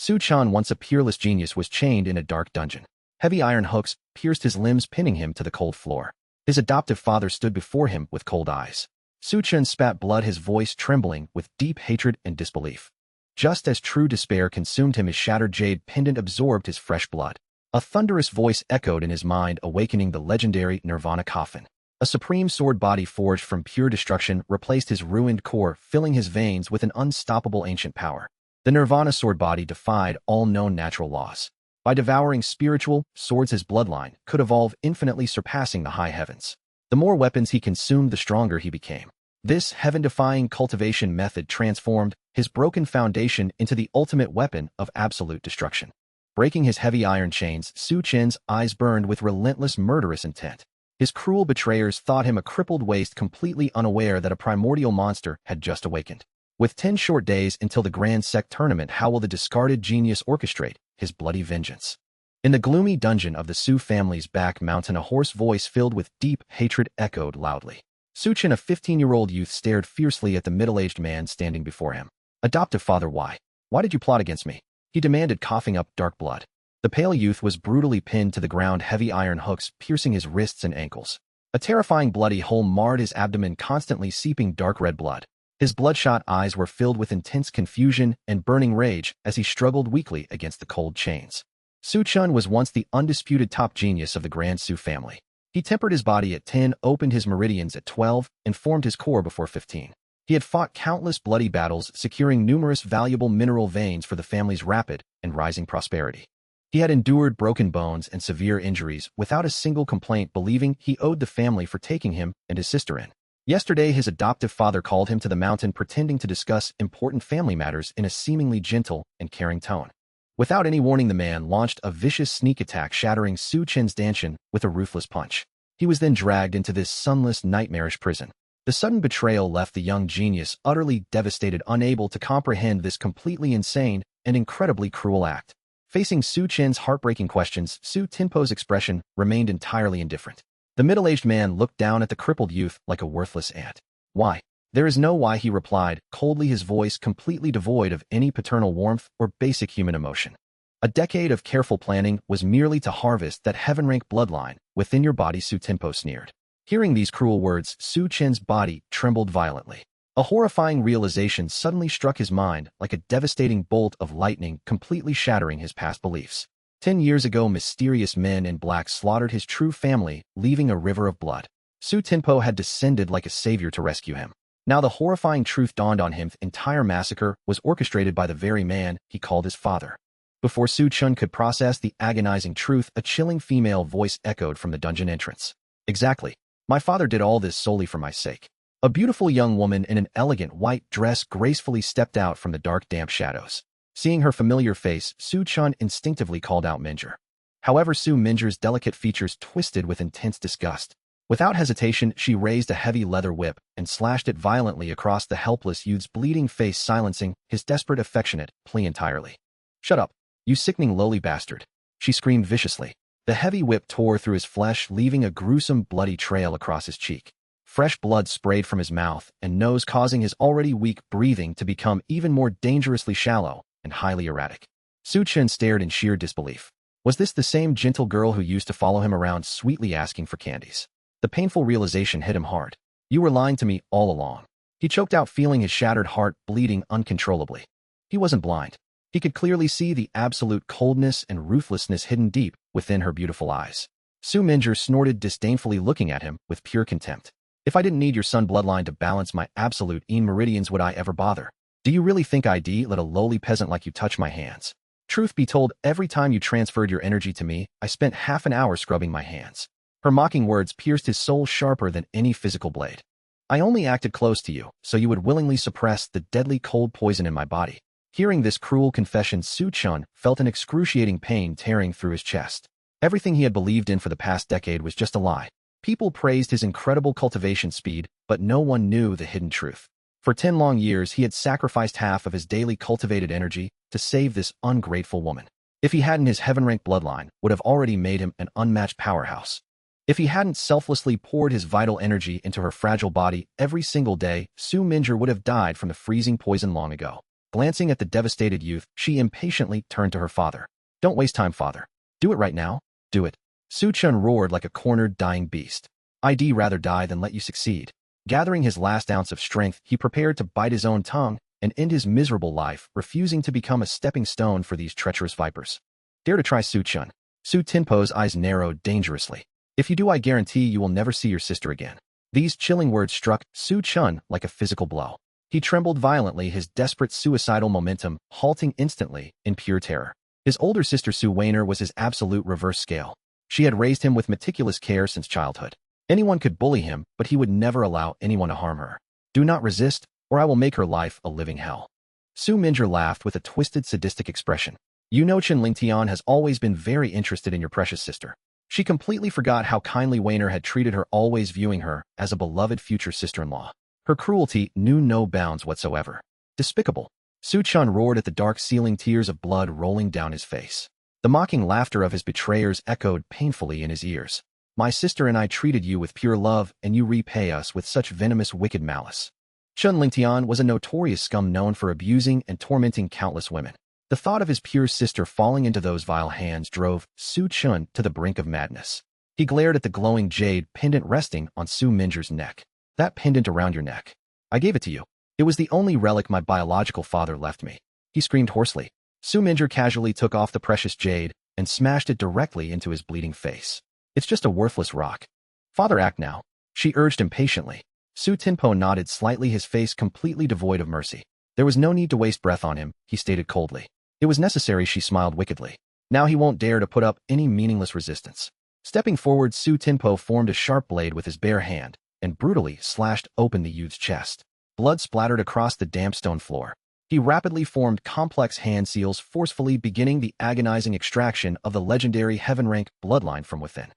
Su Chen, once a peerless genius, was chained in a dark dungeon. Heavy iron hooks pierced his limbs, pinning him to the cold floor. His adoptive father stood before him with cold eyes. Su Chen spat blood, his voice trembling with deep hatred and disbelief. Just as true despair consumed him, his shattered jade pendant absorbed his fresh blood. A thunderous voice echoed in his mind, awakening the legendary Nirvana coffin. A supreme sword body forged from pure destruction replaced his ruined core, filling his veins with an unstoppable ancient power. The Nirvana sword body defied all known natural laws. By devouring spiritual swords, his bloodline could evolve infinitely, surpassing the high heavens. The more weapons he consumed, the stronger he became. This heaven-defying cultivation method transformed his broken foundation into the ultimate weapon of absolute destruction. Breaking his heavy iron chains, Su Chen's eyes burned with relentless, murderous intent. His cruel betrayers thought him a crippled waste, completely unaware that a primordial monster had just awakened. With 10 short days until the Grand Sect tournament, how will the discarded genius orchestrate his bloody vengeance? In the gloomy dungeon of the Su family's back mountain, a hoarse voice filled with deep hatred echoed loudly. Su Chen, a 15-year-old youth, stared fiercely at the middle-aged man standing before him. Adoptive father, why? Why did you plot against me? He demanded, coughing up dark blood. The pale youth was brutally pinned to the ground, heavy iron hooks piercing his wrists and ankles. A terrifying bloody hole marred his abdomen, constantly seeping dark red blood. His bloodshot eyes were filled with intense confusion and burning rage as he struggled weakly against the cold chains. Su Chen was once the undisputed top genius of the Grand Su family. He tempered his body at 10, opened his meridians at 12, and formed his core before 15. He had fought countless bloody battles, securing numerous valuable mineral veins for the family's rapid and rising prosperity. He had endured broken bones and severe injuries without a single complaint, believing he owed the family for taking him and his sister in. Yesterday, his adoptive father called him to the mountain, pretending to discuss important family matters in a seemingly gentle and caring tone. Without any warning, the man launched a vicious sneak attack, shattering Su Chen's Dantian with a ruthless punch. He was then dragged into this sunless, nightmarish prison. The sudden betrayal left the young genius utterly devastated, unable to comprehend this completely insane and incredibly cruel act. Facing Su Chen's heartbreaking questions, Su Tenpo's expression remained entirely indifferent. The middle-aged man looked down at the crippled youth like a worthless ant. Why? There is no why, he replied, coldly, his voice completely devoid of any paternal warmth or basic human emotion. A decade of careful planning was merely to harvest that heaven-rank bloodline within your body, Su Tenpo sneered. Hearing these cruel words, Su Chen's body trembled violently. A horrifying realization suddenly struck his mind like a devastating bolt of lightning, completely shattering his past beliefs. 10 years ago, mysterious men in black slaughtered his true family, leaving a river of blood. Su Tenpo had descended like a savior to rescue him. Now the horrifying truth dawned on him: the entire massacre was orchestrated by the very man he called his father. Before Su Chen could process the agonizing truth, a chilling female voice echoed from the dungeon entrance. Exactly. My father did all this solely for my sake. A beautiful young woman in an elegant white dress gracefully stepped out from the dark, damp shadows. Seeing her familiar face, Su Chen instinctively called out Minger. However, Su Minger's delicate features twisted with intense disgust. Without hesitation, she raised a heavy leather whip and slashed it violently across the helpless youth's bleeding face, silencing his desperate, affectionate plea entirely. Shut up, you sickening lowly bastard, she screamed viciously. The heavy whip tore through his flesh, leaving a gruesome, bloody trail across his cheek. Fresh blood sprayed from his mouth and nose, causing his already weak breathing to become even more dangerously shallow and highly erratic. Su Chen stared in sheer disbelief. Was this the same gentle girl who used to follow him around, sweetly asking for candies? The painful realization hit him hard. You were lying to me all along. He choked out, feeling his shattered heart bleeding uncontrollably. He wasn't blind. He could clearly see the absolute coldness and ruthlessness hidden deep within her beautiful eyes. Su Minger snorted disdainfully, looking at him with pure contempt. If I didn't need your son bloodline to balance my absolute meridians, would I ever bother? Do you really think I'd let a lowly peasant like you touch my hands? Truth be told, every time you transferred your energy to me, I spent half an hour scrubbing my hands. Her mocking words pierced his soul sharper than any physical blade. I only acted close to you, so you would willingly suppress the deadly cold poison in my body. Hearing this cruel confession, Su Chen felt an excruciating pain tearing through his chest. Everything he had believed in for the past decade was just a lie. People praised his incredible cultivation speed, but no one knew the hidden truth. For 10 long years, he had sacrificed half of his daily cultivated energy to save this ungrateful woman. If he hadn't, his heaven-ranked bloodline would have already made him an unmatched powerhouse. If he hadn't selflessly poured his vital energy into her fragile body every single day, Su Minger would have died from the freezing poison long ago. Glancing at the devastated youth, she impatiently turned to her father. Don't waste time, father. Do it right now. Do it. Chen roared like a cornered, dying beast. I'd rather die than let you succeed. Gathering his last ounce of strength, he prepared to bite his own tongue and end his miserable life, refusing to become a stepping stone for these treacherous vipers. Dare to try, Chen. Su Tinpo's eyes narrowed dangerously. If you do, I guarantee you will never see your sister again. These chilling words struck Chen like a physical blow. He trembled violently, his desperate suicidal momentum halting instantly in pure terror. His older sister Su Weiner was his absolute reverse scale. She had raised him with meticulous care since childhood. Anyone could bully him, but he would never allow anyone to harm her. Do not resist, or I will make her life a living hell. Su Minjer laughed with a twisted, sadistic expression. You know Chen Lingtian has always been very interested in your precious sister. She completely forgot how kindly Weiner had treated her, always viewing her as a beloved future sister-in-law. Her cruelty knew no bounds whatsoever. Despicable. Su Chen roared at the dark ceiling, tears of blood rolling down his face. The mocking laughter of his betrayers echoed painfully in his ears. My sister and I treated you with pure love, and you repay us with such venomous, wicked malice. Chen Lingtian was a notorious scum known for abusing and tormenting countless women. The thought of his pure sister falling into those vile hands drove Su Chen to the brink of madness. He glared at the glowing jade pendant resting on Su Minjer's neck. That pendant around your neck. I gave it to you. It was the only relic my biological father left me. He screamed hoarsely. Su Minjer casually took off the precious jade and smashed it directly into his bleeding face. It's just a worthless rock. Father, act now, she urged impatiently. Su Tinpo nodded slightly, his face completely devoid of mercy. There was no need to waste breath on him, he stated coldly. It was necessary, she smiled wickedly. Now he won't dare to put up any meaningless resistance. Stepping forward, Su Tinpo formed a sharp blade with his bare hand and brutally slashed open the youth's chest. Blood splattered across the damp stone floor. He rapidly formed complex hand seals, forcefully beginning the agonizing extraction of the legendary heaven-rank bloodline from within.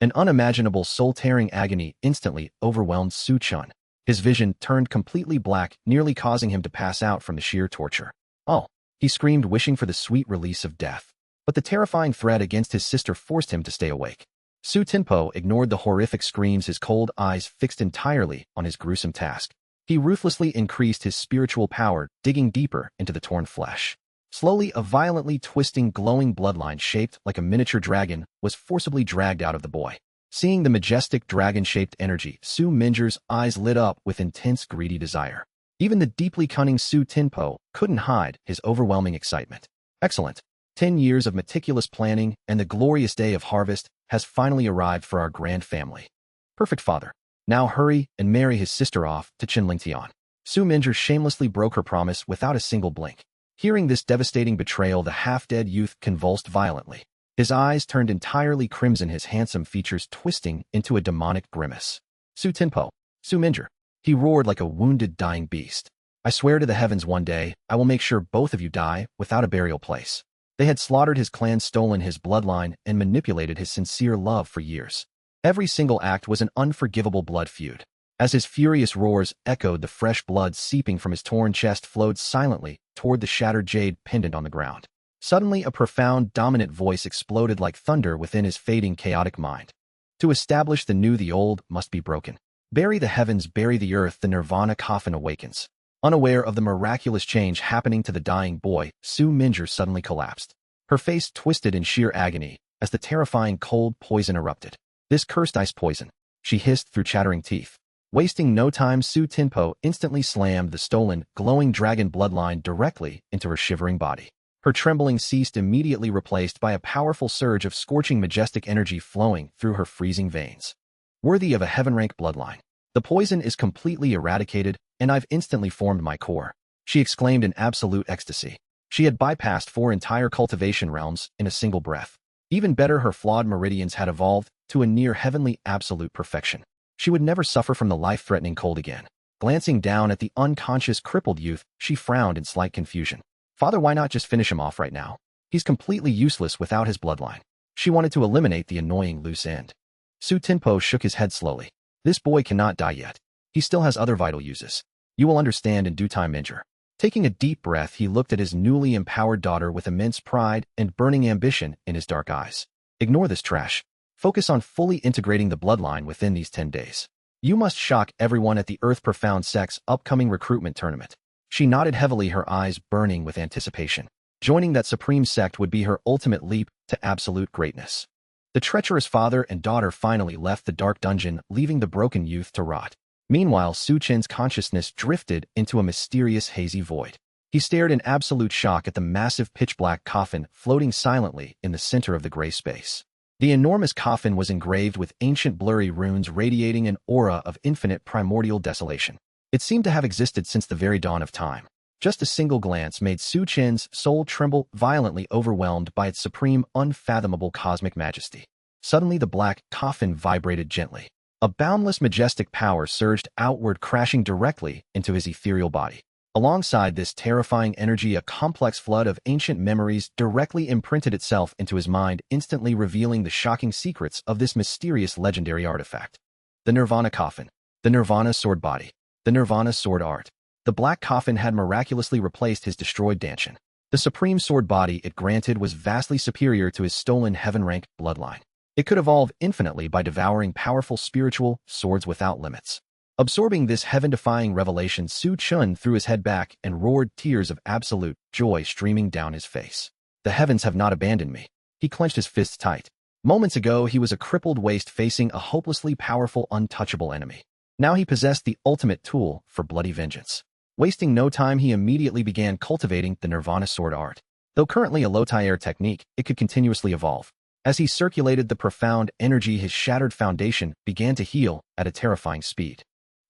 An unimaginable soul-tearing agony instantly overwhelmed Su Chen. His vision turned completely black, nearly causing him to pass out from the sheer torture. Oh! He screamed, wishing for the sweet release of death. But the terrifying threat against his sister forced him to stay awake. Su Tinpo ignored the horrific screams, his cold eyes fixed entirely on his gruesome task. He ruthlessly increased his spiritual power, digging deeper into the torn flesh. Slowly, a violently twisting, glowing bloodline shaped like a miniature dragon was forcibly dragged out of the boy. Seeing the majestic dragon-shaped energy, Su Minjer's eyes lit up with intense, greedy desire. Even the deeply cunning Su Tinpo couldn't hide his overwhelming excitement. Excellent. 10 years of meticulous planning and the glorious day of harvest has finally arrived for our grand family. Perfect, father. Now hurry and marry his sister off to Chen Lingtian. Su Minjer shamelessly broke her promise without a single blink. Hearing this devastating betrayal, the half-dead youth convulsed violently. His eyes turned entirely crimson, his handsome features twisting into a demonic grimace. Su Tinpo, Su Minjer. He roared like a wounded, dying beast. I swear to the heavens, one day, I will make sure both of you die without a burial place. They had slaughtered his clan, stolen his bloodline, and manipulated his sincere love for years. Every single act was an unforgivable blood feud. As his furious roars echoed, the fresh blood seeping from his torn chest flowed silently toward the shattered jade pendant on the ground. Suddenly, a profound, dominant voice exploded like thunder within his fading, chaotic mind. To establish the new, the old must be broken. Bury the heavens, bury the earth, the nirvana coffin awakens. Unaware of the miraculous change happening to the dying boy, Su Minjer suddenly collapsed. Her face twisted in sheer agony as the terrifying cold poison erupted. This cursed ice poison, she hissed through chattering teeth. Wasting no time, Su Tinpo instantly slammed the stolen, glowing dragon bloodline directly into her shivering body. Her trembling ceased, immediately replaced by a powerful surge of scorching, majestic energy flowing through her freezing veins. Worthy of a heaven-rank bloodline. The poison is completely eradicated, and I've instantly formed my core, she exclaimed in absolute ecstasy. She had bypassed 4 entire cultivation realms in a single breath. Even better, her flawed meridians had evolved to a near-heavenly absolute perfection. She would never suffer from the life-threatening cold again. Glancing down at the unconscious, crippled youth, she frowned in slight confusion. Father, why not just finish him off right now? He's completely useless without his bloodline. She wanted to eliminate the annoying loose end. Su Tinpo shook his head slowly. This boy cannot die yet. He still has other vital uses. You will understand in due time, Minjer. Taking a deep breath, he looked at his newly empowered daughter with immense pride and burning ambition in his dark eyes. Ignore this trash. Focus on fully integrating the bloodline within these 10 days. You must shock everyone at the Earth Profound Sect's upcoming recruitment tournament. She nodded heavily, her eyes burning with anticipation. Joining that supreme sect would be her ultimate leap to absolute greatness. The treacherous father and daughter finally left the dark dungeon, leaving the broken youth to rot. Meanwhile, Su Chen's consciousness drifted into a mysterious hazy void. He stared in absolute shock at the massive pitch-black coffin floating silently in the center of the gray space. The enormous coffin was engraved with ancient blurry runes radiating an aura of infinite primordial desolation. It seemed to have existed since the very dawn of time. Just a single glance made Su Chen's soul tremble, violently overwhelmed by its supreme, unfathomable cosmic majesty. Suddenly the black coffin vibrated gently. A boundless majestic power surged outward, crashing directly into his ethereal body. Alongside this terrifying energy, a complex flood of ancient memories directly imprinted itself into his mind, instantly revealing the shocking secrets of this mysterious legendary artifact. The Nirvana Coffin. The Nirvana Sword Body. The Nirvana Sword Art. The black coffin had miraculously replaced his destroyed Dantian. The supreme sword body it granted was vastly superior to his stolen heaven-rank bloodline. It could evolve infinitely by devouring powerful spiritual swords without limits. Absorbing this heaven-defying revelation, Su Chen threw his head back and roared, tears of absolute joy streaming down his face. The heavens have not abandoned me. He clenched his fists tight. Moments ago, he was a crippled waste facing a hopelessly powerful, untouchable enemy. Now he possessed the ultimate tool for bloody vengeance. Wasting no time, he immediately began cultivating the Nirvana Sword Art. Though currently a low-tier technique, it could continuously evolve. As he circulated the profound energy, his shattered foundation began to heal at a terrifying speed.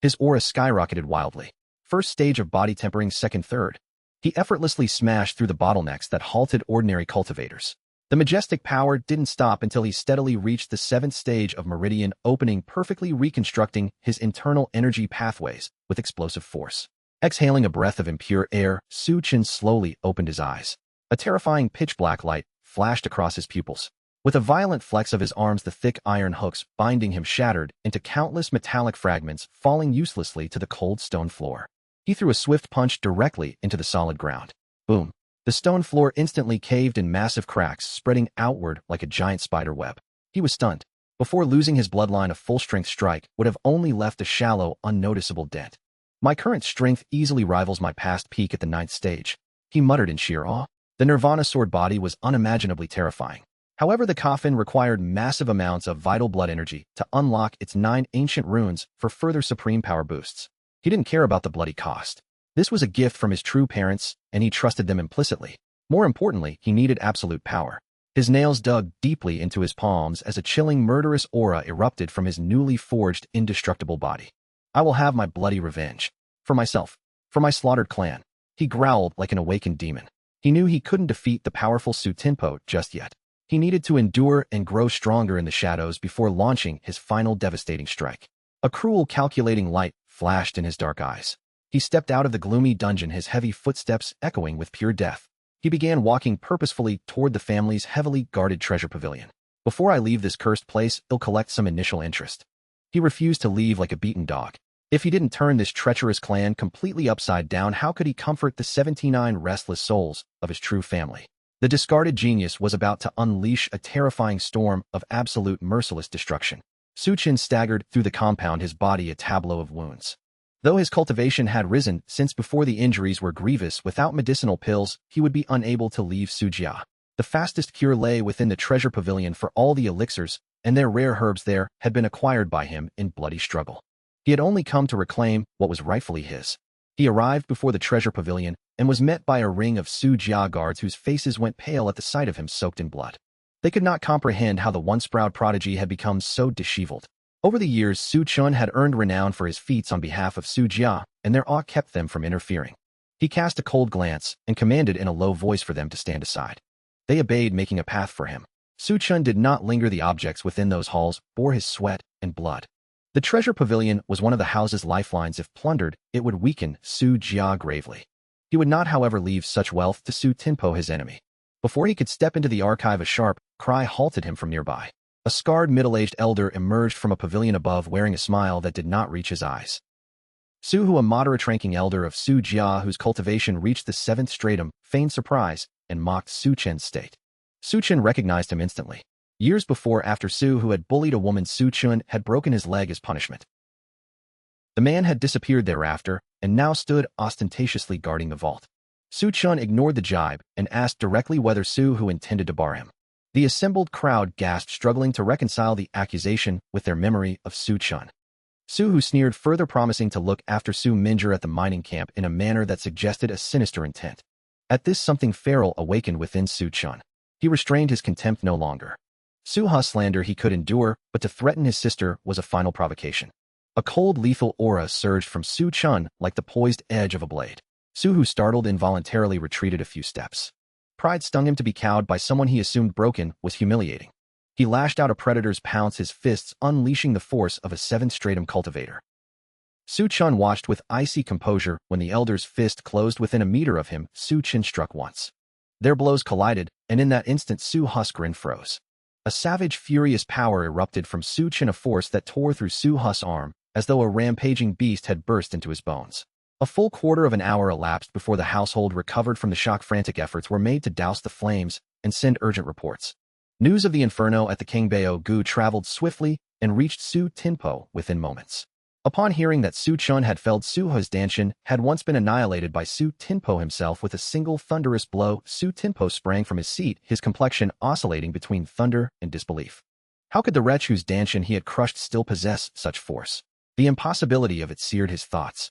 His aura skyrocketed wildly. First stage of body tempering, second, third. He effortlessly smashed through the bottlenecks that halted ordinary cultivators. The majestic power didn't stop until he steadily reached the seventh stage of meridian opening, perfectly reconstructing his internal energy pathways with explosive force. Exhaling a breath of impure air, Su Chen slowly opened his eyes. A terrifying pitch-black light flashed across his pupils. With a violent flex of his arms, the thick iron hooks binding him shattered into countless metallic fragments, falling uselessly to the cold stone floor. He threw a swift punch directly into the solid ground. Boom! The stone floor instantly caved in massive cracks, spreading outward like a giant spider web. He was stunned. Before losing his bloodline, a full-strength strike would have only left a shallow, unnoticeable dent. My current strength easily rivals my past peak at the 9th stage, he muttered in sheer awe. The Nirvana Sword Body was unimaginably terrifying. However, the coffin required massive amounts of vital blood energy to unlock its 9 ancient runes for further supreme power boosts. He didn't care about the bloody cost. This was a gift from his true parents, and he trusted them implicitly. More importantly, he needed absolute power. His nails dug deeply into his palms as a chilling, murderous aura erupted from his newly forged, indestructible body. I will have my bloody revenge. For myself. For my slaughtered clan. He growled like an awakened demon. He knew he couldn't defeat the powerful Su Tenpo just yet. He needed to endure and grow stronger in the shadows before launching his final devastating strike. A cruel, calculating light flashed in his dark eyes. He stepped out of the gloomy dungeon, his heavy footsteps echoing with pure death. He began walking purposefully toward the family's heavily guarded treasure pavilion. Before I leave this cursed place, I'll collect some initial interest. He refused to leave like a beaten dog. If he didn't turn this treacherous clan completely upside down, how could he comfort the 79 restless souls of his true family? The discarded genius was about to unleash a terrifying storm of absolute merciless destruction. Su Chen staggered through the compound, his body a tableau of wounds. Though his cultivation had risen since before the injuries were grievous, without medicinal pills, he would be unable to leave Sujia. The fastest cure lay within the treasure pavilion, for all the elixirs and their rare herbs there had been acquired by him in bloody struggle. He had only come to reclaim what was rightfully his. He arrived before the treasure pavilion and was met by a ring of Sujia guards whose faces went pale at the sight of him soaked in blood. They could not comprehend how the once proud prodigy had become so disheveled. Over the years, Su Chen had earned renown for his feats on behalf of Sujia, and their awe kept them from interfering. He cast a cold glance and commanded in a low voice for them to stand aside. They obeyed, making a path for him. Su Chen did not linger. The objects within those halls bore his sweat and blood. The treasure pavilion was one of the house's lifelines. If plundered, it would weaken Su Jia gravely. He would not, however, leave such wealth to Su Tenpo, his enemy. Before he could step into the archive, a sharp cry halted him from nearby. A scarred, middle-aged elder emerged from a pavilion above, wearing a smile that did not reach his eyes. Su Hu, a moderate-ranking elder of Su Jia whose cultivation reached the 7th stratum, feigned surprise and mocked Su Chen's state. Su Chen recognized him instantly. Years before, after Su Hu had bullied a woman, Su Chen had broken his leg as punishment. The man had disappeared thereafter, and now stood ostentatiously guarding the vault. Chen ignored the jibe and asked directly whether who intended to bar him. The assembled crowd gasped, struggling to reconcile the accusation with their memory of Chen. Who sneered, further promising to look after Minger at the mining camp in a manner that suggested a sinister intent. At this, something feral awakened within Chen. He restrained his contempt no longer. Suha's slander he could endure, but to threaten his sister was a final provocation. A cold, lethal aura surged from Chen like the poised edge of a blade. Who, startled, involuntarily retreated a few steps. Pride stung him. To be cowed by someone he assumed broken was humiliating. He lashed out a predator's pounce, his fists unleashing the force of a 7th stratum cultivator. Chen watched with icy composure when the elder's fist closed within a meter of him. Chen struck once. Their blows collided, and in that instant Suha's grin froze. A savage, furious power erupted from Chen, a force that tore through Suha's arm, as though a rampaging beast had burst into his bones. A full quarter of an hour elapsed before the household recovered from the shock. Frantic efforts were made to douse the flames and send urgent reports. News of the inferno at the Kingbao Gu traveled swiftly and reached Su Tinpo within moments. Upon hearing that Chen had felled Suha's Dantian had once been annihilated by Su Tinpo himself with a single thunderous blow, Su Tinpo sprang from his seat, his complexion oscillating between thunder and disbelief. How could the wretch whose Dantian he had crushed still possess such force? The impossibility of it seared his thoughts.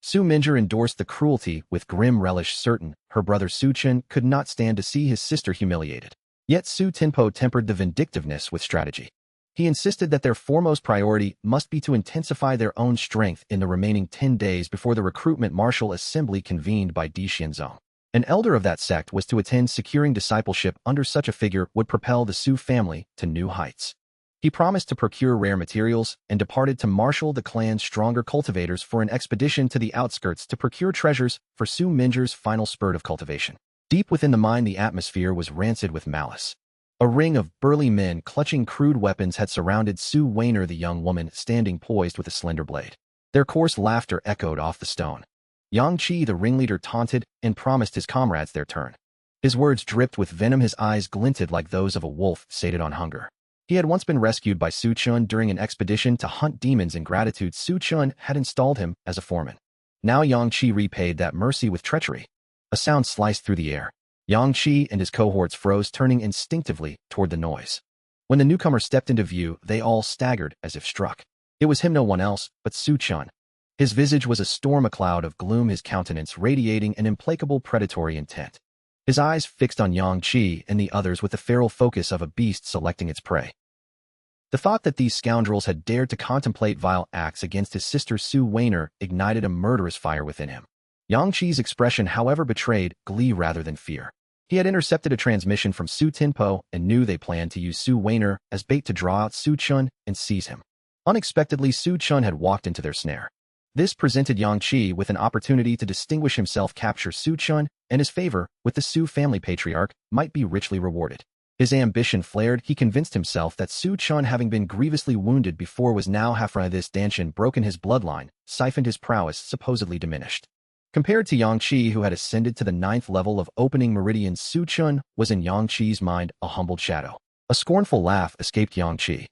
Minger endorsed the cruelty with grim relish, certain her brother Chen could not stand to see his sister humiliated. Yet Su Tinpo tempered the vindictiveness with strategy. He insisted that their foremost priority must be to intensify their own strength in the remaining 10 days before the recruitment martial assembly convened by Dantian. An elder of that sect was to attend. Securing discipleship under such a figure would propel the Su family to new heights. He promised to procure rare materials and departed to marshal the clan's stronger cultivators for an expedition to the outskirts to procure treasures for Su Minger's final spurt of cultivation. Deep within the mine, the atmosphere was rancid with malice. A ring of burly men clutching crude weapons had surrounded Su Weiner, the young woman standing poised with a slender blade. Their coarse laughter echoed off the stone. Yang Qi, the ringleader, taunted and promised his comrades their turn. His words dripped with venom, his eyes glinted like those of a wolf sated on hunger. He had once been rescued by Chen during an expedition to hunt demons. In gratitude, Chen had installed him as a foreman. Now Yang Qi repaid that mercy with treachery. A sound sliced through the air. Yang Qi and his cohorts froze, turning instinctively toward the noise. When the newcomer stepped into view, they all staggered as if struck. It was him, no one else, but Chen. His visage was a storm, a cloud of gloom, his countenance radiating an implacable predatory intent. His eyes fixed on Yang Qi and the others with the feral focus of a beast selecting its prey. The thought that these scoundrels had dared to contemplate vile acts against his sister Su Weiner ignited a murderous fire within him. Yang Qi's expression, however, betrayed glee rather than fear. He had intercepted a transmission from Su Tinpo and knew they planned to use Su Weiner as bait to draw out Chen and seize him. Unexpectedly, Chen had walked into their snare. This presented Yang Qi with an opportunity to distinguish himself, capture Chen, and his favor with the Su family patriarch might be richly rewarded. His ambition flared. He convinced himself that Chen, having been grievously wounded before, was now half this Dantian broken his bloodline, siphoned his prowess, supposedly diminished. Compared to Yang Qi, who had ascended to the 9th level of opening meridian, Chen was in Yang Qi's mind a humbled shadow. A scornful laugh escaped Yang Qi.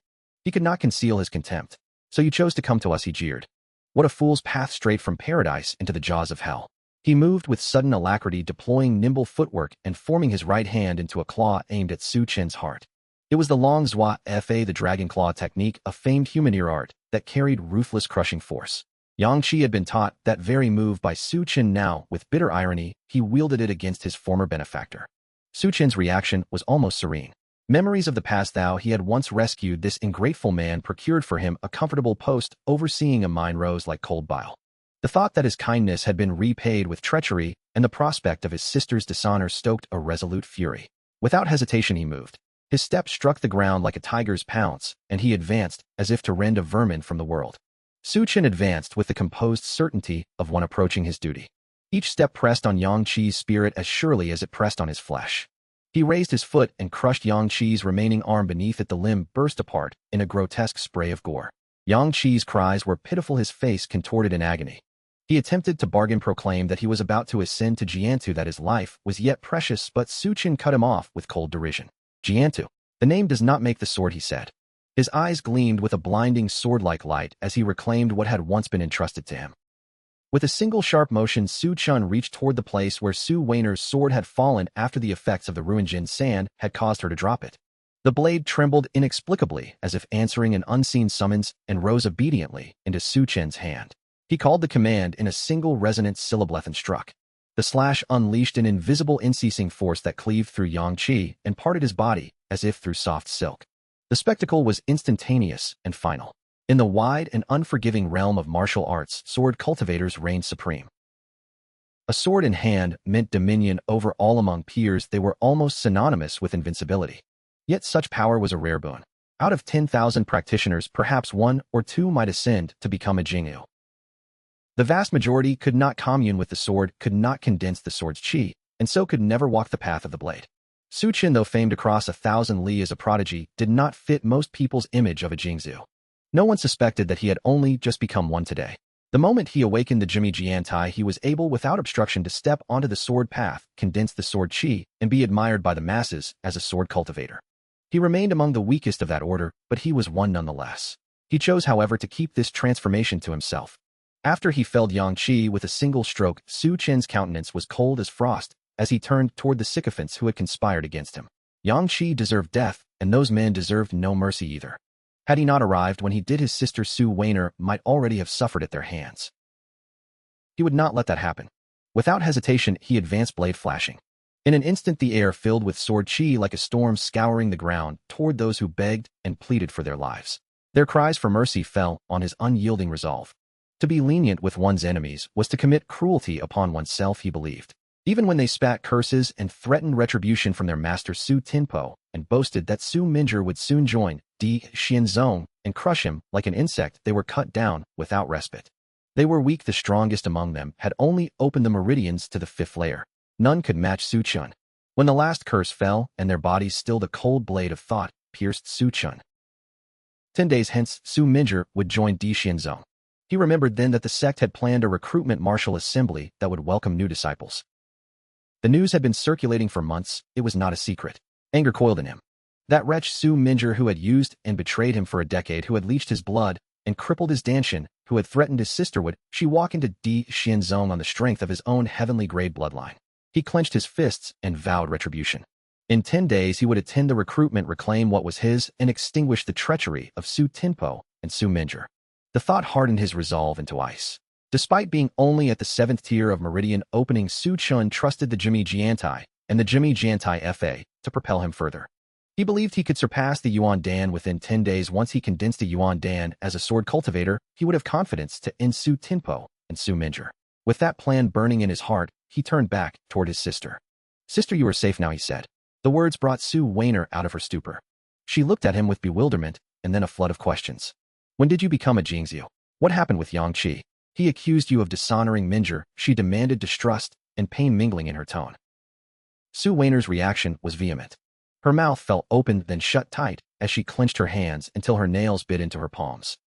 He could not conceal his contempt. "So you chose to come to us," he jeered. "What a fool's path, straight from paradise into the jaws of hell." He moved with sudden alacrity, deploying nimble footwork and forming his right hand into a claw aimed at Chen's heart. It was the long Zhua Fa, the dragon claw technique, a famed humaneer art that carried ruthless crushing force. Yang Qi had been taught that very move by Chen. Now, with bitter irony, he wielded it against his former benefactor. Chen's reaction was almost serene. Memories of the past, thou he had once rescued this ingrateful man, procured for him a comfortable post overseeing a mine, rose like cold bile. The thought that his kindness had been repaid with treachery and the prospect of his sister's dishonor stoked a resolute fury. Without hesitation he moved. His step struck the ground like a tiger's pounce, and he advanced as if to rend a vermin from the world. Chen advanced with the composed certainty of one approaching his duty. Each step pressed on Yang Qi's spirit as surely as it pressed on his flesh. He raised his foot and crushed Yang Qi's remaining arm beneath it. The limb burst apart in a grotesque spray of gore. Yang Qi's cries were pitiful, his face contorted in agony. He attempted to bargain, proclaimed that he was about to ascend to Jiantu, that his life was yet precious, but Chen cut him off with cold derision. "Jiantu. The name does not make the sword," he said. His eyes gleamed with a blinding sword-like light as he reclaimed what had once been entrusted to him. With a single sharp motion, Su Chen reached toward the place where Su Weiner's sword had fallen after the effects of the ruined Jin sand had caused her to drop it. The blade trembled inexplicably as if answering an unseen summons and rose obediently into Su Chen's hand. He called the command in a single resonant syllablethe and struck. The slash unleashed an invisible unceasing force that cleaved through Yang Qi and parted his body as if through soft silk. The spectacle was instantaneous and final. In the wide and unforgiving realm of martial arts, sword cultivators reigned supreme. A sword in hand meant dominion over all. Among peers, they were almost synonymous with invincibility. Yet such power was a rare boon. Out of 10,000 practitioners, perhaps 1 or 2 might ascend to become a Jingyu. The vast majority could not commune with the sword, could not condense the sword's qi, and so could never walk the path of the blade. Su Chen, though famed across 1,000 li as a prodigy, did not fit most people's image of a Jingyu. No one suspected that he had only just become one today. The moment he awakened the Jimmy Jiantai, he was able without obstruction to step onto the sword path, condense the sword qi, and be admired by the masses as a sword cultivator. He remained among the weakest of that order, but he was one nonetheless. He chose, however, to keep this transformation to himself. After he felled Yang Qi with a single stroke, Su Chen's countenance was cold as frost as he turned toward the sycophants who had conspired against him. Yang Qi deserved death, and those men deserved no mercy either. Had he not arrived when he did, his sister Su Weiner might already have suffered at their hands. He would not let that happen. Without hesitation, he advanced, blade flashing. In an instant, the air filled with sword qi like a storm scouring the ground toward those who begged and pleaded for their lives. Their cries for mercy fell on his unyielding resolve. To be lenient with one's enemies was to commit cruelty upon oneself, he believed. Even when they spat curses and threatened retribution from their master Su Tinpo and boasted that Su Minjer would soon join Di Xianzong and crush him like an insect, they were cut down without respite. They were weak. The strongest among them had only opened the meridians to the 5th layer. None could match Su Chen. When the last curse fell and their bodies still, the cold blade of thought pierced Su Chen. 10 days hence, Su Minjer would join Di Xianzong. He remembered then that the sect had planned a recruitment martial assembly that would welcome new disciples. The news had been circulating for months. It was not a secret. Anger coiled in him. That wretch Su Minjer, who had used and betrayed him for a decade, who had leached his blood and crippled his Dantian, who had threatened his sister, would she walk into Di Xianzong on the strength of his own heavenly grade bloodline? He clenched his fists and vowed retribution. In 10 days, he would attend the recruitment, reclaim what was his, and extinguish the treachery of Su Tinpo and Su Minjer. The thought hardened his resolve into ice. Despite being only at the 7th tier of meridian opening, Su Chen trusted the Jimmy Jiantai and the Jimmy Jiantai FA to propel him further. He believed he could surpass the Yuan Dan within 10 days. Once he condensed a Yuan Dan as a sword cultivator, he would have confidence to end Su Tinpo and Su Minjer. With that plan burning in his heart, he turned back toward his sister. "Sister, you are safe now," he said. The words brought Su Weiner out of her stupor. She looked at him with bewilderment and then a flood of questions. "When did you become a Jingyu? What happened with Yang Qi? He accused you of dishonoring Minjer," she demanded, distrust and pain mingling in her tone. Su Weiner's reaction was vehement. Her mouth fell open then shut tight as she clenched her hands until her nails bit into her palms.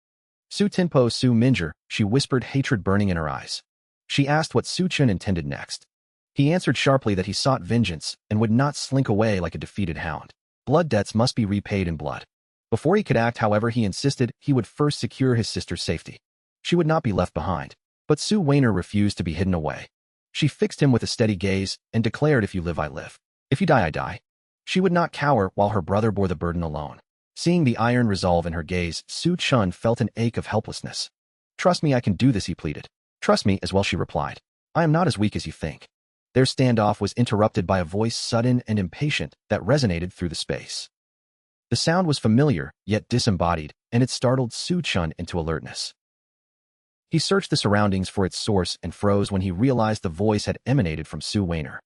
"Su Tinpo, Su Minjer," she whispered, hatred burning in her eyes. She asked what Su Chen intended next. He answered sharply that he sought vengeance and would not slink away like a defeated hound. Blood debts must be repaid in blood. Before he could act, however, he insisted he would first secure his sister's safety. She would not be left behind. But Su Weiner refused to be hidden away. She fixed him with a steady gaze and declared, "If you live, I live. If you die, I die." She would not cower while her brother bore the burden alone. Seeing the iron resolve in her gaze, Su Chen felt an ache of helplessness. "Trust me, I can do this," he pleaded. "Trust me as well," she replied. "I am not as weak as you think." Their standoff was interrupted by a voice sudden and impatient that resonated through the space. The sound was familiar, yet disembodied, and it startled Su Chen into alertness. He searched the surroundings for its source and froze when he realized the voice had emanated from Su Weiner.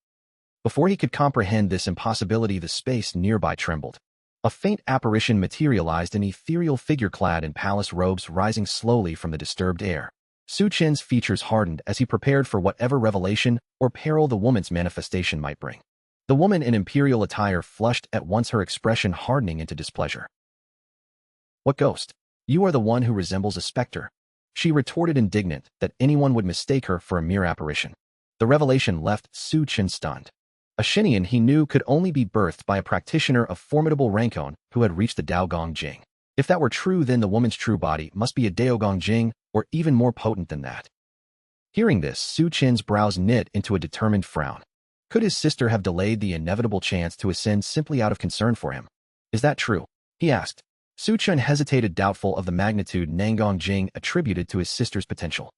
Before he could comprehend this impossibility, the space nearby trembled. A faint apparition materialized, an ethereal figure clad in palace robes rising slowly from the disturbed air. Su Chen's features hardened as he prepared for whatever revelation or peril the woman's manifestation might bring. The woman in imperial attire flushed at once, her expression hardening into displeasure. "What ghost? You are the one who resembles a specter," she retorted, indignant that anyone would mistake her for a mere apparition. The revelation left Su Chen stunned. A Shinian he knew could only be birthed by a practitioner of formidable rank who had reached the Daogong Jing. If that were true, then the woman's true body must be a Daogong Jing, or even more potent than that. Hearing this, Su Chen's brows knit into a determined frown. Could his sister have delayed the inevitable chance to ascend simply out of concern for him? Is that true? He asked. Su Chen hesitated, doubtful of the magnitude Nangong Jing attributed to his sister's potential.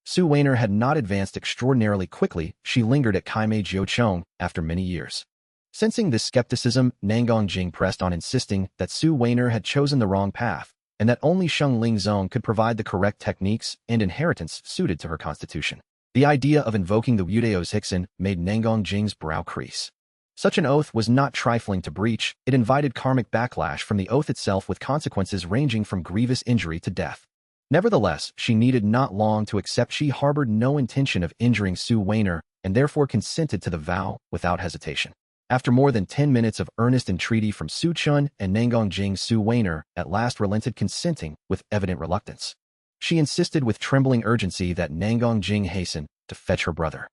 Su Weiner had not advanced extraordinarily quickly. She lingered at Kaimei Jiuchong after many years. Sensing this skepticism, Nangong Jing pressed on, insisting that Su Weiner had chosen the wrong path, and that only Sheng Lingzong could provide the correct techniques and inheritance suited to her constitution. The idea of invoking the Wudeo's Hixin made Nangong Jing's brow crease. Such an oath was not trifling to breach. It invited karmic backlash from the oath itself, with consequences ranging from grievous injury to death. Nevertheless, she needed not long to accept. She harbored no intention of injuring Su Weiner, and therefore consented to the vow without hesitation. After more than 10 minutes of earnest entreaty from Su Chun and Nangong Jing, Su Weiner at last relented, consenting with evident reluctance. She insisted with trembling urgency that Nangong Jing hasten to fetch her brother.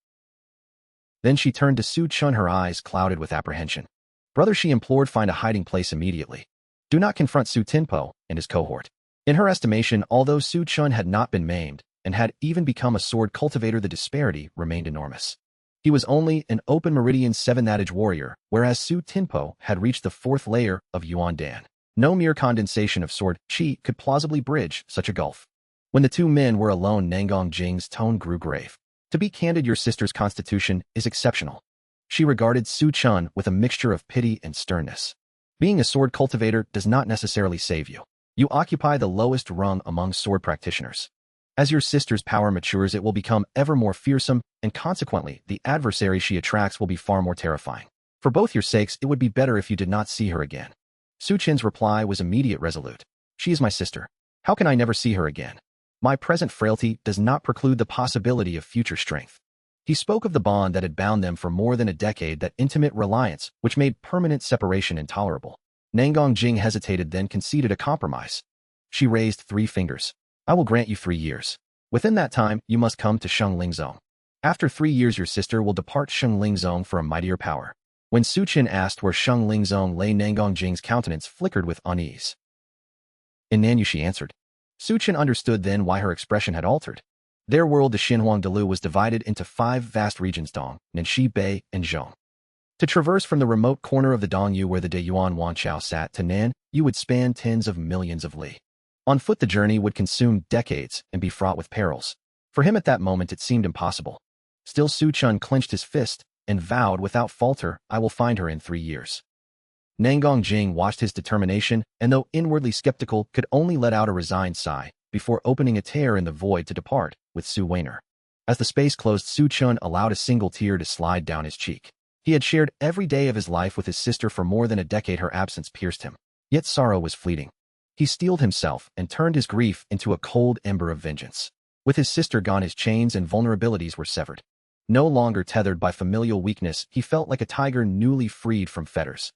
Then she turned to Su Chun, her eyes clouded with apprehension. "Brother," she implored, "find a hiding place immediately. Do not confront Su Tinpo and his cohort." In her estimation, although Su Chun had not been maimed and had even become a sword cultivator, the disparity remained enormous. He was only an open meridian 7th warrior, whereas Su Tinpo had reached the 4th layer of Yuan Dan. No mere condensation of sword chi could plausibly bridge such a gulf. When the two men were alone, Nangong Jing's tone grew grave. "To be candid, your sister's constitution is exceptional." She regarded Su Chun with a mixture of pity and sternness. "Being a sword cultivator does not necessarily save you. You occupy the lowest rung among sword practitioners. As your sister's power matures, it will become ever more fearsome, and consequently, the adversary she attracts will be far more terrifying. For both your sakes, it would be better if you did not see her again." Su Chen's reply was immediate, resolute. "She is my sister. How can I never see her again? My present frailty does not preclude the possibility of future strength." He spoke of the bond that had bound them for more than a decade, that intimate reliance which made permanent separation intolerable. Nangong Jing hesitated, then conceded a compromise. She raised 3 fingers. "I will grant you 3 years. Within that time, you must come to Sheng Lingzong. After 3 years, your sister will depart Sheng Lingzong for a mightier power." When Su Chen asked where Sheng Lingzong lay, Nangong Jing's countenance flickered with unease. "In Nanyu," she answered. Su Chen understood then why her expression had altered. Their world, the Xinhuang Delu, was divided into 5 vast regions: Dong, Nanxi, Bei, and Zhong. To traverse from the remote corner of the Dongyu where the Deyuan Wanchao sat to Nan, you would span tens of millions of li. On foot, the journey would consume decades and be fraught with perils. For him at that moment it seemed impossible. Still, Su Chun clenched his fist and vowed without falter, "I will find her in 3 years." Nangong Jing watched his determination, and though inwardly skeptical, could only let out a resigned sigh before opening a tear in the void to depart with Su Weiner. As the space closed, Su Chun allowed a single tear to slide down his cheek. He had shared every day of his life with his sister for more than a decade. Her absence pierced him. Yet sorrow was fleeting. He steeled himself and turned his grief into a cold ember of vengeance. With his sister gone, his chains and vulnerabilities were severed. No longer tethered by familial weakness, he felt like a tiger newly freed from fetters.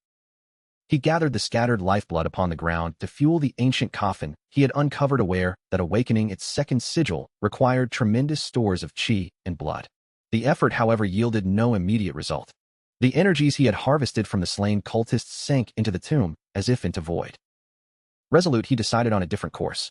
He gathered the scattered lifeblood upon the ground to fuel the ancient coffin he had uncovered, aware that awakening its second sigil required tremendous stores of chi and blood. The effort, however, yielded no immediate result. The energies he had harvested from the slain cultists sank into the tomb as if into void. Resolute, he decided on a different course.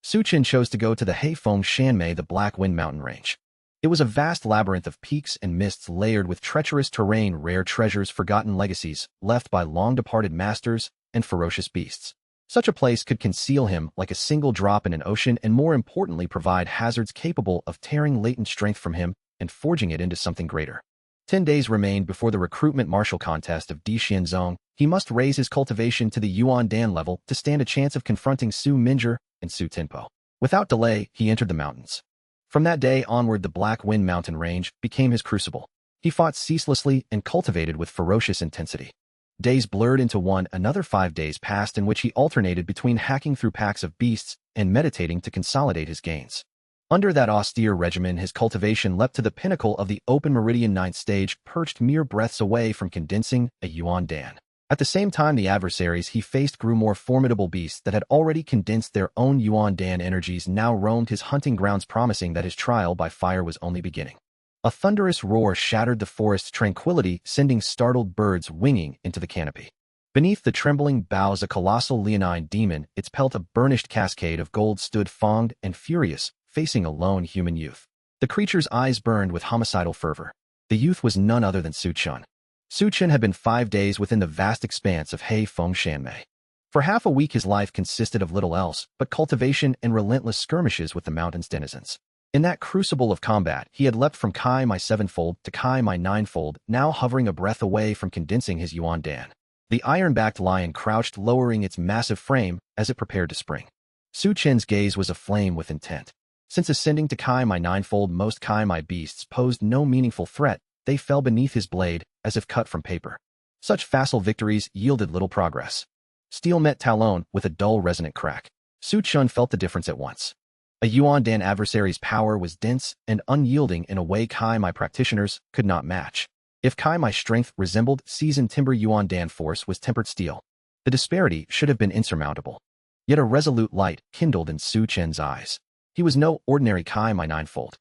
Su Chen chose to go to the Heifeng Shanmei, the Black Wind Mountain Range. It was a vast labyrinth of peaks and mists layered with treacherous terrain, rare treasures, forgotten legacies left by long-departed masters, and ferocious beasts. Such a place could conceal him like a single drop in an ocean, and more importantly provide hazards capable of tearing latent strength from him and forging it into something greater. 10 days remained before the recruitment martial contest of Di Xianzong. He must raise his cultivation to the Yuan Dan level to stand a chance of confronting Su Minjer and Su Tinpo. Without delay, he entered the mountains. From that day onward, the Black Wind Mountain Range became his crucible. He fought ceaselessly and cultivated with ferocious intensity. Days blurred into one. Another 5 days passed in which he alternated between hacking through packs of beasts and meditating to consolidate his gains. Under that austere regimen, his cultivation leapt to the pinnacle of the open meridian 9th stage, perched mere breaths away from condensing a Yuan Dan. At the same time, the adversaries he faced grew more formidable. Beasts that had already condensed their own Yuan Dan energies now roamed his hunting grounds, promising that his trial by fire was only beginning. A thunderous roar shattered the forest's tranquility, sending startled birds winging into the canopy. Beneath the trembling boughs a colossal leonine demon, its pelt a burnished cascade of gold, stood fanged and furious, facing a lone human youth. The creature's eyes burned with homicidal fervor. The youth was none other than Chen. Chen had been 5 days within the vast expanse of Hei Feng Shanmei. For half a week his life consisted of little else but cultivation and relentless skirmishes with the mountain's denizens. In that crucible of combat, he had leapt from Kai Mai sevenfold to Kai Mai ninefold, now hovering a breath away from condensing his Yuan Dan. The iron-backed lion crouched, lowering its massive frame as it prepared to spring. Chen's gaze was aflame with intent. Since ascending to Kai Mai ninefold, most Kai Mai beasts posed no meaningful threat. They fell beneath his blade, as if cut from paper. Such facile victories yielded little progress. Steel met talon with a dull, resonant crack. Chen felt the difference at once. A Yuan Dan adversary's power was dense and unyielding in a way Kai Mai practitioners could not match. If Kai Mai strength resembled seasoned timber, Yuan Dan force was tempered steel. The disparity should have been insurmountable. Yet a resolute light kindled in Chen's eyes. He was no ordinary Kai Mai ninefold.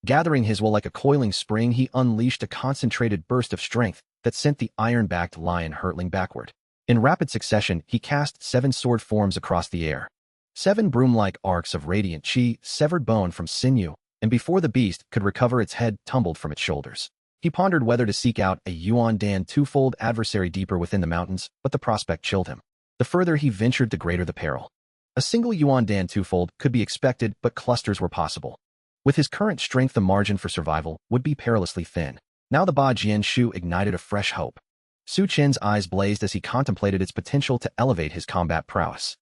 Gathering his will like a coiling spring, he unleashed a concentrated burst of strength that sent the iron-backed lion hurtling backward. In rapid succession, he cast 7 sword forms across the air. 7 broom-like arcs of radiant chi severed bone from sinew, and before the beast could recover, its head tumbled from its shoulders. He pondered whether to seek out a Yuan Dan twofold adversary deeper within the mountains, but the prospect chilled him. The further he ventured, the greater the peril. A single Yuan Dan twofold could be expected, but clusters were possible. With his current strength, the margin for survival would be perilously thin. Now the Ba Jian Shu ignited a fresh hope. Chen's eyes blazed as he contemplated its potential to elevate his combat prowess.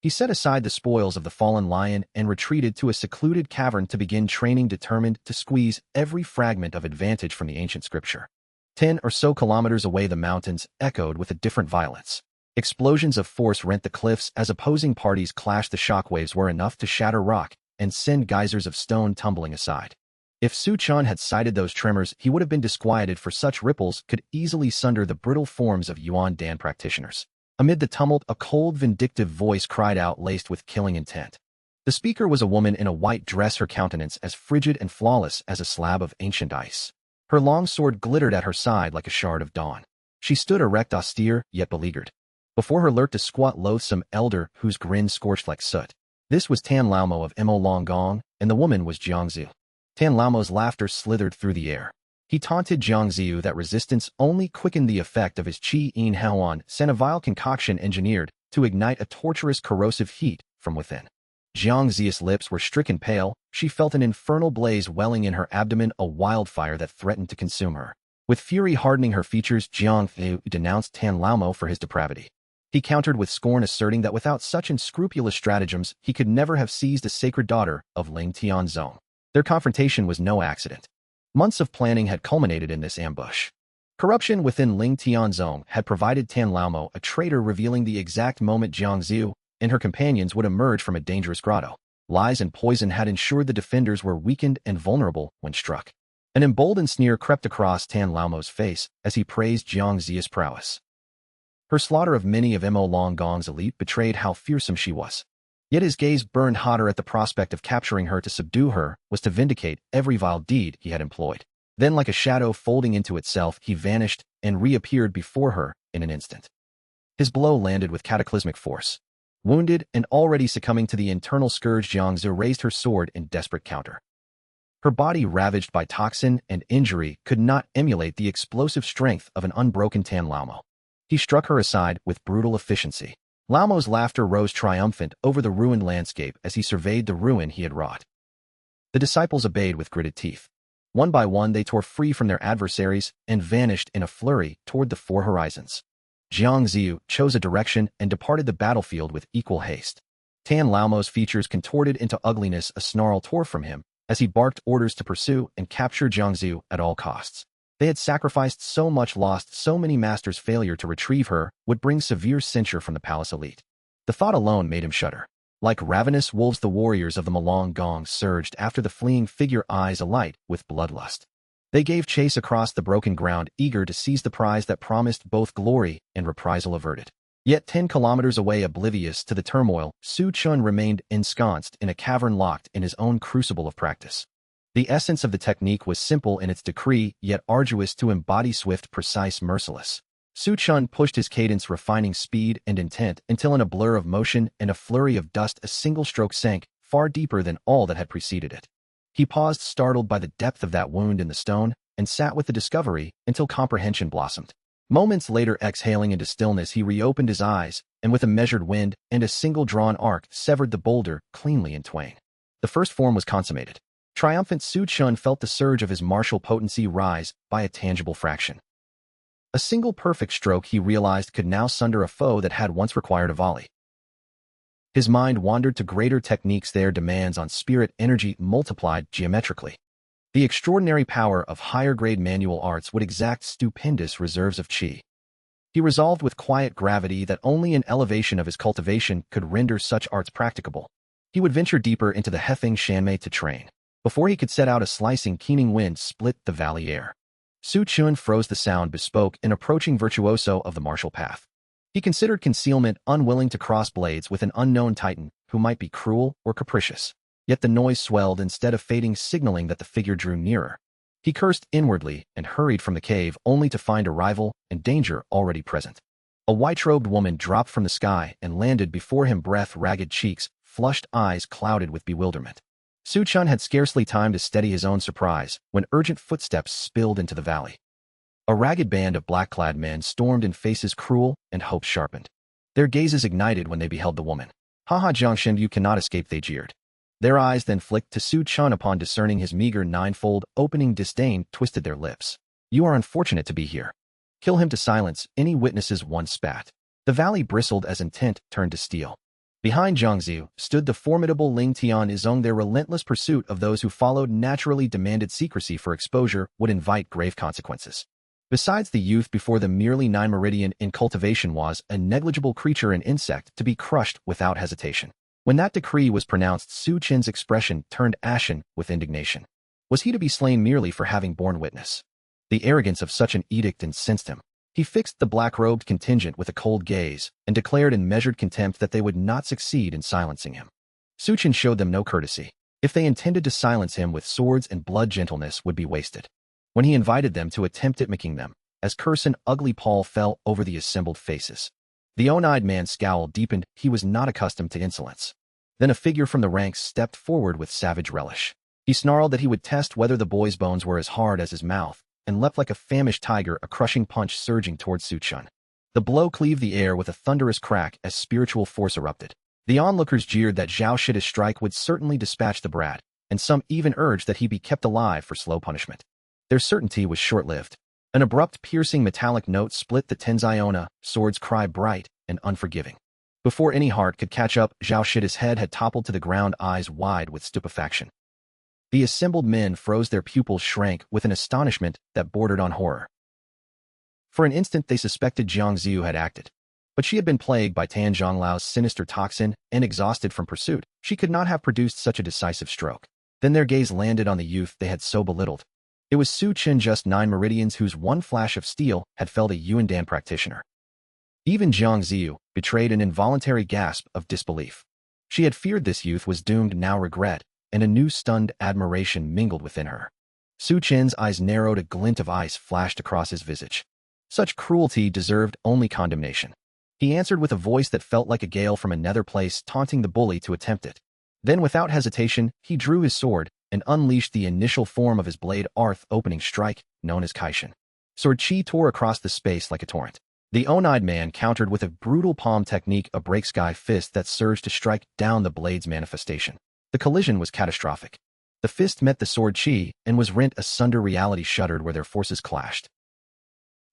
He set aside the spoils of the fallen lion and retreated to a secluded cavern to begin training, determined to squeeze every fragment of advantage from the ancient scripture. 10 or so kilometers away, the mountains echoed with a different violence. Explosions of force rent the cliffs as opposing parties clashed. The shockwaves were enough to shatter rock and send geysers of stone tumbling aside. If Chen had sighted those tremors, he would have been disquieted, for such ripples could easily sunder the brittle forms of Yuan Dan practitioners. Amid the tumult, a cold, vindictive voice cried out, laced with killing intent. The speaker was a woman in a white dress, her countenance as frigid and flawless as a slab of ancient ice. Her long sword glittered at her side like a shard of dawn. She stood erect, austere, yet beleaguered. Before her lurked a squat, loathsome elder whose grin scorched like soot. This was Tan Laomo of Mo Long Gong, and the woman was Jiangziu. Tan Laomo's laughter slithered through the air. He taunted Jiangziu that resistance only quickened the effect of his Qi Yin Haoan, sent a vile concoction engineered to ignite a torturous corrosive heat from within. Jiangziu's lips were stricken pale. She felt an infernal blaze welling in her abdomen, a wildfire that threatened to consume her. With fury hardening her features, Jiangziu denounced Tan Laomo for his depravity. He countered with scorn, asserting that without such unscrupulous stratagems, he could never have seized a sacred daughter of Ling Tianzong. Their confrontation was no accident. Months of planning had culminated in this ambush. Corruption within Ling Tianzong had provided Tan Laomo a traitor, revealing the exact moment Jiangziu and her companions would emerge from a dangerous grotto. Lies and poison had ensured the defenders were weakened and vulnerable when struck. An emboldened sneer crept across Tan Laomo's face as he praised Jiangziu's prowess. Her slaughter of many of Mo Long Gong's elite betrayed how fearsome she was. Yet his gaze burned hotter at the prospect of capturing her. To subdue her was to vindicate every vile deed he had employed. Then, like a shadow folding into itself, he vanished and reappeared before her in an instant. His blow landed with cataclysmic force. Wounded and already succumbing to the internal scourge, Jiangziu raised her sword in desperate counter. Her body, ravaged by toxin and injury, could not emulate the explosive strength of an unbroken Tan Laomo. He struck her aside with brutal efficiency. Laomo's laughter rose triumphant over the ruined landscape as he surveyed the ruin he had wrought. The disciples obeyed with gritted teeth. One by one, they tore free from their adversaries and vanished in a flurry toward the 4 horizons. Jiangziu chose a direction and departed the battlefield with equal haste. Tan Laomo's features contorted into ugliness. A snarl tore from him as he barked orders to pursue and capture Jiangziu at all costs. They had sacrificed so much, lost so many masters. Failure to retrieve her would bring severe censure from the palace elite. The thought alone made him shudder. Like ravenous wolves, the warriors of the Molong Gong surged after the fleeing figure, eyes alight with bloodlust. They gave chase across the broken ground, eager to seize the prize that promised both glory and reprisal averted. Yet 10 kilometers away, oblivious to the turmoil, Chen remained ensconced in a cavern, locked in his own crucible of practice. The essence of the technique was simple in its decree, yet arduous to embody: swift, precise, merciless. Su Chen pushed his cadence, refining speed and intent until in a blur of motion and a flurry of dust a single stroke sank far deeper than all that had preceded it. He paused, startled by the depth of that wound in the stone, and sat with the discovery until comprehension blossomed. Moments later, exhaling into stillness, he reopened his eyes, and with a measured wind and a single drawn arc severed the boulder cleanly in twain. The first form was consummated. Triumphant, Su Chen felt the surge of his martial potency rise by a tangible fraction. A single perfect stroke, he realized, could now sunder a foe that had once required a volley. His mind wandered to greater techniques, their demands on spirit energy multiplied geometrically. The extraordinary power of higher-grade manual arts would exact stupendous reserves of qi. He resolved with quiet gravity that only an elevation of his cultivation could render such arts practicable. He would venture deeper into the Hefeng Shanmei to train. Before he could set out, a slicing, keening wind split the valley air. Su Chen froze, the sound bespoke an approaching virtuoso of the martial path. He considered concealment, unwilling to cross blades with an unknown titan who might be cruel or capricious. Yet the noise swelled instead of fading, signaling that the figure drew nearer. He cursed inwardly and hurried from the cave, only to find a rival and danger already present. A white-robed woman dropped from the sky and landed before him, breath, ragged cheeks, flushed eyes clouded with bewilderment. Su Chen had scarcely time to steady his own surprise when urgent footsteps spilled into the valley. A ragged band of black-clad men stormed in, faces cruel and hope sharpened. Their gazes ignited when they beheld the woman. "Ha Jiangshen, you cannot escape," they jeered. Their eyes then flicked to Su Chen. Upon discerning his meager ninefold opening, disdain twisted their lips. "You are unfortunate to be here. Kill him." To silence any witnesses, one spat. The valley bristled as intent turned to steel. Behind Jiangziu stood the formidable Ling Tian Izong. Their relentless pursuit of those who followed naturally demanded secrecy, for exposure would invite grave consequences. Besides, the youth before them, merely 9 meridian in cultivation, was a negligible creature, an insect to be crushed without hesitation. When that decree was pronounced, Su Chen's expression turned ashen with indignation. Was he to be slain merely for having borne witness? The arrogance of such an edict incensed him. He fixed the black-robed contingent with a cold gaze and declared in measured contempt that they would not succeed in silencing him. Su Chen showed them no courtesy. If they intended to silence him with swords and blood, gentleness would be wasted. When he invited them to attempt it, making them, as curse and ugly pall fell over the assembled faces. The one-eyed man's scowl deepened. He was not accustomed to insolence. Then a figure from the ranks stepped forward with savage relish. He snarled that he would test whether the boy's bones were as hard as his mouth, and leapt like a famished tiger, a crushing punch surging towards Su Chen. The blow cleaved the air with a thunderous crack as spiritual force erupted. The onlookers jeered that Zhao Shida's strike would certainly dispatch the brat, and some even urged that he be kept alive for slow punishment. Their certainty was short-lived. An abrupt, piercing metallic note split the Tenziona sword's cry, bright and unforgiving. Before any heart could catch up, Zhao Shida's head had toppled to the ground, eyes wide with stupefaction. The assembled men froze, their pupils shrank with an astonishment that bordered on horror. For an instant they suspected Jiangziu had acted, but she had been plagued by Tan Zhonglau's sinister toxin and exhausted from pursuit. She could not have produced such a decisive stroke. Then their gaze landed on the youth they had so belittled. It was Su Chen, just 9 meridians, whose one flash of steel had felled a Yuandan practitioner. Even Jiangziu betrayed an involuntary gasp of disbelief. She had feared this youth was doomed, now regret and a new stunned admiration mingled within her. Su Chen's eyes narrowed, a glint of ice flashed across his visage. Such cruelty deserved only condemnation. He answered with a voice that felt like a gale from a nether place, taunting the bully to attempt it. Then, without hesitation, he drew his sword and unleashed the initial form of his blade, Arth opening strike, known as Kaishin. Sword chi tore across the space like a torrent. The one-eyed man countered with a brutal palm technique, a break-sky fist that surged to strike down the blade's manifestation. The collision was catastrophic. The fist met the sword chi and was rent asunder. Reality shuddered where their forces clashed.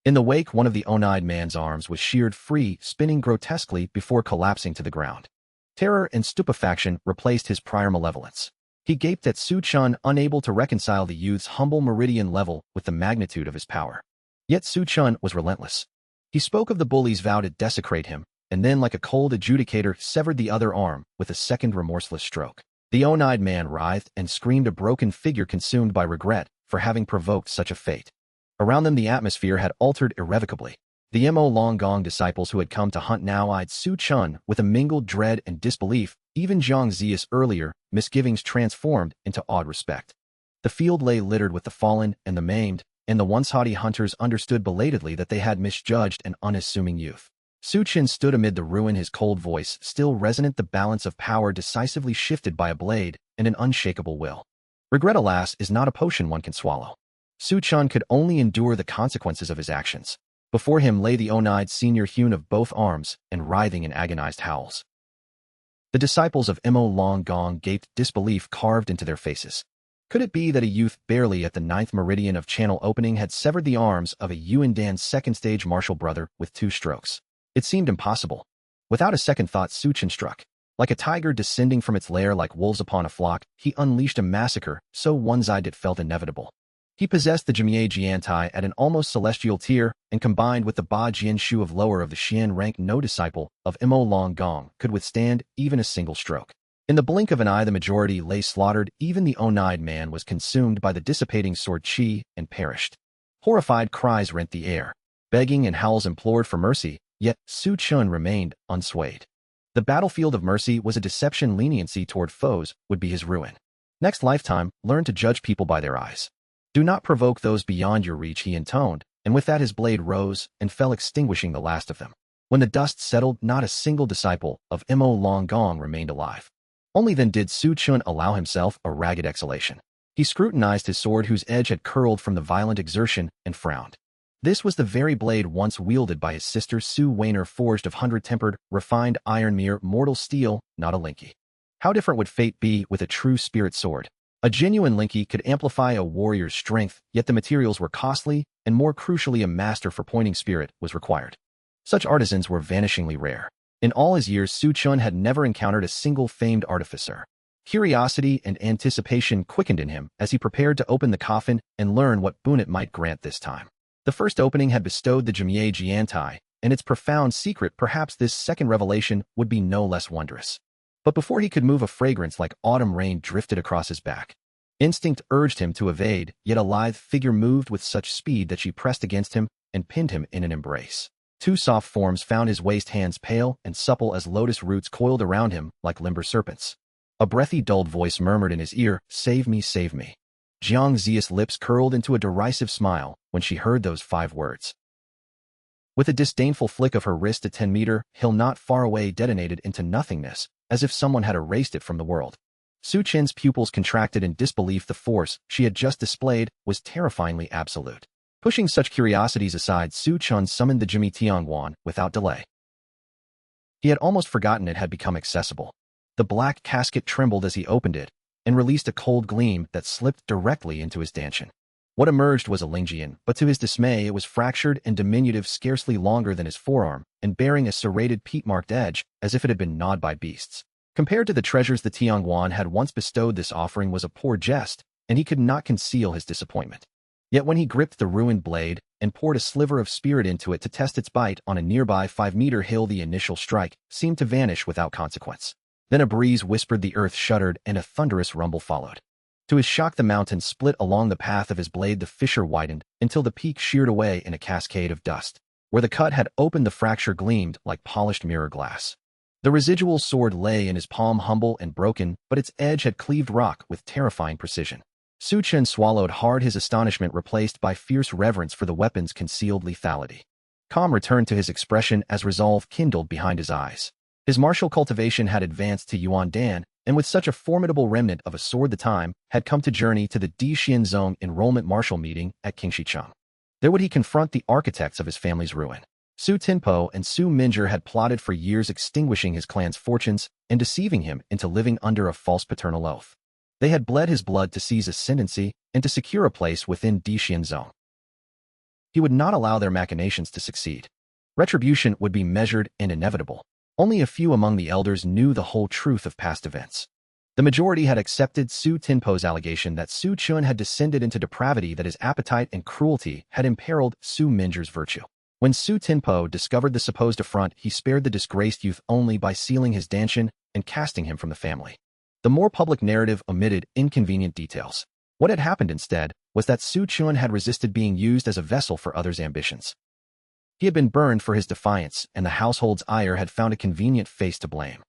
In the wake, one of the one-eyed man's arms was sheared free, spinning grotesquely before collapsing to the ground. Terror and stupefaction replaced his prior malevolence. He gaped at Su Chen, unable to reconcile the youth's humble meridian level with the magnitude of his power. Yet Su Chen was relentless. He spoke of the bully's vow to desecrate him, and then, like a cold adjudicator, severed the other arm with a second remorseless stroke. The one-eyed man writhed and screamed, a broken figure consumed by regret for having provoked such a fate. Around them the atmosphere had altered irrevocably. The Mo Long Gong disciples who had come to hunt now eyed Su Chen with a mingled dread and disbelief. Even Jiangzi's earlier misgivings transformed into awed respect. The field lay littered with the fallen and the maimed, and the once haughty hunters understood belatedly that they had misjudged an unassuming youth. Chen stood amid the ruin, his cold voice still resonant, the balance of power decisively shifted by a blade and an unshakable will. Regret, alas, is not a potion one can swallow. Chen could only endure the consequences of his actions. Before him lay the one-eyed senior, hewn of both arms and writhing in agonized howls. The disciples of Mo Long Gong gaped, disbelief carved into their faces. Could it be that a youth barely at the 9th meridian of channel opening had severed the arms of a Yuan Dan's second-stage martial brother with 2 strokes? It seemed impossible. Without a second thought, Chen struck. Like a tiger descending from its lair like wolves upon a flock, he unleashed a massacre, so one-sided it felt inevitable. He possessed the Jimiye Jiantai at an almost celestial tier, and combined with the Ba Jian Shu of lower of the Xian rank, no disciple of Mo Long Gong could withstand even a single stroke. In the blink of an eye the majority lay slaughtered, even the one-eyed man was consumed by the dissipating sword chi and perished. Horrified cries rent the air. Begging and howls implored for mercy, yet Chen remained unswayed. The battlefield of mercy was a deception, leniency toward foes would be his ruin. Next lifetime, learn to judge people by their eyes. Do not provoke those beyond your reach, he intoned, and with that his blade rose and fell, extinguishing the last of them. When the dust settled, not a single disciple of Mo Long Gong remained alive. Only then did Chen allow himself a ragged exhalation. He scrutinized his sword, whose edge had curled from the violent exertion, and frowned. This was the very blade once wielded by his sister Su Weiner, forged of 100-tempered, refined iron, mere mortal steel, not a linky. How different would fate be with a true spirit sword? A genuine linky could amplify a warrior's strength, yet the materials were costly, and more crucially a master for pointing spirit was required. Such artisans were vanishingly rare. In all his years, Chen had never encountered a single famed artificer. Curiosity and anticipation quickened in him as he prepared to open the coffin and learn what boon it might grant this time. The first opening had bestowed the Jimiye Jiantai, and its profound secret, perhaps this second revelation would be no less wondrous. But before he could move, a fragrance like autumn rain drifted across his back. Instinct urged him to evade, yet a lithe figure moved with such speed that she pressed against him and pinned him in an embrace. 2 soft forms found his waist, hands pale and supple as lotus roots coiled around him like limber serpents. A breathy, dulled voice murmured in his ear, "Save me, save me." Jiang Zia's lips curled into a derisive smile when she heard those 5 words. With a disdainful flick of her wrist, a 10-meter hill not far away detonated into nothingness, as if someone had erased it from the world. Chen's pupils contracted in disbelief. The force she had just displayed was terrifyingly absolute. Pushing such curiosities aside, Chen summoned the Jimmy Tiangwan without delay. He had almost forgotten it had become accessible. The black casket trembled as he opened it, and released a cold gleam that slipped directly into his Dantian. What emerged was a Lingjian, but to his dismay it was fractured and diminutive, scarcely longer than his forearm, and bearing a serrated peat-marked edge, as if it had been gnawed by beasts. Compared to the treasures the Tiangwan had once bestowed, this offering was a poor jest, and he could not conceal his disappointment. Yet when he gripped the ruined blade and poured a sliver of spirit into it to test its bite on a nearby 5-meter hill, the initial strike seemed to vanish without consequence. Then a breeze whispered, the earth shuddered, and a thunderous rumble followed. To his shock, the mountain split along the path of his blade. The fissure widened until the peak sheared away in a cascade of dust. Where the cut had opened, the fracture gleamed like polished mirror glass. The residual sword lay in his palm, humble and broken, but its edge had cleaved rock with terrifying precision. Chen swallowed hard, his astonishment replaced by fierce reverence for the weapon's concealed lethality. Calm returned to his expression as resolve kindled behind his eyes. His martial cultivation had advanced to Yuan Dan, and with such a formidable remnant of a sword, the time had come to journey to the Dantian Zone enrollment martial meeting at Qingshicheng. There would he confront the architects of his family's ruin. Su Tinpo and Su Minjer had plotted for years, extinguishing his clan's fortunes and deceiving him into living under a false paternal oath. They had bled his blood to seize ascendancy and to secure a place within Dantian Zone. He would not allow their machinations to succeed. Retribution would be measured and inevitable. Only a few among the elders knew the whole truth of past events. The majority had accepted Su Tinpo's allegation that Chen had descended into depravity, that his appetite and cruelty had imperiled Su Minjer's virtue. When Su Tinpo discovered the supposed affront, he spared the disgraced youth only by sealing his Dantian and casting him from the family. The more public narrative omitted inconvenient details. What had happened instead was that Chen had resisted being used as a vessel for others' ambitions. He had been burned for his defiance, and the household's ire had found a convenient face to blame.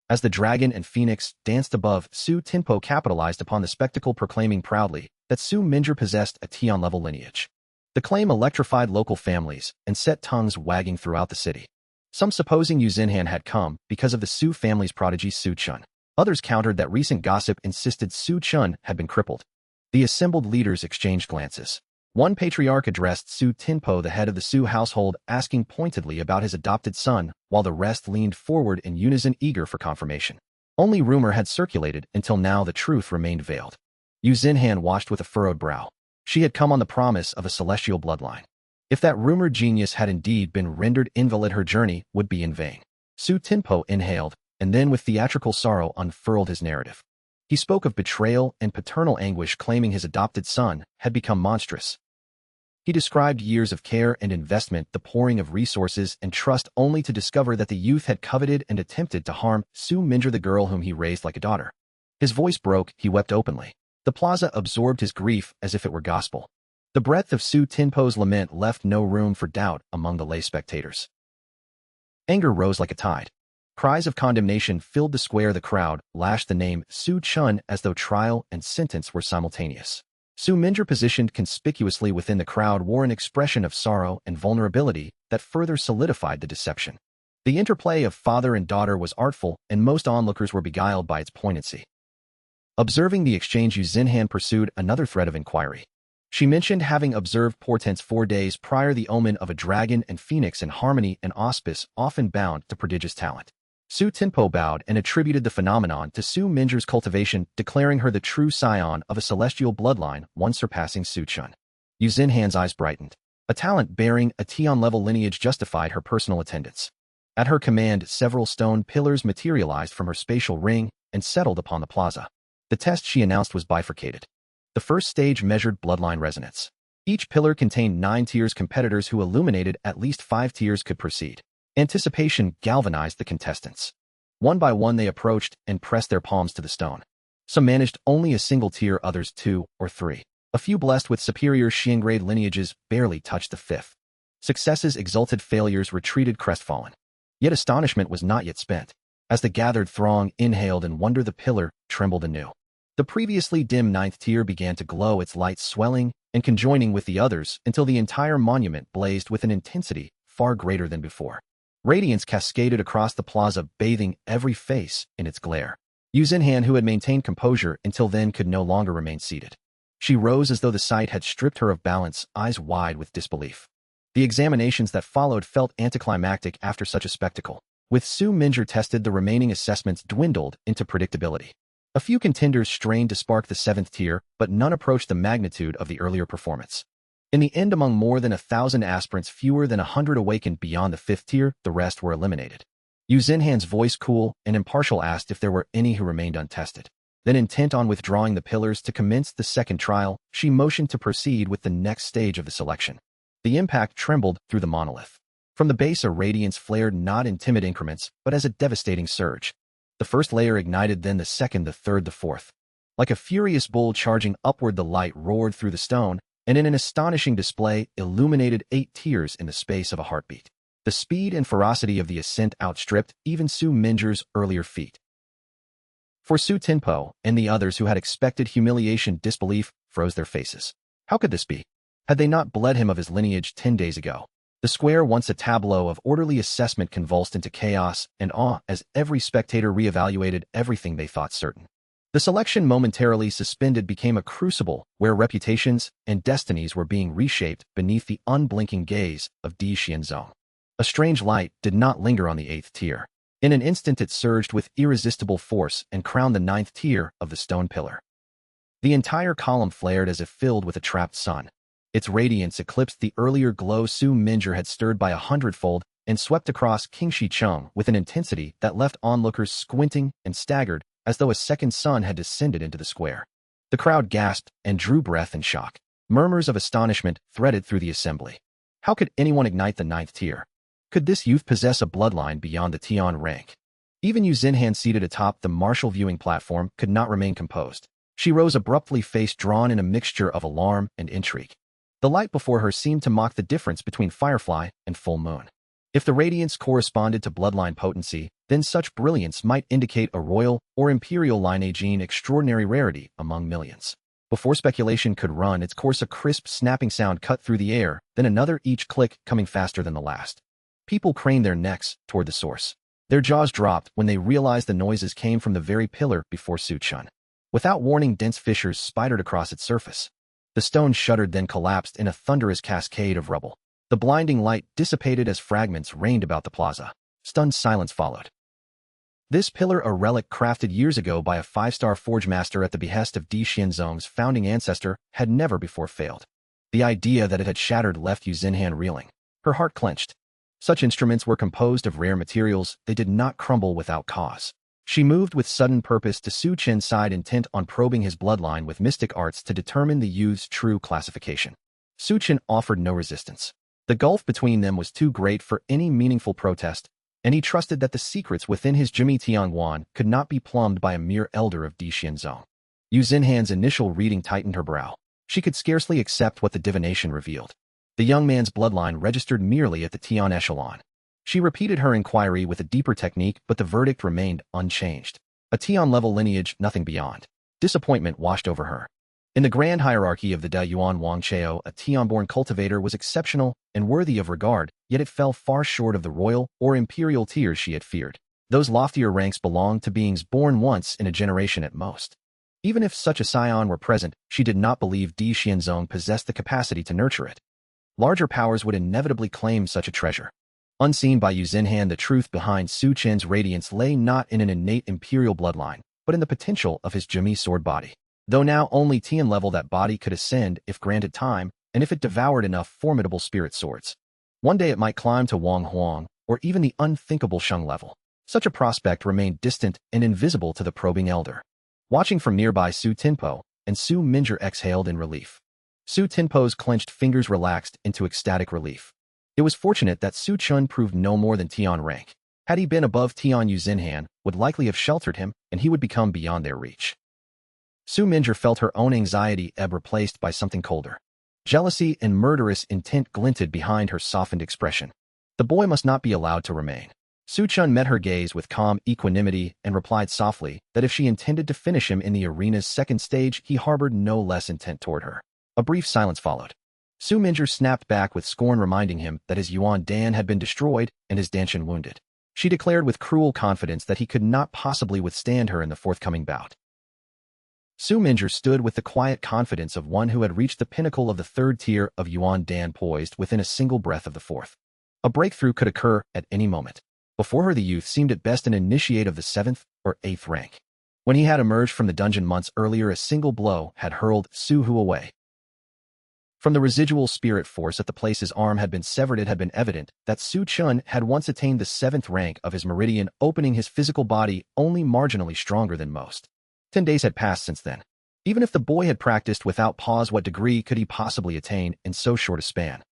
As the dragon and phoenix danced above, Su Tinpo capitalized upon the spectacle, proclaiming proudly, that Su Minjur possessed a Tian-level lineage. The claim electrified local families and set tongues wagging throughout the city. Some supposing Yu Xinhan had come because of the Su family's prodigy Su Chen. Others countered that recent gossip insisted Su Chen had been crippled. The assembled leaders exchanged glances. One patriarch addressed Su Tinpo, the head of the Su household, asking pointedly about his adopted son, while the rest leaned forward in unison, eager for confirmation. Only rumor had circulated until now. The truth remained veiled. Yu Xinhan watched with a furrowed brow. She had come on the promise of a celestial bloodline. If that rumored genius had indeed been rendered invalid, her journey would be in vain. Su Tinpo inhaled, and then with theatrical sorrow unfurled his narrative. He spoke of betrayal and paternal anguish, claiming his adopted son had become monstrous. He described years of care and investment, the pouring of resources and trust, only to discover that the youth had coveted and attempted to harm Su Minjur, the girl whom he raised like a daughter. His voice broke, he wept openly. The plaza absorbed his grief as if it were gospel. The breadth of Su Tinpo's lament left no room for doubt among the lay spectators. Anger rose like a tide. Cries of condemnation filled the square. The crowd lashed the name Su Chen as though trial and sentence were simultaneous. Su Minjur, positioned conspicuously within the crowd, wore an expression of sorrow and vulnerability that further solidified the deception. The interplay of father and daughter was artful, and most onlookers were beguiled by its poignancy. Observing the exchange, Yu Xinhan pursued another thread of inquiry. She mentioned having observed portents 4 days prior, the omen of a dragon and phoenix in harmony and auspice, often bound to prodigious talent. Su Tinpo bowed and attributed the phenomenon to Su Minjur's cultivation, declaring her the true scion of a celestial bloodline, one surpassing Su Chen. Yu Xinhan's eyes brightened. A talent bearing a Tian-level lineage justified her personal attendance. At her command, several stone pillars materialized from her spatial ring and settled upon the plaza. The test, she announced, was bifurcated. The first stage measured bloodline resonance. Each pillar contained 9 tiers. Competitors who illuminated at least 5 tiers could proceed. Anticipation galvanized the contestants. One by one they approached and pressed their palms to the stone. Some managed only a single tier, others 2 or 3. A few blessed with superior Xian-grade lineages barely touched the 5th. Successes exulted, failures retreated crestfallen. Yet astonishment was not yet spent. As the gathered throng inhaled in wonder, the pillar trembled anew. The previously dim 9th tier began to glow, its light swelling and conjoining with the others until the entire monument blazed with an intensity far greater than before. Radiance cascaded across the plaza, bathing every face in its glare. Yu Xinhan, who had maintained composure until then, could no longer remain seated. She rose as though the sight had stripped her of balance, eyes wide with disbelief. The examinations that followed felt anticlimactic after such a spectacle. With Su Minjur tested, the remaining assessments dwindled into predictability. A few contenders strained to spark the 7th tier, but none approached the magnitude of the earlier performance. In the end, among more than 1,000 aspirants, fewer than 100 awakened beyond the 5th tier. The rest were eliminated. Yu Xinhan's voice, cool and impartial, asked if there were any who remained untested. Then, intent on withdrawing the pillars to commence the second trial, she motioned to proceed with the next stage of the selection. The impact trembled through the monolith. From the base, a radiance flared, not in timid increments, but as a devastating surge. The first layer ignited, then the second, the third, the fourth. Like a furious bull charging upward, the light roared through the stone, and in an astonishing display illuminated 8 tiers in the space of a heartbeat. The speed and ferocity of the ascent outstripped even Su Minjur's earlier feat. For Su Tinpo and the others who had expected humiliation, disbelief froze their faces. How could this be? Had they not bled him of his lineage 10 days ago? The square, once a tableau of orderly assessment, convulsed into chaos and awe as every spectator reevaluated everything they thought certain. The selection, momentarily suspended, became a crucible where reputations and destinies were being reshaped beneath the unblinking gaze of Di Xianzong. A strange light did not linger on the 8th tier. In an instant it surged with irresistible force and crowned the 9th tier of the stone pillar. The entire column flared as if filled with a trapped sun. Its radiance eclipsed the earlier glow Su Minjur had stirred by 100-fold and swept across King Shicheng with an intensity that left onlookers squinting and staggered, as though a second sun had descended into the square. The crowd gasped and drew breath in shock. Murmurs of astonishment threaded through the assembly. How could anyone ignite the 9th tier? Could this youth possess a bloodline beyond the Tian rank? Even Yu Xinhan, seated atop the martial viewing platform, could not remain composed. She rose abruptly, face drawn in a mixture of alarm and intrigue. The light before her seemed to mock the difference between firefly and full moon. If the radiance corresponded to bloodline potency, then such brilliance might indicate a royal or imperial lineage, an extraordinary rarity among millions. Before speculation could run its course, a crisp snapping sound cut through the air, then another, each click coming faster than the last. People craned their necks toward the source. Their jaws dropped when they realized the noises came from the very pillar before Chen. Without warning, dense fissures spidered across its surface. The stone shuddered, then collapsed in a thunderous cascade of rubble. The blinding light dissipated as fragments rained about the plaza. Stunned silence followed. This pillar, a relic crafted years ago by a 5-star forge master at the behest of Di Xianzong's founding ancestor, had never before failed. The idea that it had shattered left Yu Xinhan reeling. Her heart clenched. Such instruments were composed of rare materials, they did not crumble without cause. She moved with sudden purpose to Chen's side, intent on probing his bloodline with mystic arts to determine the youth's true classification. Chen offered no resistance. The gulf between them was too great for any meaningful protest, and he trusted that the secrets within his Jimmy Tianguan could not be plumbed by a mere elder of Di Xianzong. Yu Xinhan's initial reading tightened her brow. She could scarcely accept what the divination revealed. The young man's bloodline registered merely at the Tian echelon. She repeated her inquiry with a deeper technique, but the verdict remained unchanged. A Tian-level lineage, nothing beyond. Disappointment washed over her. In the grand hierarchy of the Da Yuan Wangchao, a Tian-born cultivator was exceptional and worthy of regard, yet it fell far short of the royal or imperial tiers she had feared. Those loftier ranks belonged to beings born once in a generation at most. Even if such a scion were present, she did not believe Di Xianzong possessed the capacity to nurture it. Larger powers would inevitably claim such a treasure. Unseen by Yu Xinhan, the truth behind Chen's radiance lay not in an innate imperial bloodline, but in the potential of his Jimmy sword body. Though now only Tian level, that body could ascend if granted time, and if it devoured enough formidable spirit swords. One day it might climb to Wang Huang, or even the unthinkable Sheng level. Such a prospect remained distant and invisible to the probing elder. Watching from nearby, Su Tinpo and Su Minjer exhaled in relief. Su Tinpo's clenched fingers relaxed into ecstatic relief. It was fortunate that Chen proved no more than Tian rank. Had he been above Tian, Yu Xinhan would likely have sheltered him, and he would become beyond their reach. Su Minjer felt her own anxiety ebb, replaced by something colder. Jealousy and murderous intent glinted behind her softened expression. The boy must not be allowed to remain. Chen met her gaze with calm equanimity and replied softly that if she intended to finish him in the arena's second stage, he harbored no less intent toward her. A brief silence followed. Su Minjer snapped back with scorn, reminding him that his Yuan Dan had been destroyed and his Dantian wounded. She declared with cruel confidence that he could not possibly withstand her in the forthcoming bout. Su Minjer stood with the quiet confidence of one who had reached the pinnacle of the third tier of Yuan Dan, poised within a single breath of the fourth. A breakthrough could occur at any moment. Before her, the youth seemed at best an initiate of the 7th or 8th rank. When he had emerged from the dungeon months earlier, a single blow had hurled Su Hu away. From the residual spirit force at the place his arm had been severed, it had been evident that Chen had once attained the 7th rank of his meridian, opening his physical body only marginally stronger than most. 10 days had passed since then. Even if the boy had practiced without pause, what degree could he possibly attain in so short a span?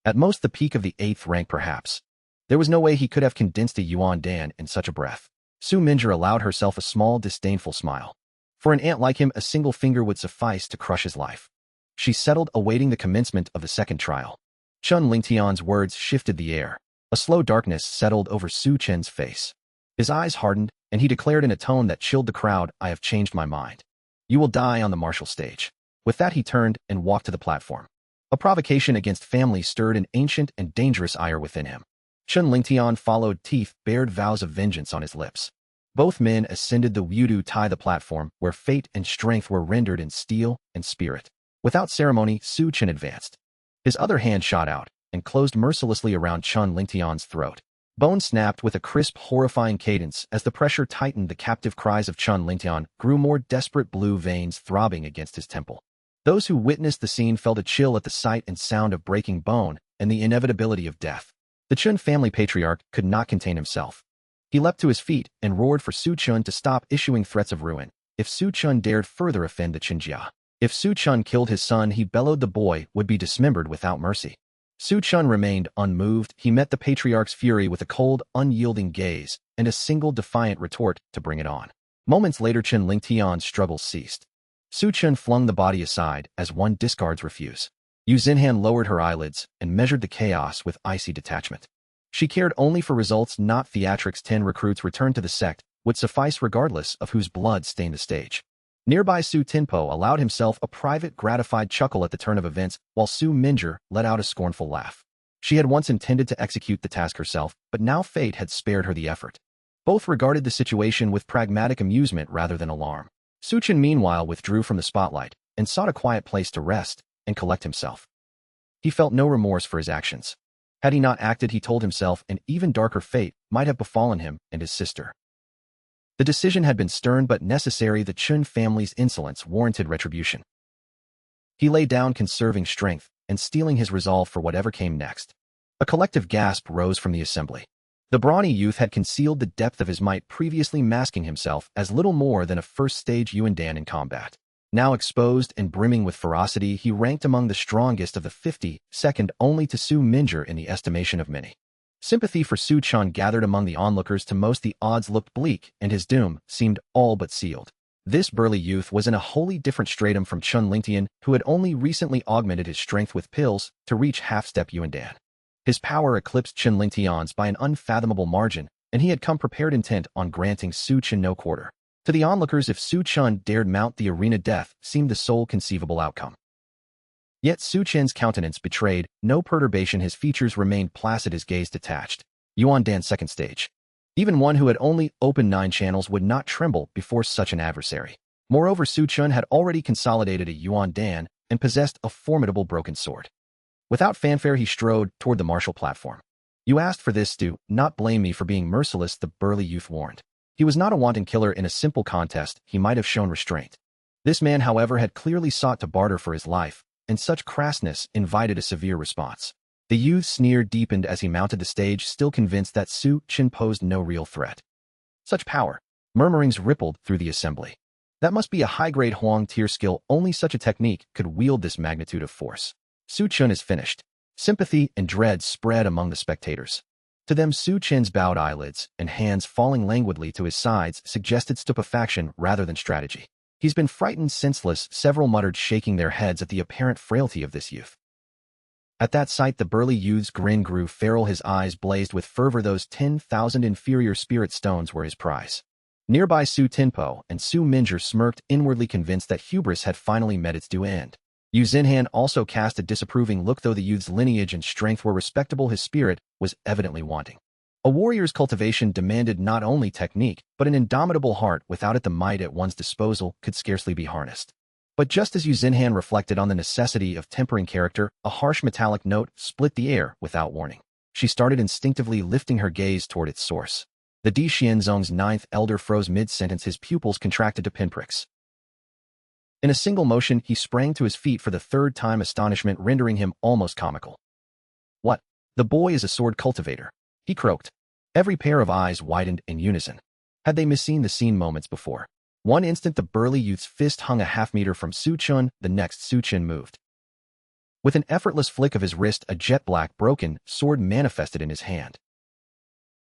At most the peak of the 8th rank, perhaps. There was no way he could have condensed a Yuan Dan in such a breath. Su Minjer allowed herself a small, disdainful smile. For an ant like him, a single finger would suffice to crush his life. She settled, awaiting the commencement of the second trial. Chen Lingtian's words shifted the air. A slow darkness settled over Chen's face. His eyes hardened, and he declared in a tone that chilled the crowd, "I have changed my mind. You will die on the martial stage." With that, he turned and walked to the platform. A provocation against family stirred an ancient and dangerous ire within him. Chen Lingtian followed, teeth-bared vows of vengeance on his lips. Both men ascended the Wudu Tai, the platform where fate and strength were rendered in steel and spirit. Without ceremony, Chen advanced. His other hand shot out and closed mercilessly around Chen Lingtian's throat. Bone snapped with a crisp, horrifying cadence as the pressure tightened. The captive cries of Chen Lingtian grew more desperate, blue veins throbbing against his temple. Those who witnessed the scene felt a chill at the sight and sound of breaking bone and the inevitability of death. The Chen family patriarch could not contain himself. He leapt to his feet and roared for Chen to stop issuing threats of ruin if Chen dared further offend the Qinjia. If Chen killed his son, he bellowed, the boy would be dismembered without mercy. Chen remained unmoved. He met the patriarch's fury with a cold, unyielding gaze and a single defiant retort to bring it on. Moments later, Chen Lingtian's struggles ceased. Chen flung the body aside as one discards refuse. Yu Xinhan lowered her eyelids and measured the chaos with icy detachment. She cared only for results, not theatrics. 10 recruits returned to the sect would suffice regardless of whose blood stained the stage. Nearby Su Tinpo allowed himself a private, gratified chuckle at the turn of events, while Su Minjer let out a scornful laugh. She had once intended to execute the task herself, but now fate had spared her the effort. Both regarded the situation with pragmatic amusement rather than alarm. Su Chen meanwhile withdrew from the spotlight and sought a quiet place to rest and collect himself. He felt no remorse for his actions. Had he not acted, he told himself, an even darker fate might have befallen him and his sister. The decision had been stern but necessary. The Chen family's insolence warranted retribution. He lay down, conserving strength and steeling his resolve for whatever came next. A collective gasp rose from the assembly. The brawny youth had concealed the depth of his might, previously masking himself as little more than a first-stage Yuandan in combat. Now exposed and brimming with ferocity, he ranked among the strongest of the 50, second only to Su Minjer in the estimation of many. Sympathy for Su Chen gathered among the onlookers. To most, the odds looked bleak, and his doom seemed all but sealed. This burly youth was in a wholly different stratum from Chen Lingtian, who had only recently augmented his strength with pills to reach half-step Yuandan. His power eclipsed Chen Lingtian's by an unfathomable margin, and he had come prepared, intent on granting Su Chen no quarter. To the onlookers, if Su Chen dared mount the arena, death seemed the sole conceivable outcome. Yet Su Chen's countenance betrayed no perturbation. His features remained placid, his gaze detached. Yuandan's second stage. Even one who had only opened 9 channels would not tremble before such an adversary. Moreover, Su Chen had already consolidated a Yuandan and possessed a formidable broken sword. Without fanfare, he strode toward the martial platform. "You asked for this, do not blame me for being merciless," the burly youth warned. He was not a wanton killer. In a simple contest, he might have shown restraint. This man, however, had clearly sought to barter for his life, and such crassness invited a severe response. The youth's sneer deepened as he mounted the stage, still convinced that Su Chen posed no real threat. Such power! Murmurings rippled through the assembly. That must be a high-grade Huang tier skill. Only such a technique could wield this magnitude of force. Su Chen is finished. Sympathy and dread spread among the spectators. To them, Su Chen's bowed eyelids and hands falling languidly to his sides suggested stupefaction rather than strategy. "He's been frightened senseless," several muttered, shaking their heads at the apparent frailty of this youth. At that sight, the burly youth's grin grew feral. His eyes blazed with fervor. Those 10,000 inferior spirit stones were his prize. Nearby, Su Tinpo and Su Minjer smirked, inwardly convinced that hubris had finally met its due end. Yu Xinhan also cast a disapproving look. Though the youth's lineage and strength were respectable, his spirit was evidently wanting. A warrior's cultivation demanded not only technique, but an indomitable heart. Without it, the might at one's disposal could scarcely be harnessed. But just as Yu Xinhan reflected on the necessity of tempering character, a harsh metallic note split the air without warning. She started instinctively lifting her gaze toward its source. The Di Xianzong's 9th elder froze mid-sentence, his pupils contracted to pinpricks. In a single motion, he sprang to his feet for the 3rd time, astonishment rendering him almost comical. "What? The boy is a sword cultivator," he croaked. Every pair of eyes widened in unison. Had they misseen the scene moments before? One instant, the burly youth's fist hung a half-meter from Su Chen, the next Su Chen moved. With an effortless flick of his wrist, a jet-black, broken sword manifested in his hand.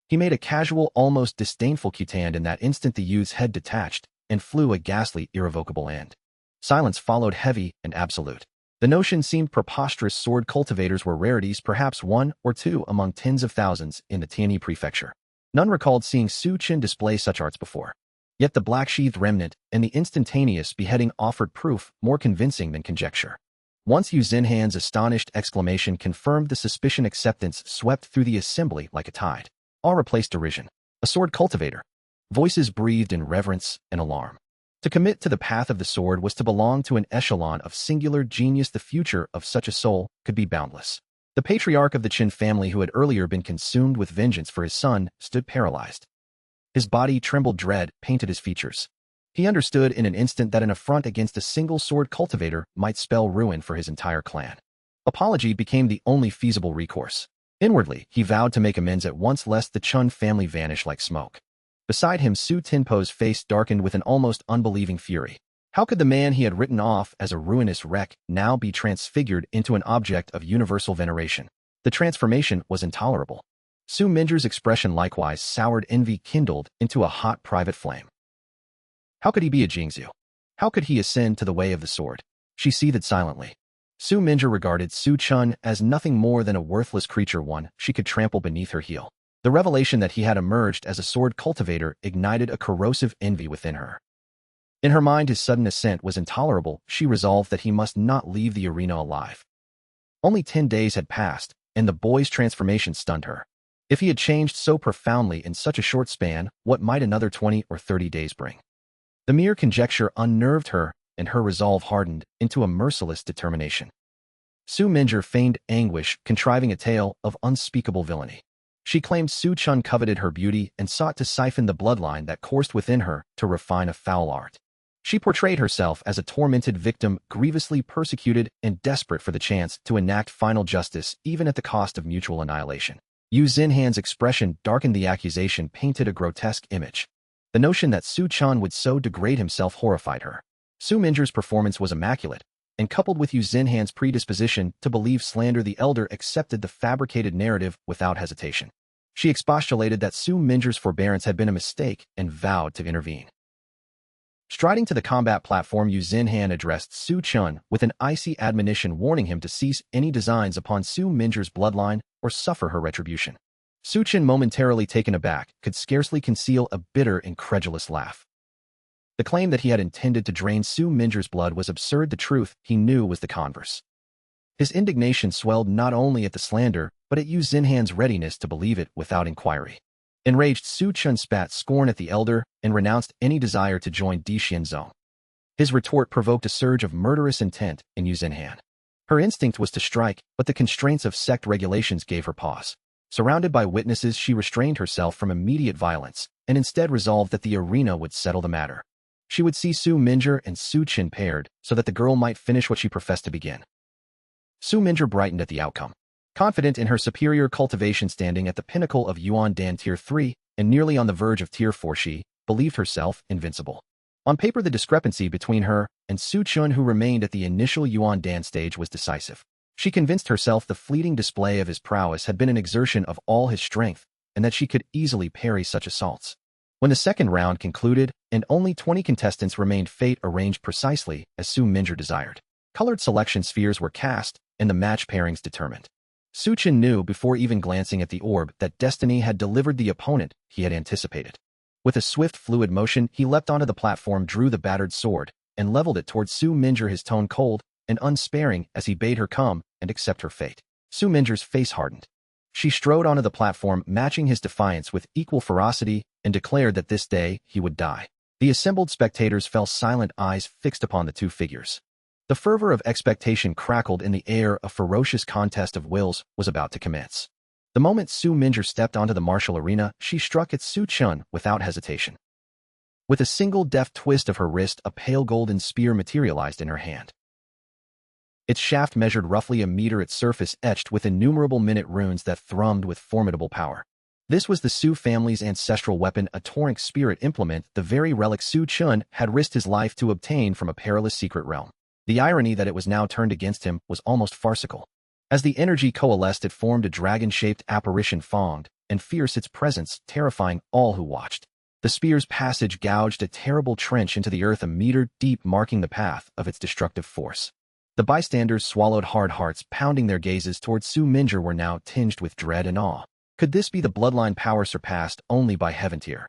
He made a casual, almost disdainful q-tand. In that instant, the youth's head detached and flew, a ghastly, irrevocable end. Silence followed, heavy and absolute. The notion seemed preposterous. Sword cultivators were rarities, perhaps 1 or 2 among tens of thousands in the Tianyi prefecture. None recalled seeing Su Chen display such arts before. Yet the black-sheathed remnant and the instantaneous beheading offered proof more convincing than conjecture. Once Yu Xinhan's astonished exclamation confirmed the suspicion, acceptance swept through the assembly like a tide. Awe replaced derision. A sword cultivator. Voices breathed in reverence and alarm. To commit to the path of the sword was to belong to an echelon of singular genius. The future of such a soul could be boundless. The patriarch of the Chen family, who had earlier been consumed with vengeance for his son, stood paralyzed. His body trembled, dread painted his features. He understood in an instant that an affront against a single sword cultivator might spell ruin for his entire clan. Apology became the only feasible recourse. Inwardly, he vowed to make amends at once, lest the Chen family vanish like smoke. Beside him, Su Tinpo's face darkened with an almost unbelieving fury. How could the man he had written off as a ruinous wreck now be transfigured into an object of universal veneration? The transformation was intolerable. Su Minjer's expression likewise soured. Envy kindled into a hot private flame. How could he be a Jingzhu? How could he ascend to the way of the sword? She seethed silently. Su Minjer regarded Su Chen as nothing more than a worthless creature, one she could trample beneath her heel. The revelation that he had emerged as a sword cultivator ignited a corrosive envy within her. In her mind, his sudden ascent was intolerable. She resolved that he must not leave the arena alive. Only 10 days had passed, and the boy's transformation stunned her. If he had changed so profoundly in such a short span, what might another 20 or 30 days bring? The mere conjecture unnerved her, and her resolve hardened into a merciless determination. Su Minjer feigned anguish, contriving a tale of unspeakable villainy. She claimed Su Chen coveted her beauty and sought to siphon the bloodline that coursed within her to refine a foul art. She portrayed herself as a tormented victim, grievously persecuted and desperate for the chance to enact final justice, even at the cost of mutual annihilation. Yu Xinhan's expression darkened the accusation, painted a grotesque image. The notion that Su Chen would so degrade himself horrified her. Su Minjer's performance was immaculate, and coupled with Yu Xinhan's predisposition to believe slander, the elder accepted the fabricated narrative without hesitation. She expostulated that Su Minjer's forbearance had been a mistake and vowed to intervene. Striding to the combat platform, Yu Xinhan addressed Su Chen with an icy admonition, warning him to cease any designs upon Su Minjer's bloodline or suffer her retribution. Su Chen, momentarily taken aback, could scarcely conceal a bitter, incredulous laugh. The claim that he had intended to drain Su Minjer's blood was absurd. The truth, he knew, was the converse. His indignation swelled not only at the slander, but at Yu Xinhan's readiness to believe it without inquiry. Enraged, Su Chen spat scorn at the elder and renounced any desire to join Dantian zone. His retort provoked a surge of murderous intent in Yu Xinhan. Her instinct was to strike, but the constraints of sect regulations gave her pause. Surrounded by witnesses, she restrained herself from immediate violence and instead resolved that the arena would settle the matter. She would see Su Minjer and Su Chen paired so that the girl might finish what she professed to begin. Su Minjer brightened at the outcome. Confident in her superior cultivation, standing at the pinnacle of Yuan Dan Tier 3 and nearly on the verge of Tier 4, she believed herself invincible. On paper, the discrepancy between her and Su Chen, who remained at the initial Yuan Dan stage, was decisive. She convinced herself the fleeting display of his prowess had been an exertion of all his strength and that she could easily parry such assaults. When the second round concluded and only 20 contestants remained, fate arranged precisely as Su Minjer desired. Colored selection spheres were cast and the match pairings determined. Su Chen knew before even glancing at the orb that destiny had delivered the opponent he had anticipated. With a swift, fluid motion, he leapt onto the platform, drew the battered sword, and leveled it towards Su Minjer, his tone cold and unsparing as he bade her come and accept her fate. Su Minjer's face hardened. She strode onto the platform, matching his defiance with equal ferocity, and declared that this day he would die. The assembled spectators fell silent, eyes fixed upon the two figures. The fervor of expectation crackled in the air. A ferocious contest of wills was about to commence. The moment Su Minjer stepped onto the martial arena, she struck at Su Chen without hesitation. With a single deft twist of her wrist, a pale golden spear materialized in her hand. Its shaft measured roughly a meter, its surface etched with innumerable minute runes that thrummed with formidable power. This was the Su family's ancestral weapon, a Tauric spirit implement, the very relic Su Chen had risked his life to obtain from a perilous secret realm. The irony that it was now turned against him was almost farcical. As the energy coalesced, it formed a dragon-shaped apparition, fanged and fierce, its presence terrifying all who watched. The spear's passage gouged a terrible trench into the earth, a meter deep, marking the path of its destructive force. The bystanders swallowed hard, hearts pounding. Their gazes towards Su Minjer were now tinged with dread and awe. Could this be the bloodline power surpassed only by heaven tier?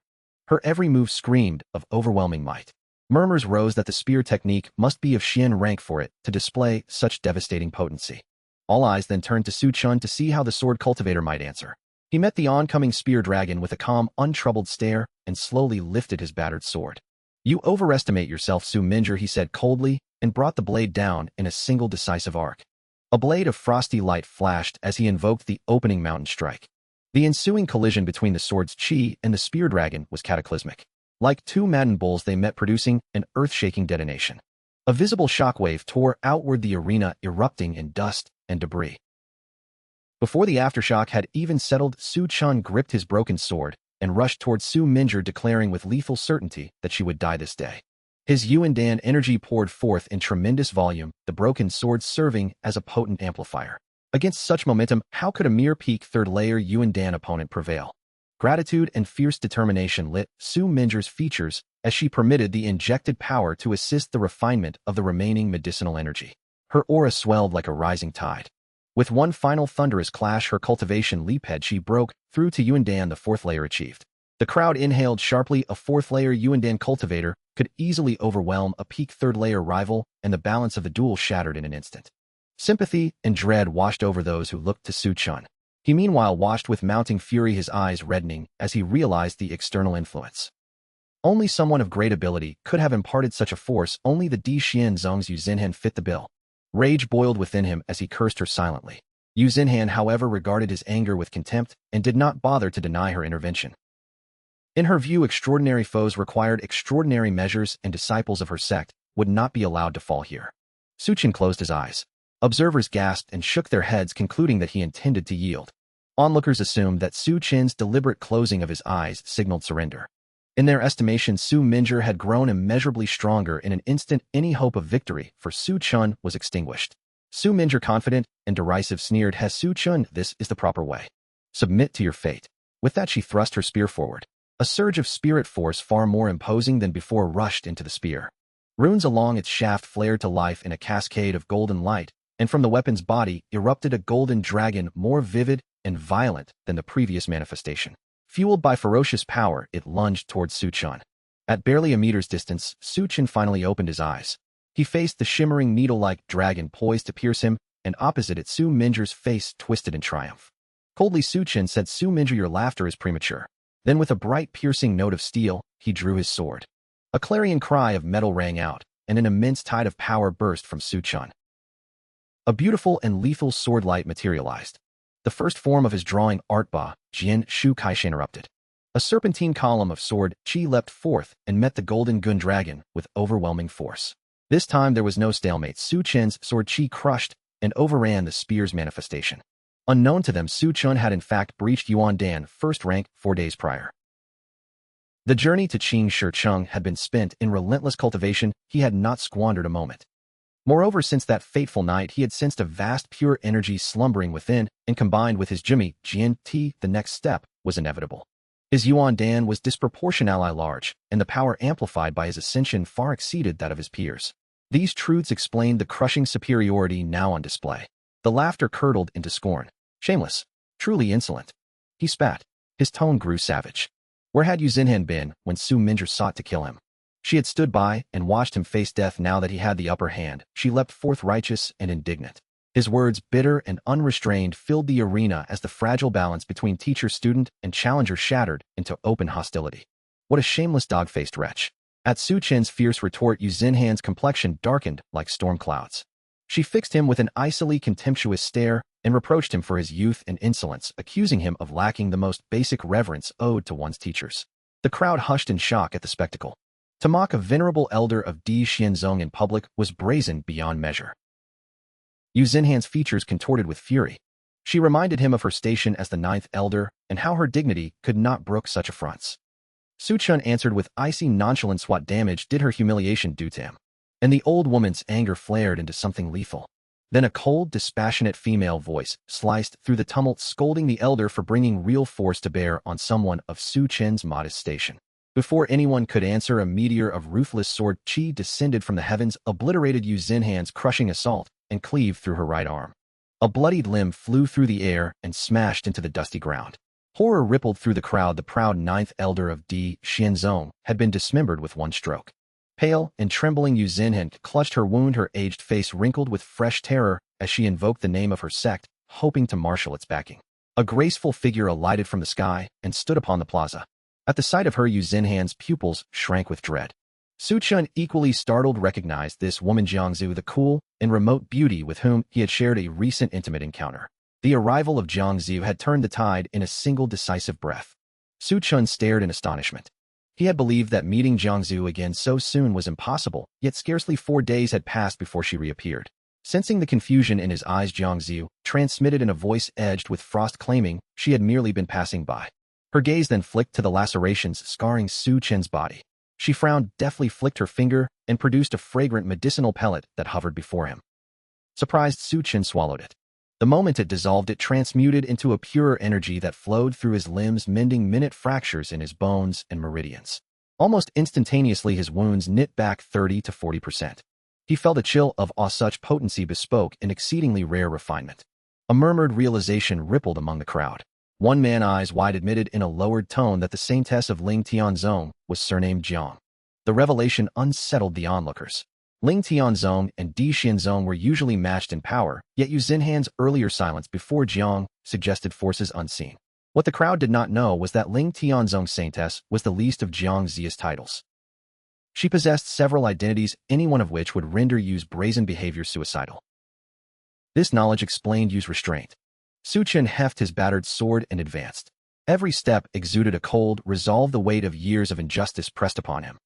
Her every move screamed of overwhelming might. Murmurs rose that the spear technique must be of Xian rank for it to display such devastating potency. All eyes then turned to Su Chen to see how the sword cultivator might answer. He met the oncoming spear dragon with a calm, untroubled stare and slowly lifted his battered sword. "You overestimate yourself, Su Minjer," he said coldly, and brought the blade down in a single decisive arc. A blade of frosty light flashed as he invoked the opening mountain strike. The ensuing collision between the sword's chi and the spear dragon was cataclysmic. Like two maddened bulls, they met, producing an earth-shaking detonation. A visible shockwave tore outward, the arena erupting in dust and debris. Before the aftershock had even settled, Su Chen gripped his broken sword and rushed towards Su Minjer, declaring with lethal certainty that she would die this day. His Yuan Dan energy poured forth in tremendous volume, the broken sword serving as a potent amplifier. Against such momentum, how could a mere peak third-layer Yuan Dan opponent prevail? Gratitude and fierce determination lit Su Minjer's features as she permitted the injected power to assist the refinement of the remaining medicinal energy. Her aura swelled like a rising tide. With one final thunderous clash, her cultivation leaphead, she broke through to Yuan Dan, the fourth layer achieved. The crowd inhaled sharply. A fourth layer Yuan Dan cultivator could easily overwhelm a peak third-layer rival, and the balance of the duel shattered in an instant. Sympathy and dread washed over those who looked to Su Chen. He meanwhile watched with mounting fury, his eyes reddening as he realized the external influence. Only someone of great ability could have imparted such a force. Only the Dantian Zhong's Yu Xinhan fit the bill. Rage boiled within him as he cursed her silently. Yu Xinhan, however, regarded his anger with contempt and did not bother to deny her intervention. In her view, extraordinary foes required extraordinary measures, and disciples of her sect would not be allowed to fall here. Su Chen closed his eyes. Observers gasped and shook their heads, concluding that he intended to yield. Onlookers assumed that Su Chen's deliberate closing of his eyes signaled surrender. In their estimation, Su Minjer had grown immeasurably stronger. In an instant, any hope of victory for Su Chen was extinguished. Su Minjer, confident and derisive, sneered, "Has Su Chen, this is the proper way. Submit to your fate." With that, she thrust her spear forward. A surge of spirit force far more imposing than before rushed into the spear. Runes along its shaft flared to life in a cascade of golden light, and from the weapon's body erupted a golden dragon more vivid and violent than the previous manifestation. Fueled by ferocious power, it lunged towards Su Chen. At barely a meter's distance, Su Chen finally opened his eyes. He faced the shimmering needle-like dragon poised to pierce him, and opposite it, Su Minjer's face twisted in triumph. Coldly, Su Chen said, "Su Minjer, your laughter is premature." Then, with a bright, piercing note of steel, he drew his sword. A clarion cry of metal rang out, and an immense tide of power burst from Su Chen. A beautiful and lethal sword light materialized. The first form of his drawing art Ba, Jian Shu Kaishan, erupted. A serpentine column of sword qi leapt forth and met the golden gun dragon with overwhelming force. This time there was no stalemate. Su Chen's sword qi crushed and overran the spear's manifestation. Unknown to them, Su Chen had in fact breached Yuan Dan first rank 4 days prior. The journey to Qing Shicheng had been spent in relentless cultivation. He had not squandered a moment. Moreover, since that fateful night, he had sensed a vast pure energy slumbering within, and combined with his Jimmy Jian Ti, the next step was inevitable. His Yuan Dan was disproportionately large, and the power amplified by his ascension far exceeded that of his peers. These truths explained the crushing superiority now on display. The laughter curdled into scorn. Shameless. Truly insolent. He spat. His tone grew savage. Where had Yu Xinhan been when Su Minjer sought to kill him? She had stood by and watched him face death. Now that he had the upper hand, she leapt forth righteous and indignant. His words, bitter and unrestrained, filled the arena as the fragile balance between teacher-student and challenger shattered into open hostility. What a shameless dog-faced wretch. At Su Chen's fierce retort, Yu Xinhan's complexion darkened like storm clouds. She fixed him with an icily contemptuous stare and reproached him for his youth and insolence, accusing him of lacking the most basic reverence owed to one's teachers. The crowd hushed in shock at the spectacle. To mock a venerable elder of Di Xianzong in public was brazen beyond measure. Yu Xinhan's features contorted with fury. She reminded him of her station as the 9th elder and how her dignity could not brook such affronts. Su Chen answered with icy nonchalance. What damage did her humiliation do to him? And the old woman's anger flared into something lethal. Then a cold, dispassionate female voice sliced through the tumult, scolding the elder for bringing real force to bear on someone of Su Chen's modest station. Before anyone could answer, a meteor of ruthless sword qi descended from the heavens, obliterated Yu Xinhan's crushing assault, and cleaved through her right arm. A bloodied limb flew through the air and smashed into the dusty ground. Horror rippled through the crowd. The proud 9th elder of Di Xianzong had been dismembered with one stroke. Pale and trembling, Yu Xinhan clutched her wound, her aged face wrinkled with fresh terror as she invoked the name of her sect, hoping to marshal its backing. A graceful figure alighted from the sky and stood upon the plaza. At the sight of her, Yu Xinhan's pupils shrank with dread. Su Chen, equally startled, recognized this woman Jiangzu, the cool and remote beauty with whom he had shared a recent intimate encounter. The arrival of Jiangzu had turned the tide in a single decisive breath. Su Chen stared in astonishment. He had believed that meeting Jiangzu again so soon was impossible, yet scarcely 4 days had passed before she reappeared. Sensing the confusion in his eyes, Jiangzu transmitted in a voice edged with frost, claiming she had merely been passing by. Her gaze then flicked to the lacerations scarring Su Chen's body. She frowned, deftly flicked her finger, and produced a fragrant medicinal pellet that hovered before him. Surprised, Su Chen swallowed it. The moment it dissolved, it transmuted into a purer energy that flowed through his limbs, mending minute fractures in his bones and meridians. Almost instantaneously, his wounds knit back 30 to 40%. He felt a chill of awe. Such potency bespoke an exceedingly rare refinement. A murmured realization rippled among the crowd. One man, eyes wide, admitted in a lowered tone that the saintess of Ling Tianzong was surnamed Jiang. The revelation unsettled the onlookers. Ling Tianzong and Di Xianzong were usually matched in power, yet Yu Xinhan's earlier silence before Jiang suggested forces unseen. What the crowd did not know was that Ling Tianzong's saintess was the least of Jiang Ziya's titles. She possessed several identities, any one of which would render Yu's brazen behavior suicidal. This knowledge explained Yu's restraint. Su Chen heft his battered sword and advanced. Every step exuded a cold, resolve the weight of years of injustice pressed upon him.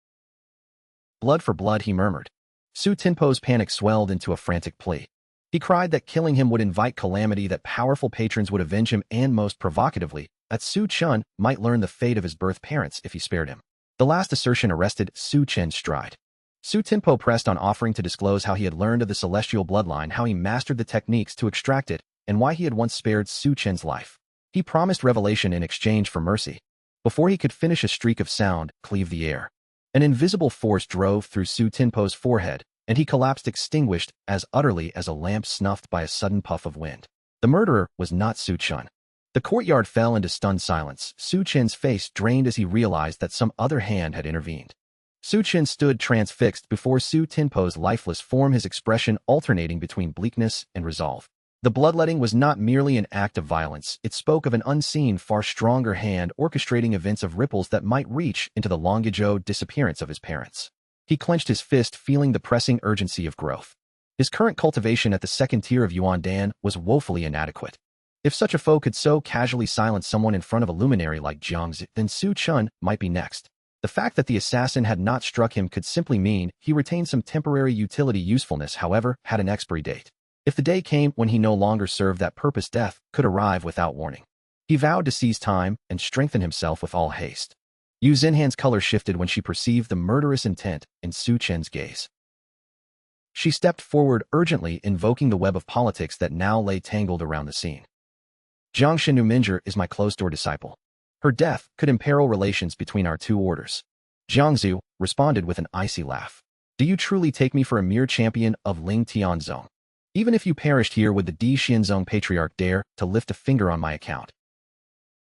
Blood for blood, he murmured. Su Tinpo's panic swelled into a frantic plea. He cried that killing him would invite calamity, that powerful patrons would avenge him, and most provocatively, that Su Chen might learn the fate of his birth parents if he spared him. The last assertion arrested Su Chen's stride. Su Tinpo pressed on, offering to disclose how he had learned of the celestial bloodline, how he mastered the techniques to extract it, and why he had once spared Su Chen's life. He promised revelation in exchange for mercy. Before he could finish, a streak of sound cleaved the air. An invisible force drove through Su Tinpo's forehead, and he collapsed, extinguished as utterly as a lamp snuffed by a sudden puff of wind. The murderer was not Su Chen. The courtyard fell into stunned silence. Su Chen's face drained as he realized that some other hand had intervened. Su Chen stood transfixed before Su Tinpo's lifeless form, his expression alternating between bleakness and resolve. The bloodletting was not merely an act of violence. It spoke of an unseen, far stronger hand orchestrating events of ripples that might reach into the long-ago disappearance of his parents. He clenched his fist, feeling the pressing urgency of growth. His current cultivation at the second tier of Yuandan was woefully inadequate. If such a foe could so casually silence someone in front of a luminary like Jiang Zi, then Su Chen might be next. The fact that the assassin had not struck him could simply mean he retained some temporary utility. Usefulness, however, had an expiry date. If the day came when he no longer served that purpose, death could arrive without warning. He vowed to seize time and strengthen himself with all haste. Yu Xinhan's color shifted when she perceived the murderous intent in Su Chen's gaze. She stepped forward urgently, invoking the web of politics that now lay tangled around the scene. Jiang Shinu Minjie is my closed-door disciple. Her death could imperil relations between our two orders. Jiang Zhu responded with an icy laugh. Do you truly take me for a mere champion of Ling Tianzong? Even if you perished here, would the Di Xianzong patriarch dare to lift a finger on my account?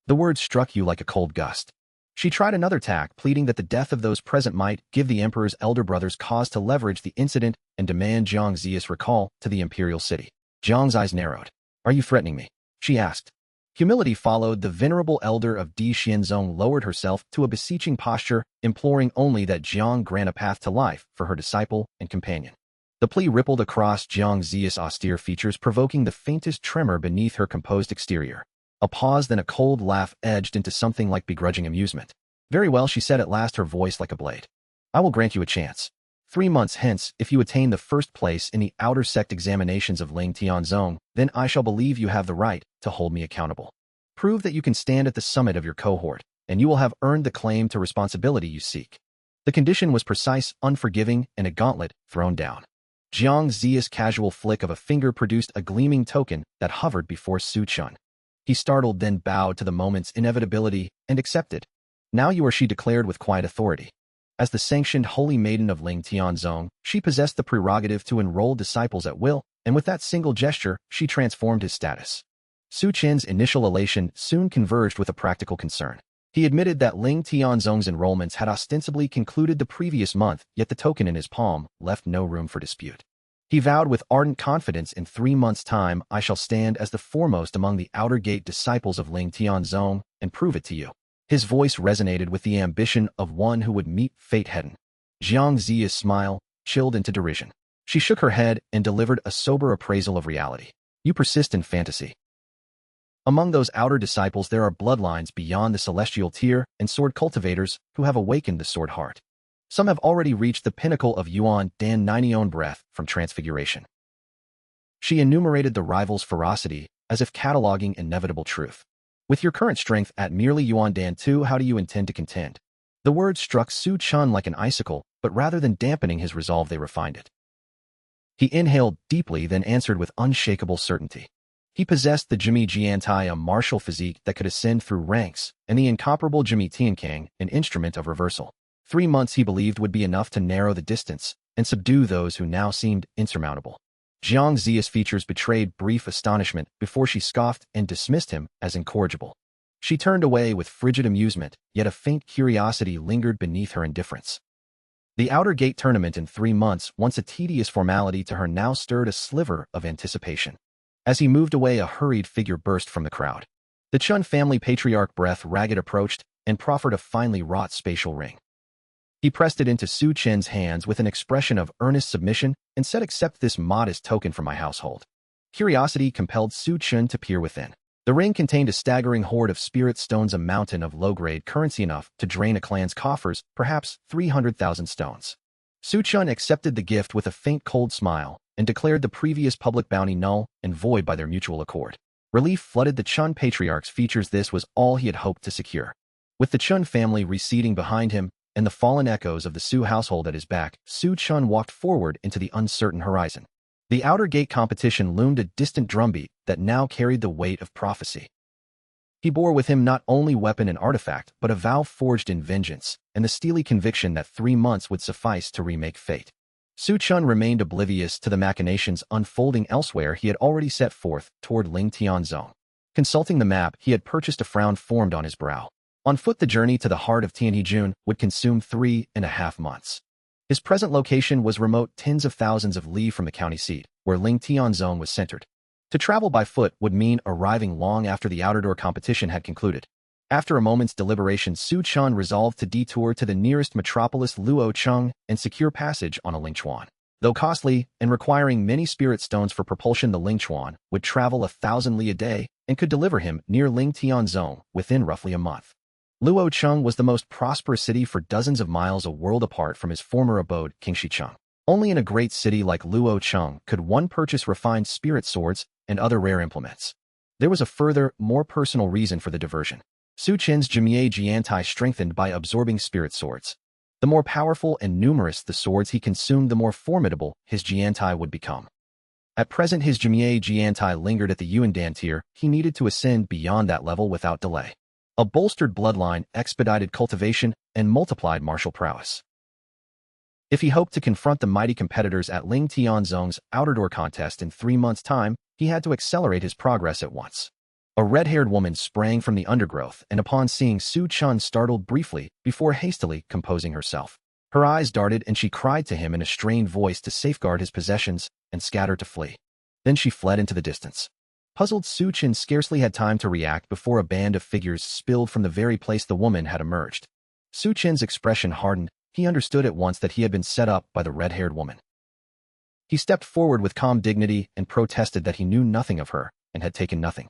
The words struck you like a cold gust. She tried another tack, pleading that the death of those present might give the emperor's elder brothers cause to leverage the incident and demand Jiang Ziya's recall to the imperial city. Jiang's eyes narrowed. Are you threatening me? She asked. Humility followed. The venerable elder of Di Xianzong lowered herself to a beseeching posture, imploring only that Jiang grant a path to life for her disciple and companion. The plea rippled across Jiang Ziya's austere features, provoking the faintest tremor beneath her composed exterior. A pause, then a cold laugh edged into something like begrudging amusement. Very well, she said at last, her voice like a blade. I will grant you a chance. 3 months hence, if you attain the first place in the outer sect examinations of Ling Tianzong, then I shall believe you have the right to hold me accountable. Prove that you can stand at the summit of your cohort, and you will have earned the claim to responsibility you seek. The condition was precise, unforgiving, and a gauntlet thrown down. Jiang Ziya's casual flick of a finger produced a gleaming token that hovered before Su Chen. He startled, then bowed to the moment's inevitability and accepted. Now you are, she declared with quiet authority. As the sanctioned holy maiden of Ling Tianzong, she possessed the prerogative to enroll disciples at will, and with that single gesture, she transformed his status. Su Chen's initial elation soon converged with a practical concern. He admitted that Ling Tianzong's enrollments had ostensibly concluded the previous month, yet the token in his palm left no room for dispute. He vowed with ardent confidence, in 3 months' time I shall stand as the foremost among the outer gate disciples of Ling Tianzong and prove it to you. His voice resonated with the ambition of one who would meet fate head-on. Jiang Ziya's smile chilled into derision. She shook her head and delivered a sober appraisal of reality. You persist in fantasy. Among those outer disciples there are bloodlines beyond the celestial tier and sword cultivators who have awakened the sword heart. Some have already reached the pinnacle of Yuan Dan Nineon breath from transfiguration. She enumerated the rival's ferocity as if cataloging inevitable truth. With your current strength at merely Yuan Dan 2, how do you intend to contend? The words struck Su Chen like an icicle, but rather than dampening his resolve, they refined it. He inhaled deeply, then answered with unshakable certainty. He possessed the Jimmy Jiantai, a martial physique that could ascend through ranks, and the incomparable Jimmy Tiankang, an instrument of reversal. 3 months, he believed, would be enough to narrow the distance and subdue those who now seemed insurmountable. Jiang Ziya's features betrayed brief astonishment before she scoffed and dismissed him as incorrigible. She turned away with frigid amusement, yet a faint curiosity lingered beneath her indifference. The outer gate tournament in 3 months, once a tedious formality to her, now stirred a sliver of anticipation. As he moved away, a hurried figure burst from the crowd. The Chen family patriarch Breath Ragged approached and proffered a finely wrought spatial ring. He pressed it into Su Chen's hands with an expression of earnest submission and said, "Accept this modest token from my household." Curiosity compelled Su Chen to peer within. The ring contained a staggering hoard of spirit stones, a mountain of low-grade currency enough to drain a clan's coffers, perhaps 300,000 stones. Su Chen accepted the gift with a faint cold smile and declared the previous public bounty null and void by their mutual accord. Relief flooded the Chen patriarch's features. This was all he had hoped to secure. With the Chen family receding behind him and the fallen echoes of the Su household at his back, Su Chen walked forward into the uncertain horizon. The outer gate competition loomed, a distant drumbeat that now carried the weight of prophecy. He bore with him not only weapon and artifact, but a vow forged in vengeance, and the steely conviction that 3 months would suffice to remake fate. Su Chen remained oblivious to the machinations unfolding elsewhere. He had already set forth toward Ling Tianzong. Consulting the map he had purchased, a frown formed on his brow. On foot, the journey to the heart of Tianhejun would consume 3.5 months. His present location was remote tens of thousands of li from the county seat, where Ling Tianzong was centered. To travel by foot would mean arriving long after the outer door competition had concluded. After a moment's deliberation, Su Chen resolved to detour to the nearest metropolis, Luocheng, and secure passage on a Lingchuan. Though costly and requiring many spirit stones for propulsion, the Lingchuan would travel 1,000 li a day and could deliver him near Ling Tianzong within roughly a month. Luocheng was the most prosperous city for dozens of miles, a world apart from his former abode, Qingshicheng. Only in a great city like Luocheng could one purchase refined spirit swords and other rare implements. There was a further, more personal reason for the diversion. Su Chen's Jimie Jiantai strengthened by absorbing spirit swords. The more powerful and numerous the swords he consumed, the more formidable his Jiantai would become. At present, his Jimie Jiantai lingered at the Yuandan tier. He needed to ascend beyond that level without delay. A bolstered bloodline expedited cultivation and multiplied martial prowess. If he hoped to confront the mighty competitors at Ling Tianzong's outer door contest in 3 months' time, he had to accelerate his progress at once. A red-haired woman sprang from the undergrowth, and upon seeing Su Chen, startled briefly before hastily composing herself. Her eyes darted, and she cried to him in a strained voice to safeguard his possessions and scatter to flee. Then she fled into the distance. Puzzled, Su Chen scarcely had time to react before a band of figures spilled from the very place the woman had emerged. Su Chen's expression hardened. He understood at once that he had been set up by the red-haired woman. He stepped forward with calm dignity and protested that he knew nothing of her and had taken nothing.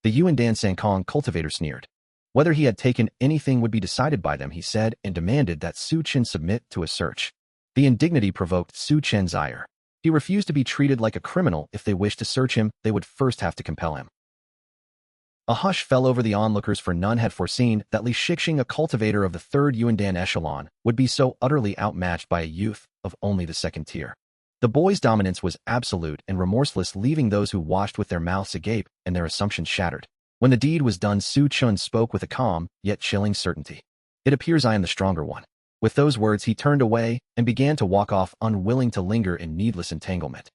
The Yuandan Sankong cultivator sneered. Whether he had taken anything would be decided by them, he said, and demanded that Su Chen submit to a search. The indignity provoked Su Chen's ire. He refused to be treated like a criminal. If they wished to search him, they would first have to compel him. A hush fell over the onlookers, for none had foreseen that Li Shixing, a cultivator of the 3rd Yuandan echelon, would be so utterly outmatched by a youth of only the 2nd tier. The boy's dominance was absolute and remorseless, leaving those who watched with their mouths agape and their assumptions shattered. When the deed was done, Su Chen spoke with a calm, yet chilling certainty. "It appears I am the stronger one." With those words, he turned away and began to walk off, unwilling to linger in needless entanglement.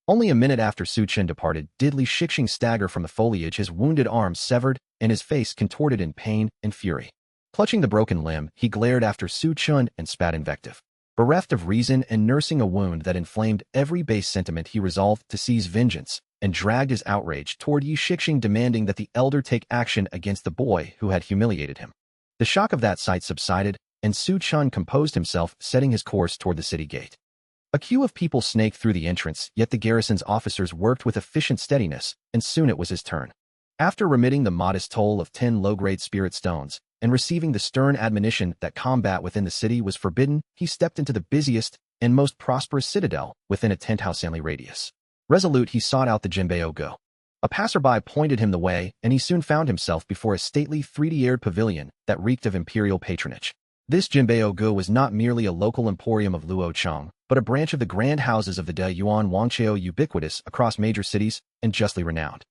Only a minute after Su Chen departed did Li Shixing stagger from the foliage, his wounded arms severed and his face contorted in pain and fury. Clutching the broken limb, he glared after Su Chen and spat invective. Bereft of reason and nursing a wound that inflamed every base sentiment, he resolved to seize vengeance and dragged his outrage toward Li Shixing, demanding that the elder take action against the boy who had humiliated him. The shock of that sight subsided, and Su Chen composed himself, setting his course toward the city gate. A queue of people snaked through the entrance, yet the garrison's officers worked with efficient steadiness, and soon it was his turn. After remitting the modest toll of 10 low-grade spirit stones, and receiving the stern admonition that combat within the city was forbidden, he stepped into the busiest and most prosperous citadel within a 10-house-only radius. Resolute, he sought out the Jinbei Go. A passerby pointed him the way, and he soon found himself before a stately 3D-aired pavilion that reeked of imperial patronage. This Jinbei Go was not merely a local emporium of Luocheng, but a branch of the grand houses of the De Yuan Wangchao, ubiquitous across major cities and justly renowned.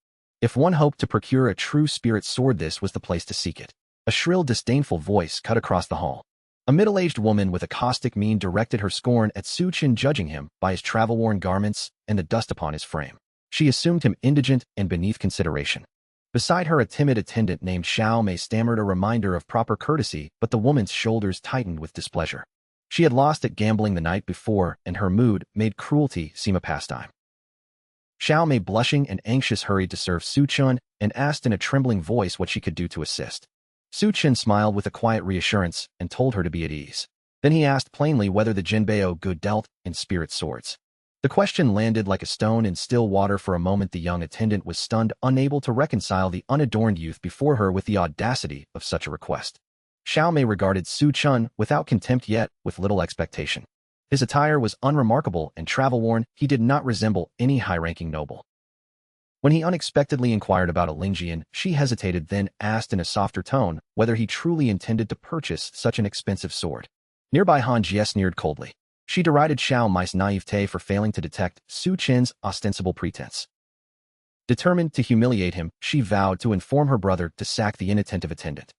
If one hoped to procure a true spirit sword, this was the place to seek it. A shrill, disdainful voice cut across the hall. A middle-aged woman with a caustic mien directed her scorn at Su Chen, judging him by his travel-worn garments and the dust upon his frame. She assumed him indigent and beneath consideration. Beside her, a timid attendant named Xiao Mei stammered a reminder of proper courtesy, but the woman's shoulders tightened with displeasure. She had lost at gambling the night before, and her mood made cruelty seem a pastime. Xiao Mei, blushing and anxious, hurried to serve Su Chen and asked in a trembling voice what she could do to assist. Su Chen smiled with a quiet reassurance and told her to be at ease. Then he asked plainly whether the Jinbei good dealt in spirit swords. The question landed like a stone in still water. For a moment the young attendant was stunned, unable to reconcile the unadorned youth before her with the audacity of such a request. Xiao Mei regarded Su Chen without contempt, yet with little expectation. His attire was unremarkable and travel-worn. He did not resemble any high-ranking noble. When he unexpectedly inquired about a Lingjian, she hesitated, then asked in a softer tone whether he truly intended to purchase such an expensive sword. Nearby Han Jie sneered coldly. She derided Xiao Mei's naivete for failing to detect Su Chen's ostensible pretense. Determined to humiliate him, she vowed to inform her brother to sack the inattentive attendant.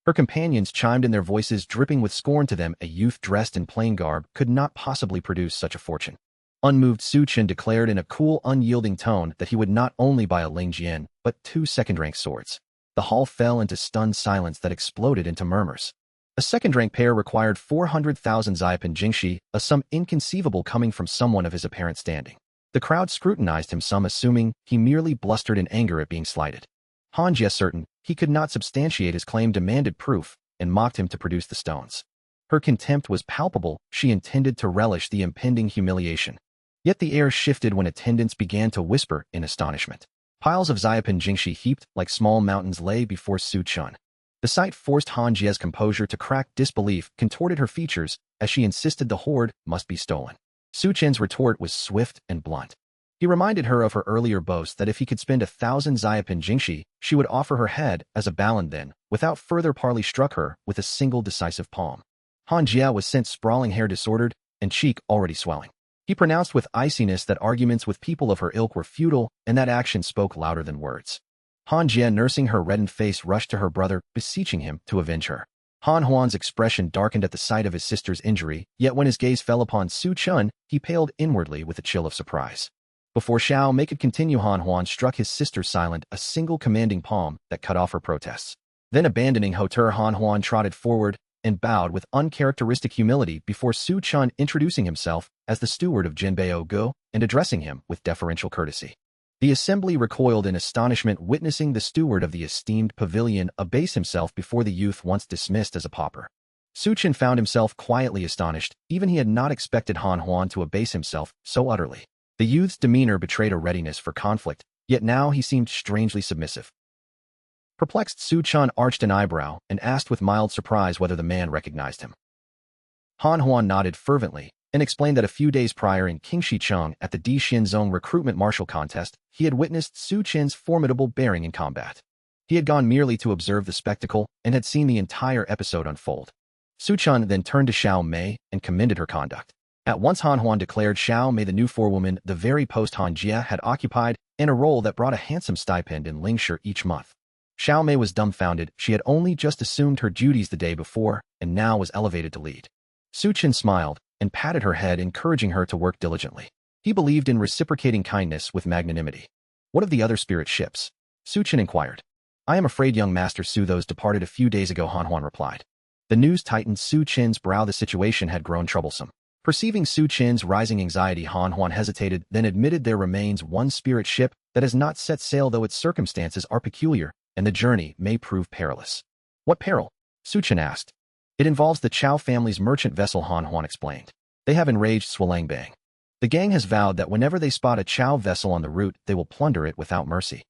Her companions chimed in, their voices dripping with scorn. To them, a youth dressed in plain garb could not possibly produce such a fortune. Unmoved, Su Chen declared in a cool, unyielding tone that he would not only buy a Lingjian, but 2 second-rank swords. The hall fell into stunned silence that exploded into murmurs. A second-rank pair required 400,000 Xiapen Jingxi, a sum inconceivable coming from someone of his apparent standing. The crowd scrutinized him, some assuming he merely blustered in anger at being slighted. Han Jie, certain he could not substantiate his claim, demanded proof and mocked him to produce the stones. Her contempt was palpable. She intended to relish the impending humiliation. Yet the air shifted when attendants began to whisper in astonishment. Piles of Xiapen Jingxi heaped like small mountains lay before Su Chen. The sight forced Han Jie's composure to crack. Disbelief contorted her features as she insisted the hoard must be stolen. Su Chen's retort was swift and blunt. He reminded her of her earlier boast that if he could spend 1,000 Xiapen Jingxi, she would offer her head as a balance. Then, without further parley, struck her with a single decisive palm. Han Jie was sent sprawling, hair disordered and cheek already swelling. He pronounced with iciness that arguments with people of her ilk were futile, and that action spoke louder than words. Han Jie, nursing her reddened face, rushed to her brother, beseeching him to avenge her. Han Huan's expression darkened at the sight of his sister's injury, yet when his gaze fell upon Su Chen, he paled inwardly with a chill of surprise. Before Xiao Mei could continue, Han Huan struck his sister silent, a single commanding palm that cut off her protests. Then, abandoning hauteur, Han Huan trotted forward and bowed with uncharacteristic humility before Su Chen, introducing himself as the steward of Jinbei Go and addressing him with deferential courtesy. The assembly recoiled in astonishment, witnessing the steward of the esteemed pavilion abase himself before the youth once dismissed as a pauper. Su Chen found himself quietly astonished. Even he had not expected Han Huan to abase himself so utterly. The youth's demeanor betrayed a readiness for conflict, yet now he seemed strangely submissive. Perplexed, Su Chen arched an eyebrow and asked with mild surprise whether the man recognized him. Han Huan nodded fervently and explained that a few days prior in Qingxicheng at the Di Xinzong recruitment martial contest, he had witnessed Su Chen's formidable bearing in combat. He had gone merely to observe the spectacle and had seen the entire episode unfold. Su Chen then turned to Xiao Mei and commended her conduct. At once Han Huan declared Xiao Mei the new forewoman, the very post Han Jie had occupied, and a role that brought a handsome stipend in Lingshi each month. Xiao Mei was dumbfounded. She had only just assumed her duties the day before, and now was elevated to lead. Su Chen smiled and patted her head, encouraging her to work diligently. He believed in reciprocating kindness with magnanimity. What of the other spirit ships? Su Chen inquired. I am afraid, young Master Su, those departed a few days ago, Han Huan replied. The news tightened Su Chen's brow. The situation had grown troublesome. Perceiving Su Chen's rising anxiety, Han Huan hesitated, then admitted there remains one spirit ship that has not set sail, though its circumstances are peculiar, and the journey may prove perilous. What peril? Su Chen asked. It involves the Chao family's merchant vessel, Han Huan explained. They have enraged Swalangbang. The gang has vowed that whenever they spot a Chao vessel on the route, they will plunder it without mercy.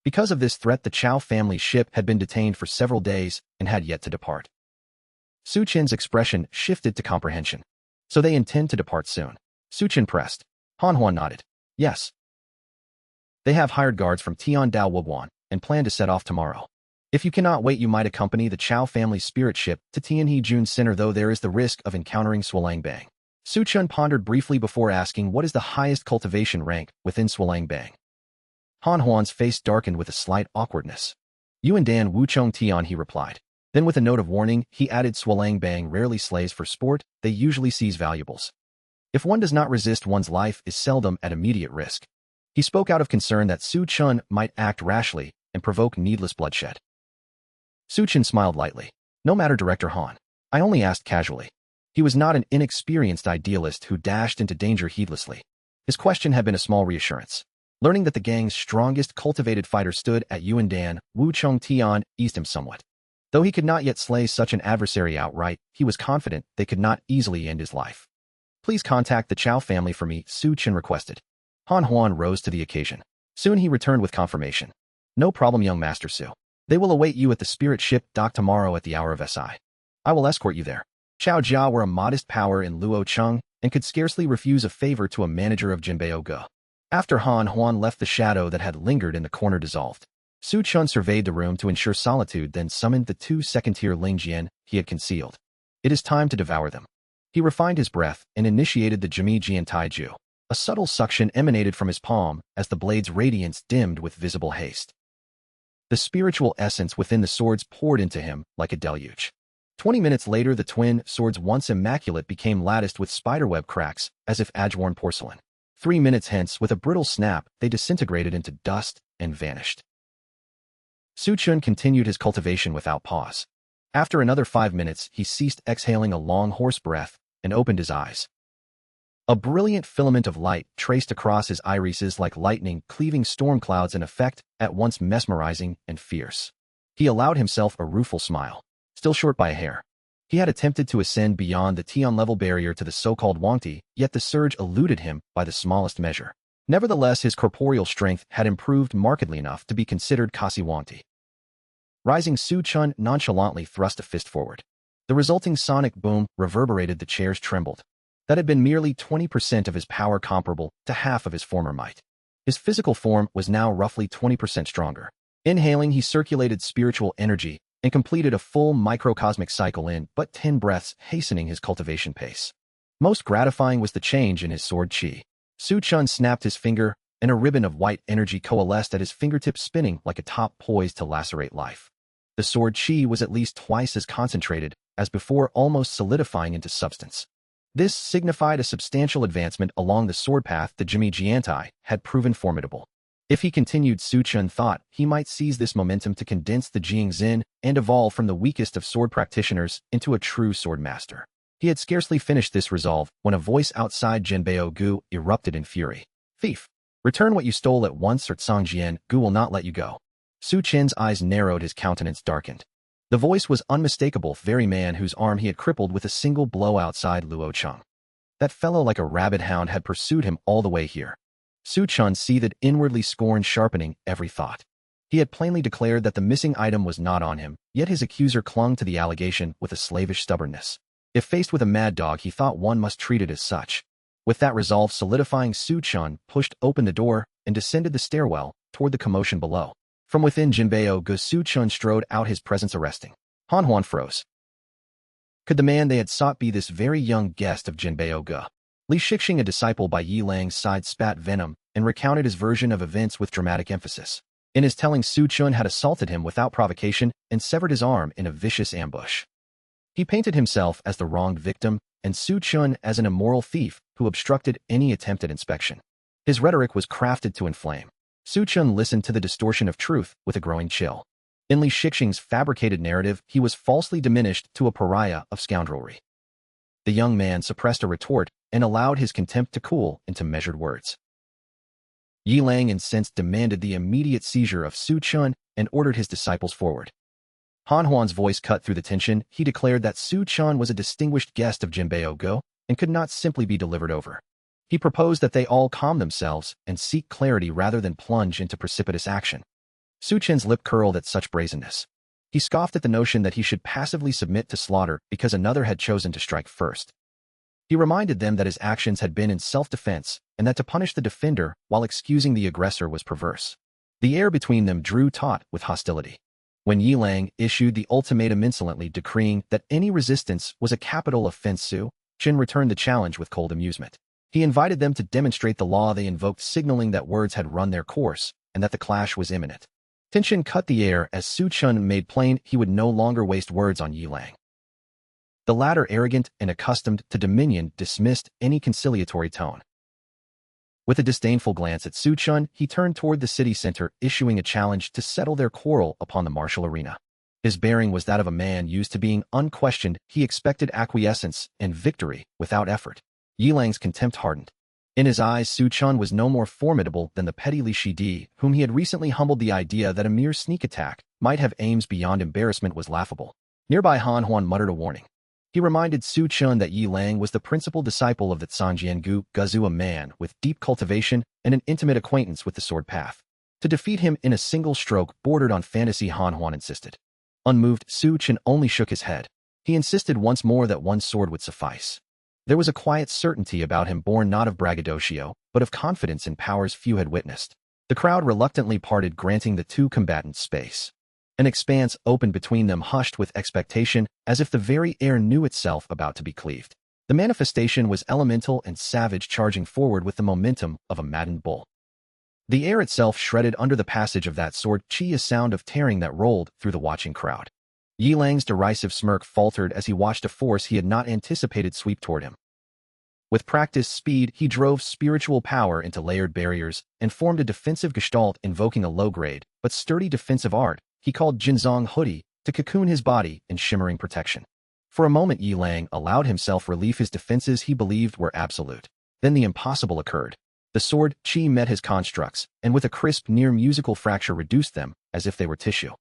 Because of this threat, the Chao family's ship had been detained for several days and had yet to depart. Su Chen's expression shifted to comprehension. So they intend to depart soon? Su Chen pressed. Han Huan nodded. Yes. They have hired guards from Tian Dao Wuguan and plan to set off tomorrow. If you cannot wait, you might accompany the Chao family's spirit ship to Tianhe Jun Center, though there is the risk of encountering Swalangbang. Su Chen pondered briefly before asking, what is the highest cultivation rank within Swalangbang? Han Huan's face darkened with a slight awkwardness. Yuan Dan Wuchong Tian, he replied. Then with a note of warning, he added, Swalangbang rarely slays for sport, they usually seize valuables. If one does not resist, one's life is seldom at immediate risk. He spoke out of concern that Su Chen might act rashly and provoke needless bloodshed. Su Chen smiled lightly. No matter, Director Han. I only asked casually. He was not an inexperienced idealist who dashed into danger heedlessly. His question had been a small reassurance. Learning that the gang's strongest cultivated fighter stood at Yuan Dan, Wu Chong Tian, eased him somewhat. Though he could not yet slay such an adversary outright, he was confident they could not easily end his life. Please contact the Chow family for me, Chen requested. Han Huan rose to the occasion. Soon he returned with confirmation. No problem, young Master Su. They will await you at the spirit ship dock tomorrow at the hour of SI. I will escort you there. Chao Jia were a modest power in Luo Cheng and could scarcely refuse a favor to a manager of Jinbei Ge. After Han Huan left, the shadow that had lingered in the corner dissolved. Su Chun surveyed the room to ensure solitude, then summoned the 2 second-tier Ling Jian he had concealed. It is time to devour them. He refined his breath and initiated the Jimi Jian Taiju. A subtle suction emanated from his palm as the blade's radiance dimmed with visible haste. The spiritual essence within the swords poured into him like a deluge. 20 minutes later, the twin swords, once immaculate, became latticed with spiderweb cracks as if edge-worn porcelain. 3 minutes hence, with a brittle snap, they disintegrated into dust and vanished. Su Chun continued his cultivation without pause. After another 5 minutes, he ceased exhaling a long hoarse breath and opened his eyes. A brilliant filament of light traced across his irises like lightning, cleaving storm clouds, an effect at once mesmerizing and fierce. He allowed himself a rueful smile, still short by a hair. He had attempted to ascend beyond the Tian-level barrier to the so-called Wangti, yet the surge eluded him by the smallest measure. Nevertheless, his corporeal strength had improved markedly enough to be considered Kasi Wangti. Rising, Su Chun nonchalantly thrust a fist forward. The resulting sonic boom reverberated. The chairs trembled. That had been merely 20% of his power, comparable to half of his former might. His physical form was now roughly 20% stronger. Inhaling, he circulated spiritual energy and completed a full microcosmic cycle in but 10 breaths, hastening his cultivation pace. Most gratifying was the change in his sword chi. Su Chun snapped his finger, and a ribbon of white energy coalesced at his fingertips, spinning like a top poised to lacerate life. The sword chi was at least twice as concentrated as before, almost solidifying into substance. This signified a substantial advancement along the sword path the Jimi Jiantai had proven formidable. If he continued, Su Chun thought, he might seize this momentum to condense the Jing Zin and evolve from the weakest of sword practitioners into a true sword master. He had scarcely finished this resolve when a voice outside Jinbei Gu erupted in fury. Thief! Return what you stole at once, or Tsangjian Gu will not let you go. Su Chen's eyes narrowed, his countenance darkened. The voice was unmistakable, the very man whose arm he had crippled with a single blow outside Luo Cheng. That fellow, like a rabid hound, had pursued him all the way here. Su Chun seethed inwardly, scorn sharpening every thought. He had plainly declared that the missing item was not on him, yet his accuser clung to the allegation with a slavish stubbornness. If faced with a mad dog, he thought one must treat it as such. With that resolve solidifying, Su Chun pushed open the door and descended the stairwell toward the commotion below. From within Jinbei Ge, Su Chun strode out, his presence arresting. Han Huan froze. Could the man they had sought be this very young guest of Jinbei Ge? Li Shixing, a disciple by Yi Lang's side, spat venom and recounted his version of events with dramatic emphasis. In his telling, Su Chun had assaulted him without provocation and severed his arm in a vicious ambush. He painted himself as the wronged victim and Su Chun as an immoral thief who obstructed any attempt at inspection. His rhetoric was crafted to inflame. Su Chun listened to the distortion of truth with a growing chill. In Li Shixing's fabricated narrative, he was falsely diminished to a pariah of scoundrelry. The young man suppressed a retort and allowed his contempt to cool into measured words. Yi Lang, incensed, demanded the immediate seizure of Su Chun and ordered his disciples forward. Han Huan's voice cut through the tension. He declared that Su Chun was a distinguished guest of Jinbei Ge and could not simply be delivered over. He proposed that they all calm themselves and seek clarity rather than plunge into precipitous action. Su Chen's lip curled at such brazenness. He scoffed at the notion that he should passively submit to slaughter because another had chosen to strike first. He reminded them that his actions had been in self-defense and that to punish the defender while excusing the aggressor was perverse. The air between them drew taut with hostility. When Yi Lang issued the ultimatum, insolently decreeing that any resistance was a capital offense, Su Chen returned the challenge with cold amusement. He invited them to demonstrate the law they invoked, signaling that words had run their course and that the clash was imminent. Tension cut the air as Su Chun made plain he would no longer waste words on Yi Lang. The latter, arrogant and accustomed to dominion, dismissed any conciliatory tone. With a disdainful glance at Su Chun, he turned toward the city center, issuing a challenge to settle their quarrel upon the martial arena. His bearing was that of a man used to being unquestioned. He expected acquiescence and victory without effort. Yi Lang's contempt hardened. In his eyes, Su Chen was no more formidable than the petty Li Shidi, whom he had recently humbled. The idea that a mere sneak attack might have aims beyond embarrassment was laughable. Nearby Han Huan muttered a warning. He reminded Su Chen that Yi Lang was the principal disciple of the Zhangjiangu Guzu, a man with deep cultivation and an intimate acquaintance with the sword path. To defeat him in a single stroke bordered on fantasy, Han Huan insisted. Unmoved, Su Chen only shook his head. He insisted once more that one sword would suffice. There was a quiet certainty about him born not of braggadocio, but of confidence in powers few had witnessed. The crowd reluctantly parted, granting the two combatants space. An expanse opened between them, hushed with expectation, as if the very air knew itself about to be cleaved. The manifestation was elemental and savage, charging forward with the momentum of a maddened bull. The air itself shredded under the passage of that sword chi, a sound of tearing that rolled through the watching crowd. Yi Lang's derisive smirk faltered as he watched a force he had not anticipated sweep toward him. With practiced speed, he drove spiritual power into layered barriers and formed a defensive gestalt, invoking a low-grade but sturdy defensive art he called Jinzong Hoodie to cocoon his body in shimmering protection. For a moment, Yi Lang allowed himself relief. His defenses he believed were absolute. Then the impossible occurred. The sword chi met his constructs, and with a crisp, near-musical fracture reduced them as if they were tissue.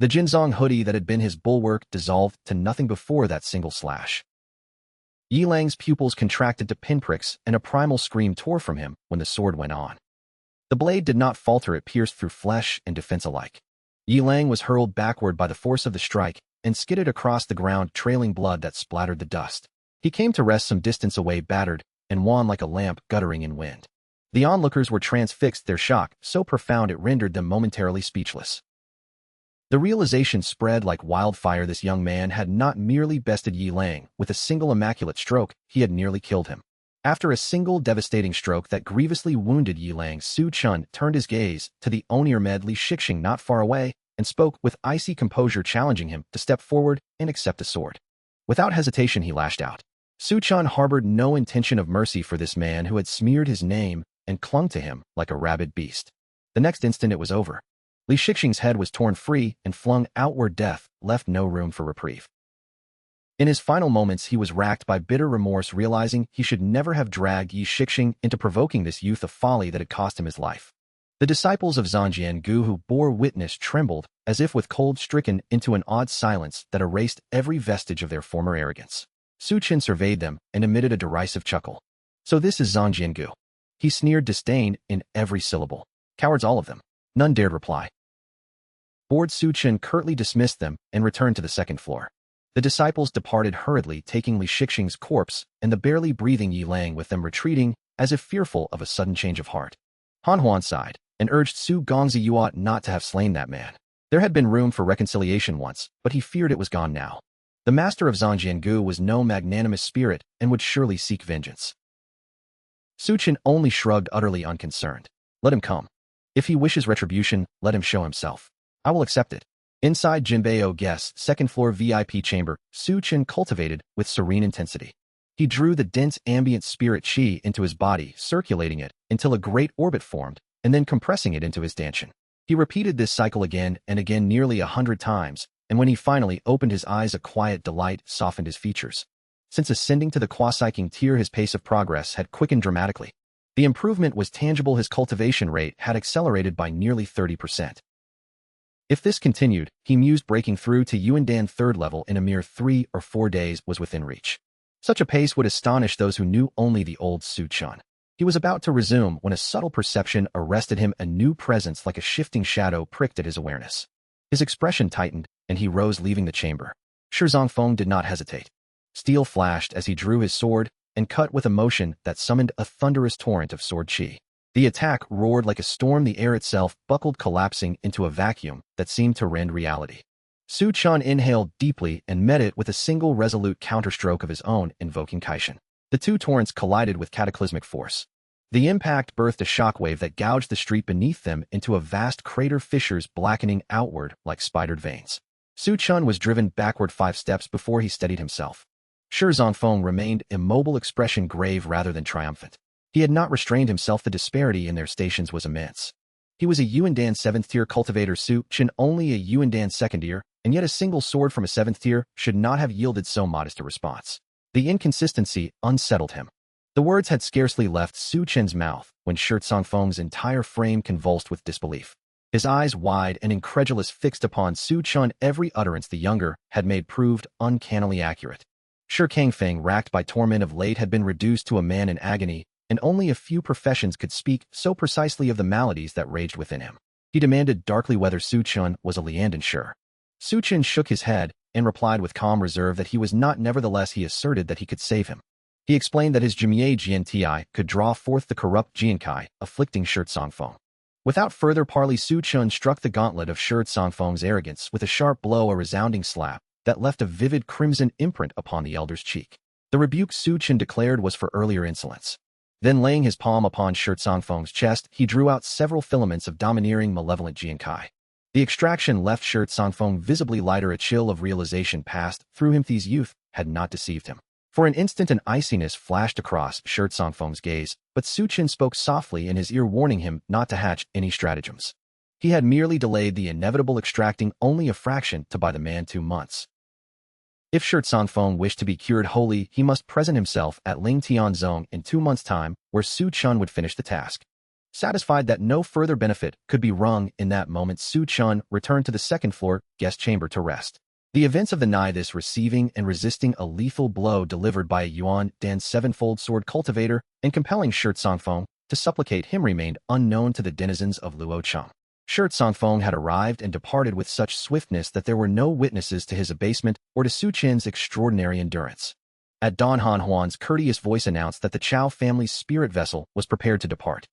The Jinzong Hoodie that had been his bulwark dissolved to nothing before that single slash. Yi Lang's pupils contracted to pinpricks, and a primal scream tore from him when the sword went on. The blade did not falter. It pierced through flesh and defense alike. Yi Lang was hurled backward by the force of the strike and skidded across the ground, trailing blood that splattered the dust. He came to rest some distance away, battered and wan like a lamp guttering in wind. The onlookers were transfixed, their shock so profound it rendered them momentarily speechless. The realization spread like wildfire. This young man had not merely bested Yi Lang with a single immaculate stroke, he had nearly killed him. After a single devastating stroke that grievously wounded Yi Lang, Su Chen turned his gaze to the Onir med Li Shixing not far away and spoke with icy composure, challenging him to step forward and accept the sword. Without hesitation, he lashed out. Su Chen harbored no intention of mercy for this man who had smeared his name and clung to him like a rabid beast. The next instant it was over. Li Shixing's head was torn free and flung outward. Death left no room for reprieve. In his final moments, he was racked by bitter remorse, realizing he should never have dragged Yi Shixing into provoking this youth of folly that had cost him his life. The disciples of Zhangjiangu who bore witness trembled as if with cold, stricken into an odd silence that erased every vestige of their former arrogance. Su Chen surveyed them and emitted a derisive chuckle. So this is Zhangjiangu. He sneered disdain in every syllable. Cowards all of them. None dared reply. Bored, Su Chen curtly dismissed them and returned to the second floor. The disciples departed hurriedly, taking Li Shixing's corpse and the barely breathing Yi Lang with them, retreating as if fearful of a sudden change of heart. Han Huan sighed and urged Su Gongzi, "You ought not to have slain that man. There had been room for reconciliation once, but he feared it was gone now. The master of Zhangjiangu was no magnanimous spirit and would surely seek vengeance." Su Chen only shrugged, utterly unconcerned. "Let him come. If he wishes retribution, let him show himself. I will accept it." Inside Jinbei's guest's second-floor VIP chamber, Su Chen cultivated with serene intensity. He drew the dense ambient spirit chi into his body, circulating it until a great orbit formed, and then compressing it into his Dantian. He repeated this cycle again and again, nearly 100 times, and when he finally opened his eyes, a quiet delight softened his features. Since ascending to the quasi-king tier, his pace of progress had quickened dramatically. The improvement was tangible. His cultivation rate had accelerated by nearly 30%. If this continued, he mused, breaking through to Yuandan third level in a mere 3 or 4 days was within reach. Such a pace would astonish those who knew only the old Su Chen. He was about to resume when a subtle perception arrested him. A new presence like a shifting shadow pricked at his awareness. His expression tightened, and he rose, leaving the chamber. Shi Zongfeng did not hesitate. Steel flashed as he drew his sword and cut with a motion that summoned a thunderous torrent of sword chi. The attack roared like a storm. The air itself buckled, collapsing into a vacuum that seemed to rend reality. Su Chen inhaled deeply and met it with a single resolute counterstroke of his own, invoking Kaishan. The two torrents collided with cataclysmic force. The impact birthed a shockwave that gouged the street beneath them into a vast crater, fissures blackening outward like spidered veins. Su Chen was driven backward 5 steps before he steadied himself. Shi Zongfeng remained immobile, expression grave rather than triumphant. He had not restrained himself. The disparity in their stations was immense. He was a Yuandan 7th tier cultivator, Su Chen only a Yuandan 2nd tier, and yet a single sword from a 7th tier should not have yielded so modest a response. The inconsistency unsettled him. The words had scarcely left Su Chen's mouth when Songfeng's entire frame convulsed with disbelief. His eyes wide and incredulous fixed upon Su Chen, every utterance the younger had made proved uncannily accurate. Kangfeng, racked by torment of late, had been reduced to a man in agony, and only a few professions could speak so precisely of the maladies that raged within him. He demanded darkly whether Su Chen was a Liandan sure. Su Chen shook his head and replied with calm reserve that he was not. Nevertheless, he asserted that he could save him. He explained that his Jimier Jianti could draw forth the corrupt Jiankai, afflicting Songfeng. Without further parley, Su Chen struck the gauntlet of Songfeng's arrogance with a sharp blow, a resounding slap that left a vivid crimson imprint upon the elder's cheek. The rebuke, Su Chen declared, was for earlier insolence. Then, laying his palm upon Songfeng's chest, he drew out several filaments of domineering, malevolent Jiankai. The extraction left Songfeng visibly lighter. A chill of realization passed through him. His youth had not deceived him. For an instant, an iciness flashed across Songfeng's gaze, but Su Chen spoke softly in his ear, warning him not to hatch any stratagems. He had merely delayed the inevitable, extracting only a fraction to buy the man 2 months. If Songfeng wished to be cured wholly, he must present himself at Ling Tianzong in 2 months' time, where Su Chen would finish the task. Satisfied that no further benefit could be wrung in that moment, Su Chen returned to the 2nd floor guest chamber to rest. The events of the night, this receiving and resisting a lethal blow delivered by a Yuan Dan 7-fold sword cultivator and compelling Songfeng to supplicate him, remained unknown to the denizens of Luocheng. Songfeng had arrived and departed with such swiftness that there were no witnesses to his abasement or to Su Chen's extraordinary endurance. At dawn, Han Huan's courteous voice announced that the Chao family's spirit vessel was prepared to depart.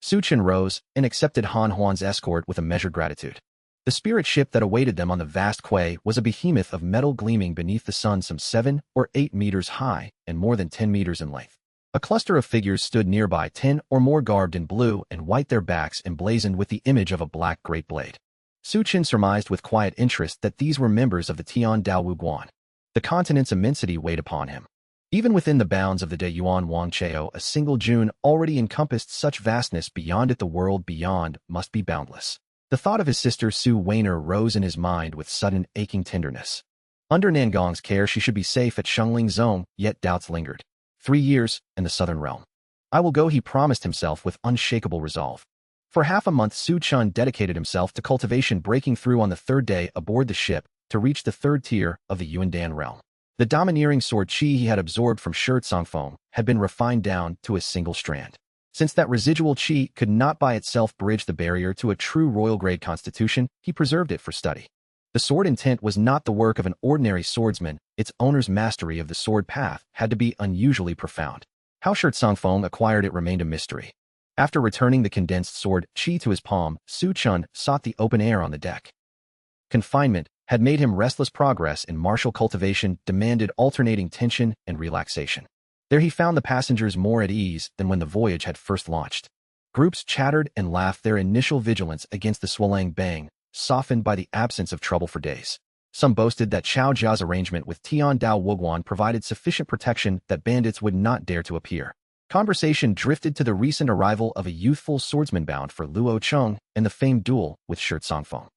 Su Chen rose and accepted Han Huan's escort with a measured gratitude. The spirit ship that awaited them on the vast quay was a behemoth of metal gleaming beneath the sun, some 7 or 8 meters high and more than 10 meters in length. A cluster of figures stood nearby, 10 or more garbed in blue and white, their backs emblazoned with the image of a black great blade. Su Chen surmised with quiet interest that these were members of the Tian Dao Wuguan. The continent's immensity weighed upon him. Even within the bounds of the De Yuan Wang Cheo, a single June already encompassed such vastness. Beyond it, the world beyond must be boundless. The thought of his sister Su Weiner rose in his mind with sudden aching tenderness. Under Nangong's care, she should be safe at Shengling Zone, yet doubts lingered. 3 years in the southern realm. I will go, he promised himself with unshakable resolve. For half a month, Su Chen dedicated himself to cultivation, breaking through on the 3rd day aboard the ship to reach the 3rd tier of the Yuandan realm. The domineering sword qi he had absorbed from Songfeng had been refined down to a single strand. Since that residual qi could not by itself bridge the barrier to a true royal-grade constitution, he preserved it for study. The sword intent was not the work of an ordinary swordsman. Its owner's mastery of the sword path had to be unusually profound. How Songfeng acquired it remained a mystery. After returning the condensed sword qi to his palm, Su Chen sought the open air on the deck. Confinement had made him restless. Progress in martial cultivation demanded alternating tension and relaxation. There he found the passengers more at ease than when the voyage had first launched. Groups chattered and laughed, their initial vigilance against the Swalang Bang softened by the absence of trouble for days. Some boasted that Chao Jia's arrangement with Tian Dao Wuguan provided sufficient protection that bandits would not dare to appear. Conversation drifted to the recent arrival of a youthful swordsman bound for Luocheng and the famed duel with Songfeng.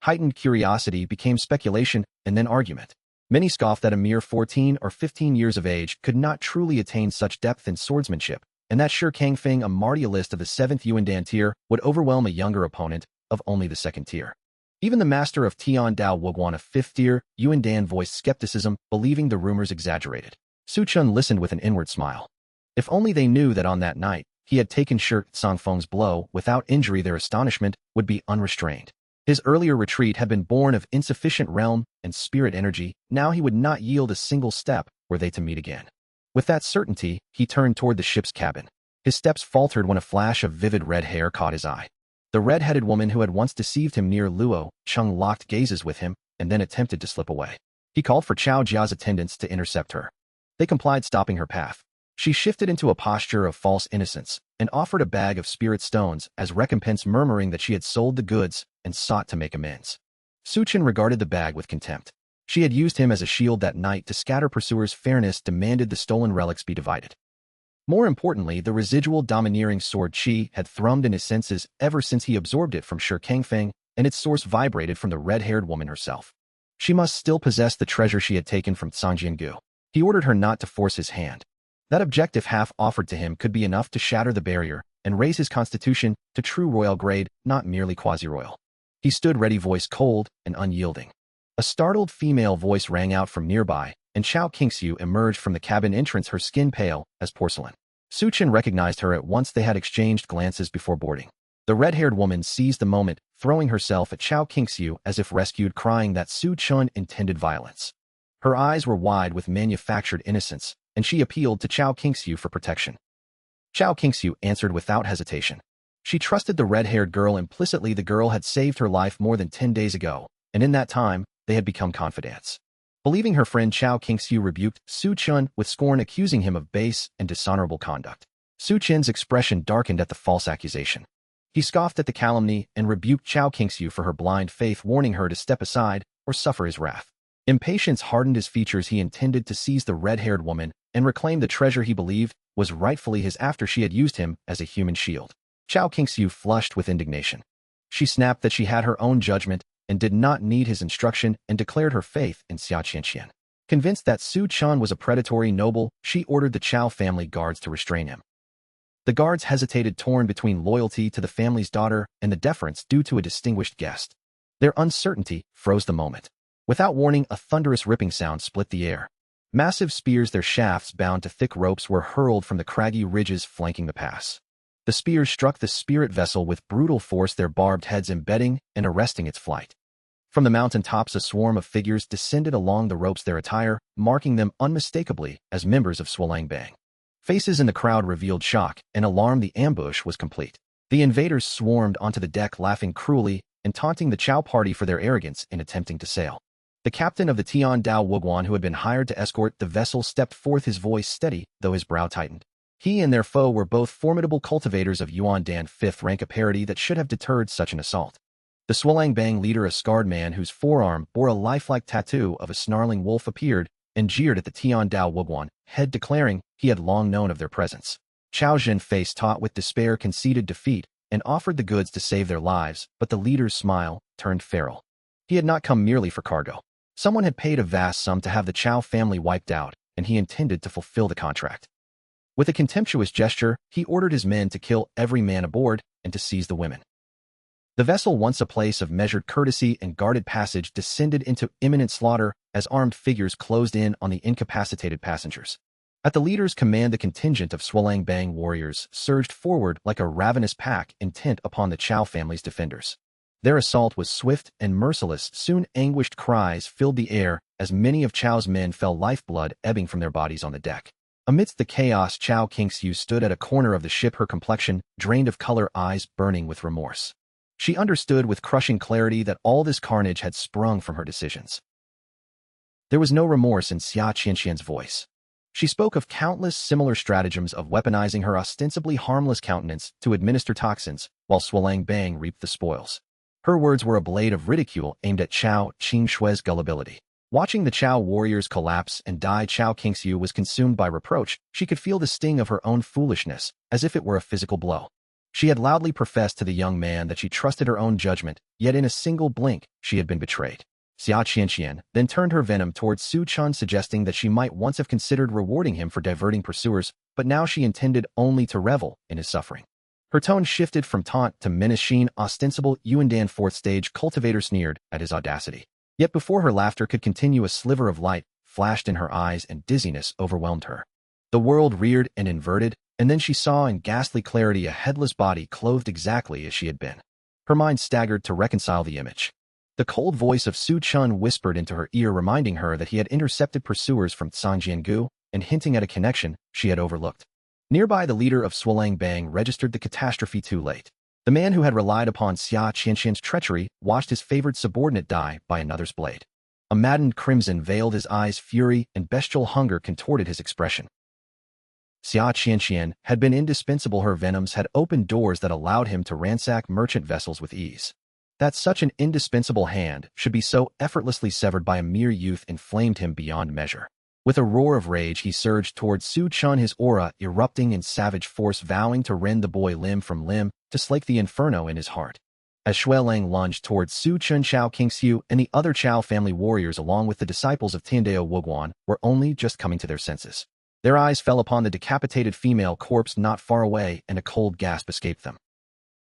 Heightened curiosity became speculation and then argument. Many scoffed that a mere 14 or 15 years of age could not truly attain such depth in swordsmanship, and that Kangfeng, a martialist of the 7th Yuandan tier, would overwhelm a younger opponent of only the 2nd tier. Even the master of Tian Dao Wuguan, a 5th tier Yuandan, voiced skepticism, believing the rumors exaggerated. Su Chen listened with an inward smile. If only they knew that on that night he had taken Songfeng's blow without injury, their astonishment would be unrestrained. His earlier retreat had been born of insufficient realm and spirit energy. Now he would not yield a single step were they to meet again. With that certainty, he turned toward the ship's cabin. His steps faltered when a flash of vivid red hair caught his eye. The red-headed woman who had once deceived him near Luocheng locked gazes with him and then attempted to slip away. He called for Chao Jia's attendants to intercept her. They complied, stopping her path. She shifted into a posture of false innocence and offered a bag of spirit stones as recompense, murmuring that she had sold the goods and sought to make amends. Su Chen regarded the bag with contempt. She had used him as a shield that night to scatter pursuers. Fairness demanded the stolen relics be divided. More importantly, the residual domineering sword qi had thrummed in his senses ever since he absorbed it from Kangfeng, and its source vibrated from the red-haired woman herself. She must still possess the treasure she had taken from Zhangjiangu. He ordered her not to force his hand. That objective half offered to him could be enough to shatter the barrier and raise his constitution to true royal grade, not merely quasi-royal. He stood ready, voice cold and unyielding. A startled female voice rang out from nearby, and Chao Qingxiu emerged from the cabin entrance, her skin pale as porcelain. Chen recognized her at once. They had exchanged glances before boarding. The red-haired woman seized the moment, throwing herself at Chao Qingxiu as if rescued, crying that Chen intended violence. Her eyes were wide with manufactured innocence, and she appealed to Chao Qingxiu for protection. Chao Qingxiu answered without hesitation. She trusted the red-haired girl implicitly. The girl had saved her life more than 10 days ago, and in that time, they had become confidants. Believing her friend, Chao Qingxiu rebuked Chen with scorn, accusing him of base and dishonorable conduct. Chen's expression darkened at the false accusation. He scoffed at the calumny and rebuked Chao Qingxiu for her blind faith, warning her to step aside or suffer his wrath. Impatience hardened his features. He intended to seize the red-haired woman and reclaim the treasure he believed was rightfully his after she had used him as a human shield. Chao Qingxiu flushed with indignation. She snapped that she had her own judgment and did not need his instruction, and declared her faith in Xia Qianqian. Convinced that Chen was a predatory noble, she ordered the Chao family guards to restrain him. The guards hesitated, torn between loyalty to the family's daughter and the deference due to a distinguished guest. Their uncertainty froze the moment. Without warning, a thunderous ripping sound split the air. Massive spears, their shafts bound to thick ropes, were hurled from the craggy ridges flanking the pass. The spears struck the spirit vessel with brutal force, their barbed heads embedding and arresting its flight. From the mountain tops, a swarm of figures descended along the ropes, their attire marking them unmistakably as members of Xuelangbang. Faces in the crowd revealed shock and alarm. The ambush was complete. The invaders swarmed onto the deck, laughing cruelly and taunting the Chao party for their arrogance in attempting to sail. The captain of the Tian Dao Wuguan, who had been hired to escort the vessel, stepped forth, his voice steady, though his brow tightened. He and their foe were both formidable cultivators of Yuandan 5th rank, a parity that should have deterred such an assault. The Xuelangbang leader, a scarred man whose forearm bore a lifelike tattoo of a snarling wolf, appeared and jeered at the Tian Dao Wuguan, head declaring he had long known of their presence. Chao Zhen, face taut with despair, conceded defeat and offered the goods to save their lives, but the leader's smile turned feral. He had not come merely for cargo. Someone had paid a vast sum to have the Chao family wiped out, and he intended to fulfill the contract. With a contemptuous gesture, he ordered his men to kill every man aboard and to seize the women. The vessel, once a place of measured courtesy and guarded passage, descended into imminent slaughter as armed figures closed in on the incapacitated passengers. At the leader's command, the contingent of Xuelangbang warriors surged forward like a ravenous pack, intent upon the Chao family's defenders. Their assault was swift and merciless. Soon anguished cries filled the air as many of Chao's men fell, lifeblood ebbing from their bodies on the deck. Amidst the chaos, Chao Qingxiu stood at a corner of the ship, her complexion drained of color, eyes burning with remorse. She understood with crushing clarity that all this carnage had sprung from her decisions. There was no remorse in Xia Qianqian's voice. She spoke of countless similar stratagems of weaponizing her ostensibly harmless countenance to administer toxins, while Xuelangbang reaped the spoils. Her words were a blade of ridicule aimed at Chao Qingshui's gullibility. Watching the Chao warriors collapse and die, Chao Qingxiu was consumed by reproach. She could feel the sting of her own foolishness, as if it were a physical blow. She had loudly professed to the young man that she trusted her own judgment, yet in a single blink, she had been betrayed. Xia Qianqian then turned her venom towards Chen, suggesting that she might once have considered rewarding him for diverting pursuers, but now she intended only to revel in his suffering. Her tone shifted from taunt to menace. Sheen, ostensible Yuandan 4th stage cultivator, sneered at his audacity. Yet before her laughter could continue, a sliver of light flashed in her eyes and dizziness overwhelmed her. The world reared and inverted, and then she saw in ghastly clarity a headless body clothed exactly as she had been. Her mind staggered to reconcile the image. The cold voice of Chen whispered into her ear, reminding her that he had intercepted pursuers from Zhangjiangu and hinting at a connection she had overlooked. Nearby, the leader of Xuelangbang registered the catastrophe too late. The man who had relied upon Xia Qianqian's treachery watched his favored subordinate die by another's blade. A maddened crimson veiled his eyes, fury and bestial hunger contorted his expression. Xia Qianqian had been indispensable. Her venoms had opened doors that allowed him to ransack merchant vessels with ease. That such an indispensable hand should be so effortlessly severed by a mere youth inflamed him beyond measure. With a roar of rage, he surged towards Chen, his aura erupting in savage force, vowing to rend the boy limb from limb, to slake the inferno in his heart. As Shui Lang lunged towards Su Chen, Chao Qingxiu and the other Chao family warriors along with the disciples of Tiandao Wuguan were only just coming to their senses. Their eyes fell upon the decapitated female corpse not far away and a cold gasp escaped them.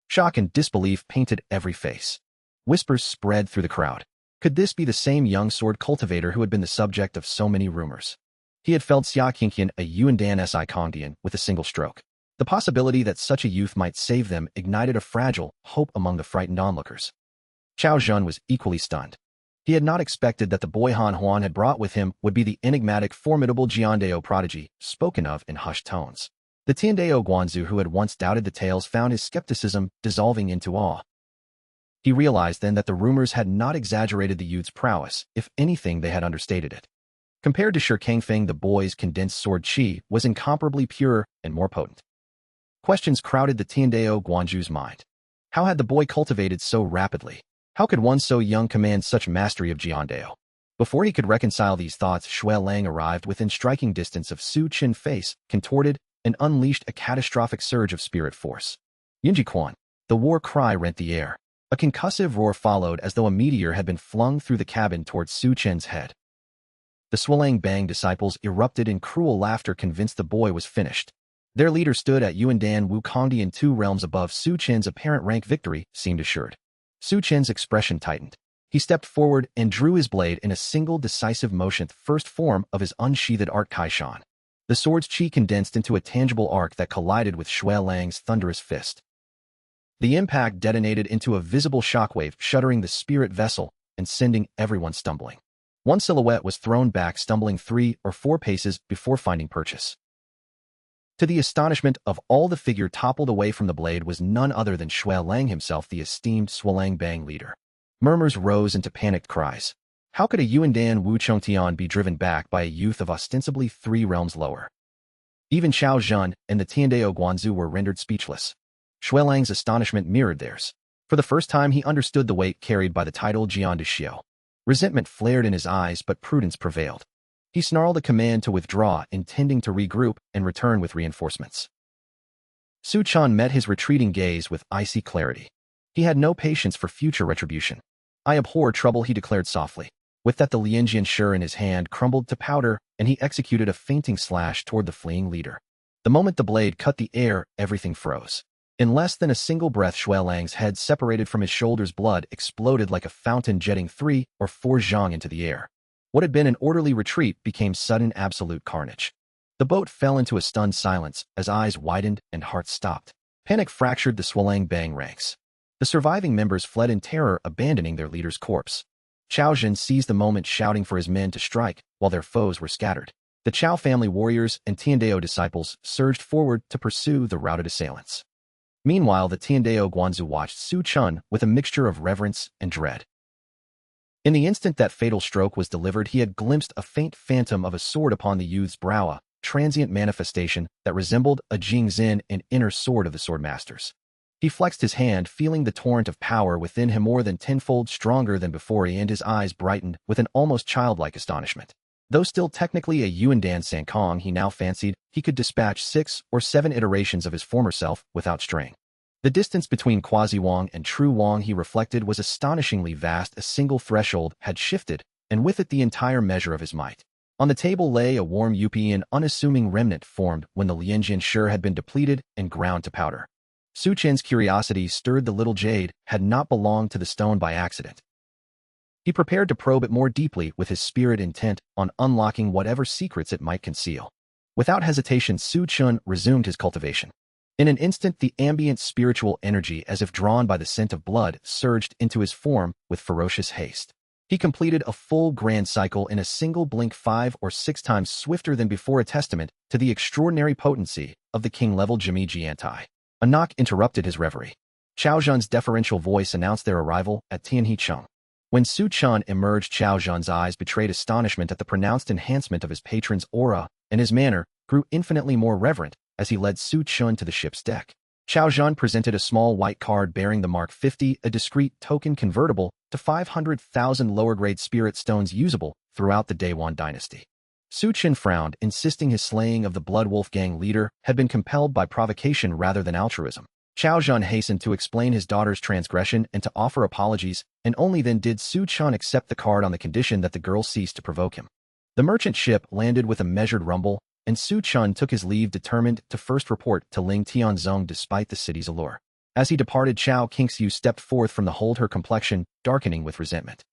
Shock and disbelief painted every face. Whispers spread through the crowd. Could this be the same young sword cultivator who had been the subject of so many rumors? He had felled Xia Qingqian, a Yuandan Si Kongdian, with a single stroke. The possibility that such a youth might save them ignited a fragile hope among the frightened onlookers. Chao Zhen was equally stunned. He had not expected that the boy Han Huan had brought with him would be the enigmatic, formidable Jiandao prodigy, spoken of in hushed tones. The Tiandao Guanzu who had once doubted the tales found his skepticism dissolving into awe. He realized then that the rumors had not exaggerated the youth's prowess, if anything they had understated it. Compared to Shi Kangfeng, the boy's condensed sword qi was incomparably purer and more potent. Questions crowded the Tiandao Guanju's mind. How had the boy cultivated so rapidly? How could one so young command such mastery of Jiandao? Before he could reconcile these thoughts, Shui Lang arrived within striking distance of Su Chen's face, contorted, and unleashed a catastrophic surge of spirit force. Yinji Quan. The war cry rent the air. A concussive roar followed as though a meteor had been flung through the cabin towards Su Chen's head. The Swalang Bang disciples erupted in cruel laughter, convinced the boy was finished. Their leader stood at Yuandan Wukongdian 2 realms above. Su Chen's apparent rank victory seemed assured. Su Chen's expression tightened. He stepped forward and drew his blade in a single decisive motion, the first form of his unsheathed art Kaishan. The sword's chi condensed into a tangible arc that collided with Shui Lang's thunderous fist. The impact detonated into a visible shockwave, shuddering the spirit vessel and sending everyone stumbling. One silhouette was thrown back, stumbling 3 or 4 paces before finding purchase. To the astonishment of all, the figure toppled away from the blade was none other than Shui Lang himself, the esteemed Swalang Bang leader. Murmurs rose into panicked cries. How could a Yuandan Wu Chongtian be driven back by a youth of ostensibly 3 realms lower? Even Chao Zhen and the Tiandao Guanzu were rendered speechless. Shui Lang's astonishment mirrored theirs. For the first time he understood the weight carried by the title Jian de Xiao. Resentment flared in his eyes, but prudence prevailed. He snarled a command to withdraw, intending to regroup and return with reinforcements. Su Chen met his retreating gaze with icy clarity. He had no patience for future retribution. I abhor trouble, he declared softly. With that, the Lianjian Shi in his hand crumbled to powder, and he executed a feinting slash toward the fleeing leader. The moment the blade cut the air, everything froze. In less than a single breath, Shui Lang's head, separated from his shoulders, blood exploded like a fountain, jetting 3 or 4 zhang into the air. What had been an orderly retreat became sudden absolute carnage. The boat fell into a stunned silence as eyes widened and hearts stopped. Panic fractured the Swalang Bang ranks. The surviving members fled in terror, abandoning their leader's corpse. Chao Zhen seized the moment, shouting for his men to strike, while their foes were scattered. The Chao family warriors and Tiandao disciples surged forward to pursue the routed assailants. Meanwhile, the Tiandao Guanzu watched Su Chen with a mixture of reverence and dread. In the instant that fatal stroke was delivered, he had glimpsed a faint phantom of a sword upon the youth's brow, a transient manifestation that resembled a Jingzhen, an inner sword of the swordmasters. He flexed his hand, feeling the torrent of power within him more than tenfold stronger than before, and his eyes brightened with an almost childlike astonishment. Though still technically a Yuandan Sankong, he now fancied he could dispatch 6 or 7 iterations of his former self without straying. The distance between Quasi-Wang and True Wang, he reflected, was astonishingly vast. A single threshold had shifted, and with it the entire measure of his might. On the table lay a warm Yupi, an unassuming remnant formed when the Lianjian Shi had been depleted and ground to powder. Su Chen's curiosity stirred. The little jade had not belonged to the stone by accident. He prepared to probe it more deeply, with his spirit intent on unlocking whatever secrets it might conceal. Without hesitation, Su Chen resumed his cultivation. In an instant, the ambient spiritual energy, as if drawn by the scent of blood, surged into his form with ferocious haste. He completed a full grand cycle in a single blink, 5 or 6 times swifter than before, a testament to the extraordinary potency of the king-level Jimi Jiantai. A knock interrupted his reverie. Chao Zhen's deferential voice announced their arrival at Tianhicheng. When Su Chen emerged, Chao Zhen's eyes betrayed astonishment at the pronounced enhancement of his patron's aura, and his manner grew infinitely more reverent as he led Su Chen to the ship's deck. Chao Zhen presented a small white card bearing the Mark 50, a discrete token convertible to 500,000 lower-grade spirit stones usable throughout the Dayuan dynasty. Su Chen frowned, insisting his slaying of the Blood Wolf Gang leader had been compelled by provocation rather than altruism. Chao Zhen hastened to explain his daughter's transgression and to offer apologies, and only then did Su Chen accept the card on the condition that the girl cease to provoke him. The merchant ship landed with a measured rumble, and Su Chen took his leave determined to first report to Ling Tianzong despite the city's allure. As he departed, Chao Qingxiu stepped forth from the hold, her complexion darkening with resentment.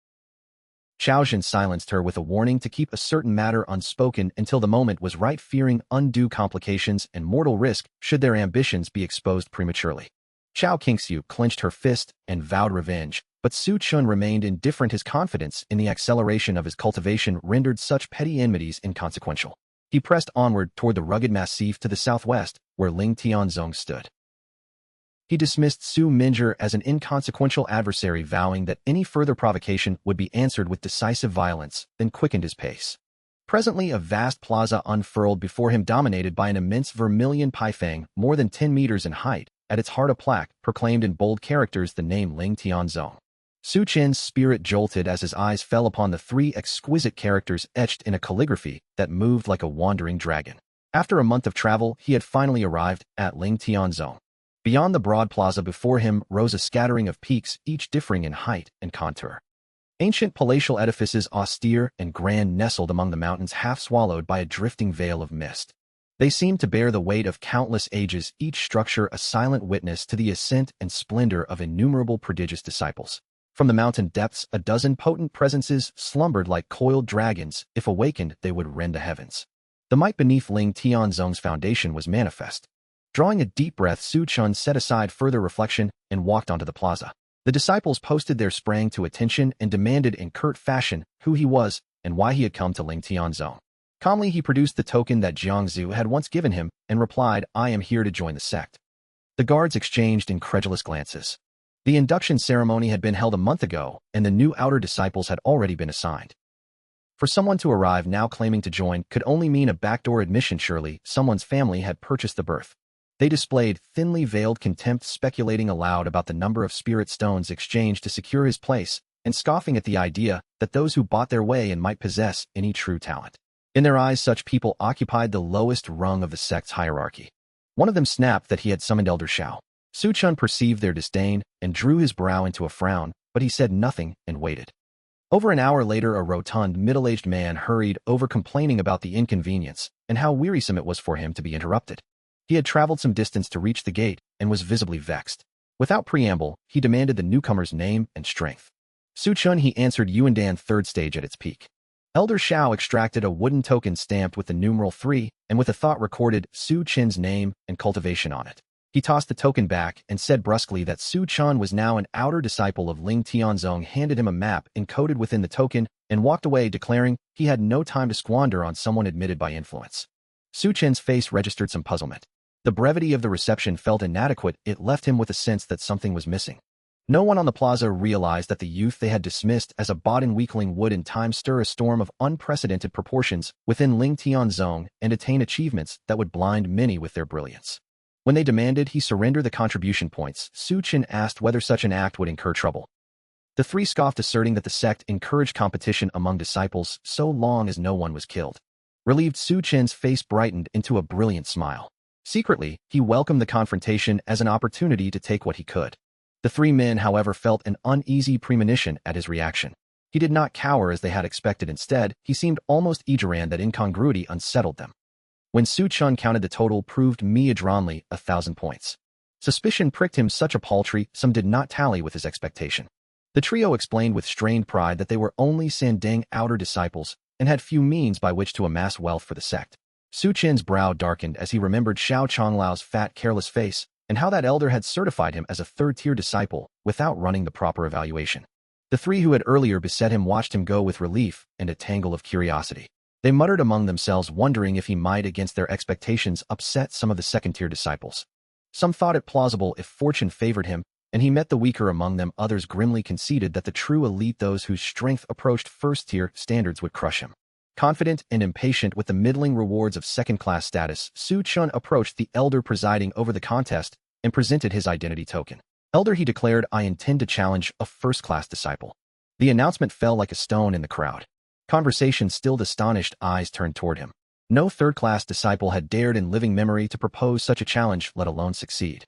Chao Zhen silenced her with a warning to keep a certain matter unspoken until the moment was right, fearing undue complications and mortal risk should their ambitions be exposed prematurely. Chao Qingxiu clenched her fist and vowed revenge, but Su Chen remained indifferent. His confidence in the acceleration of his cultivation rendered such petty enmities inconsequential. He pressed onward toward the rugged massif to the southwest, where Ling Tianzong stood. He dismissed Su Minjer as an inconsequential adversary, vowing that any further provocation would be answered with decisive violence, then quickened his pace. Presently, a vast plaza unfurled before him, dominated by an immense vermilion paifang, more than 10 meters in height. At its heart, a plaque proclaimed in bold characters the name Ling Tianzong. Su Chen's spirit jolted as his eyes fell upon the 3 exquisite characters etched in a calligraphy that moved like a wandering dragon. After a month of travel, he had finally arrived at Ling Tianzong. Beyond the broad plaza before him rose a scattering of peaks, each differing in height and contour. Ancient palatial edifices, austere and grand, nestled among the mountains, half swallowed by a drifting veil of mist. They seemed to bear the weight of countless ages, each structure a silent witness to the ascent and splendor of innumerable prodigious disciples. From the mountain depths, a dozen potent presences slumbered like coiled dragons. If awakened, they would rend the heavens. The might beneath Ling Tianzong's foundation was manifest. Drawing a deep breath, Su Chen set aside further reflection and walked onto the plaza. The disciples posted there sprang to attention and demanded in curt fashion who he was and why he had come to Ling Tianzong. Calmly, he produced the token that Jiangzu had once given him and replied, "I am here to join the sect." The guards exchanged incredulous glances. The induction ceremony had been held a month ago, and the new outer disciples had already been assigned. For someone to arrive now claiming to join could only mean a backdoor admission. Surely, someone's family had purchased the berth. They displayed thinly veiled contempt, speculating aloud about the number of spirit stones exchanged to secure his place, and scoffing at the idea that those who bought their way in might possess any true talent. In their eyes, such people occupied the lowest rung of the sect's hierarchy. One of them snapped that he had summoned Elder Shao. Su Chen perceived their disdain and drew his brow into a frown, but he said nothing and waited. Over an hour later, a rotund, middle-aged man hurried over, complaining about the inconvenience and how wearisome it was for him to be interrupted. He had traveled some distance to reach the gate and was visibly vexed. Without preamble, he demanded the newcomer's name and strength. Su Chen, he answered, Yuandan, 3rd stage at its peak. Elder Shao extracted a wooden token stamped with the numeral 3 and with a thought recorded Su Chen's name and cultivation on it. He tossed the token back and said brusquely that Su Chen was now an outer disciple of Ling Tianzong, handed him a map encoded within the token, and walked away, declaring he had no time to squander on someone admitted by influence. Su Chen's face registered some puzzlement. The brevity of the reception felt inadequate. It left him with a sense that something was missing. No one on the plaza realized that the youth they had dismissed as a bought-in weakling would in time stir a storm of unprecedented proportions within Ling Tianzong and attain achievements that would blind many with their brilliance. When they demanded he surrender the contribution points, Su Chen asked whether such an act would incur trouble. The 3 scoffed, asserting that the sect encouraged competition among disciples so long as no one was killed. Relieved, Su Chen's face brightened into a brilliant smile. Secretly, he welcomed the confrontation as an opportunity to take what he could. The 3 men, however, felt an uneasy premonition at his reaction. He did not cower as they had expected. Instead, he seemed almost eagerant. That incongruity unsettled them. When Su Chen counted the total, proved meagranly 1,000 points. Suspicion pricked him. Such a paltry sum did not tally with his expectation. The trio explained with strained pride that they were only Sandeng outer disciples and had few means by which to amass wealth for the sect. Su Chen's brow darkened as he remembered Xiao Chonglau's fat, careless face and how that elder had certified him as a 3rd-tier disciple without running the proper evaluation. The 3 who had earlier beset him watched him go with relief and a tangle of curiosity. They muttered among themselves, wondering if he might, against their expectations, upset some of the 2nd-tier disciples. Some thought it plausible if fortune favored him, and he met the weaker among them. Others grimly conceded that the true elite, those whose strength approached 1st-tier standards, would crush him. Confident and impatient with the middling rewards of 2nd-class status, Su Chen approached the elder presiding over the contest and presented his identity token. Elder, he declared, I intend to challenge a 1st-class disciple. The announcement fell like a stone in the crowd. Conversation stilled. Astonished eyes turned toward him. No 3rd-class disciple had dared in living memory to propose such a challenge, let alone succeed.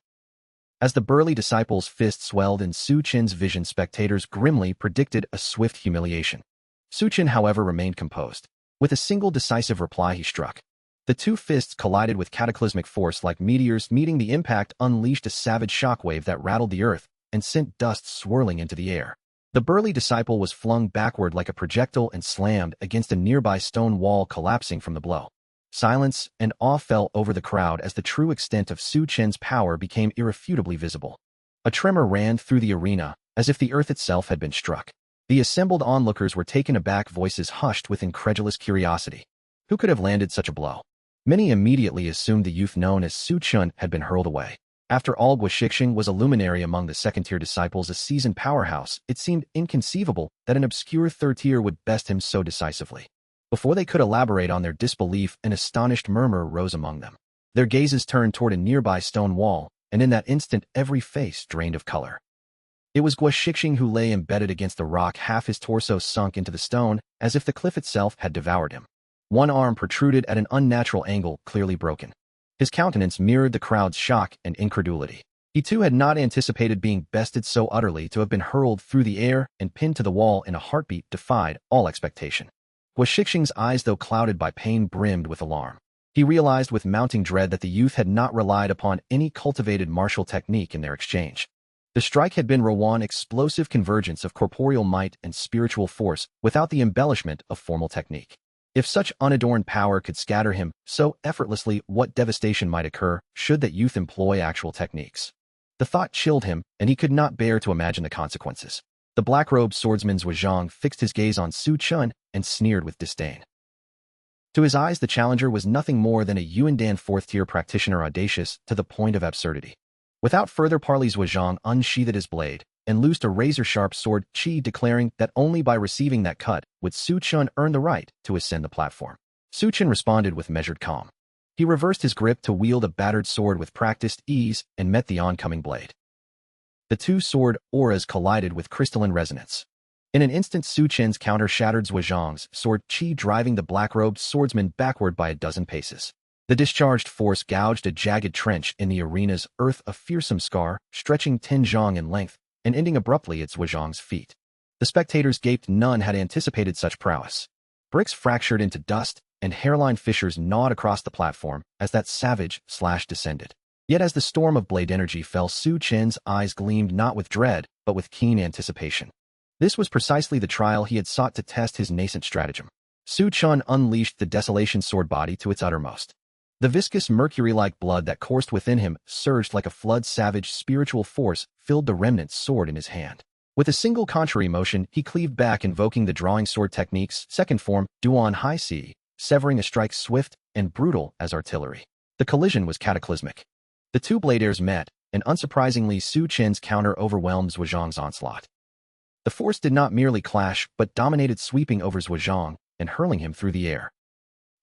As the burly disciple's fist swelled in Su Chen's vision, spectators grimly predicted a swift humiliation. Su Chen, however, remained composed. With a single decisive reply, he struck. The two fists collided with cataclysmic force like meteors, meeting the impact unleashed a savage shockwave that rattled the earth and sent dust swirling into the air. The burly disciple was flung backward like a projectile and slammed against a nearby stone wall, collapsing from the blow. Silence and awe fell over the crowd as the true extent of Su Chen's power became irrefutably visible. A tremor ran through the arena, as if the earth itself had been struck. The assembled onlookers were taken aback, voices hushed with incredulous curiosity. Who could have landed such a blow? Many immediately assumed the youth known as Su Chen had been hurled away. After all, Guoshixing was a luminary among the second-tier disciples, a seasoned powerhouse. It seemed inconceivable that an obscure third tier would best him so decisively. Before they could elaborate on their disbelief, an astonished murmur rose among them. Their gazes turned toward a nearby stone wall, and in that instant every face drained of color. It was Guoshixing who lay embedded against the rock, half his torso sunk into the stone, as if the cliff itself had devoured him. One arm protruded at an unnatural angle, clearly broken. His countenance mirrored the crowd's shock and incredulity. He too had not anticipated being bested so utterly. To have been hurled through the air and pinned to the wall in a heartbeat defied all expectation. Guoshixing's eyes, though clouded by pain, brimmed with alarm. He realized with mounting dread that the youth had not relied upon any cultivated martial technique in their exchange. The strike had been raw, explosive convergence of corporeal might and spiritual force without the embellishment of formal technique. If such unadorned power could scatter him so effortlessly, what devastation might occur should that youth employ actual techniques? The thought chilled him, and he could not bear to imagine the consequences. The black-robed swordsman Zhuozhang fixed his gaze on Su Chen and sneered with disdain. To his eyes, the challenger was nothing more than a Yuandan fourth-tier practitioner, audacious to the point of absurdity. Without further parley, Zhuozhang unsheathed his blade and loosed a razor-sharp sword, declaring that only by receiving that cut would Su Chen earn the right to ascend the platform. Su Chen responded with measured calm. He reversed his grip to wield a battered sword with practiced ease and met the oncoming blade. The two sword auras collided with crystalline resonance. In an instant, Su Chen's counter shattered Zhuozhang's sword, driving the black-robed swordsman backward by a dozen paces. The discharged force gouged a jagged trench in the arena's earth, a fearsome scar stretching 10 zhang in length and ending abruptly at Zhuozhang's feet. The spectators gaped. None had anticipated such prowess. Bricks fractured into dust, and hairline fissures gnawed across the platform as that savage slash descended. Yet as the storm of blade energy fell, Su Chen's eyes gleamed not with dread, but with keen anticipation. This was precisely the trial he had sought to test his nascent stratagem. Su Chen unleashed the desolation sword body to its uttermost. The viscous mercury-like blood that coursed within him surged like a flood. Savage spiritual force filled the remnant sword in his hand. With a single contrary motion, he cleaved back, invoking the drawing sword technique's second form, Duan High C, severing a strike swift and brutal as artillery. The collision was cataclysmic. The two blade airs met, and unsurprisingly, Su Chen's counter overwhelmed Zhuozhang's onslaught. The force did not merely clash, but dominated, sweeping over Zhuozhang and hurling him through the air.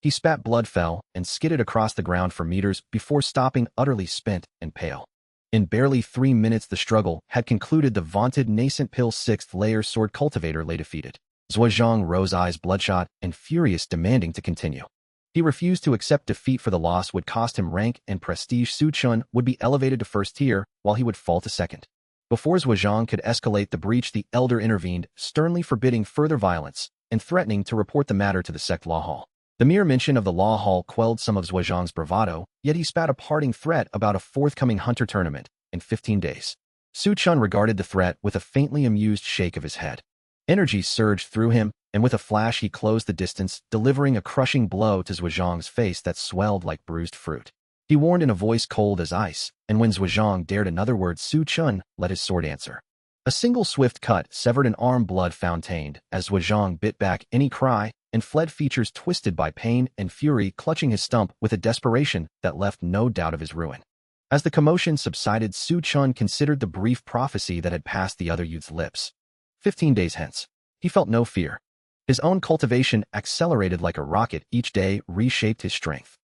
He spat blood, fell, and skidded across the ground for meters before stopping, utterly spent and pale. In barely 3 minutes, the struggle had concluded. The vaunted nascent pill sixth-layer sword cultivator lay defeated. Zhuozhang rose, eyes bloodshot and furious, demanding to continue. He refused to accept defeat, for the loss would cost him rank and prestige. Su Chen would be elevated to first tier, while he would fall to second. Before Zhuozhang could escalate the breach, the elder intervened, sternly forbidding further violence and threatening to report the matter to the sect law hall. The mere mention of the law hall quelled some of Zhuozhang's bravado, yet he spat a parting threat about a forthcoming hunter tournament in 15 days. Su Chen regarded the threat with a faintly amused shake of his head. Energy surged through him, and with a flash he closed the distance, delivering a crushing blow to Zhuozhang's face that swelled like bruised fruit. He warned in a voice cold as ice, and when Zhuozhang dared another word, Su Chen let his sword answer. A single swift cut severed an arm, blood fountained as Zhuozhang bit back any cry and fled, features twisted by pain and fury, clutching his stump with a desperation that left no doubt of his ruin. As the commotion subsided, Su Chen considered the brief prophecy that had passed the other youth's lips. 15 days hence. He felt no fear. His own cultivation accelerated like a rocket. Each day reshaped his strength.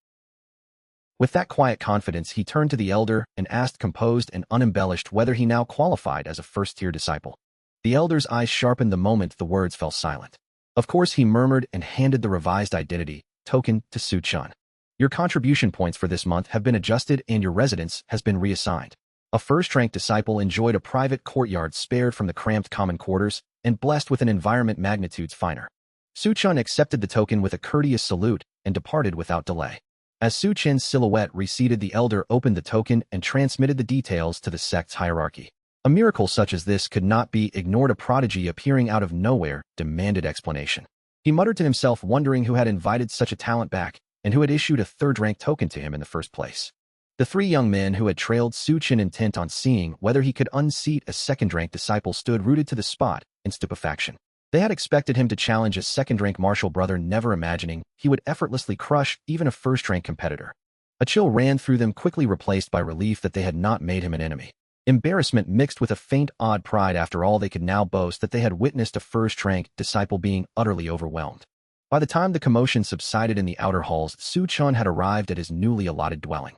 With that quiet confidence, he turned to the elder and asked, composed and unembellished, whether he now qualified as a first-tier disciple. The elder's eyes sharpened the moment the words fell silent. Of course, he murmured and handed the revised identity token to Su Chen. Your contribution points for this month have been adjusted and your residence has been reassigned. A first-rank disciple enjoyed a private courtyard spared from the cramped common quarters and blessed with an environment magnitudes finer. Su Chen accepted the token with a courteous salute and departed without delay. As Su Chen's silhouette receded, the elder opened the token and transmitted the details to the sect's hierarchy. A miracle such as this could not be ignored. A prodigy appearing out of nowhere demanded explanation. He muttered to himself, wondering who had invited such a talent back and who had issued a third-rank token to him in the first place. The three young men who had trailed Su Chen, intent on seeing whether he could unseat a second-rank disciple, stood rooted to the spot in stupefaction. They had expected him to challenge a second-rank martial brother, never imagining he would effortlessly crush even a first-rank competitor. A chill ran through them, quickly replaced by relief that they had not made him an enemy. Embarrassment mixed with a faint, odd pride. After all, they could now boast that they had witnessed a first-rank disciple being utterly overwhelmed. By the time the commotion subsided in the outer halls, Su Chen had arrived at his newly allotted dwelling.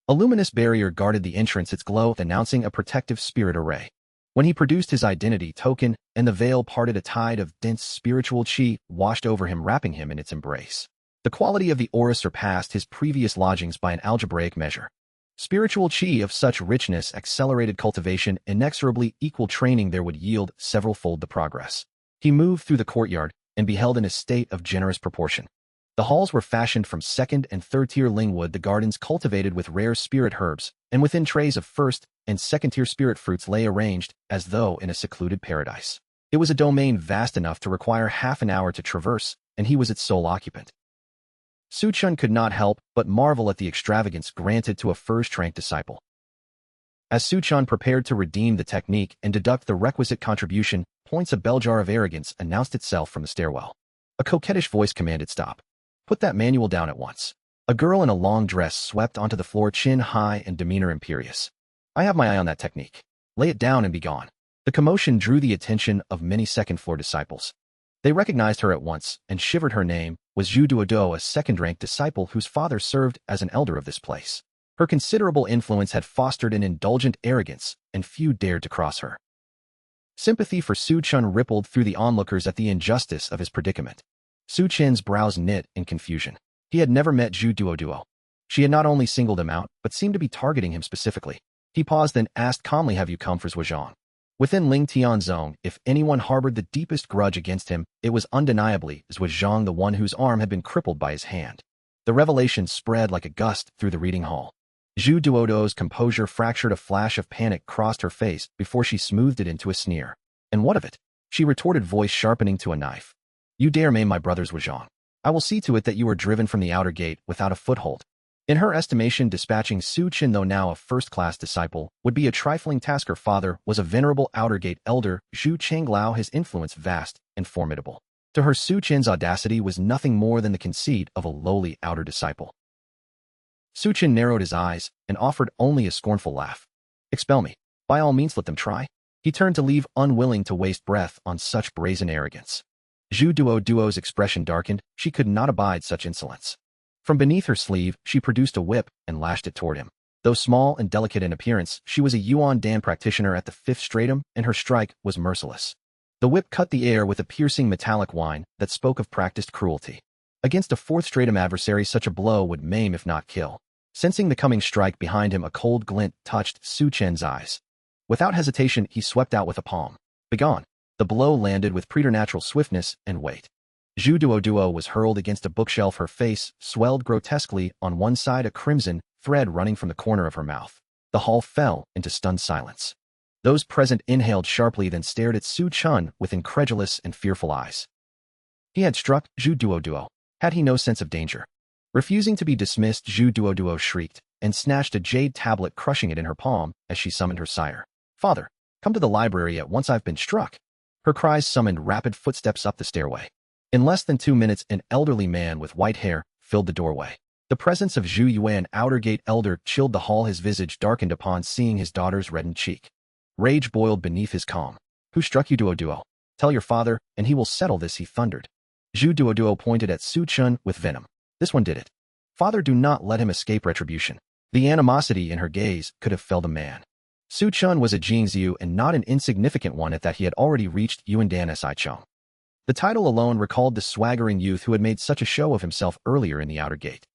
A luminous barrier guarded the entrance, its glow announcing a protective spirit array. When he produced his identity token and the veil parted, a tide of dense spiritual qi washed over him, wrapping him in its embrace. The quality of the aura surpassed his previous lodgings by an algebraic measure. Spiritual qi of such richness accelerated cultivation, inexorably equal training there would yield several-fold the progress. He moved through the courtyard and beheld an estate of generous proportion. The halls were fashioned from second and third-tier lingwood, the gardens cultivated with rare spirit herbs, and within trays of first and second-tier spirit fruits lay arranged as though in a secluded paradise. It was a domain vast enough to require half an hour to traverse, and he was its sole occupant. Su Chen could not help but marvel at the extravagance granted to a first-rank disciple. As Su Chen prepared to redeem the technique and deduct the requisite contribution points, a bell jar of arrogance announced itself from the stairwell. A coquettish voice commanded, "Stop. Put that manual down at once." A girl in a long dress swept onto the floor, chin high and demeanor imperious. "I have my eye on that technique. Lay it down and be gone." The commotion drew the attention of many second-floor disciples. They recognized her at once and shivered. Her name was Zhu Duoduo, a second-rank disciple whose father served as an elder of this place. Her considerable influence had fostered an indulgent arrogance, and few dared to cross her. Sympathy for Su Chen rippled through the onlookers at the injustice of his predicament. Su Chen's brows knit in confusion. He had never met Zhu Duoduo. She had not only singled him out, but seemed to be targeting him specifically. He paused, then asked calmly, "Have you come for Zhuozhang?" Within Ling Tian's zone, if anyone harbored the deepest grudge against him, it was undeniably Zhuozhang, the one whose arm had been crippled by his hand. The revelation spread like a gust through the reading hall. Zhu Duoduo's composure fractured. A flash of panic crossed her face before she smoothed it into a sneer. "And what of it?" she retorted, voice sharpening to a knife. "You dare maim my brother's Zhuozhang. I will see to it that you are driven from the outer gate without a foothold." In her estimation, dispatching Su Chen, though now a first-class disciple, would be a trifling task. Her father was a venerable outer gate elder, Zhu Chenglao, his influence vast and formidable. To her, Su Chen's audacity was nothing more than the conceit of a lowly outer disciple. Su Chen narrowed his eyes and offered only a scornful laugh. "Expel me. By all means, let them try." He turned to leave, unwilling to waste breath on such brazen arrogance. Zhu Duoduo's expression darkened. She could not abide such insolence. From beneath her sleeve, she produced a whip and lashed it toward him. Though small and delicate in appearance, she was a Yuan Dan practitioner at the fifth stratum, and her strike was merciless. The whip cut the air with a piercing metallic whine that spoke of practiced cruelty. Against a fourth stratum adversary, such a blow would maim if not kill. Sensing the coming strike behind him, a cold glint touched Su Chen's eyes. Without hesitation, he swept out with a palm. "Begone." The blow landed with preternatural swiftness and weight. Zhu Duoduo was hurled against a bookshelf, her face swelled grotesquely on one side, a crimson thread running from the corner of her mouth. The hall fell into stunned silence. Those present inhaled sharply, then stared at Su Chen with incredulous and fearful eyes. He had struck Zhu Duoduo. Had he no sense of danger? Refusing to be dismissed, Zhu Duoduo shrieked and snatched a jade tablet, crushing it in her palm as she summoned her sire. "Father, come to the library at once. I've been struck." Her cries summoned rapid footsteps up the stairway. In less than 2 minutes, an elderly man with white hair filled the doorway. The presence of Zhu Yue, an outer gate elder, chilled the hall. His visage darkened upon seeing his daughter's reddened cheek. Rage boiled beneath his calm. "Who struck you, Duoduo? Tell your father, and he will settle this," he thundered. Zhu Duoduo pointed at Su Chen with venom. "This one did it. Father, do not let him escape retribution." The animosity in her gaze could have felled a man. Su Chen was a Jingxiu, and not an insignificant one at that. He had already reached Yuandan Sichong. The title alone recalled the swaggering youth who had made such a show of himself earlier in the outer gate.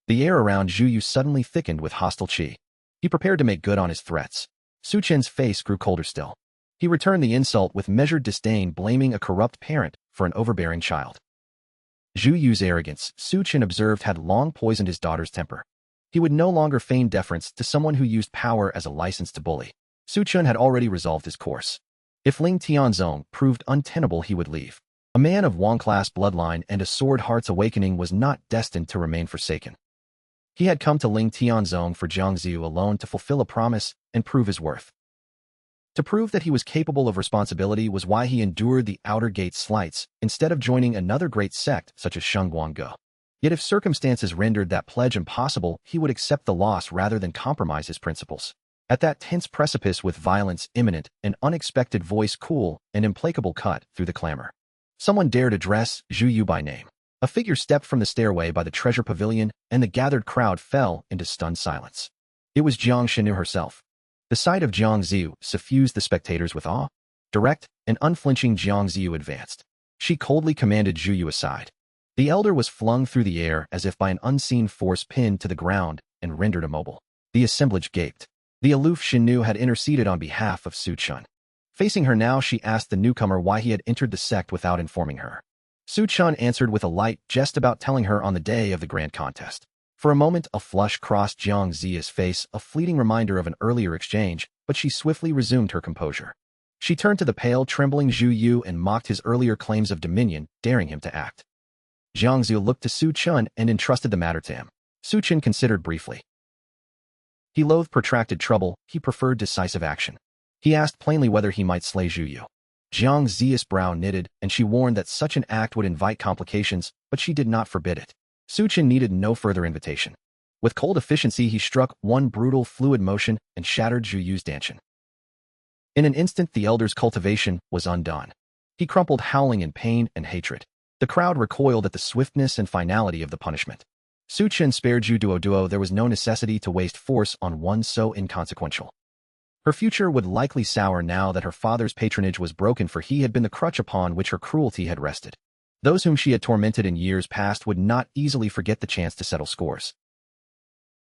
The air around Zhu Yu suddenly thickened with hostile qi. He prepared to make good on his threats. Su Chen's face grew colder still. He returned the insult with measured disdain, blaming a corrupt parent for an overbearing child. Zhu Yu's arrogance, Su Chen observed, had long poisoned his daughter's temper. He would no longer feign deference to someone who used power as a license to bully. Su Chen had already resolved his course. If Ling Tianzong proved untenable, he would leave. A man of Wang-class bloodline and a sword heart's awakening was not destined to remain forsaken. He had come to Ling Tianzong for Jiangziu alone to fulfill a promise and prove his worth. To prove that he was capable of responsibility was why he endured the outer gate slights instead of joining another great sect such as Shengguangge. Yet if circumstances rendered that pledge impossible, he would accept the loss rather than compromise his principles. At that tense precipice with violence imminent, an unexpected voice, cool and implacable, cut through the clamor. Someone dared address Zhu Yu by name. A figure stepped from the stairway by the treasure pavilion, and the gathered crowd fell into stunned silence. It was Jiang Shinu herself. The sight of Jiang Ziyu suffused the spectators with awe. Direct and unflinching, Jiang Ziyu advanced. She coldly commanded Zhu Yu aside. The elder was flung through the air as if by an unseen force, pinned to the ground and rendered immobile. The assemblage gaped. The aloof Shinu had interceded on behalf of Su Chen. Facing her now, she asked the newcomer why he had entered the sect without informing her. Su Chen answered with a light jest, about telling her on the day of the grand contest. For a moment, a flush crossed Jiang Ziyu's face, a fleeting reminder of an earlier exchange, but she swiftly resumed her composure. She turned to the pale, trembling Zhu Yu and mocked his earlier claims of dominion, daring him to act. Jiang Ziyu looked to Su Chen and entrusted the matter to him. Su Chen considered briefly. He loathed protracted trouble, he preferred decisive action. He asked plainly whether he might slay Zhu Yu. Jiang Ziyu's brow knitted, and she warned that such an act would invite complications, but she did not forbid it. Su Chen needed no further invitation. With cold efficiency, he struck one brutal, fluid motion and shattered Zhu Yu's Dantian. In an instant, the elder's cultivation was undone. He crumpled, howling in pain and hatred. The crowd recoiled at the swiftness and finality of the punishment. Su Chen spared Zhu Duo. There was no necessity to waste force on one so inconsequential. Her future would likely sour now that her father's patronage was broken, for he had been the crutch upon which her cruelty had rested. Those whom she had tormented in years past would not easily forget the chance to settle scores.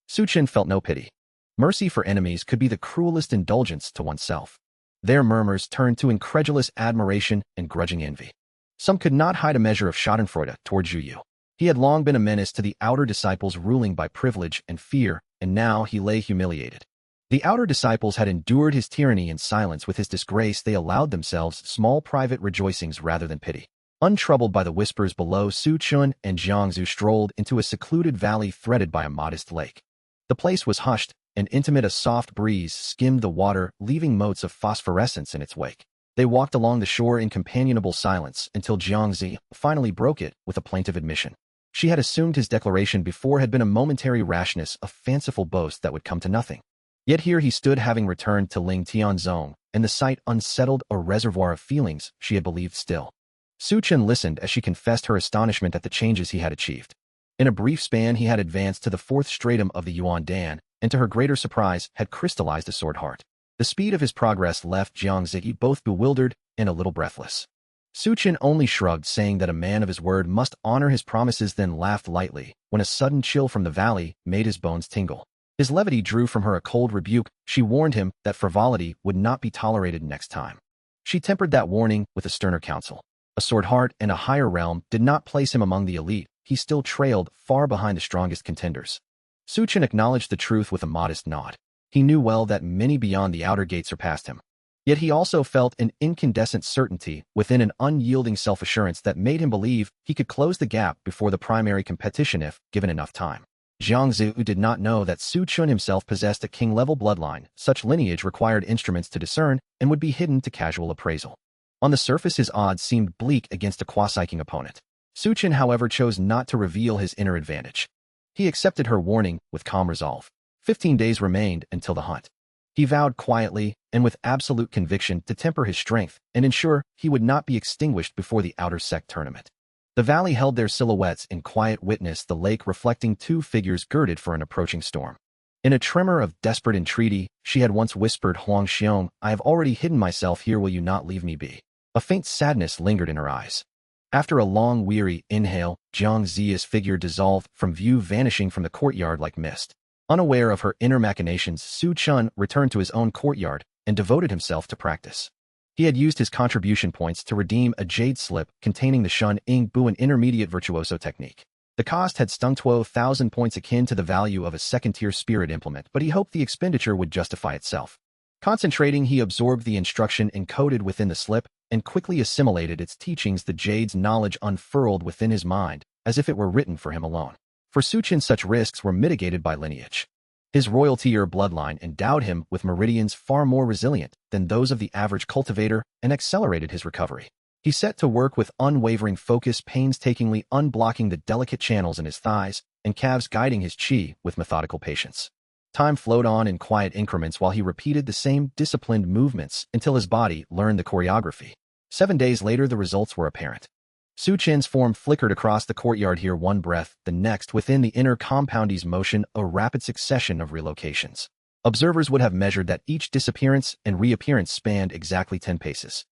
Su Chen felt no pity. Mercy for enemies could be the cruelest indulgence to oneself. Their murmurs turned to incredulous admiration and grudging envy. Some could not hide a measure of schadenfreude toward Zhu Yu. He had long been a menace to the outer disciples, ruling by privilege and fear, and now he lay humiliated. The outer disciples had endured his tyranny in silence. With his disgrace, they allowed themselves small private rejoicings rather than pity. Untroubled by the whispers below, Su Chen and Jiang Ziyu strolled into a secluded valley threaded by a modest lake. The place was hushed and intimate. A soft breeze skimmed the water, leaving motes of phosphorescence in its wake. They walked along the shore in companionable silence until Jiang Ziyu finally broke it with a plaintive admission. She had assumed his declaration before had been a momentary rashness, a fanciful boast that would come to nothing. Yet here he stood, having returned to Ling Tianzong, and the sight unsettled a reservoir of feelings she had believed still. Su Chen listened as she confessed her astonishment at the changes he had achieved. In a brief span, he had advanced to the 4th stratum of the Yuan Dan, and to her greater surprise, had crystallized a sword heart. The speed of his progress left Jiang Ziyu both bewildered and a little breathless. Su Chen only shrugged, saying that a man of his word must honor his promises, then laughed lightly when a sudden chill from the valley made his bones tingle. His levity drew from her a cold rebuke. She warned him that frivolity would not be tolerated next time. She tempered that warning with a sterner counsel. A sword heart and a higher realm did not place him among the elite. He still trailed far behind the strongest contenders. Su Chen acknowledged the truth with a modest nod. He knew well that many beyond the outer gate surpassed him. Yet he also felt an incandescent certainty within, an unyielding self-assurance that made him believe he could close the gap before the primary competition if given enough time. Jiang Ziyu did not know that Su Chen himself possessed a king-level bloodline. Such lineage required instruments to discern and would be hidden to casual appraisal. On the surface, his odds seemed bleak against a quasi-king opponent. Su Chen, however, chose not to reveal his inner advantage. He accepted her warning with calm resolve. 15 days remained until the hunt. He vowed quietly and with absolute conviction to temper his strength and ensure he would not be extinguished before the outer sect tournament. The valley held their silhouettes in quiet witness, the lake reflecting 2 figures girded for an approaching storm. In a tremor of desperate entreaty, she had once whispered, "Huang Xiong, I have already hidden myself here, will you not leave me be?" A faint sadness lingered in her eyes. After a long, weary inhale, Jiang Ziyu's figure dissolved from view, vanishing from the courtyard like mist. Unaware of her inner machinations, Chen returned to his own courtyard and devoted himself to practice. He had used his contribution points to redeem a jade slip containing the Shun Ing Bu, an intermediate virtuoso technique. The cost had stung 12,000 points, akin to the value of a second-tier spirit implement, but he hoped the expenditure would justify itself. Concentrating, he absorbed the instruction encoded within the slip and quickly assimilated its teachings. The jade's knowledge unfurled within his mind, as if it were written for him alone. For Chen, such risks were mitigated by lineage. His royalty or bloodline endowed him with meridians far more resilient than those of the average cultivator and accelerated his recovery. He set to work with unwavering focus, painstakingly unblocking the delicate channels in his thighs and calves, guiding his chi with methodical patience. Time flowed on in quiet increments while he repeated the same disciplined movements until his body learned the choreography. 7 days later, the results were apparent. Chen's form flickered across the courtyard, here one breath, the next, within the inner compoundee's motion, a rapid succession of relocations. Observers would have measured that each disappearance and reappearance spanned exactly 10 paces.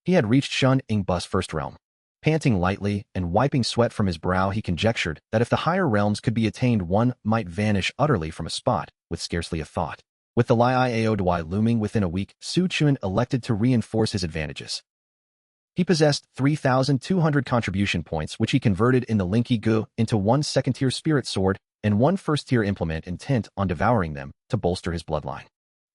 He had reached Shun Ing Bu's first realm. Panting lightly and wiping sweat from his brow, he conjectured that if the higher realms could be attained, one might vanish utterly from a spot with scarcely a thought. With the Liao Dwai looming within a week, Chen elected to reinforce his advantages. He possessed 3,200 contribution points, which he converted in the Linky Gu into 1 second-tier spirit sword and 1 first-tier implement, intent on devouring them to bolster his bloodline.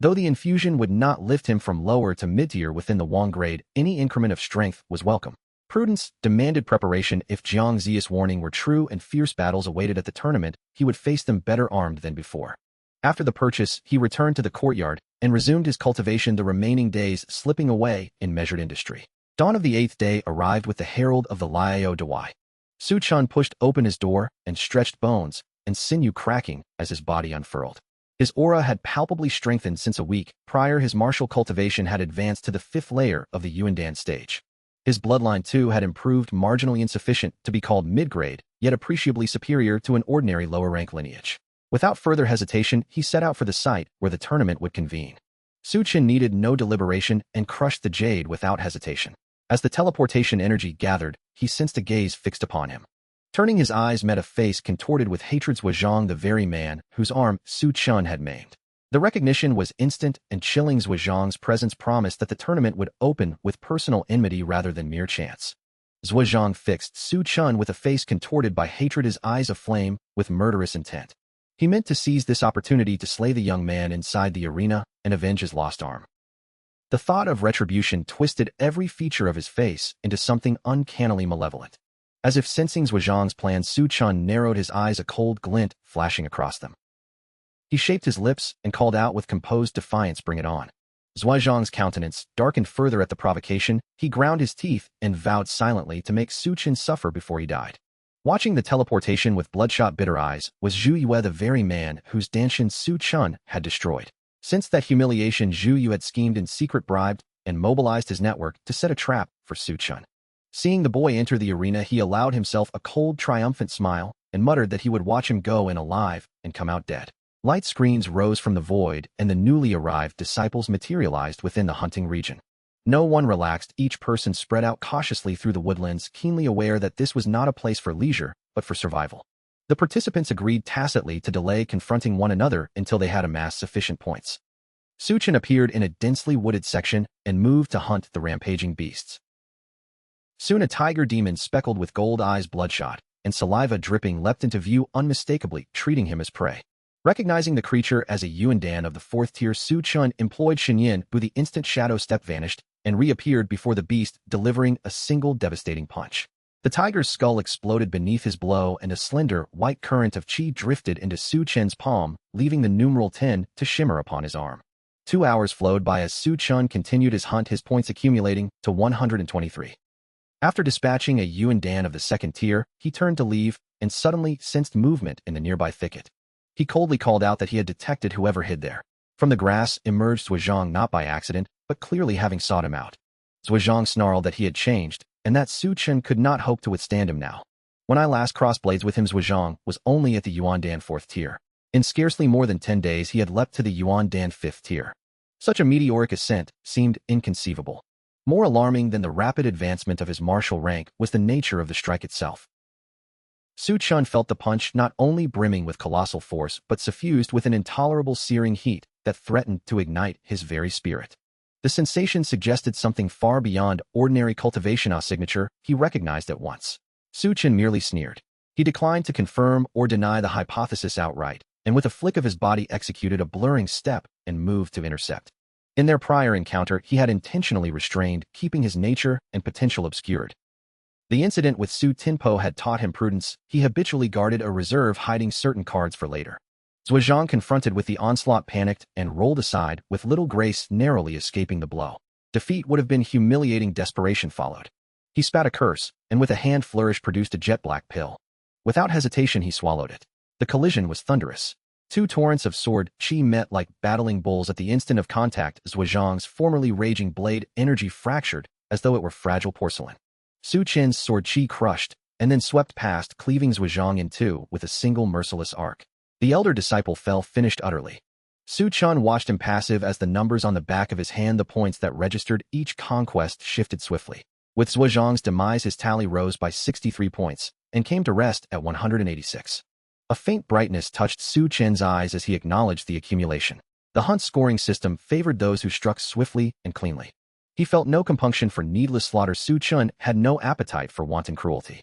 Though the infusion would not lift him from lower to mid-tier within the Wang grade, any increment of strength was welcome. Prudence demanded preparation. If Jiang Ziya's warning were true and fierce battles awaited at the tournament, he would face them better armed than before. After the purchase, he returned to the courtyard and resumed his cultivation, the remaining days slipping away in measured industry. Dawn of the 8th day arrived with the herald of the Liao Dwai. Chen pushed open his door and stretched, bones and sinew cracking as his body unfurled. His aura had palpably strengthened since a week prior. His martial cultivation had advanced to the 5th layer of the Yuandan stage. His bloodline, too, had improved, marginally insufficient to be called mid-grade, yet appreciably superior to an ordinary lower-rank lineage. Without further hesitation, he set out for the site where the tournament would convene. Chen needed no deliberation and crushed the jade without hesitation. As the teleportation energy gathered, he sensed a gaze fixed upon him. Turning, his eyes met a face contorted with hatred. Zhuang, the very man whose arm Chen had maimed. The recognition was instant and chilling. Zhuang's presence promised that the tournament would open with personal enmity rather than mere chance. Zhuang fixed Chen with a face contorted by hatred, his eyes aflame with murderous intent. He meant to seize this opportunity to slay the young man inside the arena and avenge his lost arm. The thought of retribution twisted every feature of his face into something uncannily malevolent. As if sensing Zhuang's plan, Chen narrowed his eyes, a cold glint flashing across them. He shaped his lips and called out with composed defiance, "Bring it on." Zhuang's countenance darkened further at the provocation. He ground his teeth and vowed silently to make Chen suffer before he died. Watching the teleportation with bloodshot bitter eyes was Zhu Yue, the very man whose Dantian Chen had destroyed. Since that humiliation, Zhu Yue had schemed in secret, bribed, and mobilized his network to set a trap for Chen. Seeing the boy enter the arena, he allowed himself a cold, triumphant smile and muttered that he would watch him go in alive and come out dead. Light screens rose from the void, and the newly arrived disciples materialized within the hunting region. No one relaxed. Each person spread out cautiously through the woodlands, keenly aware that this was not a place for leisure, but for survival. The participants agreed tacitly to delay confronting one another until they had amassed sufficient points. Chen appeared in a densely wooded section and moved to hunt the rampaging beasts. Soon a tiger demon speckled with gold eyes, bloodshot, and saliva dripping leapt into view, unmistakably treating him as prey. Recognizing the creature as a Yuandan of the 4th tier, Chen employed Shenyin, who the instant shadow step vanished and reappeared before the beast, delivering a single devastating punch. The tiger's skull exploded beneath his blow, and a slender, white current of qi drifted into Chen's palm, leaving the numeral 10 to shimmer upon his arm. 2 hours flowed by as Chen continued his hunt, his points accumulating to 123. After dispatching a Yuandan of the 2nd tier, he turned to leave and suddenly sensed movement in the nearby thicket. He coldly called out that he had detected whoever hid there. From the grass emerged Zhuang, not by accident, but clearly having sought him out. Zhuang snarled that he had changed, and that Chen could not hope to withstand him now. "When I last crossed blades with him," Zhuang was only at the Yuandan 4th tier. In scarcely more than 10 days, he had leapt to the Yuandan 5th tier. Such a meteoric ascent seemed inconceivable. More alarming than the rapid advancement of his martial rank was the nature of the strike itself. Su Chen felt the punch not only brimming with colossal force but suffused with an intolerable searing heat that threatened to ignite his very spirit. The sensation suggested something far beyond ordinary cultivation signature he recognized at once. Su Chen merely sneered. He declined to confirm or deny the hypothesis outright, and with a flick of his body executed a blurring step and moved to intercept. In their prior encounter, he had intentionally restrained, keeping his nature and potential obscured. The incident with Su Tinpo had taught him prudence. He habitually guarded a reserve, hiding certain cards for later. Zhujiang, confronted with the onslaught, panicked and rolled aside, with little grace, narrowly escaping the blow. Defeat would have been humiliating. Desperation followed. He spat a curse, and with a hand flourish produced a jet-black pill. Without hesitation he swallowed it. The collision was thunderous. Two torrents of sword chi met like battling bulls at the instant of contact. Zhujiang's formerly raging blade energy fractured as though it were fragile porcelain. Su Chen's sword chi crushed, and then swept past, cleaving Zhujiang in two with a single merciless arc. The elder disciple fell, finished utterly. Su Chen watched impassive as the numbers on the back of his hand, the points that registered each conquest, shifted swiftly. With Zhujiang's demise, his tally rose by 63 points, and came to rest at 186. A faint brightness touched Su Chen's eyes as he acknowledged the accumulation. The hunt scoring system favored those who struck swiftly and cleanly. He felt no compunction for needless slaughter. Su Chen had no appetite for wanton cruelty.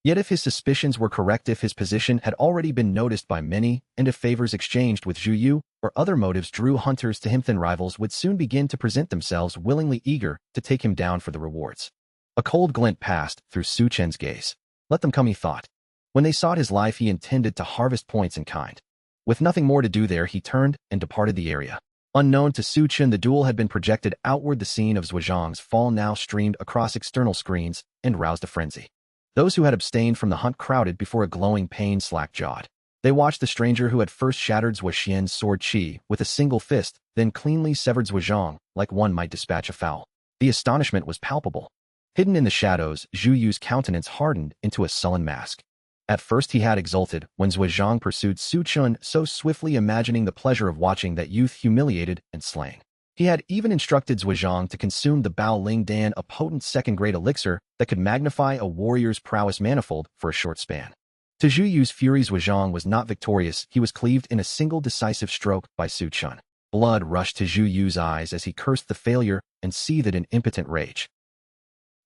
Yet if his suspicions were correct, if his position had already been noticed by many, and if favors exchanged with Zhu Yu or other motives drew hunters to him, then rivals would soon begin to present themselves, willingly eager to take him down for the rewards. A cold glint passed through Su Chen's gaze. Let them come, he thought. When they sought his life, he intended to harvest points in kind. With nothing more to do there, he turned and departed the area. Unknown to Su Chen, the duel had been projected outward. The scene of Zhujiang's fall now streamed across external screens and roused a frenzy. Those who had abstained from the hunt crowded before a glowing pane, slack-jawed. They watched the stranger who had first shattered Zhu Xian's sword chi with a single fist, then cleanly severed Zhujiang like one might dispatch a fowl. The astonishment was palpable. Hidden in the shadows, Zhu Yu's countenance hardened into a sullen mask. At first he had exulted when Zhujiang pursued Su Chen so swiftly, imagining the pleasure of watching that youth humiliated and slain. He had even instructed Zhujiang to consume the Bao Ling Dan, a potent second-grade elixir that could magnify a warrior's prowess manifold for a short span. To Zhu Yu's fury, Zhujiang was not victorious. He was cleaved in a single decisive stroke by Su Chen. Blood rushed to Zhu Yu's eyes as he cursed the failure and seethed in impotent rage.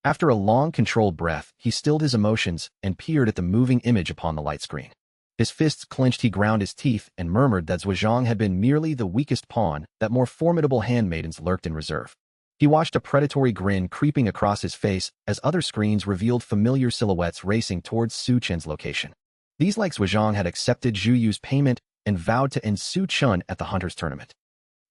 After a long, controlled breath, he stilled his emotions and peered at the moving image upon the light screen. His fists clenched, he ground his teeth and murmured that Zhujiang had been merely the weakest pawn, that more formidable handmaidens lurked in reserve. He watched a predatory grin creeping across his face as other screens revealed familiar silhouettes racing towards Su Chen's location. These, like Zhujiang, had accepted Zhu Yu's payment and vowed to end Su Chen at the Hunters' Tournament.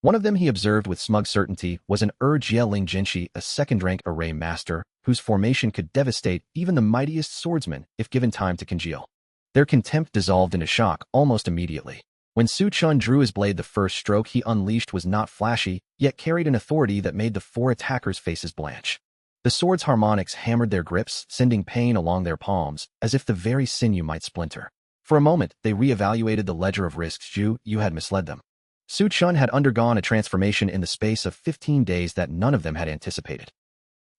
One of them, he observed with smug certainty, was an Jie Ling Jinshi, a second-rank array master, whose formation could devastate even the mightiest swordsman if given time to congeal. Their contempt dissolved into shock almost immediately. When Su Chen drew his blade, the first stroke he unleashed was not flashy, yet carried an authority that made the four attackers' faces blanch. The sword's harmonics hammered their grips, sending pain along their palms, as if the very sinew might splinter. For a moment, they re-evaluated the ledger of risks. Zhu Yu had misled them. Su Chen had undergone a transformation in the space of 15 days that none of them had anticipated.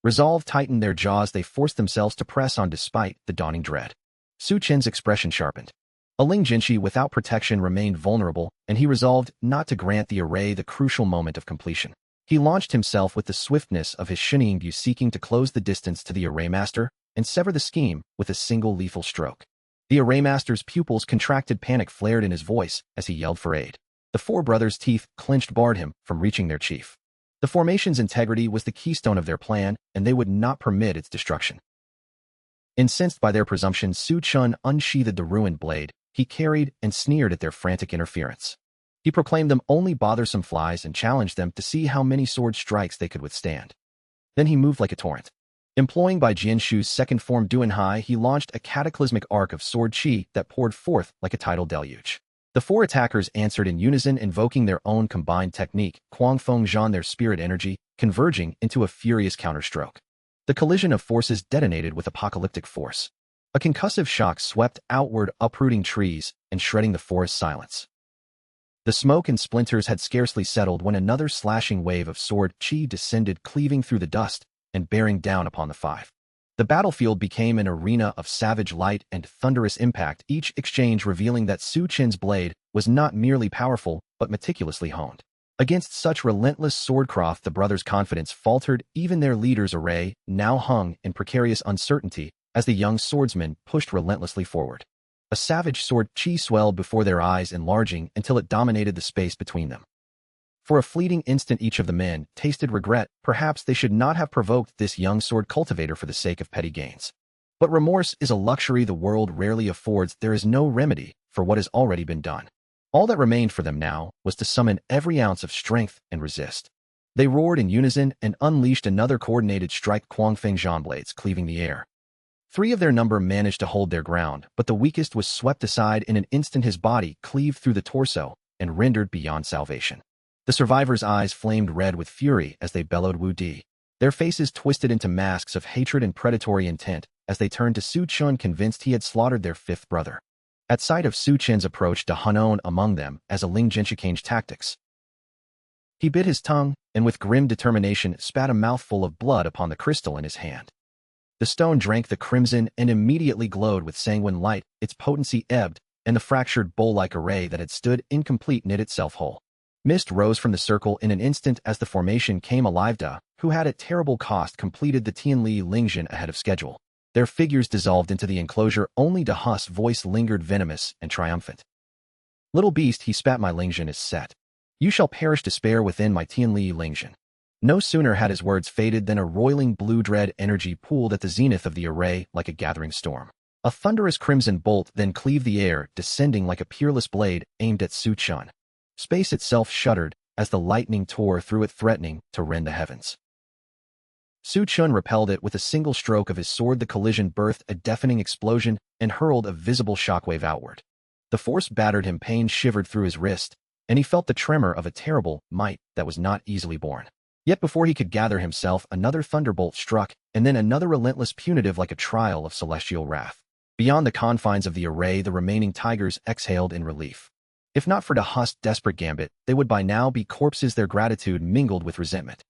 Resolve tightened their jaws. They forced themselves to press on despite the dawning dread. Su Chen's expression sharpened. A Ling Jinshi without protection remained vulnerable, and he resolved not to grant the array the crucial moment of completion. He launched himself with the swiftness of his Shining Bu, seeking to close the distance to the arraymaster and sever the scheme with a single lethal stroke. The arraymaster's pupils contracted, panic flared in his voice as he yelled for aid. The four brothers' teeth clenched, barred him from reaching their chief. The formation's integrity was the keystone of their plan, and they would not permit its destruction. Incensed by their presumption, Su Chen unsheathed the ruined blade he carried and sneered at their frantic interference. He proclaimed them only bothersome flies and challenged them to see how many sword strikes they could withstand. Then he moved like a torrent. Employing Bai Jianshu's second form Duanhai, he launched a cataclysmic arc of sword chi that poured forth like a tidal deluge. The four attackers answered in unison, invoking their own combined technique, Guangfeng Zhan, their spirit energy, converging into a furious counterstroke. The collision of forces detonated with apocalyptic force. A concussive shock swept outward, uprooting trees and shredding the forest silence. The smoke and splinters had scarcely settled when another slashing wave of sword chi descended, cleaving through the dust and bearing down upon the five. The battlefield became an arena of savage light and thunderous impact, each exchange revealing that Su Chen's blade was not merely powerful, but meticulously honed. Against such relentless swordcraft, the brothers' confidence faltered. Even their leader's array now hung in precarious uncertainty as the young swordsman pushed relentlessly forward. A savage sword chi swelled before their eyes, enlarging until it dominated the space between them. For a fleeting instant, each of the men tasted regret. Perhaps they should not have provoked this young sword cultivator for the sake of petty gains. But remorse is a luxury the world rarely affords. There is no remedy for what has already been done. All that remained for them now was to summon every ounce of strength and resist. They roared in unison and unleashed another coordinated strike, Kuangfeng Zhan blades cleaving the air. 3 of their number managed to hold their ground, but the weakest was swept aside in an instant. His body cleaved through the torso and rendered beyond salvation. The survivors' eyes flamed red with fury as they bellowed Wu Di. Their faces twisted into masks of hatred and predatory intent as they turned to Su Chen, convinced he had slaughtered their 5th brother. At sight of Su Chen's approach, to Hanon among them as a Ling Jinshikange tactics. He bit his tongue and with grim determination spat a mouthful of blood upon the crystal in his hand. The stone drank the crimson and immediately glowed with sanguine light. Its potency ebbed, and the fractured bowl-like array that had stood incomplete knit itself whole. Mist rose from the circle in an instant as the formation came alive. Da, who had at terrible cost completed the Tianli Lingjin ahead of schedule. Their figures dissolved into the enclosure. Only Da Hu's voice lingered venomous and triumphant. Little beast, he spat, my Lingjin is set. You shall perish despair within my Tianli Lingjin. No sooner had his words faded than a roiling blue dread energy pooled at the zenith of the array like a gathering storm. A thunderous crimson bolt then cleaved the air, descending like a peerless blade aimed at Su Chen. Space itself shuddered as the lightning tore through it, threatening to rend the heavens. Su Chen repelled it with a single stroke of his sword. The collision birthed a deafening explosion and hurled a visible shockwave outward. The force battered him, pain shivered through his wrist, and he felt the tremor of a terrible might that was not easily borne. Yet before he could gather himself, another thunderbolt struck, and then another, relentless, punitive, like a trial of celestial wrath. Beyond the confines of the array, the remaining tigers exhaled in relief. If not for Da Hu's desperate gambit, they would by now be corpses. Their gratitude mingled with resentment.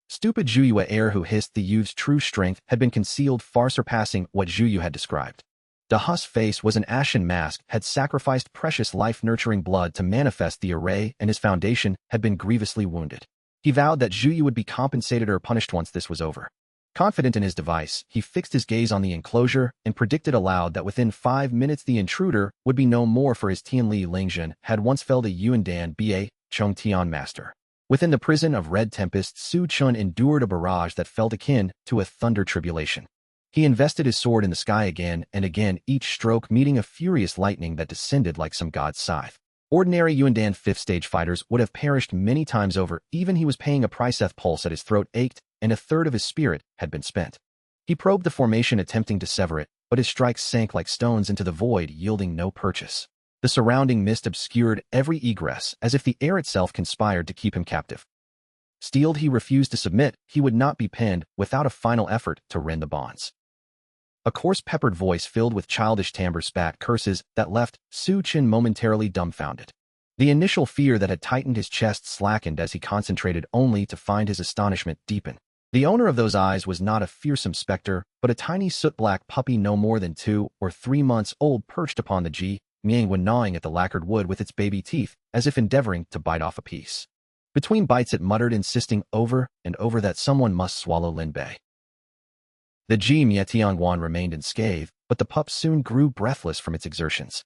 Stupid Zhuyu heir, who hissed. The youth's true strength had been concealed, far surpassing what Zhuyu had described. Da Hu's face was an ashen mask, had sacrificed precious life-nurturing blood to manifest the array, and his foundation had been grievously wounded. He vowed that Zhuyu would be compensated or punished once this was over. Confident in his device, he fixed his gaze on the enclosure and predicted aloud that within 5 minutes the intruder would be no more, for his Tianli Lingjin had once felled a Yuandan Ba Chong Tian master. Within the prison of red tempests, Su Chen endured a barrage that felt akin to a thunder tribulation. He invested his sword in the sky again and again, each stroke meeting a furious lightning that descended like some god's scythe. Ordinary Yuandan 5th stage fighters would have perished many times over. Even he was paying a price. Pulse at his throat ached, and a third of his spirit had been spent. He probed the formation, attempting to sever it, but his strikes sank like stones into the void, yielding no purchase. The surrounding mist obscured every egress, as if the air itself conspired to keep him captive. Steeled, he refused to submit. He would not be pinned without a final effort to rend the bonds. A coarse, peppered voice filled with childish timbre spat curses that left Su Chen momentarily dumbfounded. The initial fear that had tightened his chest slackened as he concentrated, only to find his astonishment deepen. The owner of those eyes was not a fearsome specter, but a tiny soot-black puppy no more than 2 or 3 months old, perched upon the Ji Miang when gnawing at the lacquered wood with its baby teeth, as if endeavoring to bite off a piece. Between bites it muttered, insisting over and over that someone must swallow Lin Bei. The Ji Mietiangwan remained unscathed, but the pup soon grew breathless from its exertions.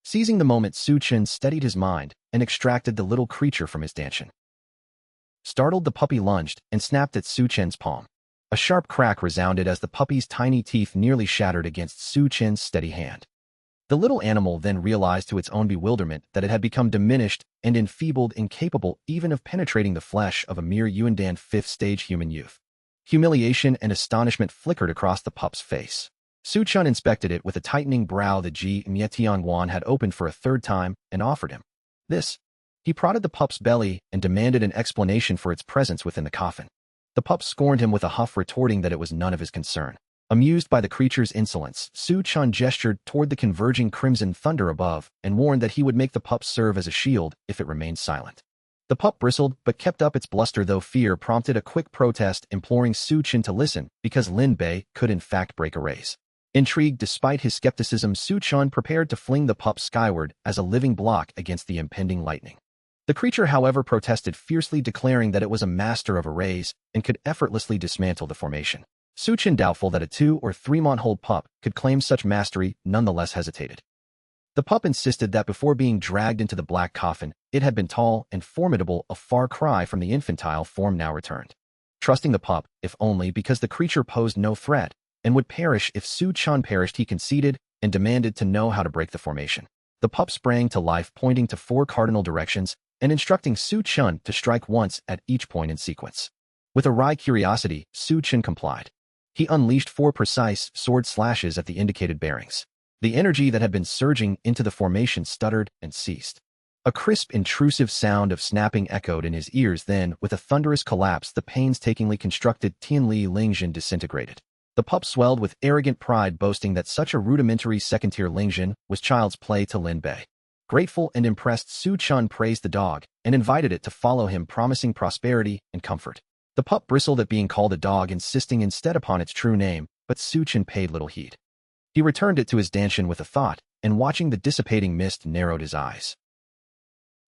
Seizing the moment, Su Chen steadied his mind and extracted the little creature from his Dantian. Startled, the puppy lunged and snapped at Su Chen's palm. A sharp crack resounded as the puppy's tiny teeth nearly shattered against Su Chen's steady hand. The little animal then realized to its own bewilderment that it had become diminished and enfeebled, incapable even of penetrating the flesh of a mere Yuandan 5th stage human youth. Humiliation and astonishment flickered across the pup's face. Su Chen inspected it with a tightening brow. The Ji Mietiangwan had opened for a 3rd time and offered him this. He prodded the pup's belly and demanded an explanation for its presence within the coffin. The pup scorned him with a huff, retorting that it was none of his concern. Amused by the creature's insolence, Su Chen gestured toward the converging crimson thunder above and warned that he would make the pup serve as a shield if it remained silent. The pup bristled but kept up its bluster, though fear prompted a quick protest imploring Su Chen to listen because Lin Bei could in fact break arrays. Intrigued despite his skepticism, Su Chen prepared to fling the pup skyward as a living block against the impending lightning. The creature, however, protested fiercely, declaring that it was a master of arrays and could effortlessly dismantle the formation. Su Chen, doubtful that a 2- or 3-month-old pup could claim such mastery, nonetheless hesitated. The pup insisted that before being dragged into the black coffin, it had been tall and formidable, a far cry from the infantile form now returned. Trusting the pup, if only because the creature posed no threat and would perish if Su Chen perished, he conceded and demanded to know how to break the formation. The pup sprang to life, pointing to 4 cardinal directions and instructing Su Chen to strike once at each point in sequence. With a wry curiosity, Su Chen complied. He unleashed 4 precise sword slashes at the indicated bearings. The energy that had been surging into the formation stuttered and ceased. A crisp, intrusive sound of snapping echoed in his ears. Then, with a thunderous collapse, the painstakingly constructed Tianli Lingjin disintegrated. The pup swelled with arrogant pride, boasting that such a rudimentary second-tier Lingjin was child's play to Lin Bei. Grateful and impressed, Su Chen praised the dog and invited it to follow him, promising prosperity and comfort. The pup bristled at being called a dog, insisting instead upon its true name, but Su Chen paid little heed. He returned it to his Dantian with a thought, and watching the dissipating mist narrowed his eyes.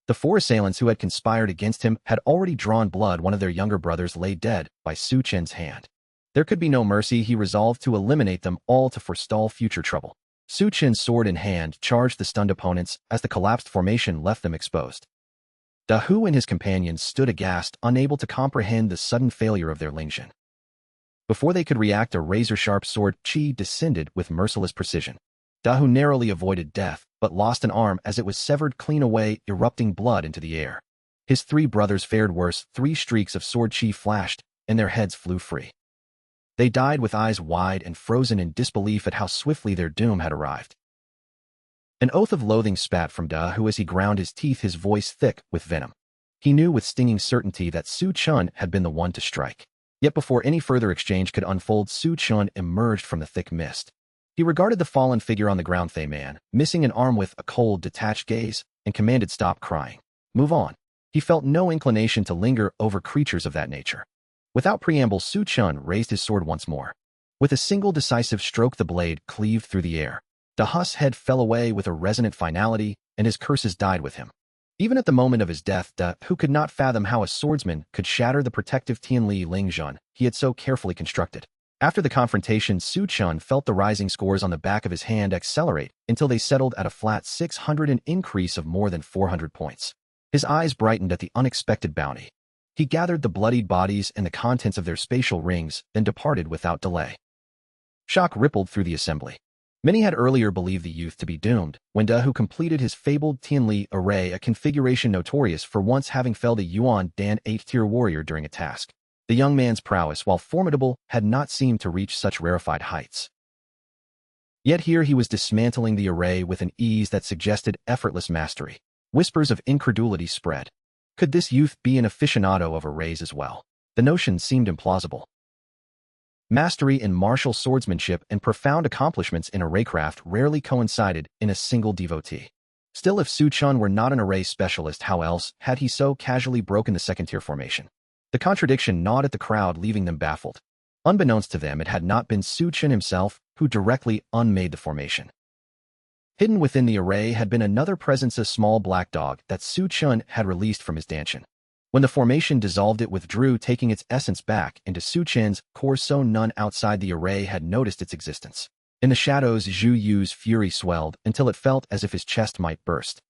The 4 assailants who had conspired against him had already drawn blood. One of their younger brothers lay dead by Su Chen's hand. There could be no mercy. He resolved to eliminate them all to forestall future trouble. Su Chen, sword in hand, charged the stunned opponents as the collapsed formation left them exposed. Da Hu and his companions stood aghast, unable to comprehend the sudden failure of their Lingjin. Before they could react, a razor-sharp sword chi descended with merciless precision. Da Hu narrowly avoided death, but lost an arm as it was severed clean away, erupting blood into the air. His 3 brothers fared worse. 3 streaks of sword chi flashed, and their heads flew free. They died with eyes wide and frozen in disbelief at how swiftly their doom had arrived. An oath of loathing spat from Da Hu as he ground his teeth, his voice thick with venom. He knew with stinging certainty that Su Chen had been the one to strike. Yet before any further exchange could unfold, Su Chen emerged from the thick mist. He regarded the fallen figure on the ground, Thay man, missing an arm, with a cold, detached gaze, and commanded, "Stop crying. Move on." He felt no inclination to linger over creatures of that nature. Without preamble, Su Chen raised his sword once more. With a single decisive stroke, the blade cleaved through the air. Da Hu's head fell away with a resonant finality, and his curses died with him. Even at the moment of his death, Da Hu could not fathom how a swordsman could shatter the protective Tianli Lingjin he had so carefully constructed. After the confrontation, Su Chen felt the rising scores on the back of his hand accelerate until they settled at a flat 600, an increase of more than 400 points. His eyes brightened at the unexpected bounty. He gathered the bloodied bodies and the contents of their spatial rings, then departed without delay. Shock rippled through the assembly. Many had earlier believed the youth to be doomed, when Da Hu completed his fabled Tianli array, a configuration notorious for once having felled a Yuan Dan 8th-tier warrior during a task. The young man's prowess, while formidable, had not seemed to reach such rarefied heights. Yet here he was dismantling the array with an ease that suggested effortless mastery. Whispers of incredulity spread. Could this youth be an aficionado of arrays as well? The notion seemed implausible. Mastery in martial swordsmanship and profound accomplishments in arraycraft rarely coincided in a single devotee. Still, if Su Chen were not an array specialist, how else had he so casually broken the second-tier formation? The contradiction gnawed at the crowd, leaving them baffled. Unbeknownst to them, it had not been Su Chen himself who directly unmade the formation. Hidden within the array had been another presence, a small black dog that Su Chen had released from his Dantian. When the formation dissolved, it withdrew, taking its essence back into Su Chen's core, so none outside the array had noticed its existence. In the shadows, Zhu Yu's fury swelled until it felt as if his chest might burst.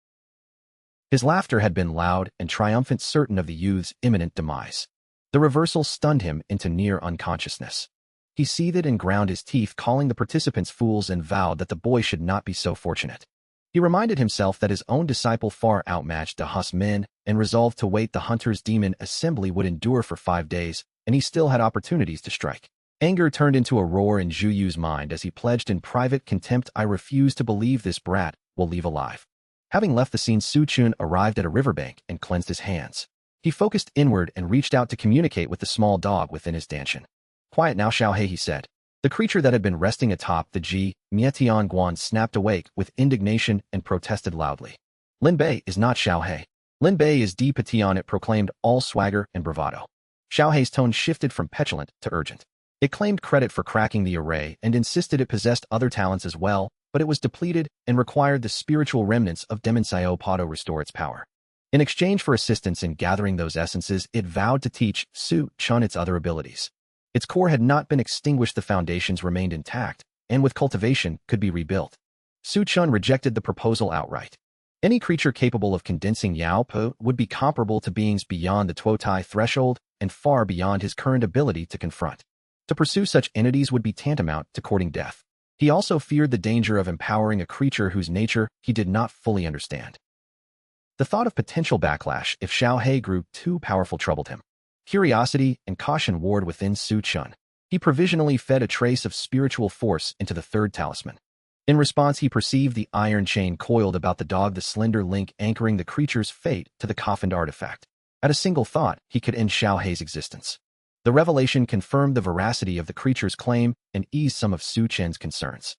His laughter had been loud and triumphant, certain of the youth's imminent demise. The reversal stunned him into near unconsciousness. He seethed and ground his teeth, calling the participants fools, and vowed that the boy should not be so fortunate. He reminded himself that his own disciple far outmatched Da Hu's men, and resolved to wait. The hunter's demon assembly would endure for 5 days, and he still had opportunities to strike. Anger turned into a roar in Zhu Yu's mind as he pledged in private contempt, "I refuse to believe this brat will leave alive." Having left the scene, Su Chen arrived at a riverbank and cleansed his hands. He focused inward and reached out to communicate with the small dog within his Dantian. "Quiet now, Xiao He," he said. The creature that had been resting atop the Ji Mietian Guan snapped awake with indignation and protested loudly. "Lin Bei is not Xiao He. Lin Bei's de Petit it proclaimed all swagger and bravado. Xiao Hei's tone shifted from petulant to urgent. It claimed credit for cracking the array and insisted it possessed other talents as well, but it was depleted and required the spiritual remnants of Demon Xiao Pa to restore its power. In exchange for assistance in gathering those essences, it vowed to teach Su Chen its other abilities. Its core had not been extinguished, the foundations remained intact, and with cultivation could be rebuilt. Su Chen rejected the proposal outright. Any creature capable of condensing Yao Po would be comparable to beings beyond the Tuotai threshold and far beyond his current ability to confront. To pursue such entities would be tantamount to courting death. He also feared the danger of empowering a creature whose nature he did not fully understand. The thought of potential backlash if Xiao Hei grew too powerful troubled him. Curiosity and caution warred within Su Chen. He provisionally fed a trace of spiritual force into the third talisman. In response, he perceived the iron chain coiled about the dog, the slender link anchoring the creature's fate to the coffined artifact. At a single thought, he could end Xiao Hei's existence. The revelation confirmed the veracity of the creature's claim and eased some of Su Chen's concerns.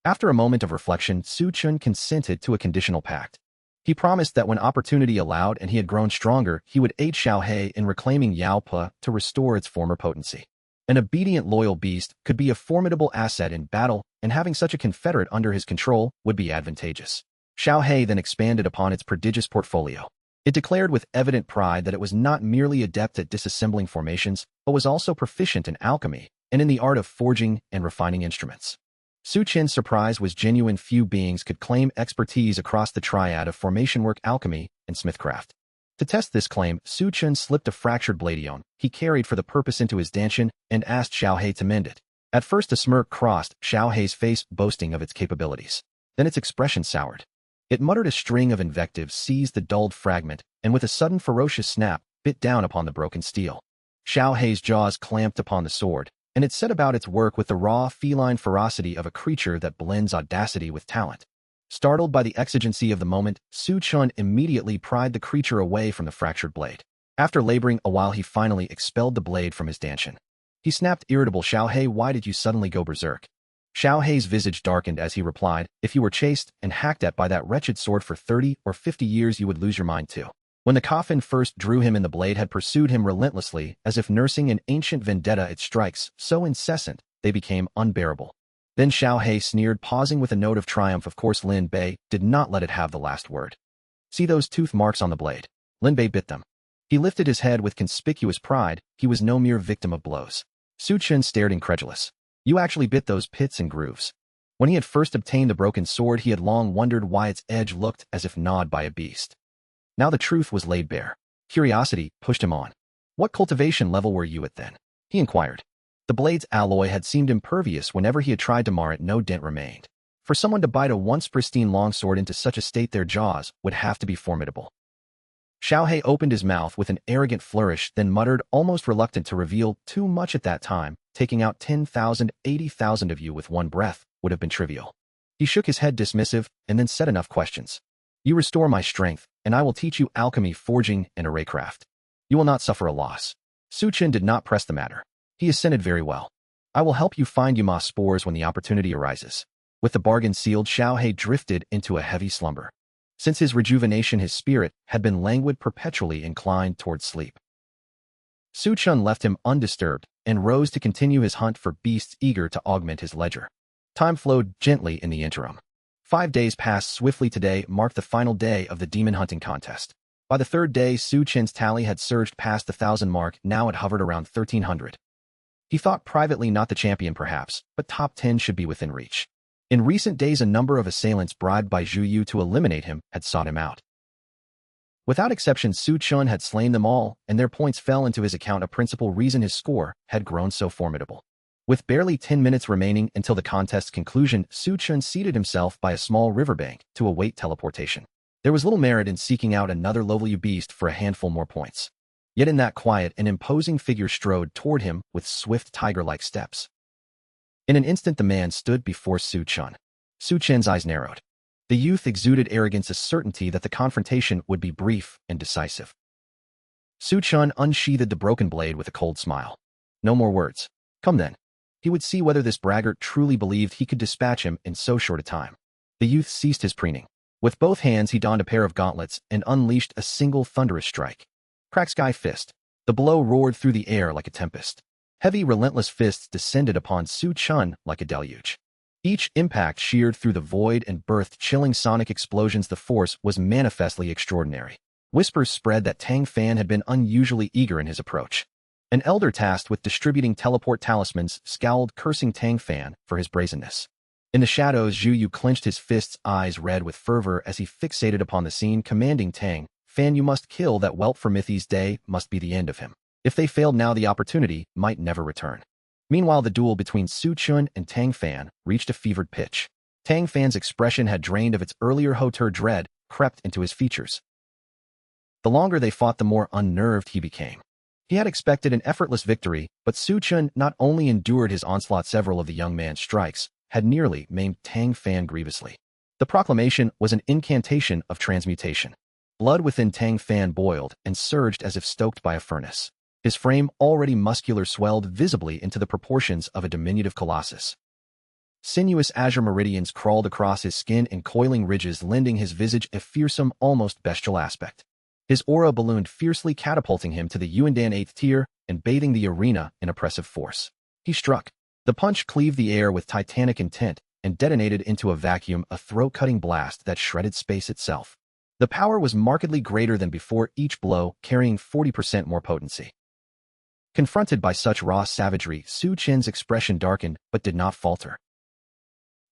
After a moment of reflection, Su Chen consented to a conditional pact. He promised that when opportunity allowed and he had grown stronger, he would aid Xiao Hei in reclaiming Yao Pa to restore its former potency. An obedient, loyal beast could be a formidable asset in battle, and having such a confederate under his control would be advantageous. Xiao Hei then expanded upon its prodigious portfolio. It declared with evident pride that it was not merely adept at disassembling formations, but was also proficient in alchemy and in the art of forging and refining instruments. Su Chen's surprise was genuine. Few beings could claim expertise across the triad of formation work, alchemy, and smithcraft. To test this claim, Su Chen slipped a fractured bladion he carried for the purpose into his Dantian and asked Xiao Hei to mend it. At first a smirk crossed Xiao Hei's face, boasting of its capabilities. Then its expression soured. It muttered a string of invectives, seized the dulled fragment, and with a sudden ferocious snap, bit down upon the broken steel. Xiao Hei's jaws clamped upon the sword, and it set about its work with the raw, feline ferocity of a creature that blends audacity with talent. Startled by the exigency of the moment, Su Chen immediately pried the creature away from the fractured blade. After laboring a while, he finally expelled the blade from his Dantian. He snapped, irritable, "Xiao Hei, why did you suddenly go berserk?" Xiao Hei's visage darkened as he replied, "If you were chased and hacked at by that wretched sword for 30 or 50 years, you would lose your mind too." When the coffin first drew him in, the blade had pursued him relentlessly, as if nursing an ancient vendetta. Its strikes, so incessant, they became unbearable. Then Xiao Hei sneered, pausing with a note of triumph. Of course, Lin Bei did not let it have the last word. "See those tooth marks on the blade?" Lin Bei bit them. He lifted his head with conspicuous pride. He was no mere victim of blows. Su Chen stared, incredulous. "You actually bit those pits and grooves." When he had first obtained the broken sword, he had long wondered why its edge looked as if gnawed by a beast. Now the truth was laid bare. Curiosity pushed him on. "What cultivation level were you at then?" he inquired. The blade's alloy had seemed impervious whenever he had tried to mar it. No dent remained. For someone to bite a once pristine longsword into such a state, their jaws would have to be formidable. Xiao Hei opened his mouth with an arrogant flourish, then muttered, almost reluctant to reveal too much at that time, "Taking out 10,000, 80,000 of you with one breath would have been trivial." He shook his head, dismissive, and then said, "Enough questions. You restore my strength, and I will teach you alchemy, forging, and arraycraft. You will not suffer a loss." Su Chen did not press the matter. He assented, "Very well. I will help you find Yuma spores when the opportunity arises." With the bargain sealed, Xiao Hei drifted into a heavy slumber. Since his rejuvenation, his spirit had been languid, perpetually inclined towards sleep. Su Chen left him undisturbed and rose to continue his hunt for beasts eager to augment his ledger. Time flowed gently in the interim. 5 days passed swiftly. Today marked the final day of the demon hunting contest. By the third day, Su Chen's tally had surged past the 1,000 mark. Now it hovered around 1,300. He thought privately, not the champion perhaps, but top 10 should be within reach. In recent days, a number of assailants bribed by Zhu Yu to eliminate him had sought him out. Without exception, Su Chen had slain them all, and their points fell into his account, a principal reason his score had grown so formidable. With barely 10 minutes remaining until the contest's conclusion, Su Chen seated himself by a small riverbank to await teleportation. There was little merit in seeking out another low-value beast for a handful more points. Yet in that quiet, an imposing figure strode toward him with swift tiger-like steps. In an instant, the man stood before Su Chen. Su Chen's eyes narrowed. The youth exuded arrogance, a certainty that the confrontation would be brief and decisive. Su Chen unsheathed the broken blade with a cold smile. "No more words. Come then." He would see whether this braggart truly believed he could dispatch him in so short a time. The youth ceased his preening. With both hands he donned a pair of gauntlets and unleashed a single thunderous strike. Crack Sky Fist. The blow roared through the air like a tempest. Heavy, relentless fists descended upon Su Chen like a deluge. Each impact sheared through the void and birthed chilling sonic explosions. The force was manifestly extraordinary. Whispers spread that Tang Fan had been unusually eager in his approach. An elder tasked with distributing teleport talismans scowled, cursing Tang Fan for his brazenness. In the shadows, Zhu Yu clenched his fists, eyes red with fervor as he fixated upon the scene, commanding Tang Fan, "You must kill that whelp, for Mythi's day must be the end of him. If they failed now, the opportunity might never return." Meanwhile, the duel between Su Chen and Tang Fan reached a fevered pitch. Tang Fan's expression had drained of its earlier hauteur, dread crept into his features. The longer they fought, the more unnerved he became. He had expected an effortless victory, but Su Chen not only endured his onslaught, several of the young man's strikes had nearly maimed Tang Fan grievously. The proclamation was an incantation of transmutation. Blood within Tang Fan boiled and surged as if stoked by a furnace. His frame, already muscular, swelled visibly into the proportions of a diminutive colossus. Sinuous azure meridians crawled across his skin in coiling ridges, lending his visage a fearsome, almost bestial aspect. His aura ballooned fiercely, catapulting him to the Yuandan 8th tier and bathing the arena in oppressive force. He struck. The punch cleaved the air with titanic intent and detonated into a vacuum, a throat-cutting blast that shredded space itself. The power was markedly greater than before, each blow carrying 40% more potency. Confronted by such raw savagery, Su Chen's expression darkened but did not falter.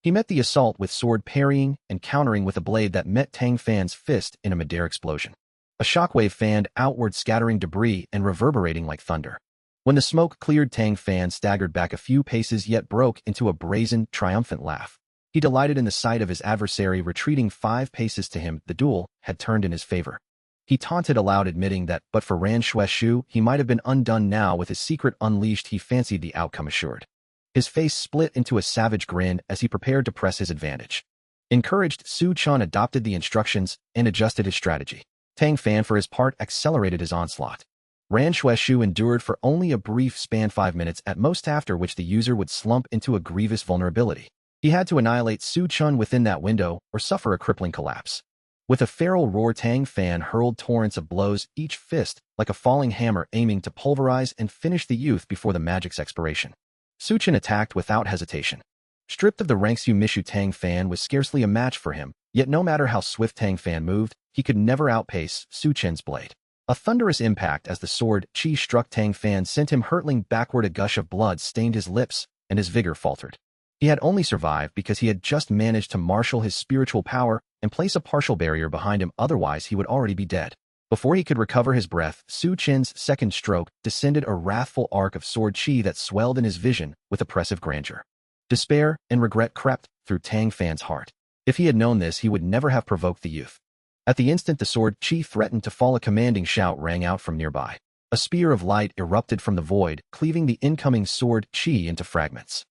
He met the assault with sword, parrying and countering with a blade that met Tang Fan's fist in a midair explosion. A shockwave fanned outward, scattering debris and reverberating like thunder. When the smoke cleared, Tang Fan staggered back a few paces, yet broke into a brazen, triumphant laugh. He delighted in the sight of his adversary retreating 5 paces to him. The duel had turned in his favor. He taunted aloud, admitting that, but for Ran Shueshu, he might have been undone. Now, with his secret unleashed, he fancied the outcome assured. His face split into a savage grin as he prepared to press his advantage. Encouraged, Su Chen adopted the instructions and adjusted his strategy. Tang Fan, for his part, accelerated his onslaught. Ran Shueshu endured for only a brief span, 5 minutes at most, after which the user would slump into a grievous vulnerability. He had to annihilate Su Chen within that window or suffer a crippling collapse. With a feral roar, Tang Fan hurled torrents of blows, each fist like a falling hammer, aiming to pulverize and finish the youth before the magic's expiration. Su Chen attacked without hesitation. Stripped of the ranks, Mishu, Tang Fan was scarcely a match for him, yet no matter how swift Tang Fan moved, he could never outpace Su Chen's blade. A thunderous impact as the sword Qi struck Tang Fan sent him hurtling backward. A gush of blood stained his lips, and his vigor faltered. He had only survived because he had just managed to marshal his spiritual power and place a partial barrier behind him, otherwise he would already be dead. Before he could recover his breath, Su Chen's second stroke descended a wrathful arc of sword Qi that swelled in his vision with oppressive grandeur. Despair and regret crept through Tang Fan's heart. If he had known this, he would never have provoked the youth. At the instant the sword Qi threatened to fall, a commanding shout rang out from nearby. A spear of light erupted from the void, cleaving the incoming sword Qi into fragments.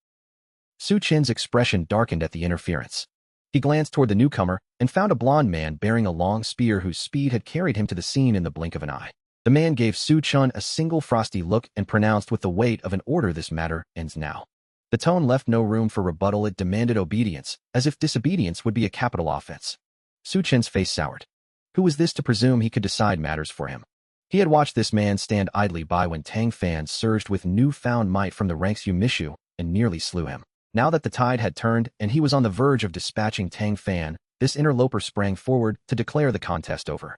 Su Chen's expression darkened at the interference. He glanced toward the newcomer and found a blond man bearing a long spear whose speed had carried him to the scene in the blink of an eye. The man gave Su Chen a single frosty look and pronounced with the weight of an order, "This matter ends now." The tone left no room for rebuttal. It demanded obedience, as if disobedience would be a capital offense. Su Chen's face soured. Who was this to presume he could decide matters for him? He had watched this man stand idly by when Tang Fan surged with newfound might from the ranks Mishu and nearly slew him. Now that the tide had turned and he was on the verge of dispatching Tang Fan, this interloper sprang forward to declare the contest over.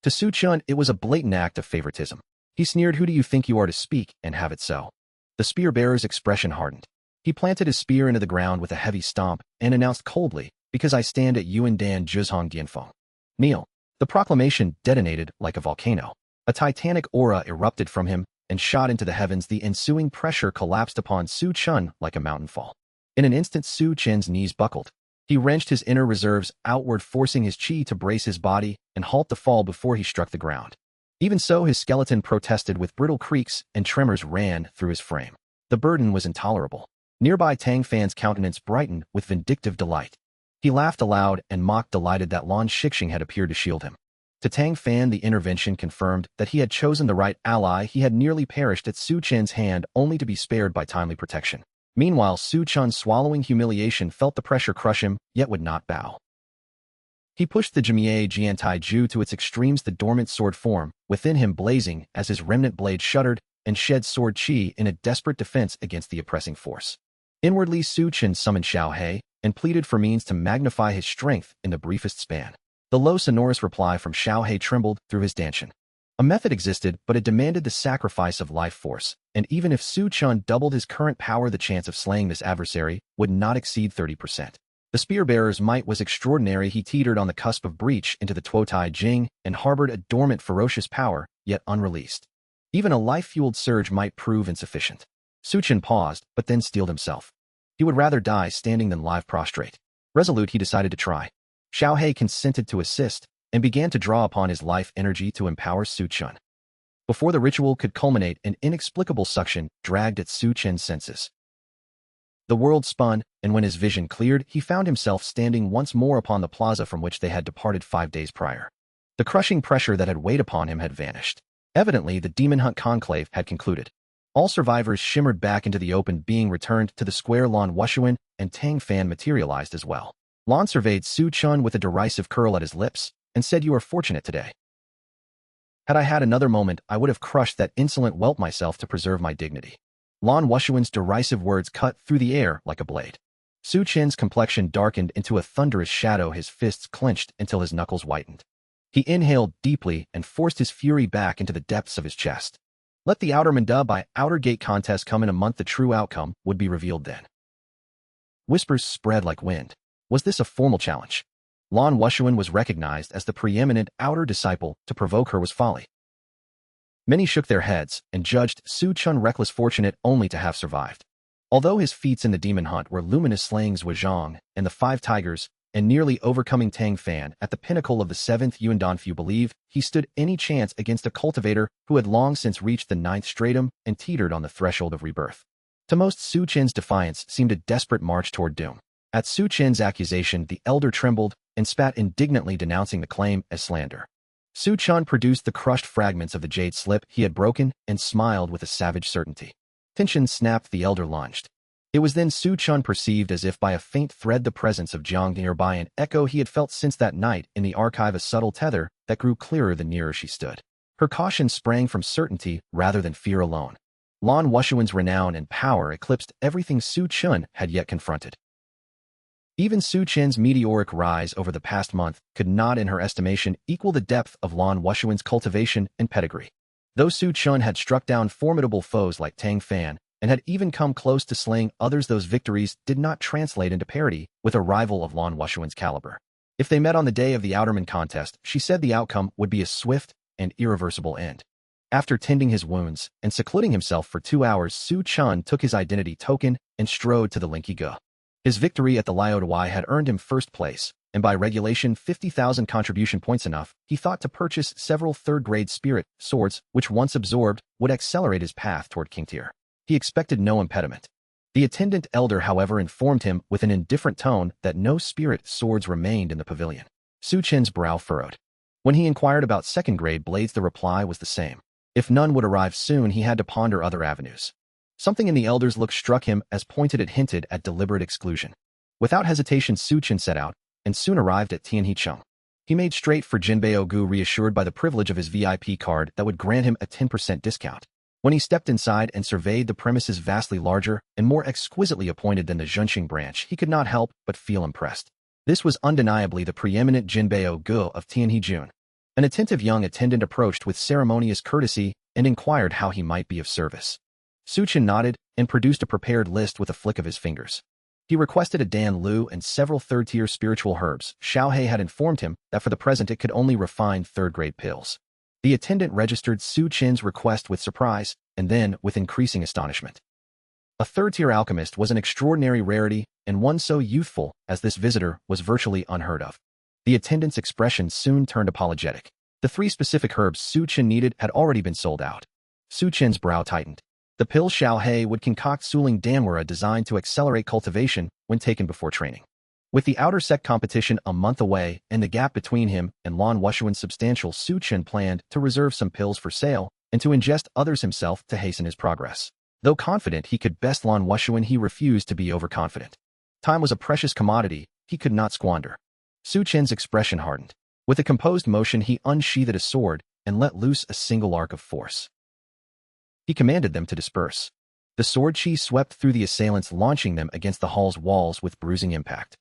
To Su Chen, it was a blatant act of favoritism. He sneered, "Who do you think you are to speak and have it so?" The spear-bearer's expression hardened. He planted his spear into the ground with a heavy stomp and announced coldly, "Because I stand at Yuandan Zhuzhong Dianfeng. Kneel." The proclamation detonated like a volcano. A titanic aura erupted from him and shot into the heavens. The ensuing pressure collapsed upon Su Chen like a mountain fall. In an instant, Su Chen's knees buckled. He wrenched his inner reserves outward, forcing his Qi to brace his body and halt the fall before he struck the ground. Even so, his skeleton protested with brittle creaks and tremors ran through his frame. The burden was intolerable. Nearby, Tang Fan's countenance brightened with vindictive delight. He laughed aloud and mocked, delighted that Lan Shixing had appeared to shield him. To Tang Fan, the intervention confirmed that he had chosen the right ally. He had nearly perished at Su Chen's hand, only to be spared by timely protection. Meanwhile, Su Chen, swallowing humiliation, felt the pressure crush him, yet would not bow. He pushed the Jimie Jiantai-ju to its extremes, the dormant sword form within him blazing as his remnant blade shuddered and shed sword chi in a desperate defense against the oppressing force. Inwardly, Su Chen summoned Xiao He and pleaded for means to magnify his strength in the briefest span. The low sonorous reply from Xiao He trembled through his Dantian. A method existed, but it demanded the sacrifice of life force, and even if Su Chen doubled his current power, the chance of slaying this adversary would not exceed 30%. The spear-bearer's might was extraordinary. He teetered on the cusp of breach into the Tuotai Jing and harbored a dormant ferocious power, yet unreleased. Even a life-fueled surge might prove insufficient. Su Chen paused, but then steeled himself. He would rather die standing than live prostrate. Resolute, he decided to try. Xiao He consented to assist, and began to draw upon his life energy to empower Su Chen. Before the ritual could culminate, an inexplicable suction dragged at Su Chen's senses. The world spun, and when his vision cleared, he found himself standing once more upon the plaza from which they had departed 5 days prior. The crushing pressure that had weighed upon him had vanished. Evidently, the demon hunt conclave had concluded. All survivors shimmered back into the open, being returned to the square. Lan Wushuan and Tang Fan materialized as well. Lan surveyed Su Chen with a derisive curl at his lips and said, "You are fortunate today. Had I had another moment, I would have crushed that insolent whelp myself to preserve my dignity." Lan Wushuan's derisive words cut through the air like a blade. Su Chen's complexion darkened into a thunderous shadow, his fists clenched until his knuckles whitened. He inhaled deeply and forced his fury back into the depths of his chest. Let the outer Manda by outer gate contest come in a month, the true outcome would be revealed then. Whispers spread like wind. Was this a formal challenge? Lan Wushuan was recognized as the preeminent outer disciple. To provoke her was folly. Many shook their heads and judged Su Chen reckless, fortunate only to have survived. Although his feats in the demon hunt were luminous, slaying Zhuang and the 5 tigers and nearly overcoming Tang Fan at the pinnacle of the 7th Yuandan, few believe he stood any chance against a cultivator who had long since reached the 9th stratum and teetered on the threshold of rebirth. To most, Su Chen's defiance seemed a desperate march toward doom. At Su Chen's accusation, the elder trembled and spat indignantly, denouncing the claim as slander. Su Chen produced the crushed fragments of the jade slip he had broken and smiled with a savage certainty. Tension snapped, the elder lunged. It was then Su Chen perceived, as if by a faint thread, the presence of Jiang nearby, an echo he had felt since that night in the archive, a subtle tether that grew clearer the nearer she stood. Her caution sprang from certainty rather than fear alone. Lan Wushuan's renown and power eclipsed everything Su Chen had yet confronted. Even Su Chen's meteoric rise over the past month could not, in her estimation, equal the depth of Lan Wushuan's cultivation and pedigree. Though Su Chen had struck down formidable foes like Tang Fan and had even come close to slaying others, those victories did not translate into parity with a rival of Lan Wushuan's caliber. If they met on the day of the Outerman contest, she said the outcome would be a swift and irreversible end. After tending his wounds and secluding himself for 2 hours, Su Chen took his identity token and strode to the Linky Ge. His victory at the Liaodawai had earned him first place, and by regulation 50,000 contribution points, enough, he thought, to purchase several third-grade spirit swords, which once absorbed would accelerate his path toward king tier. He expected no impediment. The attendant elder, however, informed him with an indifferent tone that no spirit swords remained in the pavilion. Su Chen's brow furrowed. When he inquired about second-grade blades, the reply was the same. If none would arrive soon, he had to ponder other avenues. Something in the elder's look struck him as pointed. It hinted at deliberate exclusion. Without hesitation, Su Chen set out, and soon arrived at Tianhicheng. He made straight for Jinbei Gu, reassured by the privilege of his VIP card that would grant him a 10% discount. When he stepped inside and surveyed the premises, vastly larger and more exquisitely appointed than the Zhenxing branch, he could not help but feel impressed. This was undeniably the preeminent Jinbei Gu of Tianhijun. An attentive young attendant approached with ceremonious courtesy and inquired how he might be of service. Su Chen nodded and produced a prepared list with a flick of his fingers. He requested a Dan Lu and several third-tier spiritual herbs. Xiao He had informed him that for the present it could only refine third-grade pills. The attendant registered Su Chen's request with surprise, and then with increasing astonishment. A third-tier alchemist was an extraordinary rarity, and one so youthful as this visitor was virtually unheard of. The attendant's expression soon turned apologetic. The 3 specific herbs Su Chen needed had already been sold out. Su Chen's brow tightened. The pill Xiao He would concoct Suling Danwara, designed to accelerate cultivation when taken before training. With the outer sect competition a month away and the gap between him and Lan Wushuan substantial, Su Chen planned to reserve some pills for sale and to ingest others himself to hasten his progress. Though confident he could best Lan Wushuan, he refused to be overconfident. Time was a precious commodity he could not squander. Su Chen's expression hardened. With a composed motion, he unsheathed a sword and let loose a single arc of force. He commanded them to disperse. The sword chi swept through the assailants, launching them against the hall's walls with bruising impact.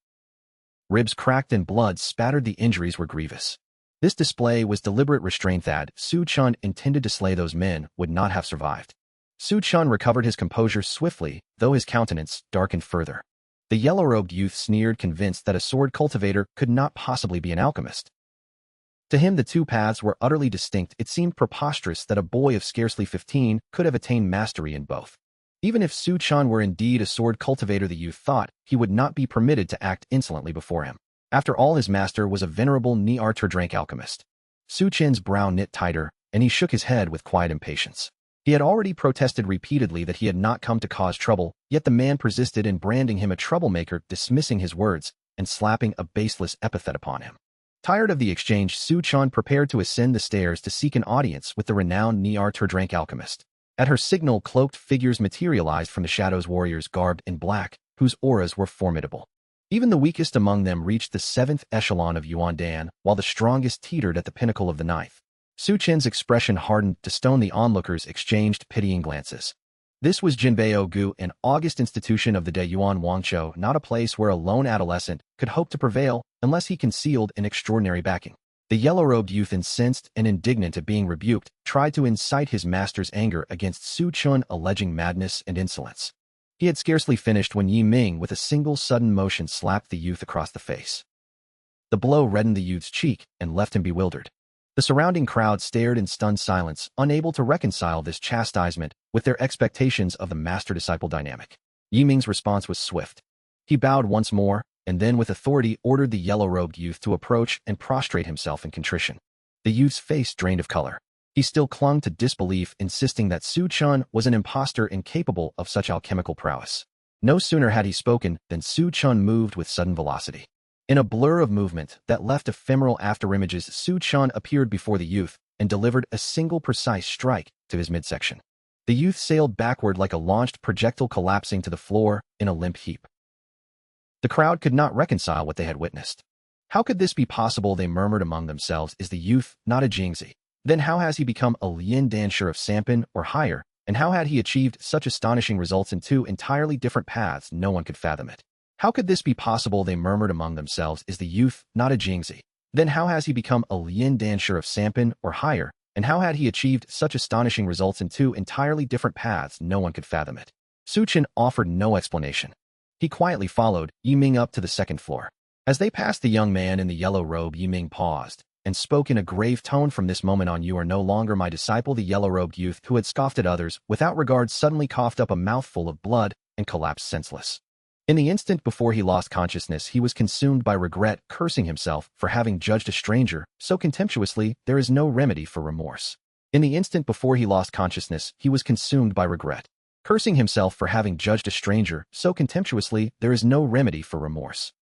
Ribs cracked and blood spattered. The injuries were grievous. This display was deliberate restraint. That Su Chen intended to slay those men would not have survived. Su Chen recovered his composure swiftly, though his countenance darkened further. The yellow-robed youth sneered, convinced that a sword cultivator could not possibly be an alchemist. To him, the two paths were utterly distinct. It seemed preposterous that a boy of scarcely 15 could have attained mastery in both. Even if Su Chen were indeed a sword cultivator, the youth thought, he would not be permitted to act insolently before him. After all, his master was a venerable Ni-Arter-drank alchemist. Su Chen's brow knit tighter, and he shook his head with quiet impatience. He had already protested repeatedly that he had not come to cause trouble, yet the man persisted in branding him a troublemaker, dismissing his words, and slapping a baseless epithet upon him. Tired of the exchange, Su Chen prepared to ascend the stairs to seek an audience with the renowned Ni-Arter-drank alchemist. At her signal, cloaked figures materialized from the shadows, warriors garbed in black, whose auras were formidable. Even the weakest among them reached the 7th echelon of Yuan Dan, while the strongest teetered at the pinnacle of the 9th. Su Chen's expression hardened to stone. The onlookers exchanged pitying glances. This was Jinbei Gu, an august institution of the De Yuan Wangzhou, not a place where a lone adolescent could hope to prevail unless he concealed an extraordinary backing. The yellow-robed youth, incensed and indignant at being rebuked, tried to incite his master's anger against Su Chen, alleging madness and insolence. He had scarcely finished when Yi Ming, with a single sudden motion, slapped the youth across the face. The blow reddened the youth's cheek and left him bewildered. The surrounding crowd stared in stunned silence, unable to reconcile this chastisement with their expectations of the master-disciple dynamic. Yi Ming's response was swift. He bowed once more, and then with authority ordered the yellow-robed youth to approach and prostrate himself in contrition. The youth's face drained of color. He still clung to disbelief, insisting that Su Chen was an impostor incapable of such alchemical prowess. No sooner had he spoken than Su Chen moved with sudden velocity. In a blur of movement that left ephemeral afterimages, Su Chen appeared before the youth and delivered a single precise strike to his midsection. The youth sailed backward like a launched projectile, collapsing to the floor in a limp heap. The crowd could not reconcile what they had witnessed. How could this be possible, they murmured among themselves. Is the youth not a Jingzi? Then how has he become a Lian Dantian of Sampan or higher, and how had he achieved such astonishing results in two entirely different paths? No one could fathom it. How could this be possible, they murmured among themselves. Is the youth not a Jingzi? Then how has he become a Lian Dantian of Sampan or higher, and how had he achieved such astonishing results in two entirely different paths? No one could fathom it. Su Chen offered no explanation. He quietly followed Yi Ming up to the 2nd floor. As they passed the young man in the yellow robe, Yi Ming paused and spoke in a grave tone. From this moment on, you are no longer my disciple. The yellow-robed youth, who had scoffed at others without regard, suddenly coughed up a mouthful of blood and collapsed senseless. In the instant before he lost consciousness, he was consumed by regret, cursing himself for having judged a stranger so contemptuously. There is no remedy for remorse. In the instant before he lost consciousness, he was consumed by regret, cursing himself for having judged a stranger so contemptuously. There is no remedy for remorse.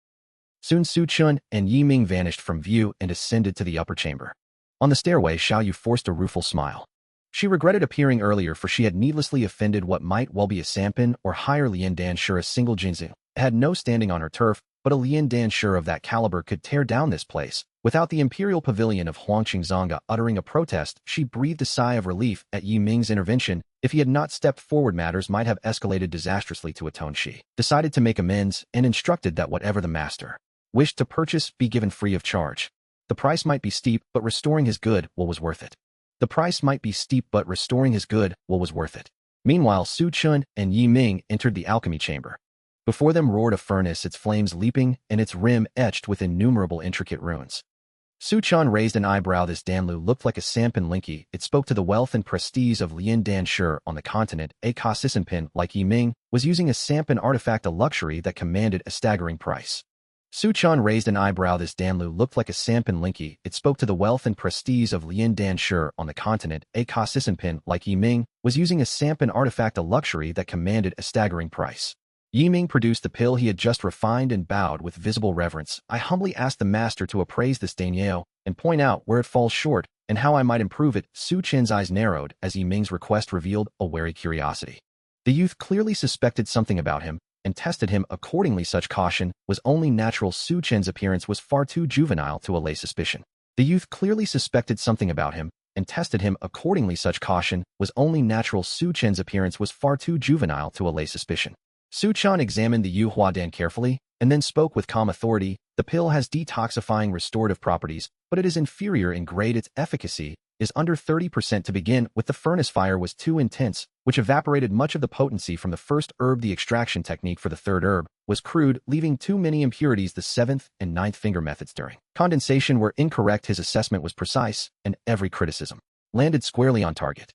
Soon Su Chen and Yi Ming vanished from view and ascended to the upper chamber. On the stairway, Xiao Yu forced a rueful smile. She regretted appearing earlier, for she had needlessly offended what might well be a Sampan or higher Lian Dantian. A single Jinzi had no standing on her turf, but a Lian Dantian of that caliber could tear down this place. Without the imperial pavilion of Huangqing Zonga uttering a protest, she breathed a sigh of relief at Yi Ming's intervention. If he had not stepped forward, matters might have escalated disastrously. To atone, she decided to make amends and instructed that whatever the master wished to purchase be given free of charge. The price might be steep, but restoring his good will was worth it. The price might be steep, but restoring his good will was worth it. Meanwhile, Su Chen and Yi Ming entered the alchemy chamber. Before them roared a furnace, its flames leaping and its rim etched with innumerable intricate runes. Su Chen raised an eyebrow. This Danlu looked like a Sampan Linky. It spoke to the wealth and prestige of Lian Dantian on the continent. A Kasisanpin, like Yi Ming, was using a Sampan artifact, a luxury that commanded a staggering price. Su Chen raised an eyebrow. This Danlu looked like a Sampan Linky. It spoke to the wealth and prestige of Lian Dantian on the continent. A Kasisanpin, like Yi Ming, was using a Sampan artifact, a luxury that commanded a staggering price. Yi Ming produced the pill he had just refined and bowed with visible reverence. I humbly asked the master to appraise this Daniel and point out where it falls short and how I might improve it. Su Chen's eyes narrowed as Yi Ming's request revealed a wary curiosity. The youth clearly suspected something about him and tested him accordingly. Such caution was only natural. Su Chen's appearance was far too juvenile to allay suspicion. The youth clearly suspected something about him, and tested him accordingly. Such caution was only natural. Su Chen's appearance was far too juvenile to allay suspicion. Su Chen examined the Yu Huadan carefully, and then spoke with calm authority. The pill has detoxifying restorative properties, but it is inferior in grade. Its efficacy is under 30% to begin with. The furnace fire was too intense, which evaporated much of the potency from the first herb. The extraction technique for the third herb was crude, leaving too many impurities. The seventh and ninth finger methods during condensation were incorrect. His assessment was precise, and every criticism landed squarely on target.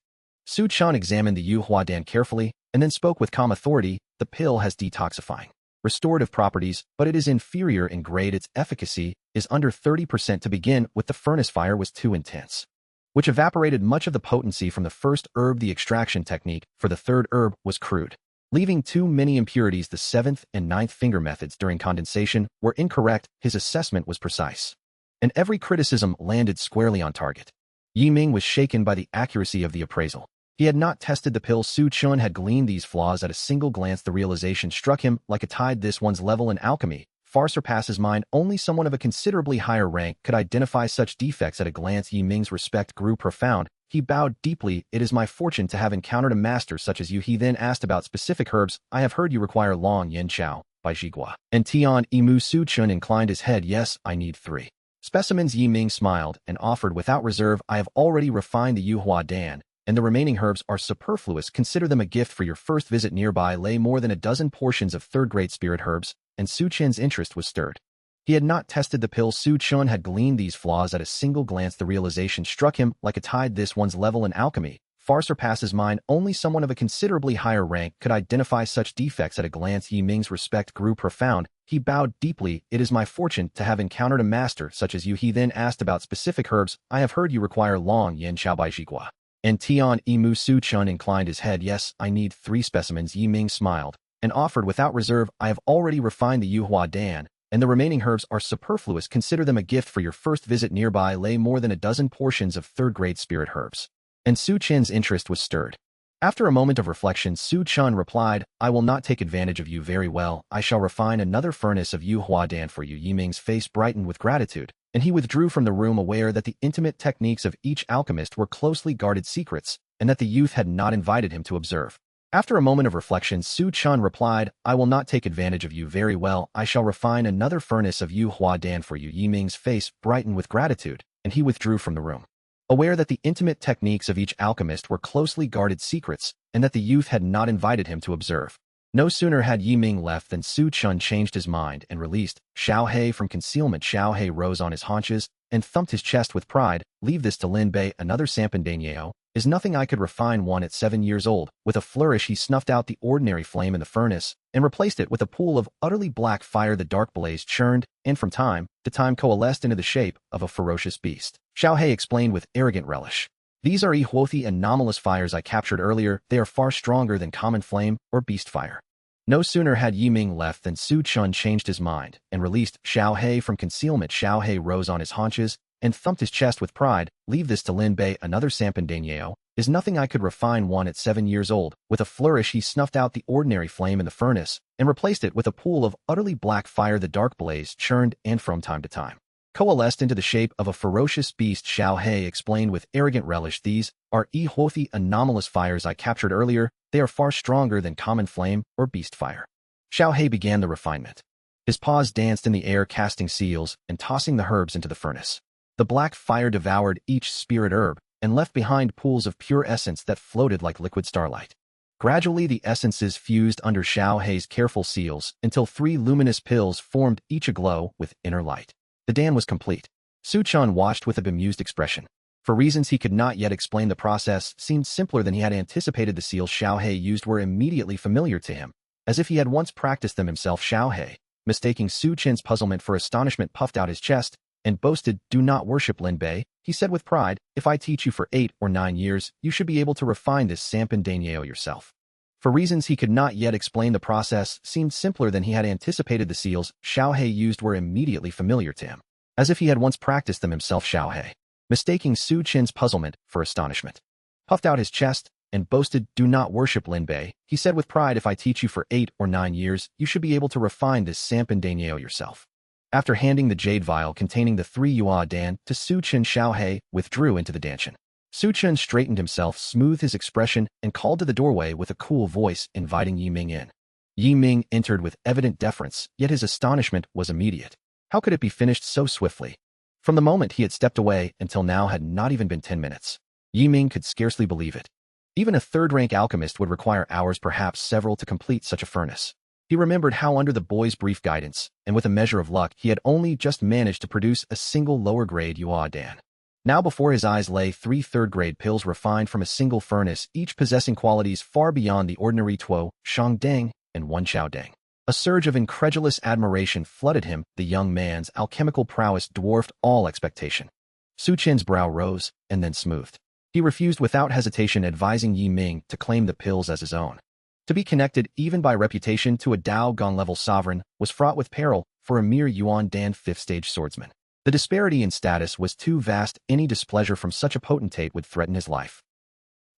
Su Chen examined the Yu Huadan carefully, and then spoke with calm authority. The pill has detoxifying restorative properties, but it is inferior in grade. Its efficacy is under 30% to begin with. The furnace fire was too intense, which evaporated much of the potency from the first herb. The extraction technique for the third herb was crude, leaving too many impurities. The seventh and ninth finger methods during condensation were incorrect. His assessment was precise, and every criticism landed squarely on target. Yi Ming was shaken by the accuracy of the appraisal. He had not tested the pill. Su Chen had gleaned these flaws at a single glance. The realization struck him like a tide. This one's level in alchemy far surpasses mine. Only someone of a considerably higher rank could identify such defects at a glance. Yi Ming's respect grew profound. He bowed deeply. It is my fortune to have encountered a master such as you. He then asked about specific herbs. I have heard you require long yin chao by Jigua and Tian Imu. Su Chen inclined his head. Yes, I need 3 specimens. Yi Ming smiled and offered without reserve. I have already refined the Yu Huadan, and the remaining herbs are superfluous. Consider them a gift for your first visit. Nearby lay more than a dozen portions of third-grade spirit herbs, and Su Chen's interest was stirred. He had not tested the pill. Su Chen had gleaned these flaws at a single glance. The realization struck him like a tide. This one's level in alchemy far surpasses mine. Only someone of a considerably higher rank could identify such defects at a glance. Yi Ming's respect grew profound. He bowed deeply. It is my fortune to have encountered a master such as you. He then asked about specific herbs. I have heard you require long yin chao by Jigua and Tian Imu. Su Chen inclined his head. Yes, I need 3 specimens. Yi Ming smiled and offered without reserve. I have already refined the Yu Huadan, and the remaining herbs are superfluous. Consider them a gift for your first visit. Nearby lay more than a dozen portions of third-grade spirit herbs, and Su Chen's interest was stirred. After a moment of reflection, Su Chen replied, I will not take advantage of you. Very well, I shall refine another furnace of Yu Huadan for you. Yi Ming's face brightened with gratitude, and he withdrew from the room, aware that the intimate techniques of each alchemist were closely guarded secrets, and that the youth had not invited him to observe. After a moment of reflection, Su Chen replied, I will not take advantage of you. Very well, I shall refine another furnace of Yu Huadan for you. Yi Ming's face brightened with gratitude, and he withdrew from the room, aware that the intimate techniques of each alchemist were closely guarded secrets, and that the youth had not invited him to observe. No sooner had Yi Ming left than Su Chen changed his mind and released Xiao He from concealment. Xiao He rose on his haunches and thumped his chest with pride. Leave this to Lin Bei. Another Sampandanyo is nothing. I could refine one at 7 years old. With a flourish, he snuffed out the ordinary flame in the furnace and replaced it with a pool of utterly black fire. The dark blaze churned and from time to time coalesced into the shape of a ferocious beast. Xiao He explained with arrogant relish. These are Ihuothi anomalous fires I captured earlier. They are far stronger than common flame or beast fire. No sooner had Yi Ming left than Su Chen changed his mind and released Xiao He from concealment. Xiao He rose on his haunches and thumped his chest with pride. Leave this to Lin Bei. Another Sampandanyo is nothing. I could refine one at 7 years old. With a flourish, he snuffed out the ordinary flame in the furnace and replaced it with a pool of utterly black fire. The dark blaze churned and from time to time coalesced into the shape of a ferocious beast. Xiao He explained with arrogant relish. These are Ihuothi anomalous fires I captured earlier. They are far stronger than common flame or beast fire. Xiao He began the refinement. His paws danced in the air, casting seals and tossing the herbs into the furnace. The black fire devoured each spirit herb and left behind pools of pure essence that floated like liquid starlight. Gradually, the essences fused under Xiao He's careful seals until 3 luminous pills formed, each aglow with inner light. The dan was complete. Su Chen watched with a bemused expression. For reasons he could not yet explain, the process seemed simpler than he had anticipated. The seals Xiao He used were immediately familiar to him, as if he had once practiced them himself. Xiao He, mistaking Su Chen's puzzlement for astonishment, puffed out his chest and boasted, Do not worship Lin Bei, he said with pride. If I teach you for 8 or 9 years, you should be able to refine this Sampandanyo yourself. For reasons he could not yet explain, the process seemed simpler than he had anticipated. The seals Xiao He used were immediately familiar to him, as if he had once practiced them himself. Xiao He, mistaking Su Chen's puzzlement for astonishment, puffed out his chest and boasted, "Do not worship Lin Bei." He said with pride, "If I teach you for 8 or 9 years, you should be able to refine this siphoned daimyo yourself." After handing the jade vial containing the 3 Yuan Dan to Su Chen, Xiaohei withdrew into the Dantian. Su Chen straightened himself, smoothed his expression, and called to the doorway with a cool voice, inviting Yi Ming in. Yi Ming entered with evident deference, yet his astonishment was immediate. How could it be finished so swiftly? From the moment he had stepped away until now had not even been 10 minutes. Yi Ming could scarcely believe it. Even a third-rank alchemist would require hours, perhaps several, to complete such a furnace. He remembered how under the boy's brief guidance, and with a measure of luck, he had only just managed to produce a single lower-grade Yuan Dan. Now before his eyes lay 3 third-grade pills refined from a single furnace, each possessing qualities far beyond the ordinary Tuo, Shangdang, and 1 Xiaodang. A surge of incredulous admiration flooded him. The young man's alchemical prowess dwarfed all expectation. Su Chen's brow rose, and then smoothed. He refused without hesitation, advising Yi Ming to claim the pills as his own. To be connected, even by reputation, to a Dao Gong-level sovereign was fraught with peril for a mere Yuan Dan 5th-stage swordsman. The disparity in status was too vast. Any displeasure from such a potentate would threaten his life.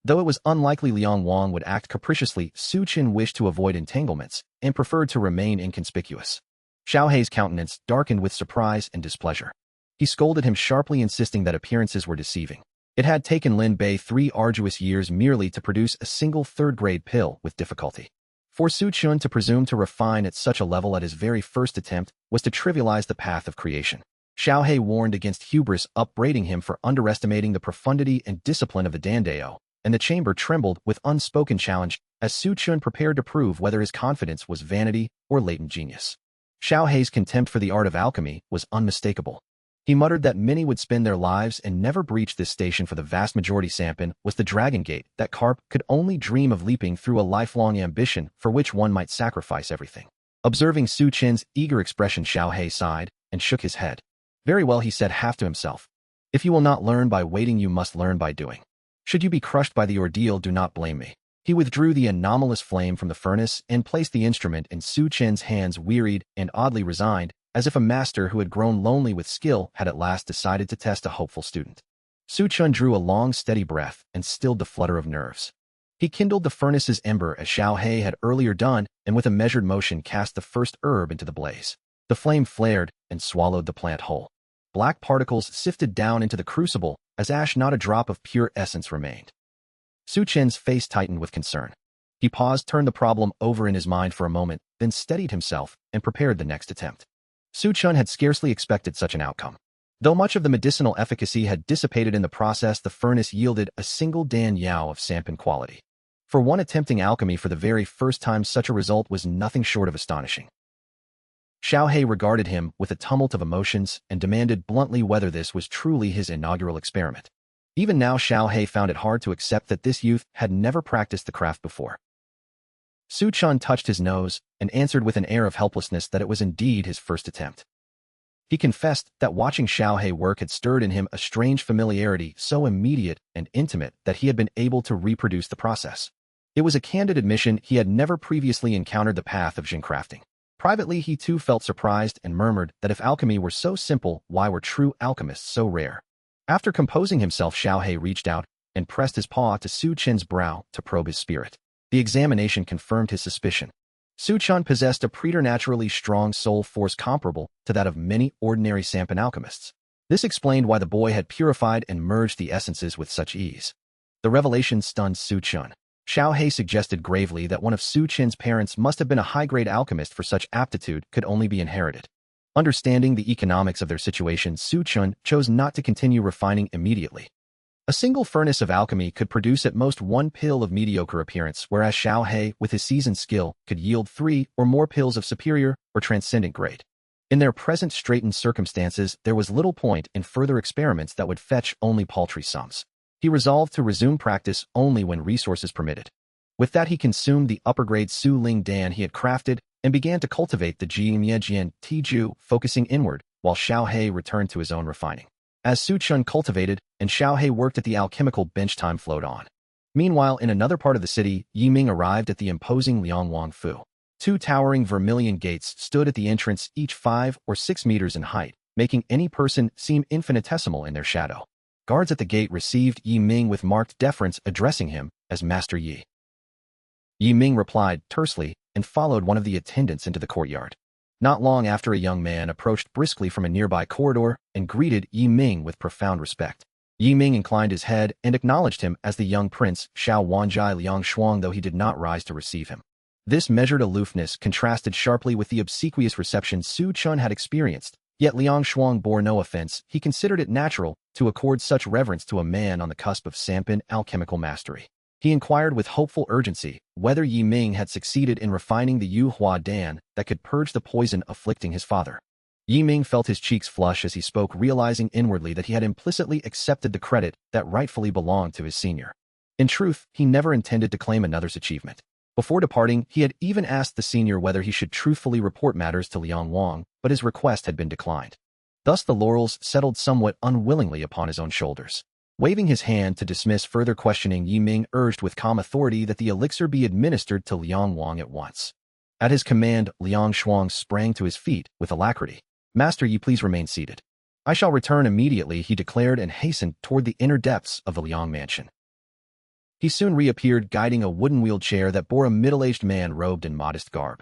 Though it was unlikely Liang Wang would act capriciously, Su Chen wished to avoid entanglements and preferred to remain inconspicuous. Xiaohei's countenance darkened with surprise and displeasure. He scolded him sharply, insisting that appearances were deceiving. It had taken Lin Bei 3 arduous years merely to produce a single third-grade pill with difficulty. For Su Chen to presume to refine at such a level at his very first attempt was to trivialize the path of creation. Xiaohei warned against hubris, upbraiding him for underestimating the profundity and discipline of the Dandao, and the chamber trembled with unspoken challenge as Su Chen prepared to prove whether his confidence was vanity or latent genius. Xiaohei's contempt for the art of alchemy was unmistakable. He muttered that many would spend their lives and never breach this station. For the vast majority, Sampan was the dragon gate that Karp could only dream of leaping through, a lifelong ambition for which one might sacrifice everything. Observing Su Chen's eager expression, Xiaohei sighed and shook his head. "Very well," he said, half to himself. "If you will not learn by waiting, you must learn by doing. Should you be crushed by the ordeal, do not blame me." He withdrew the anomalous flame from the furnace and placed the instrument in Su Chen's hands, wearied and oddly resigned, as if a master who had grown lonely with skill had at last decided to test a hopeful student. Su Chen drew a long, steady breath and stilled the flutter of nerves. He kindled the furnace's ember as Xiaohei had earlier done, and with a measured motion cast the first herb into the blaze. The flame flared and swallowed the plant whole. Black particles sifted down into the crucible as ash, not a drop of pure essence remained. Su Chen's face tightened with concern. He paused, turned the problem over in his mind for a moment, then steadied himself and prepared the next attempt. Su Chen had scarcely expected such an outcome. Though much of the medicinal efficacy had dissipated in the process, the furnace yielded a single Dan Yao of Sampan quality. For one attempting alchemy for the very first time, such a result was nothing short of astonishing. Xiaohei regarded him with a tumult of emotions and demanded bluntly whether this was truly his inaugural experiment. Even now, Xiaohei found it hard to accept that this youth had never practiced the craft before. Su Chen touched his nose and answered with an air of helplessness that it was indeed his first attempt. He confessed that watching Xiaohei work had stirred in him a strange familiarity, so immediate and intimate that he had been able to reproduce the process. It was a candid admission. He had never previously encountered the path of crafting. Privately, he too felt surprised and murmured that if alchemy were so simple, why were true alchemists so rare? After composing himself, Xiaohei reached out and pressed his paw to Su Chen's brow to probe his spirit. The examination confirmed his suspicion. Su Chen possessed a preternaturally strong soul force comparable to that of many ordinary Sampan alchemists. This explained why the boy had purified and merged the essences with such ease. The revelation stunned Su Chen. Xiaohei suggested gravely that one of Su Chen's parents must have been a high-grade alchemist, for such aptitude could only be inherited. Understanding the economics of their situation, Su Chen chose not to continue refining immediately. A single furnace of alchemy could produce at most 1 pill of mediocre appearance, whereas Xiaohei, with his seasoned skill, could yield 3 or more pills of superior or transcendent grade. In their present straitened circumstances, there was little point in further experiments that would fetch only paltry sums. He resolved to resume practice only when resources permitted. With that, he consumed the upper-grade Su Ling Dan he had crafted and began to cultivate the Jian Tiju, focusing inward, while Xiaohei returned to his own refining. As Su Chen cultivated and Xiaohei worked at the alchemical bench, time flowed on. Meanwhile, in another part of the city, Yi Ming arrived at the imposing Liangwang Fu. 2 towering vermilion gates stood at the entrance, each 5 or 6 meters in height, making any person seem infinitesimal in their shadow. Guards at the gate received Yi Ming with marked deference, addressing him as Master Yi. Yi Ming replied tersely and followed one of the attendants into the courtyard. Not long after, a young man approached briskly from a nearby corridor and greeted Yi Ming with profound respect. Yi Ming inclined his head and acknowledged him as the young prince Xiao Wanjai Liang Shuang, though he did not rise to receive him. This measured aloofness contrasted sharply with the obsequious reception Su Chun had experienced, yet Liang Shuang bore no offense. He considered it natural to accord such reverence to a man on the cusp of sampan alchemical mastery. He inquired with hopeful urgency whether Yi Ming had succeeded in refining the Yu Hua Dan that could purge the poison afflicting his father. Yi Ming felt his cheeks flush as he spoke, realizing inwardly that he had implicitly accepted the credit that rightfully belonged to his senior. In truth, he never intended to claim another's achievement. Before departing, he had even asked the senior whether he should truthfully report matters to Liang Wang, but his request had been declined. Thus the laurels settled somewhat unwillingly upon his own shoulders. Waving his hand to dismiss further questioning, Yi Ming urged with calm authority that the elixir be administered to Liang Wang at once. At his command, Liang Shuang sprang to his feet with alacrity. "Master Yi, please remain seated. I shall return immediately," he declared, and hastened toward the inner depths of the Liang mansion. He soon reappeared, guiding a wooden wheelchair that bore a middle-aged man robed in modest garb.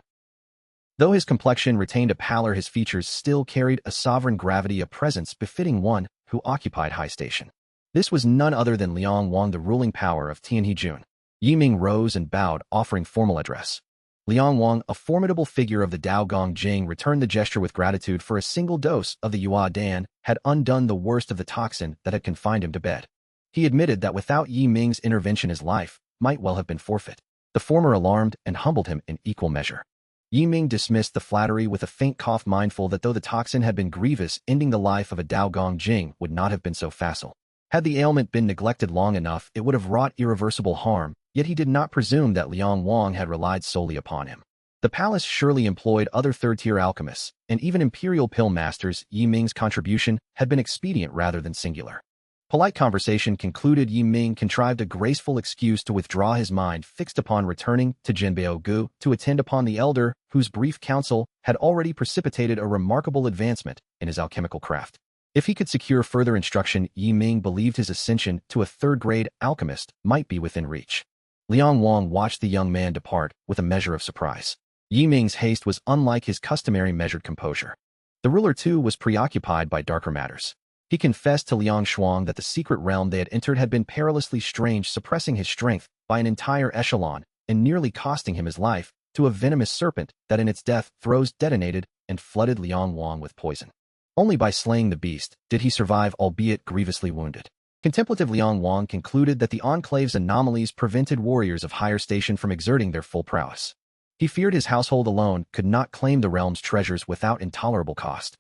Though his complexion retained a pallor, his features still carried a sovereign gravity, a presence befitting one who occupied high station. This was none other than Liang Wang, the ruling power of Tianhe-jun. Yi Ming rose and bowed, offering formal address. Liang Wang, a formidable figure of the Dao Gong Jing, returned the gesture with gratitude, for a single dose of the Yua Dan had undone the worst of the toxin that had confined him to bed. He admitted that without Yi Ming's intervention his life might well have been forfeit. The former alarmed and humbled him in equal measure. Yi Ming dismissed the flattery with a faint cough, mindful that though the toxin had been grievous, ending the life of a Dao Gong Jing would not have been so facile. Had the ailment been neglected long enough, it would have wrought irreversible harm, yet he did not presume that Liang Wang had relied solely upon him. The palace surely employed other third-tier alchemists, and even imperial pill masters. Yi Ming's contribution had been expedient rather than singular. Polite conversation concluded, Yi Ming contrived a graceful excuse to withdraw, his mind fixed upon returning to Jinbei Gu to attend upon the elder, whose brief counsel had already precipitated a remarkable advancement in his alchemical craft. If he could secure further instruction, Yi Ming believed his ascension to a third-grade alchemist might be within reach. Liang Wang watched the young man depart with a measure of surprise. Yi Ming's haste was unlike his customary measured composure. The ruler, too, was preoccupied by darker matters. He confessed to Liang Shuang that the secret realm they had entered had been perilously strange, suppressing his strength by an entire echelon and nearly costing him his life to a venomous serpent that in its death throes detonated and flooded Liang Wang with poison. Only by slaying the beast did he survive, albeit grievously wounded. Contemplative Liang Wang concluded that the Enclave's anomalies prevented warriors of higher station from exerting their full prowess. He feared his household alone could not claim the realm's treasures without intolerable cost.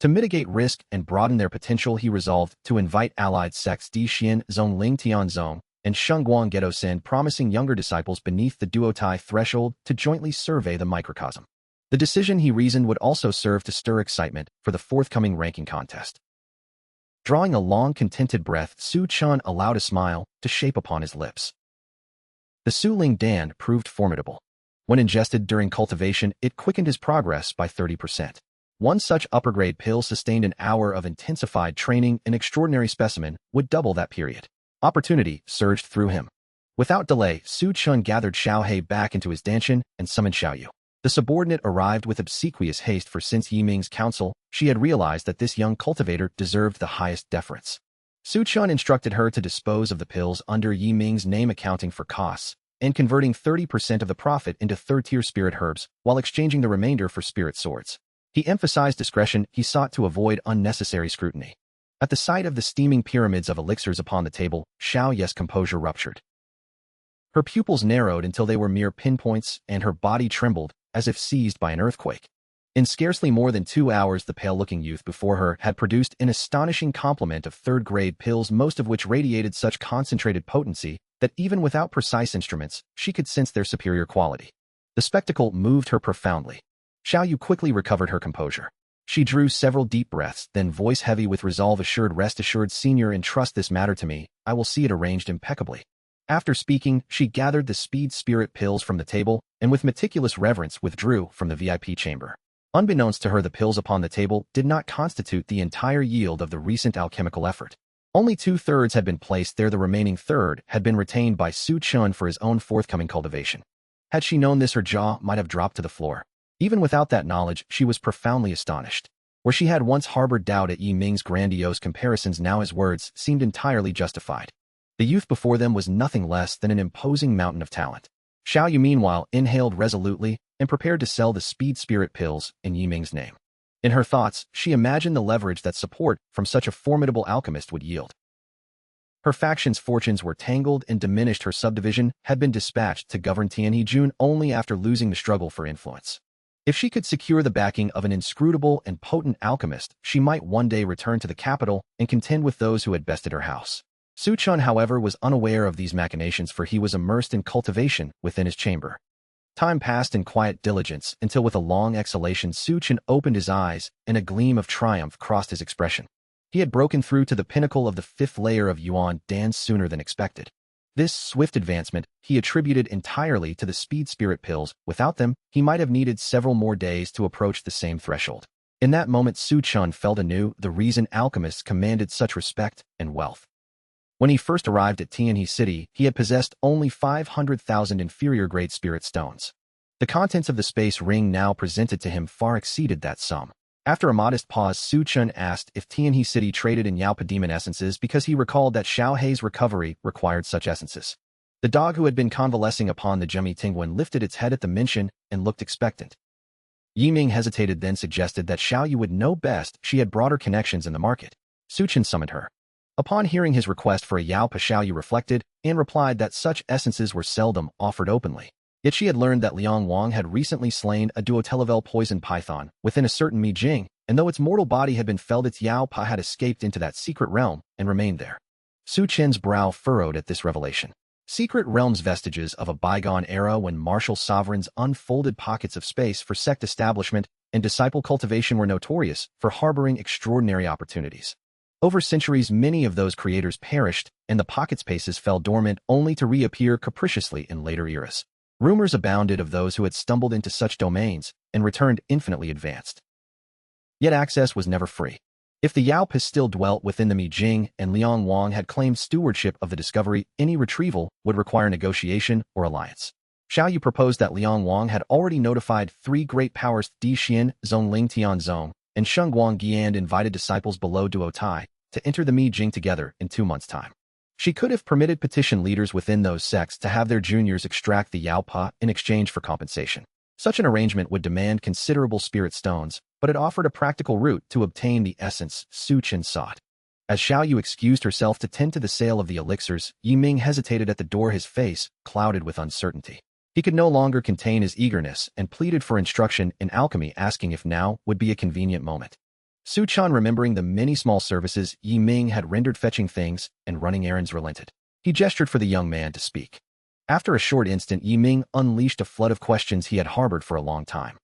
To mitigate risk and broaden their potential, he resolved to invite allied sects Dixian, Zhongling Tianzong, and Shengguang Ghetto Sen, promising younger disciples beneath the duotai threshold to jointly survey the microcosm. The decision, he reasoned, would also serve to stir excitement for the forthcoming ranking contest. Drawing a long, contented breath, Su Chun allowed a smile to shape upon his lips. The Su Ling Dan proved formidable. When ingested during cultivation, it quickened his progress by 30%. One such upper-grade pill sustained an hour of intensified training. An extraordinary specimen would double that period. Opportunity surged through him. Without delay, Su Chun gathered Xiao He back into his Dantian and summoned Xiao Yu. The subordinate arrived with obsequious haste, for since Yi Ming's counsel, she had realized that this young cultivator deserved the highest deference. Su Chun instructed her to dispose of the pills under Yi Ming's name, accounting for costs, and converting 30% of the profit into third-tier spirit herbs, while exchanging the remainder for spirit swords. He emphasized discretion. He sought to avoid unnecessary scrutiny. At the sight of the steaming pyramids of elixirs upon the table, Xiao Ye's composure ruptured. Her pupils narrowed until they were mere pinpoints, and her body trembled as if seized by an earthquake. In scarcely more than 2 hours, the pale-looking youth before her had produced an astonishing complement of third-grade pills, most of which radiated such concentrated potency that even without precise instruments, she could sense their superior quality. The spectacle moved her profoundly. Xiao Yu quickly recovered her composure. She drew several deep breaths, then, voice heavy with resolve, assured, "Rest assured, Senior, entrust this matter to me. I will see it arranged impeccably." After speaking, she gathered the speed spirit pills from the table and with meticulous reverence withdrew from the VIP chamber. Unbeknownst to her, the pills upon the table did not constitute the entire yield of the recent alchemical effort. Only 2/3 had been placed there. The remaining third had been retained by Chen for his own forthcoming cultivation. Had she known this, her jaw might have dropped to the floor. Even without that knowledge, she was profoundly astonished. Where she had once harbored doubt at Yi Ming's grandiose comparisons, now his words seemed entirely justified. The youth before them was nothing less than an imposing mountain of talent. Xiao Yu, meanwhile, inhaled resolutely and prepared to sell the speed spirit pills in Yi Ming's name. In her thoughts, she imagined the leverage that support from such a formidable alchemist would yield. Her faction's fortunes were tangled and diminished. Her subdivision had been dispatched to govern Tianhe only after losing the struggle for influence. If she could secure the backing of an inscrutable and potent alchemist, she might one day return to the capital and contend with those who had bested her house. Chen, however, was unaware of these machinations, for he was immersed in cultivation within his chamber. Time passed in quiet diligence until, with a long exhalation, Chen opened his eyes and a gleam of triumph crossed his expression. He had broken through to the pinnacle of the 5th layer of Yuan Dan sooner than expected. This swift advancement he attributed entirely to the speed spirit pills. Without them, he might have needed several more days to approach the same threshold. In that moment, Chen felt anew the reason alchemists commanded such respect and wealth. When he first arrived at Tianhe City, he had possessed only 500,000 inferior-grade spirit stones. The contents of the space ring now presented to him far exceeded that sum. After a modest pause, Chen asked if Tianhe City traded in Yaopa demon essences, because he recalled that Xiao Hei's recovery required such essences. The dog, who had been convalescing upon the Jemmy Tingwen, lifted its head at the mention and looked expectant. Yi Ming hesitated, then suggested that Xiao Yu would know best. She had broader connections in the market. Chen summoned her. Upon hearing his request for a Yaopa, Xiao Yu reflected and replied that such essences were seldom offered openly. Yet she had learned that Liang Wang had recently slain a duotelevel poison python within a certain Mi Jing, and though its mortal body had been felled, its Yaopa had escaped into that secret realm and remained there. Chen's brow furrowed at this revelation. Secret realms, vestiges of a bygone era when martial sovereigns unfolded pockets of space for sect establishment and disciple cultivation, were notorious for harboring extraordinary opportunities. Over centuries, many of those creators perished, and the pocket spaces fell dormant only to reappear capriciously in later eras. Rumors abounded of those who had stumbled into such domains and returned infinitely advanced. Yet access was never free. If the Yaopa still dwelt within the Mi Jing and Liang Wang had claimed stewardship of the discovery, any retrieval would require negotiation or alliance. Xiao Yu proposed that Liang Wang had already notified 3 great powers, Di Xian, Zhongling Tianzong, and Sheng Guangyi, and invited disciples below Duotai to enter the Mi Jing together in 2 months' time. She could have permitted petition leaders within those sects to have their juniors extract the Yaopa in exchange for compensation. Such an arrangement would demand considerable spirit stones, but it offered a practical route to obtain the essence Chen sought. As Xiao Yu excused herself to tend to the sale of the elixirs, Yi Ming hesitated at the door, his face clouded with uncertainty. He could no longer contain his eagerness and pleaded for instruction in alchemy, asking if now would be a convenient moment. Chen, remembering the many small services Yi Ming had rendered fetching things and running errands, relented. He gestured for the young man to speak. After a short instant, Yi Ming unleashed a flood of questions he had harbored for a long time.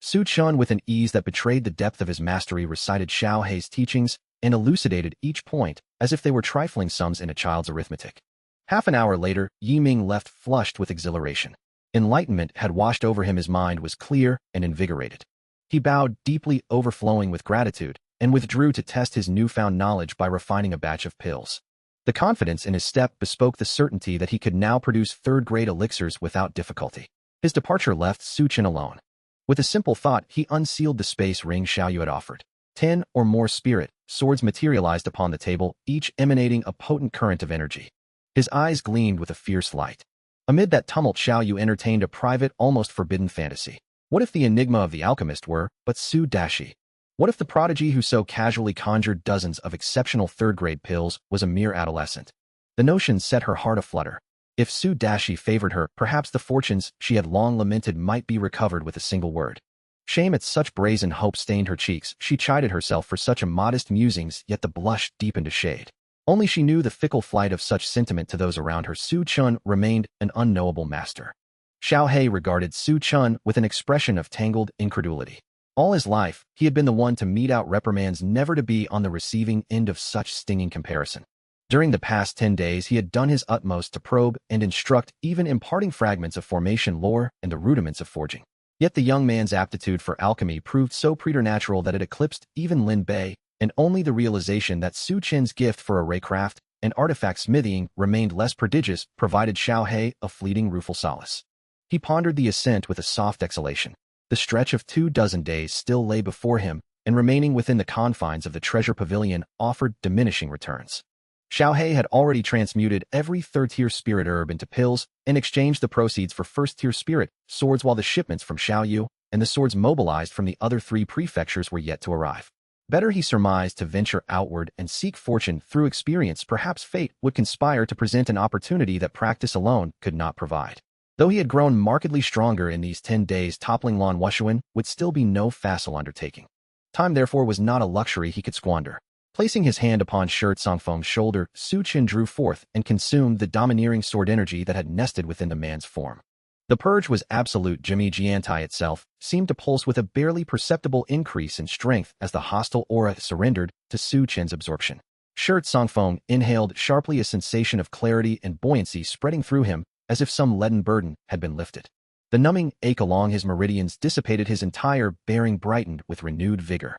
Chen, with an ease that betrayed the depth of his mastery, recited Xiao Hei's teachings and elucidated each point as if they were trifling sums in a child's arithmetic. Half an hour later, Yi Ming left flushed with exhilaration. Enlightenment had washed over him, his mind was clear and invigorated. He bowed deeply, overflowing with gratitude, and withdrew to test his newfound knowledge by refining a batch of pills. The confidence in his step bespoke the certainty that he could now produce 3rd-grade elixirs without difficulty. His departure left Chen alone. With a simple thought, he unsealed the space ring Xiao Yu had offered. 10 or more spirit swords materialized upon the table, each emanating a potent current of energy. His eyes gleamed with a fierce light. Amid that tumult, Xiao Yu entertained a private, almost forbidden fantasy. What if the enigma of the alchemist were but Su Dashi? What if the prodigy who so casually conjured dozens of exceptional 3rd-grade pills was a mere adolescent? The notion set her heart aflutter. If Su Dashi favored her, perhaps the fortunes she had long lamented might be recovered with a single word. Shame at such brazen hope stained her cheeks. She chided herself for such immodest musings, yet the blush deepened to shade. Only she knew the fickle flight of such sentiment to those around her. Chen remained an unknowable master. Xiao Hei regarded Chen with an expression of tangled incredulity. All his life, he had been the one to mete out reprimands, never to be on the receiving end of such stinging comparison. During the past 10 days, he had done his utmost to probe and instruct, even imparting fragments of formation lore and the rudiments of forging. Yet the young man's aptitude for alchemy proved so preternatural that it eclipsed even Lin Bei, and only the realization that Su Chen's gift for arraycraft and artifact smithing remained less prodigious provided Xiaohe a fleeting rueful solace. He pondered the ascent with a soft exhalation. The stretch of 24 days still lay before him, and remaining within the confines of the treasure pavilion offered diminishing returns. Xiaohe had already transmuted every third-tier spirit herb into pills and exchanged the proceeds for first-tier spirit swords, while the shipments from Xiaoyu and the swords mobilized from the other 3 prefectures were yet to arrive. Better, he surmised, to venture outward and seek fortune through experience. Perhaps fate would conspire to present an opportunity that practice alone could not provide. Though he had grown markedly stronger in these 10 days, toppling Lan Wushuan would still be no facile undertaking. Time, therefore, was not a luxury he could squander. Placing his hand upon Shi Tsongfeng's shoulder, Su Chen drew forth and consumed the domineering sword energy that had nested within the man's form. The purge was absolute. Jimmy Jiantai itself seemed to pulse with a barely perceptible increase in strength as the hostile aura surrendered to Su Chen's absorption. Shi Tsongfeng inhaled sharply, a sensation of clarity and buoyancy spreading through him as if some leaden burden had been lifted. The numbing ache along his meridians dissipated, his entire bearing brightened with renewed vigor.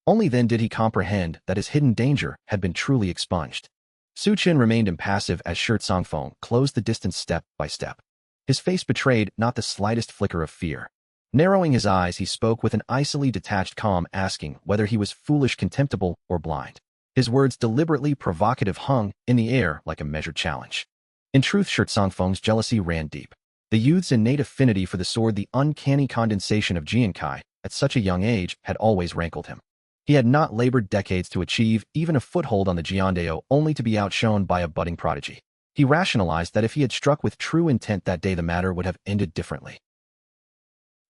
Only then did he comprehend that his hidden danger had been truly expunged. Su Chen remained impassive as Shi Tsongfeng closed the distance step by step. His face betrayed not the slightest flicker of fear. Narrowing his eyes, he spoke with an icily detached calm, asking whether he was foolish, contemptible, or blind. His words, deliberately provocative, hung in the air like a measured challenge. In truth, Shi Tsongfeng's jealousy ran deep. The youth's innate affinity for the sword, the uncanny condensation of Jiankai at such a young age, had always rankled him. He had not labored decades to achieve even a foothold on the Jiandao, only to be outshone by a budding prodigy. He rationalized that if he had struck with true intent that day, the matter would have ended differently.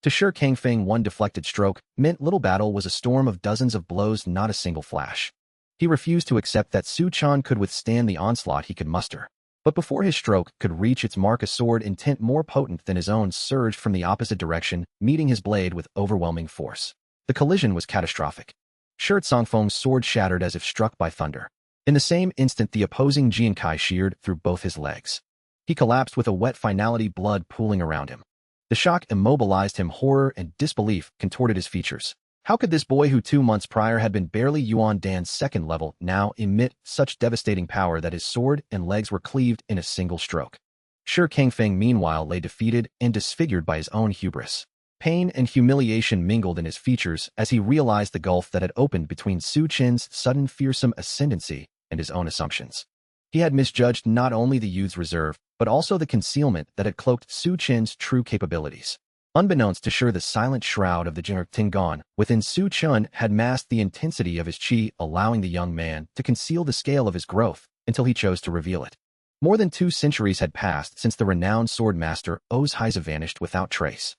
To Shi Kangfeng, one deflected stroke meant little. Battle was a storm of dozens of blows, not a single flash. He refused to accept that Su Chen could withstand the onslaught he could muster. But before his stroke could reach its mark, a sword intent more potent than his own surged from the opposite direction, meeting his blade with overwhelming force. The collision was catastrophic. Shi Tsongfeng's sword shattered as if struck by thunder. In the same instant, the opposing Jiankai sheared through both his legs. He collapsed with a wet finality, blood pooling around him. The shock immobilized him. Horror and disbelief contorted his features. How could this boy, who 2 months prior had been barely Yuan Dan's second level, now emit such devastating power that his sword and legs were cleaved in a single stroke? Shi Kangfeng, meanwhile, lay defeated and disfigured by his own hubris. Pain and humiliation mingled in his features as he realized the gulf that had opened between Su Chen's sudden fearsome ascendancy and his own assumptions. He had misjudged not only the youth's reserve, but also the concealment that had cloaked Su Chen's true capabilities. Unbeknownst to Shi, the silent shroud of the Tingan within Su Chen had masked the intensity of his qi, allowing the young man to conceal the scale of his growth until he chose to reveal it. More than 2 centuries had passed since the renowned sword master O's Heise vanished without trace.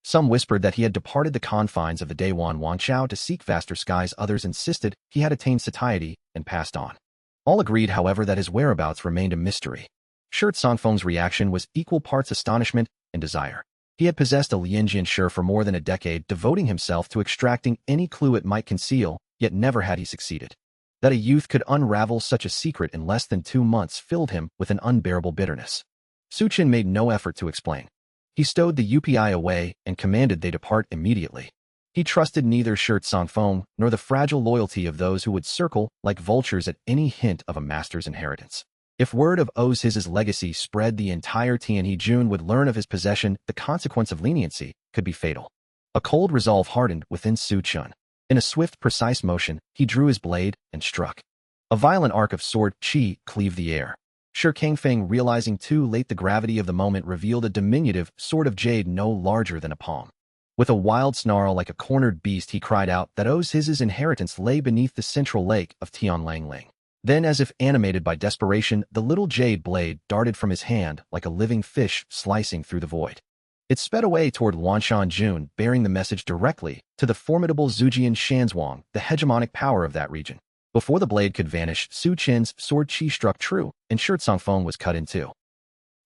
Some whispered that he had departed the confines of the Dayuan Wangchao to seek vaster skies. Others insisted he had attained satiety and passed on. All agreed, however, that his whereabouts remained a mystery. Shi Tsongfeng's reaction was equal parts astonishment and desire. He had possessed a Lianjian Shi for more than a decade, devoting himself to extracting any clue it might conceal, yet never had he succeeded. That a youth could unravel such a secret in less than 2 months filled him with an unbearable bitterness. Su Chen made no effort to explain. He stowed the UPI away and commanded they depart immediately. He trusted neither Shi Tsongfeng nor the fragile loyalty of those who would circle like vultures at any hint of a master's inheritance. If word of O's his legacy spread, the entire Tianhe Jun would learn of his possession. The consequence of leniency could be fatal. A cold resolve hardened within Su Chen. In a swift, precise motion, he drew his blade and struck. A violent arc of sword qi cleaved the air. Shi Kangfeng, realizing too late the gravity of the moment, revealed a diminutive sword of jade no larger than a palm. With a wild snarl like a cornered beast, he cried out that O's his inheritance lay beneath the central lake of Tianlangling. Then, as if animated by desperation, the little jade blade darted from his hand like a living fish slicing through the void. It sped away toward Luanshan Jun, bearing the message directly to the formidable Zhujian Shanzhuang, the hegemonic power of that region. Before the blade could vanish, Su Chen's sword qi struck true, and Shi Tsongfeng was cut in two.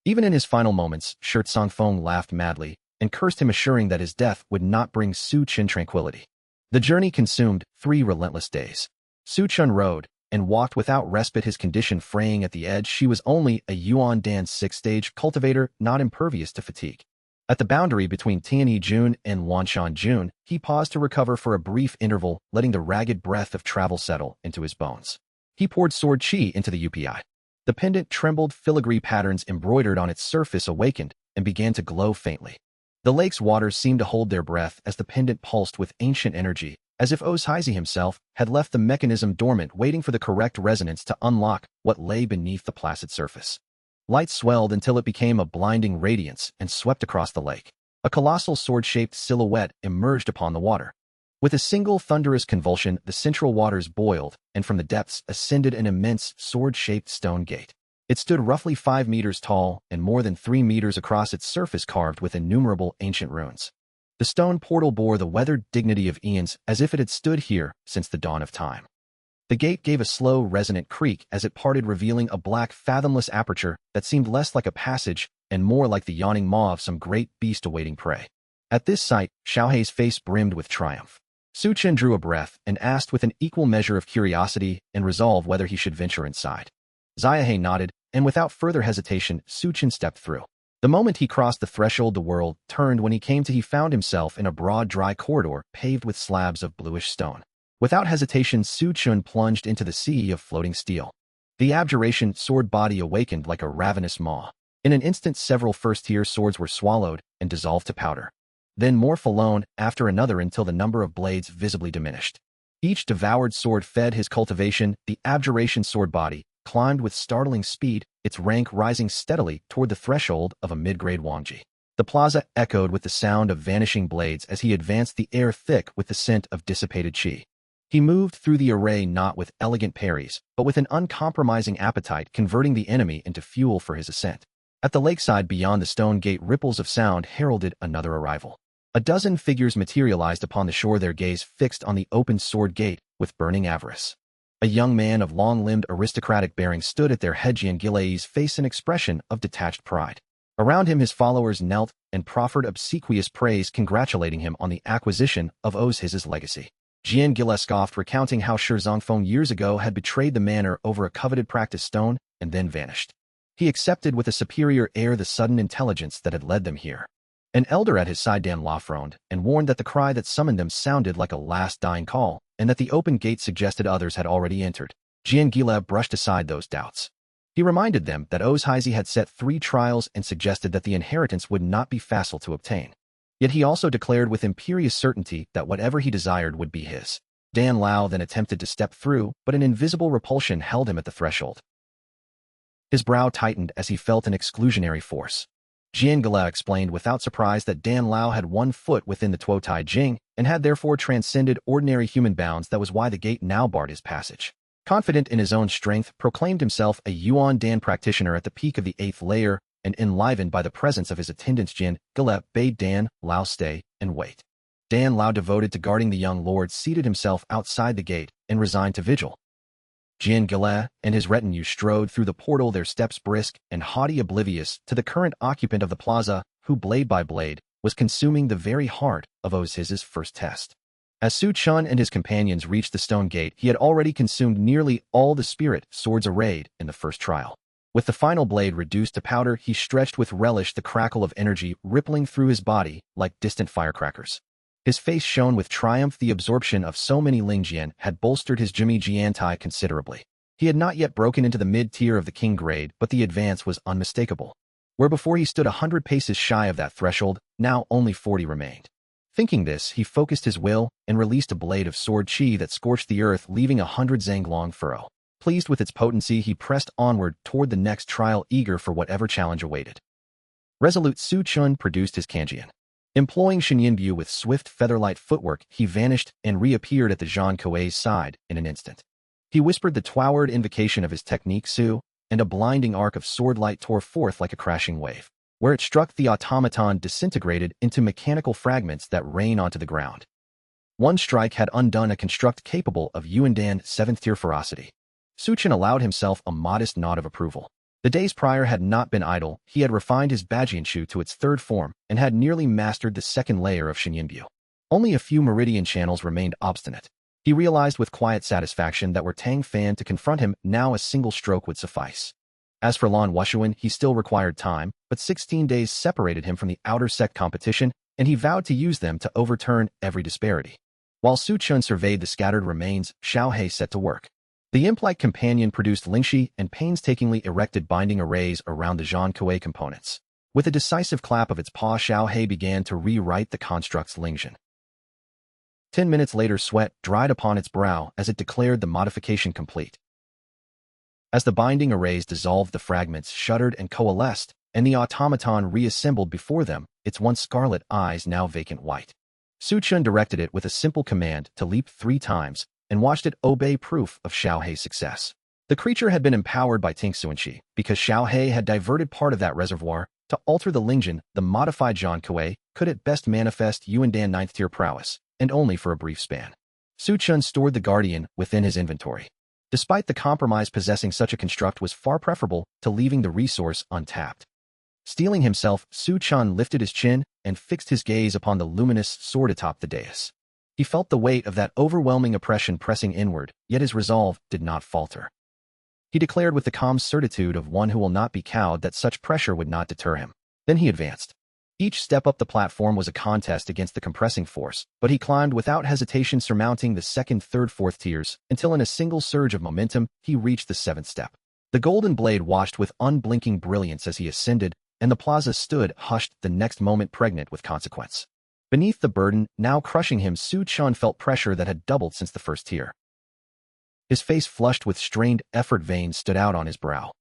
Even in his final moments, Shi Tsongfeng laughed madly and cursed him, assuring that his death would not bring Su Chen tranquility. The journey consumed 3 relentless days. Su Chen rode and walked without respite, his condition fraying at the edge. She was only a Yuan Dan 6th stage cultivator, not impervious to fatigue. At the boundary between Tianyi Jun and Wanshan Jun, he paused to recover for a brief interval, letting the ragged breath of travel settle into his bones. He poured sword chi into the UPI. The pendant trembled, filigree patterns embroidered on its surface awakened and began to glow faintly. The lake's waters seemed to hold their breath as the pendant pulsed with ancient energy, as if Ozhizi himself had left the mechanism dormant waiting for the correct resonance to unlock what lay beneath the placid surface. Light swelled until it became a blinding radiance and swept across the lake. A colossal sword-shaped silhouette emerged upon the water. With a single thunderous convulsion, the central waters boiled, and from the depths ascended an immense sword-shaped stone gate. It stood roughly 5 meters tall and more than 3 meters across, its surface carved with innumerable ancient runes. The stone portal bore the weathered dignity of eons, as if it had stood here since the dawn of time. The gate gave a slow, resonant creak as it parted, revealing a black, fathomless aperture that seemed less like a passage and more like the yawning maw of some great beast awaiting prey. At this sight, Xiaohei's face brimmed with triumph. Su Chen drew a breath and asked with an equal measure of curiosity and resolve whether he should venture inside. Xiaohei nodded, and without further hesitation, Su Chen stepped through. The moment he crossed the threshold, the world turned. When he found himself in a broad, dry corridor paved with slabs of bluish stone. Without hesitation, Su Chen plunged into the sea of floating steel. The abjuration sword body awakened like a ravenous maw. In an instant, several first-tier swords were swallowed and dissolved to powder. Then more followed, after another, until the number of blades visibly diminished. Each devoured sword fed his cultivation. The abjuration sword body climbed with startling speed, its rank rising steadily toward the threshold of a mid-grade Wangji. The plaza echoed with the sound of vanishing blades as he advanced, the air thick with the scent of dissipated qi. He moved through the array not with elegant parries, but with an uncompromising appetite, converting the enemy into fuel for his ascent. At the lakeside beyond the stone gate, ripples of sound heralded another arrival. A dozen figures materialized upon the shore, their gaze fixed on the open sword gate with burning avarice. A young man of long-limbed aristocratic bearing stood at their head. Jian Gilai's face an expression of detached pride. Around him his followers knelt and proffered obsequious praise, congratulating him on the acquisition of Ozhi's legacy. Jian Gilai scoffed, recounting how Shi Zongfeng years ago had betrayed the manor over a coveted practice stone and then vanished. He accepted with a superior air the sudden intelligence that had led them here. An elder at his side, Dan Lao, frowned and warned that the cry that summoned them sounded like a last dying call, and that the open gate suggested others had already entered. Jian Gilai brushed aside those doubts. He reminded them that Ozhizi had set 3 trials and suggested that the inheritance would not be facile to obtain. Yet he also declared with imperious certainty that whatever he desired would be his. Dan Lao then attempted to step through, but an invisible repulsion held him at the threshold. His brow tightened as he felt an exclusionary force. Jian Gilai explained without surprise that Dan Lao had 1 foot within the Tuo Tai Jing and had therefore transcended ordinary human bounds. That was why the gate now barred his passage. Confident in his own strength, proclaimed himself a Yuan Dan practitioner at the peak of the 8th layer, and enlivened by the presence of his attendants, Jian Gilai bade Dan Lao stay and wait. Dan Lao, devoted to guarding the young lord, seated himself outside the gate and resigned to vigil. Jian Gilai and his retinue strode through the portal, their steps brisk and haughty, oblivious to the current occupant of the plaza, who, blade by blade, was consuming the very heart of Ozhi's first test. As Su Chen and his companions reached the stone gate, he had already consumed nearly all the spirit swords arrayed in the first trial. With the final blade reduced to powder, he stretched with relish, the crackle of energy rippling through his body like distant firecrackers. His face shone with triumph. The absorption of so many Lingjian had bolstered his Jimmy Jiantai considerably. He had not yet broken into the mid-tier of the king grade, but the advance was unmistakable. Where before he stood 100 paces shy of that threshold, now only 40 remained. Thinking this, he focused his will and released a blade of sword chi that scorched the earth, leaving 100 zang-long furrow. Pleased with its potency, he pressed onward toward the next trial, eager for whatever challenge awaited. Resolute, Su Chen produced his kanjian. Employing Shenyanbu with swift feather-light footwork, he vanished and reappeared at the Zhang Kuei's side in an instant. He whispered the twoward invocation of his technique Su, and a blinding arc of sword light tore forth like a crashing wave. Where it struck, the automaton disintegrated into mechanical fragments that rain onto the ground. One strike had undone a construct capable of Yuandan 7th-tier ferocity. Su Chen allowed himself a modest nod of approval. The days prior had not been idle. He had refined his Bajianshu to its 3rd form and had nearly mastered the 2nd layer of Shenyanbu. Only a few meridian channels remained obstinate. He realized with quiet satisfaction that were Tang Fan to confront him, now a single stroke would suffice. As for Lan Wushuan, he still required time, but 16 days separated him from the outer sect competition, and he vowed to use them to overturn every disparity. While Su Chen surveyed the scattered remains, Xiao He set to work. The imp-like companion produced Lingxi and painstakingly erected binding arrays around the Zhan Kuei components. With a decisive clap of its paw, Xiao He began to rewrite the construct's Lingxin. 10 minutes later, sweat dried upon its brow as it declared the modification complete. As the binding arrays dissolved, the fragments shuddered and coalesced, and the automaton reassembled before them, its once scarlet eyes now vacant white. Su Chen directed it with a simple command to leap 3 times, and watched it obey, proof of Xiao He's success. The creature had been empowered by Ting Xuanxi, because Xiao He had diverted part of that reservoir to alter the Lingxin. The modified Zhan Kuei could at best manifest Yuandan 9th tier prowess, and only for a brief span. Su Chen stored the Guardian within his inventory. Despite the compromise, possessing such a construct was far preferable to leaving the resource untapped. Steeling himself, Su Chen lifted his chin and fixed his gaze upon the luminous sword atop the dais. He felt the weight of that overwhelming oppression pressing inward, yet his resolve did not falter. He declared with the calm certitude of one who will not be cowed that such pressure would not deter him. Then he advanced. Each step up the platform was a contest against the compressing force, but he climbed without hesitation, surmounting the 2nd, 3rd, 4th tiers, until in a single surge of momentum, he reached the 7th step. The golden blade washed with unblinking brilliance as he ascended, and the plaza stood hushed, the next moment pregnant with consequence. Beneath the burden, now crushing him, Su Chen felt pressure that had doubled since the 1st tier. His face flushed with strained effort, veins stood out on his brow.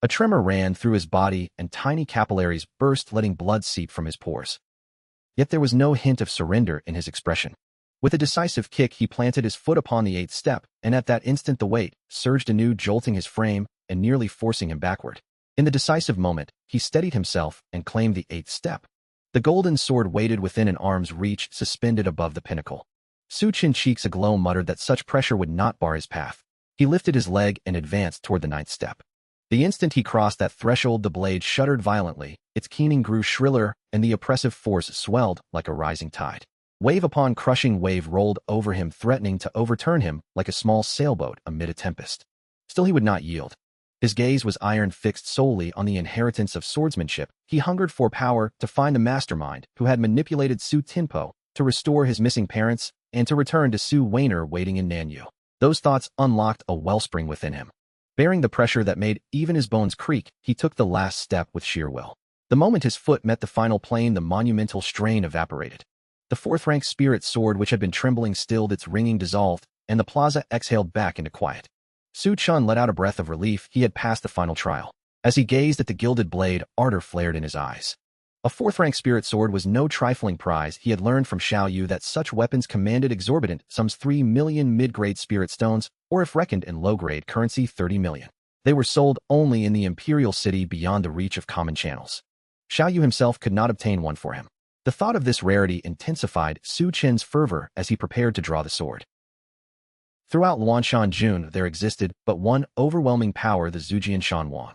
A tremor ran through his body, and tiny capillaries burst, letting blood seep from his pores. Yet there was no hint of surrender in his expression. With a decisive kick, he planted his foot upon the 8th step, and at that instant the weight surged anew, jolting his frame and nearly forcing him backward. In the decisive moment, he steadied himself and claimed the 8th step. The golden sword waited within an arm's reach, suspended above the pinnacle. Su Chen, cheeks aglow, muttered that such pressure would not bar his path. He lifted his leg and advanced toward the 9th step. The instant he crossed that threshold, the blade shuddered violently, its keening grew shriller, and the oppressive force swelled like a rising tide. Wave upon crushing wave rolled over him, threatening to overturn him like a small sailboat amid a tempest. Still he would not yield. His gaze was iron, fixed solely on the inheritance of swordsmanship. He hungered for power, to find the mastermind who had manipulated Su Tinpo, to restore his missing parents, and to return to Su Weiner waiting in Nanyu. Those thoughts unlocked a wellspring within him. Bearing the pressure that made even his bones creak, he took the last step with sheer will. The moment his foot met the final plane, the monumental strain evaporated. The 4th-rank spirit sword, which had been trembling, stilled, its ringing dissolved, and the plaza exhaled back into quiet. Su Chen let out a breath of relief. He had passed the final trial. As he gazed at the gilded blade, ardor flared in his eyes. A 4th-rank spirit sword was no trifling prize. He had learned from Xiao Yu that such weapons commanded exorbitant sums, 3 million mid-grade spirit stones, or if reckoned in low-grade currency, 30 million. They were sold only in the imperial city, beyond the reach of common channels. Xiao Yu himself could not obtain one for him. The thought of this rarity intensified Su Chen's fervor as he prepared to draw the sword. Throughout Luanshan Jun there existed but one overwhelming power, the Zhujian Shanwang.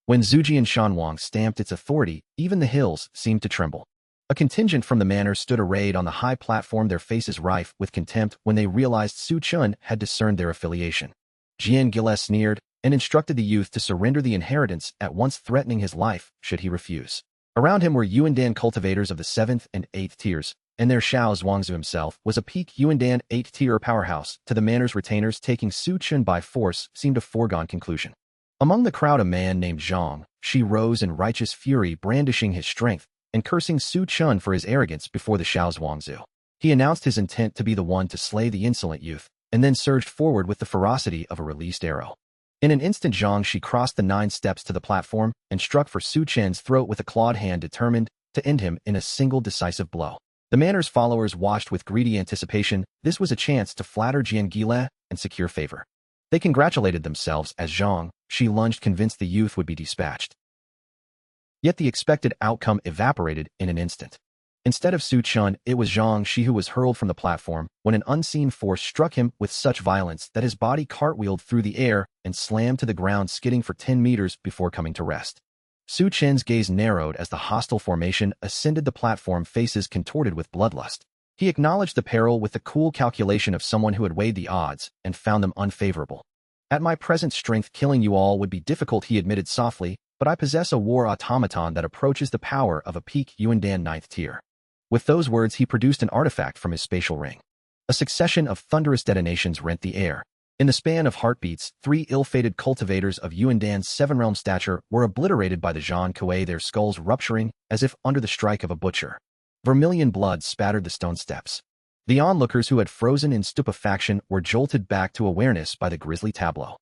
When Zhujian Shanwang stamped its authority, even the hills seemed to tremble. A contingent from the manor stood arrayed on the high platform, their faces rife with contempt when they realized Su Chen had discerned their affiliation. Jian Gile sneered and instructed the youth to surrender the inheritance, at once threatening his life should he refuse. Around him were Yuandan cultivators of the 7th and 8th tiers, and their Xiao Zhuangzi himself was a peak Yuandan 8th tier powerhouse. To the manor's retainers, taking Su Chen by force seemed a foregone conclusion. Among the crowd, a man named Zhang. She rose in righteous fury, brandishing his strength and cursing Su Chen for his arrogance before the Xiao Zhuangzi. He announced his intent to be the one to slay the insolent youth, and then surged forward with the ferocity of a released arrow. In an instant, she crossed the 9 steps to the platform and struck for Su Chen's throat with a clawed hand, determined to end him in a single decisive blow. The manor's followers watched with greedy anticipation. This was a chance to flatter Jian Gile and secure favor. They congratulated themselves as she lunged, convinced the youth would be dispatched. Yet the expected outcome evaporated in an instant. Instead of Su Chen, it was she who was hurled from the platform when an unseen force struck him with such violence that his body cartwheeled through the air and slammed to the ground, skidding for 10 meters before coming to rest. Su Chen's gaze narrowed as the hostile formation ascended the platform, faces contorted with bloodlust. He acknowledged the peril with the cool calculation of someone who had weighed the odds and found them unfavorable. At my present strength, killing you all would be difficult, he admitted softly, but I possess a war automaton that approaches the power of a peak Yuandan 9th tier. With those words, he produced an artifact from his spatial ring. A succession of thunderous detonations rent the air. In the span of heartbeats, 3 ill-fated cultivators of Yuandan's 7-realm stature were obliterated by the Zhan Kuei, their skulls rupturing as if under the strike of a butcher. Vermilion blood spattered the stone steps. The onlookers who had frozen in stupefaction were jolted back to awareness by the grisly tableau.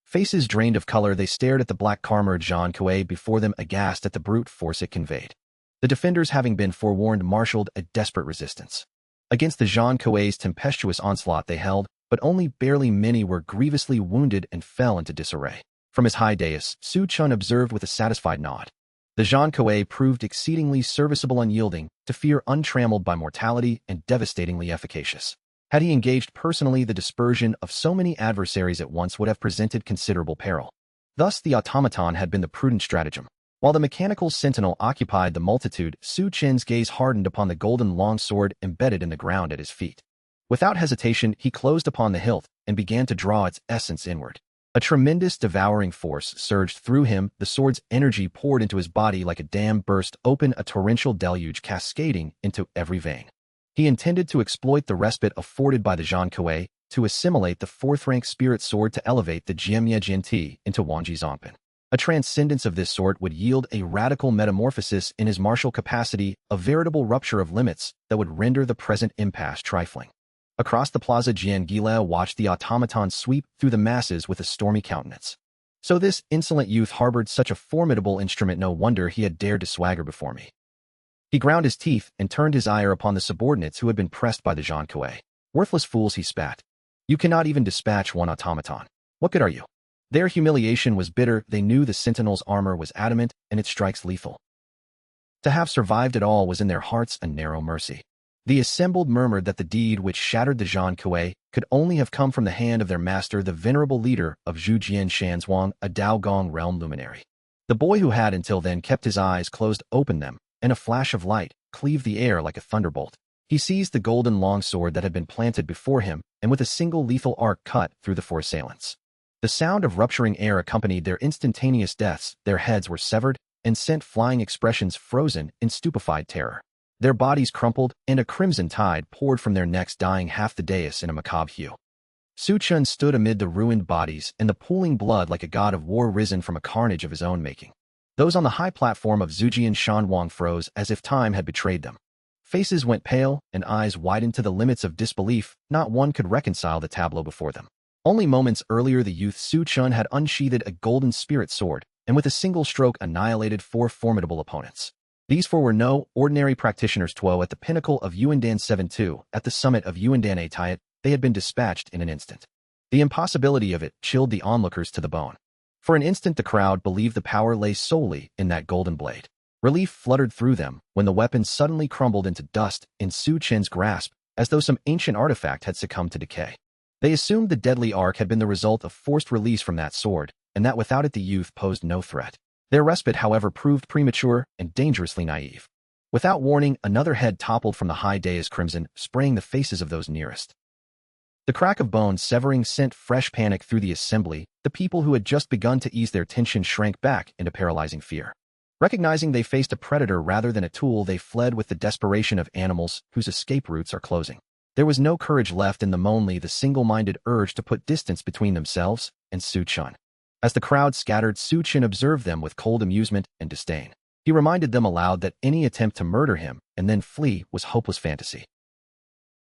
Faces drained of color, they stared at the black-armored Zhan Kuei before them, aghast at the brute force it conveyed. The defenders, having been forewarned, marshaled a desperate resistance. Against the Zhan Kuei's tempestuous onslaught they held, but only barely. Many were grievously wounded and fell into disarray. From his high dais, Chen observed with a satisfied nod. The Zhan Kuei proved exceedingly serviceable, unyielding, to fear, untrammeled by mortality, and devastatingly efficacious. Had he engaged personally, the dispersion of so many adversaries at once would have presented considerable peril. Thus the automaton had been the prudent stratagem. While the mechanical sentinel occupied the multitude, Chen's gaze hardened upon the golden longsword embedded in the ground at his feet. Without hesitation, he closed upon the hilt and began to draw its essence inward. A tremendous devouring force surged through him, the sword's energy poured into his body like a dam burst open, a torrential deluge cascading into every vein. He intended to exploit the respite afforded by the Zhan Kuei, to assimilate the 4th-rank spirit sword, to elevate the Jiemye Jinti into Wanji Zongpan. A transcendence of this sort would yield a radical metamorphosis in his martial capacity, a veritable rupture of limits that would render the present impasse trifling. Across the plaza, Jian Gile watched the automaton sweep through the masses with a stormy countenance. So this insolent youth harbored such a formidable instrument, no wonder he had dared to swagger before me. He ground his teeth and turned his ire upon the subordinates who had been pressed by the Zhan Kuei. Worthless fools, he spat. You cannot even dispatch one automaton. What good are you? Their humiliation was bitter. They knew the sentinel's armor was adamant and its strikes lethal. To have survived it all was in their hearts a narrow mercy. The assembled murmured that the deed which shattered the Zhan Kuei could only have come from the hand of their master, the venerable leader of Zhujian Shanzhuang, a Daogong realm luminary. The boy who had until then kept his eyes closed opened them, and a flash of light cleaved the air like a thunderbolt. He seized the golden longsword that had been planted before him, and with a single lethal arc cut through the 4 assailants. The sound of rupturing air accompanied their instantaneous deaths. Their heads were severed and sent flying, expressions frozen in stupefied terror. Their bodies crumpled, and a crimson tide poured from their necks, dyeing half the dais in a macabre hue. Chen stood amid the ruined bodies and the pooling blood like a god of war risen from a carnage of his own making. Those on the high platform of Zhujian Shanwang froze as if time had betrayed them. Faces went pale, and eyes widened to the limits of disbelief. Not one could reconcile the tableau before them. Only moments earlier the youth Chen had unsheathed a golden spirit sword, and with a single stroke annihilated 4 formidable opponents. These 4 were no ordinary practitioners. At the pinnacle of Yuandan 7-2, at the summit of Yuandan 8, they had been dispatched in an instant. The impossibility of it chilled the onlookers to the bone. For an instant the crowd believed the power lay solely in that golden blade. Relief fluttered through them when the weapon suddenly crumbled into dust in Chen's grasp, as though some ancient artifact had succumbed to decay. They assumed the deadly arc had been the result of forced release from that sword, and that without it the youth posed no threat. Their respite, however, proved premature and dangerously naive. Without warning, another head toppled from the high dais, crimson, spraying the faces of those nearest. The crack of bones severing sent fresh panic through the assembly. The people who had just begun to ease their tension shrank back into paralyzing fear. Recognizing they faced a predator rather than a tool, they fled with the desperation of animals whose escape routes are closing. There was no courage left in them, only the single-minded urge to put distance between themselves and Chen. As the crowd scattered, Chen observed them with cold amusement and disdain. He reminded them aloud that any attempt to murder him and then flee was hopeless fantasy.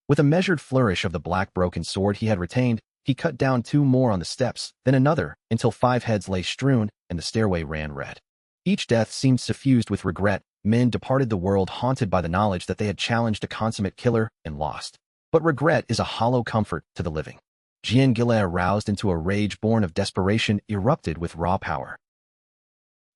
With a measured flourish of the black broken sword he had retained, he cut down 2 more on the steps, then another, until 5 heads lay strewn and the stairway ran red. Each death seemed suffused with regret. Men departed the world haunted by the knowledge that they had challenged a consummate killer and lost. But regret is a hollow comfort to the living. Jian Gile, aroused into a rage born of desperation, erupted with raw power.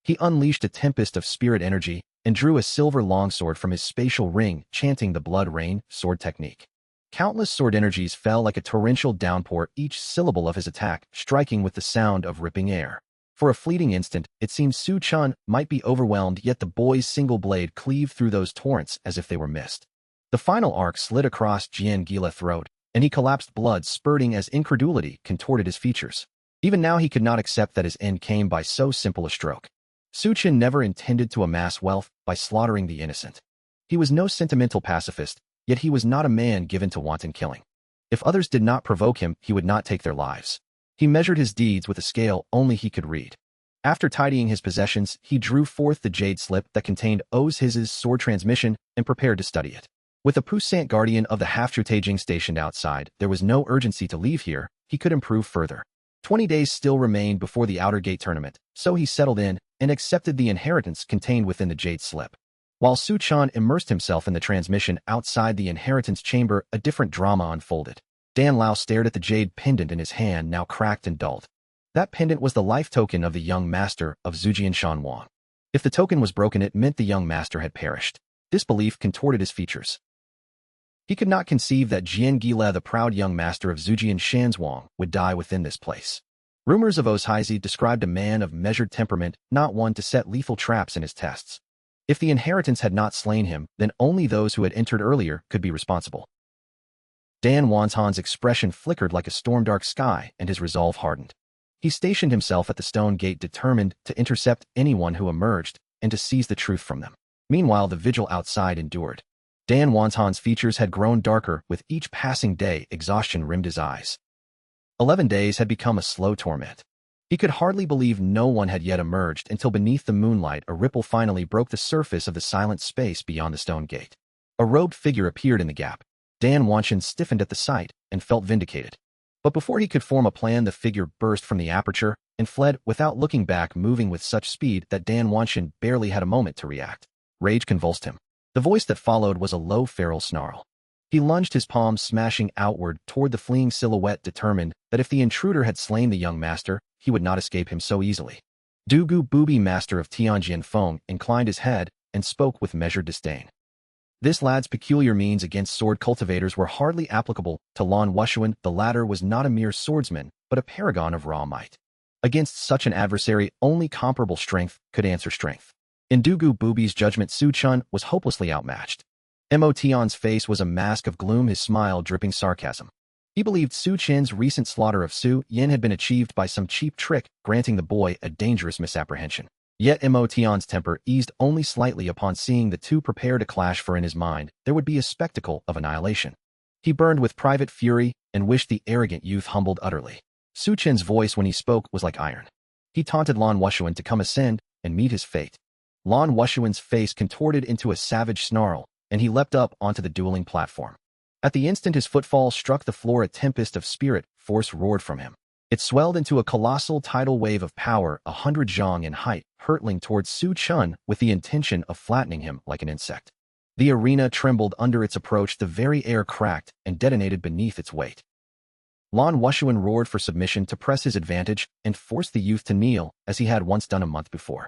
He unleashed a tempest of spirit energy and drew a silver longsword from his spatial ring, chanting the blood rain sword technique. Countless sword energies fell like a torrential downpour, each syllable of his attack striking with the sound of ripping air. For a fleeting instant, it seemed Chen might be overwhelmed, yet the boy's single blade cleaved through those torrents as if they were mist. The final arc slid across Jian Gile's throat, and he collapsed, blood spurting as incredulity contorted his features. Even now he could not accept that his end came by so simple a stroke. Chen never intended to amass wealth by slaughtering the innocent. He was no sentimental pacifist, yet he was not a man given to wanton killing. If others did not provoke him, he would not take their lives. He measured his deeds with a scale only he could read. After tidying his possessions, he drew forth the jade slip that contained his sword transmission and prepared to study it. With a puissant guardian of the half-Trutaging stationed outside, there was no urgency to leave here. He could improve further. 20 days still remained before the outer gate tournament, so he settled in and accepted the inheritance contained within the jade slip. While Chen immersed himself in the transmission outside the inheritance chamber, a different drama unfolded. Dan Lao stared at the jade pendant in his hand, now cracked and dulled. That pendant was the life token of the young master of Zhujian Shan Wang. If the token was broken, it meant the young master had perished. Disbelief contorted his features. He could not conceive that Jian Gile, the proud young master of Zhujian Shanzhuang, would die within this place. Rumors of Ozhaizi described a man of measured temperament, not one to set lethal traps in his tests. If the inheritance had not slain him, then only those who had entered earlier could be responsible. Dan Wanzhan's expression flickered like a storm-dark sky, and his resolve hardened. He stationed himself at the stone gate, determined to intercept anyone who emerged and to seize the truth from them. Meanwhile, the vigil outside endured. Dan Wanzhan's features had grown darker with each passing day. Exhaustion rimmed his eyes. 11 days had become a slow torment. He could hardly believe no one had yet emerged until beneath the moonlight a ripple finally broke the surface of the silent space beyond the stone gate. A robed figure appeared in the gap. Dan Wanzhan stiffened at the sight and felt vindicated. But before he could form a plan, the figure burst from the aperture and fled without looking back, moving with such speed that Dan Wanzhan barely had a moment to react. Rage convulsed him. The voice that followed was a low feral snarl. He lunged, his palms smashing outward toward the fleeing silhouette, determined that if the intruder had slain the young master, he would not escape him so easily. Dugu Bubi, master of Tianjian Feng, inclined his head and spoke with measured disdain. This lad's peculiar means against sword cultivators were hardly applicable to Lan Wushuan. The latter was not a mere swordsman, but a paragon of raw might. Against such an adversary, only comparable strength could answer strength. In Dugu Bubi's judgment, Chen was hopelessly outmatched. Mo Tian's face was a mask of gloom, his smile dripping sarcasm. He believed Chen's recent slaughter of Su Yin had been achieved by some cheap trick, granting the boy a dangerous misapprehension. Yet Mo Tian's temper eased only slightly upon seeing the two prepare to clash, for in his mind there would be a spectacle of annihilation. He burned with private fury and wished the arrogant youth humbled utterly. Chen's voice when he spoke was like iron. He taunted Lan Wushuan to come ascend and meet his fate. Lan Wushuan's face contorted into a savage snarl, and he leapt up onto the dueling platform. At the instant his footfall struck the floor, a tempest of spirit force roared from him. It swelled into a colossal tidal wave of power, 100 zhang in height, hurtling towards Chen with the intention of flattening him like an insect. The arena trembled under its approach, the very air cracked and detonated beneath its weight. Lan Wushuan roared for submission to press his advantage and force the youth to kneel, as he had once done a month before.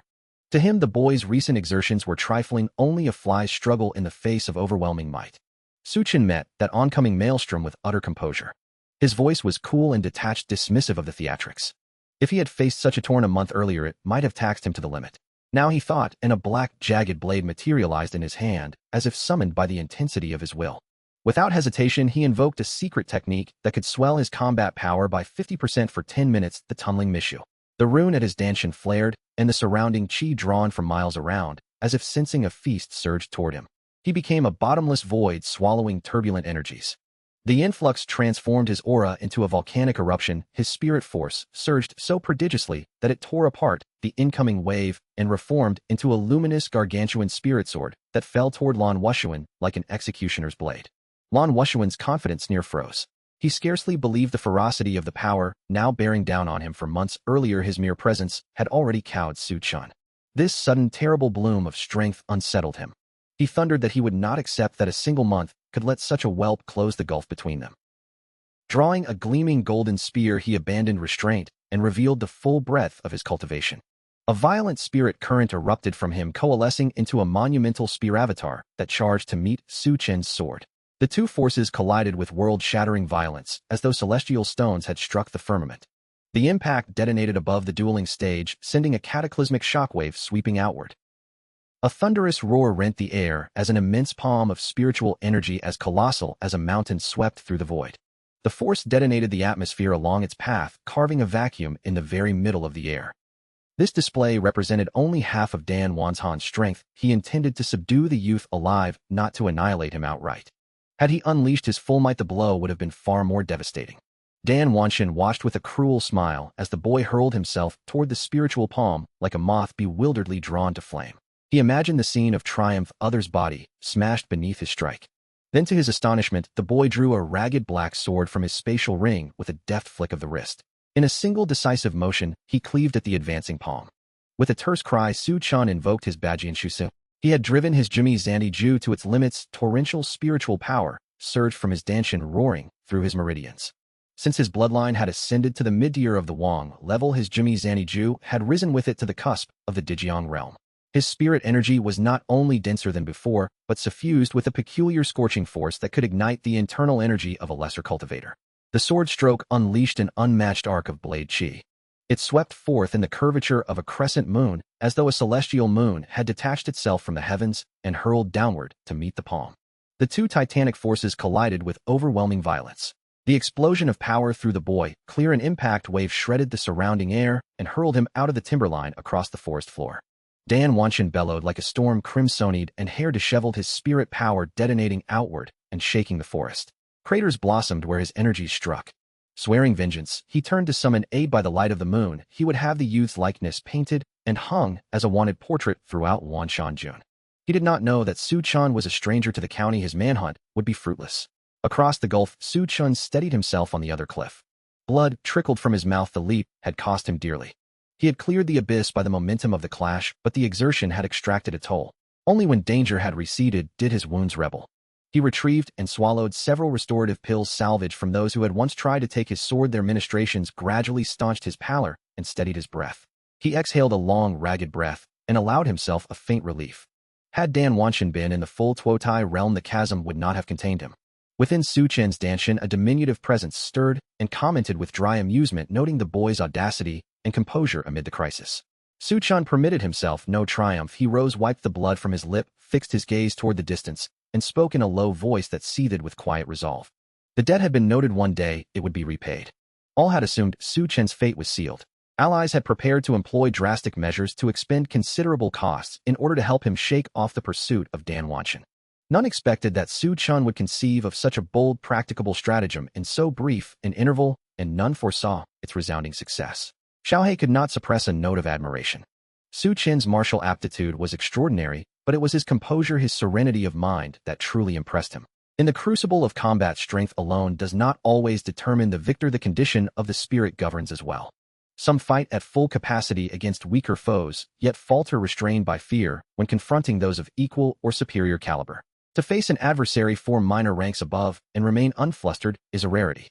To him, the boy's recent exertions were trifling, only a fly's struggle in the face of overwhelming might. Chen met that oncoming maelstrom with utter composure. His voice was cool and detached, dismissive of the theatrics. If he had faced such a torn a month earlier, it might have taxed him to the limit. Now he thought, and a black, jagged blade materialized in his hand, as if summoned by the intensity of his will. Without hesitation, he invoked a secret technique that could swell his combat power by 50% for 10 minutes, the tunneling Mishu. The rune at his Dantian flared, and the surrounding chi drawn from miles around, as if sensing a feast, surged toward him. He became a bottomless void, swallowing turbulent energies. The influx transformed his aura into a volcanic eruption. His spirit force surged so prodigiously that it tore apart the incoming wave and reformed into a luminous gargantuan spirit sword that fell toward Lan Wushuan like an executioner's blade. Lan Wushuan's confidence near froze. He scarcely believed the ferocity of the power now bearing down on him. For months earlier, his mere presence had already cowed Chen. This sudden terrible bloom of strength unsettled him. He thundered that he would not accept that a single month could let such a whelp close the gulf between them. Drawing a gleaming golden spear, he abandoned restraint and revealed the full breadth of his cultivation. A violent spirit current erupted from him, coalescing into a monumental spear avatar that charged to meet Chen's sword. The two forces collided with world-shattering violence, as though celestial stones had struck the firmament. The impact detonated above the dueling stage, sending a cataclysmic shockwave sweeping outward. A thunderous roar rent the air as an immense palm of spiritual energy as colossal as a mountain swept through the void. The force detonated the atmosphere along its path, carving a vacuum in the very middle of the air. This display represented only half of Dan Wanhan's strength. He intended to subdue the youth alive, not to annihilate him outright. Had he unleashed his full might, the blow would have been far more devastating. Dan Wanhan watched with a cruel smile as the boy hurled himself toward the spiritual palm like a moth bewilderedly drawn to flame. He imagined the scene of triumph, other's body, smashed beneath his strike. Then to his astonishment, the boy drew a ragged black sword from his spatial ring with a deft flick of the wrist. In a single decisive motion, he cleaved at the advancing palm. With a terse cry, Chen invoked his Bajian Shusu. He had driven his Jimi Zandi Ju to its limits. Torrential spiritual power surged from his Dantian, roaring through his meridians. Since his bloodline had ascended to the mid-tier of the Wang level, his Jimi Zandi Ju had risen with it to the cusp of the Dijiang realm. His spirit energy was not only denser than before, but suffused with a peculiar scorching force that could ignite the internal energy of a lesser cultivator. The sword stroke unleashed an unmatched arc of blade chi. It swept forth in the curvature of a crescent moon, as though a celestial moon had detached itself from the heavens and hurled downward to meet the palm. The two titanic forces collided with overwhelming violence. The explosion of power through the boy, clear an impact wave, shredded the surrounding air and hurled him out of the timberline across the forest floor. Dan Wanhan bellowed like a storm, crimsoned and hair disheveled, his spirit power detonating outward and shaking the forest. Craters blossomed where his energies struck. Swearing vengeance, he turned to summon aid. By the light of the moon, he would have the youth's likeness painted and hung as a wanted portrait throughout Wanshanjun. He did not know that Chen was a stranger to the county. His manhunt would be fruitless. Across the gulf, Chen steadied himself on the other cliff. Blood trickled from his mouth. The leap had cost him dearly. He had cleared the abyss by the momentum of the clash, but the exertion had extracted a toll. Only when danger had receded did his wounds rebel. He retrieved and swallowed several restorative pills salvaged from those who had once tried to take his sword. Their ministrations gradually staunched his pallor and steadied his breath. He exhaled a long, ragged breath and allowed himself a faint relief. Had Dan Wanhan been in the full Tuotai realm, the chasm would not have contained him. Within Chen's Dantian, a diminutive presence stirred and commented with dry amusement, noting the boy's audacity and composure amid the crisis. Chen permitted himself no triumph. He rose, wiped the blood from his lip, fixed his gaze toward the distance, and spoke in a low voice that seethed with quiet resolve. The debt had been noted. One day, it would be repaid. All had assumed Chen's fate was sealed. Allies had prepared to employ drastic measures to expend considerable costs in order to help him shake off the pursuit of Dan Wanhan. None expected that Chen would conceive of such a bold, practicable stratagem in so brief an interval, and none foresaw its resounding success. Xiaohe could not suppress a note of admiration. Chen's martial aptitude was extraordinary, but it was his composure, his serenity of mind, that truly impressed him. In the crucible of combat, strength alone does not always determine the victor. The condition of the spirit governs as well. Some fight at full capacity against weaker foes, yet falter restrained by fear when confronting those of equal or superior caliber. To face an adversary 4 minor ranks above and remain unflustered is a rarity.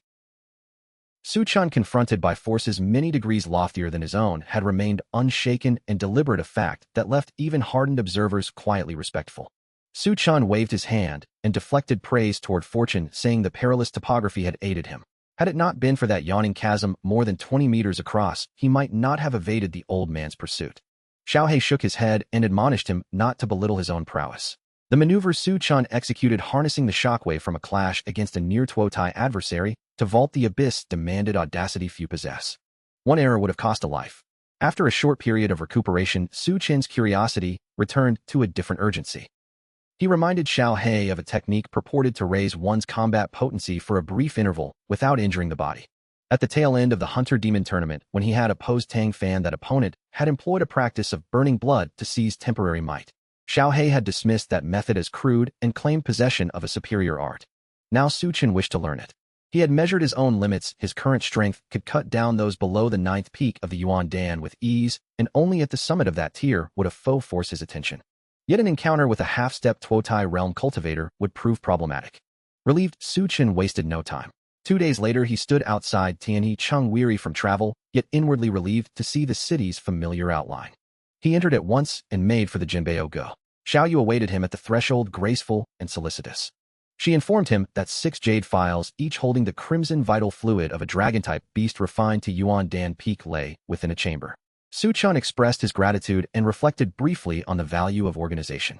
Chen, confronted by forces many degrees loftier than his own, had remained unshaken and deliberate, a fact that left even hardened observers quietly respectful. Chen waved his hand and deflected praise toward fortune, saying the perilous topography had aided him. Had it not been for that yawning chasm more than 20 meters across, he might not have evaded the old man's pursuit. Xiaohe shook his head and admonished him not to belittle his own prowess. The maneuver Chen executed, harnessing the shockwave from a clash against a near Tuotai adversary to vault the abyss, demanded audacity few possess. One error would have cost a life. After a short period of recuperation, Chen's curiosity returned to a different urgency. He reminded Xiaohe of a technique purported to raise one's combat potency for a brief interval without injuring the body. At the tail end of the Hunter Demon tournament, when he had opposed Tang Fan, that opponent had employed a practice of burning blood to seize temporary might. Xiaohe had dismissed that method as crude and claimed possession of a superior art. Now Chen wished to learn it. He had measured his own limits. His current strength could cut down those below the 9th peak of the Yuan Dan with ease, and only at the summit of that tier would a foe force his attention. Yet an encounter with a half-step Tuotai realm cultivator would prove problematic. Relieved, Chen wasted no time. 2 days later, he stood outside Tianhe Chung, weary from travel, yet inwardly relieved to see the city's familiar outline. He entered at once and made for the Jinbei Go. Xiaoyu awaited him at the threshold, graceful and solicitous. She informed him that 6 jade phials, each holding the crimson vital fluid of a dragon-type beast refined to Yuan Dan peak, lay within a chamber. Chen expressed his gratitude and reflected briefly on the value of organization.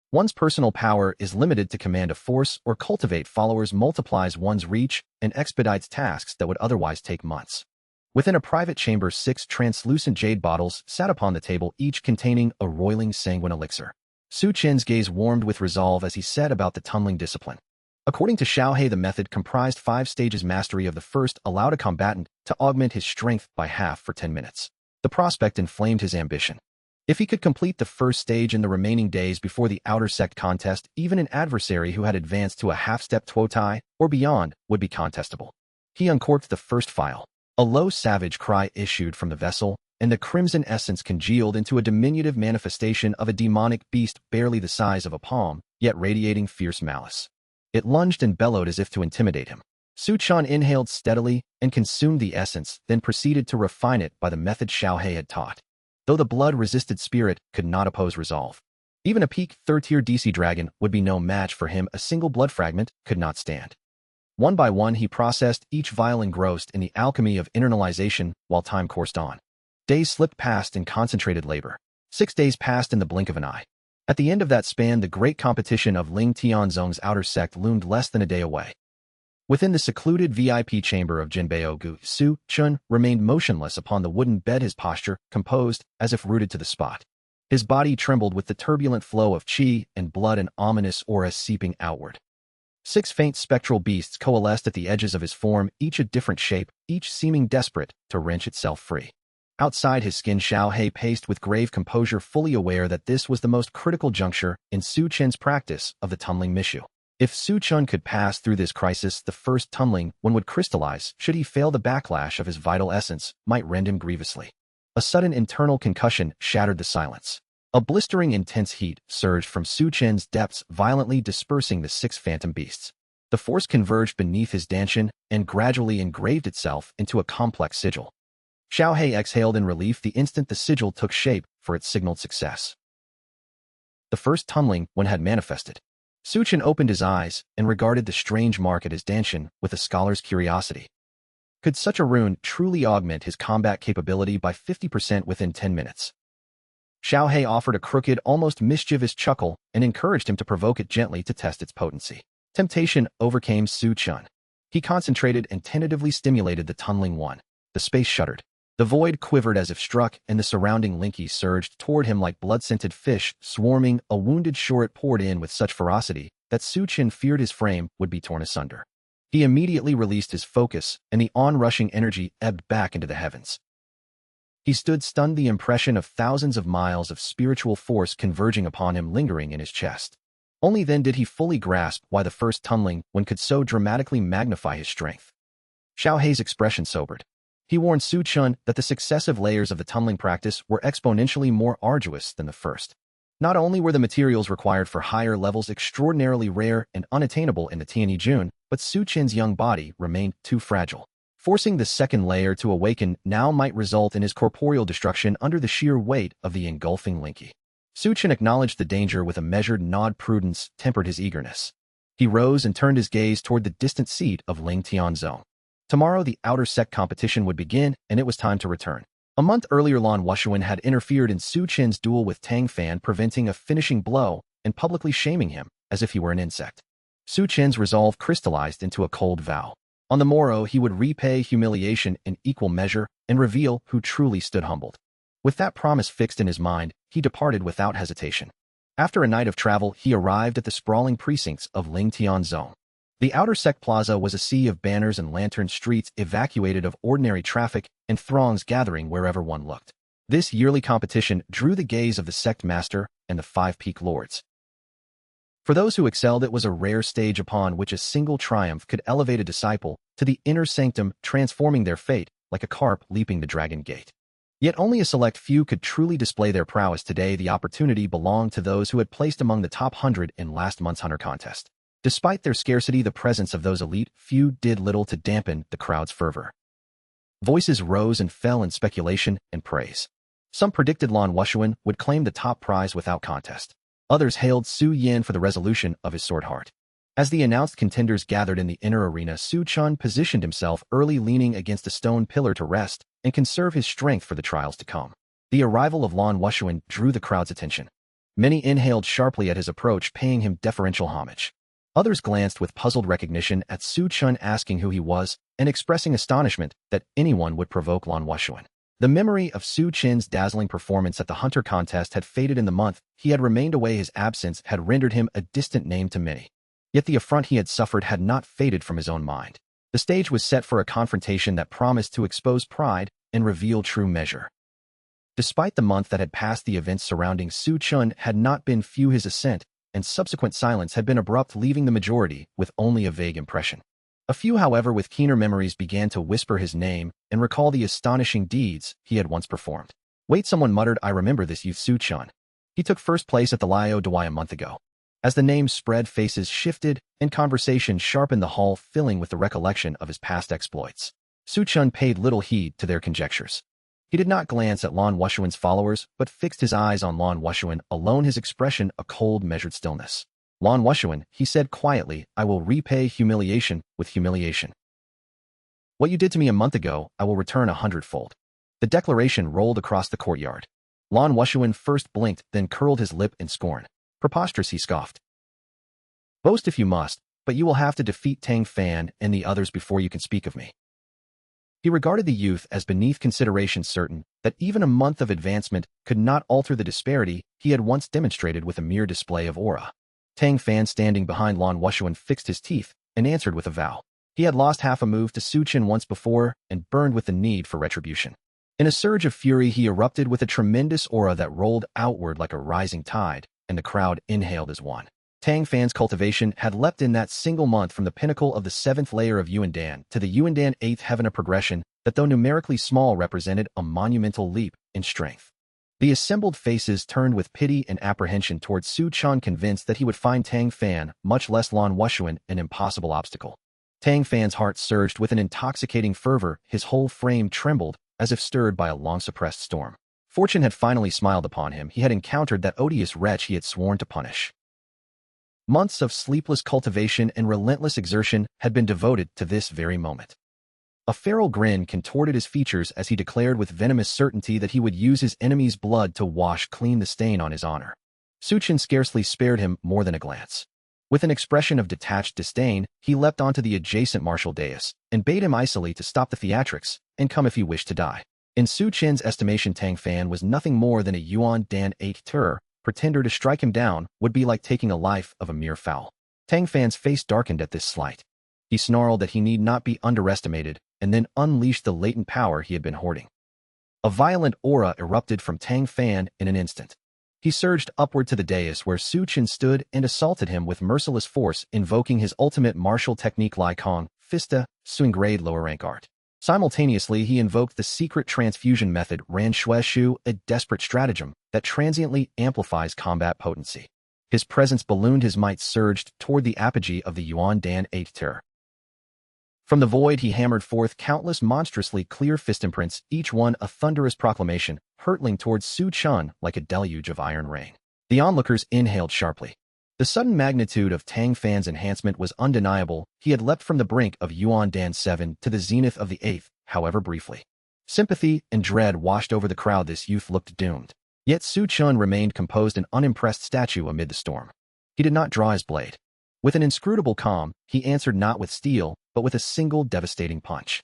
One's personal power is limited to command a force or cultivate followers, multiplies one's reach and expedites tasks that would otherwise take months. Within a private chamber, 6 translucent jade bottles sat upon the table, each containing a roiling sanguine elixir. Su Chen's gaze warmed with resolve as he set about the tunneling discipline. According to Xiaohei, the method comprised 5 stages. Mastery of the first allowed a combatant to augment his strength by half for 10 minutes. The prospect inflamed his ambition. If he could complete the first stage in the remaining days before the outer sect contest, even an adversary who had advanced to a half-step Tuotai or beyond would be contestable. He uncorked the first phial. A low savage cry issued from the vessel, and the crimson essence congealed into a diminutive manifestation of a demonic beast barely the size of a palm, yet radiating fierce malice. It lunged and bellowed as if to intimidate him. Su Chen inhaled steadily and consumed the essence, then proceeded to refine it by the method Xiaohei had taught. Though the blood-resisted spirit could not oppose resolve. Even a peak third-tier DC dragon would be no match for him. A single blood fragment could not stand. One by one he processed each vial, engrossed in the alchemy of internalization while time coursed on. Days slipped past in concentrated labor. 6 days passed in the blink of an eye. At the end of that span, the great competition of Ling Tianzong's outer sect loomed less than a day away. Within the secluded VIP chamber of Jinbei-Gu, Su Chen remained motionless upon the wooden bed, his posture composed as if rooted to the spot. His body trembled with the turbulent flow of qi and blood, an ominous aura seeping outward. 6 faint spectral beasts coalesced at the edges of his form, each a different shape, each seeming desperate to wrench itself free. Outside his skin, Xiaohei paced with grave composure, fully aware that this was the most critical juncture in Su Chen's practice of the tunneling mission. If Su Chen could pass through this crisis, the first tunneling one would crystallize. Should he fail, the backlash of his vital essence might rend him grievously. A sudden internal concussion shattered the silence. A blistering intense heat surged from Su Chen's depths, violently dispersing the 6 phantom beasts. The force converged beneath his Dantian and gradually engraved itself into a complex sigil. Xiaohei exhaled in relief the instant the sigil took shape, for it signaled success. The first tunneling one had manifested. Su Chen opened his eyes and regarded the strange mark at his Dantian with a scholar's curiosity. Could such a rune truly augment his combat capability by 50% within 10 minutes? Xiaohei offered a crooked, almost mischievous chuckle and encouraged him to provoke it gently to test its potency. Temptation overcame Su Chen. He concentrated and tentatively stimulated the tunneling one. The space shuddered. The void quivered as if struck, and the surrounding linkies surged toward him like blood-scented fish, swarming. A wounded shore, it poured in with such ferocity that Su Chen feared his frame would be torn asunder. He immediately released his focus, and the onrushing energy ebbed back into the heavens. He stood stunned, the impression of thousands of miles of spiritual force converging upon him lingering in his chest. Only then did he fully grasp why the first tunneling one could so dramatically magnify his strength. Xiaohei's expression sobered. He warned Su Chen that the successive layers of the tunneling practice were exponentially more arduous than the first. Not only were the materials required for higher levels extraordinarily rare and unattainable in the Tianyi Jun, but Su Chen's young body remained too fragile. Forcing the second layer to awaken now might result in his corporeal destruction under the sheer weight of the engulfing linky. Su Chen acknowledged the danger with a measured nod. Prudence tempered his eagerness. He rose and turned his gaze toward the distant seat of Ling Tianzong. Tomorrow the outer sect competition would begin, and it was time to return. A month earlier, Lan Wushuan had interfered in Su Chen's duel with Tang Fan, preventing a finishing blow and publicly shaming him as if he were an insect. Su Chen's resolve crystallized into a cold vow. On the morrow, he would repay humiliation in equal measure and reveal who truly stood humbled. With that promise fixed in his mind, he departed without hesitation. After a night of travel, he arrived at the sprawling precincts of Ling Tianzong. The outer sect plaza was a sea of banners and lantern streets evacuated of ordinary traffic and throngs gathering wherever one looked. This yearly competition drew the gaze of the sect master and the 5 peak lords. For those who excelled, it was a rare stage upon which a single triumph could elevate a disciple to the inner sanctum, transforming their fate like a carp leaping the dragon gate. Yet only a select few could truly display their prowess today. The opportunity belonged to those who had placed among the top 100 in last month's hunter contest. Despite their scarcity, the presence of those elite few did little to dampen the crowd's fervor. Voices rose and fell in speculation and praise. Some predicted Lan Wushuan would claim the top prize without contest. Others hailed Su Yan for the resolution of his sword heart. As the announced contenders gathered in the inner arena, Su Chen positioned himself early, leaning against a stone pillar to rest and conserve his strength for the trials to come. The arrival of Lan Wushuan drew the crowd's attention. Many inhaled sharply at his approach, paying him deferential homage. Others glanced with puzzled recognition at Su Chen, asking who he was and expressing astonishment that anyone would provoke Lan Wushuan. The memory of Su Chen's dazzling performance at the hunter contest had faded in the month he had remained away. His absence had rendered him a distant name to many. Yet the affront he had suffered had not faded from his own mind. The stage was set for a confrontation that promised to expose pride and reveal true measure. Despite the month that had passed, the events surrounding Su Chen had not been few. His ascent and subsequent silence had been abrupt, leaving the majority with only a vague impression. A few, however, with keener memories began to whisper his name and recall the astonishing deeds he had once performed. Wait, someone muttered, I remember this youth, Su Chen. He took first place at the Liao Dawai a month ago. As the name spread, faces shifted and conversation sharpened the hall, filling with the recollection of his past exploits. Su Chen paid little heed to their conjectures. He did not glance at Lan Wushuan's followers, but fixed his eyes on Lan Wushuan alone, his expression a cold, measured stillness. Lan Wushuan, he said quietly, I will repay humiliation with humiliation. What you did to me a month ago, I will return 100-fold. The declaration rolled across the courtyard. Lan Wushuan first blinked, then curled his lip in scorn. Preposterous, he scoffed. Boast if you must, but you will have to defeat Tang Fan and the others before you can speak of me. He regarded the youth as beneath consideration, certain that even a month of advancement could not alter the disparity he had once demonstrated with a mere display of aura. Tang Fan, standing behind Lan Wushuan, fixed his teeth and answered with a vow. He had lost half a move to Su Chen once before and burned with the need for retribution. In a surge of fury, he erupted with a tremendous aura that rolled outward like a rising tide, and the crowd inhaled as one. Tang Fan's cultivation had leapt in that single month from the pinnacle of the 7th layer of Yuandan to the Yuandan 8th heaven, a progression that, though numerically small, represented a monumental leap in strength. The assembled faces turned with pity and apprehension towards Su Chen, convinced that he would find Tang Fan, much less Lan Wushuan, an impossible obstacle. Tang Fan's heart surged with an intoxicating fervor, his whole frame trembled as if stirred by a long-suppressed storm. Fortune had finally smiled upon him. He had encountered that odious wretch he had sworn to punish. Months of sleepless cultivation and relentless exertion had been devoted to this very moment. A feral grin contorted his features as he declared with venomous certainty that he would use his enemy's blood to wash clean the stain on his honor. Su Chen scarcely spared him more than a glance. With an expression of detached disdain, he leapt onto the adjacent martial dais and bade him icily to stop the theatrics and come if he wished to die. In Su Chen's estimation, Tang Fan was nothing more than a Yuandan 8 terror. Pretender to strike him down would be like taking a life of a mere fowl. Tang Fan's face darkened at this slight. He snarled that he need not be underestimated and then unleashed the latent power he had been hoarding. A violent aura erupted from Tang Fan in an instant. He surged upward to the dais where Su Chen stood and assaulted him with merciless force, invoking his ultimate martial technique Lai Kong, Fista, Swing grade lower rank art. Simultaneously, he invoked the secret transfusion method Ran Shui Shu, a desperate stratagem that transiently amplifies combat potency. His presence ballooned, his might surged toward the apogee of the Yuandan 8 terror. From the void he hammered forth countless monstrously clear fist imprints, each one a thunderous proclamation, hurtling towards Su Chen like a deluge of iron rain. The onlookers inhaled sharply. The sudden magnitude of Tang Fan's enhancement was undeniable. He had leapt from the brink of Yuandan 7 to the zenith of the 8th, however briefly. Sympathy and dread washed over the crowd. This youth looked doomed. Yet Su Chen remained composed, an unimpressed statue amid the storm. He did not draw his blade. With an inscrutable calm, he answered not with steel, but with a single devastating punch.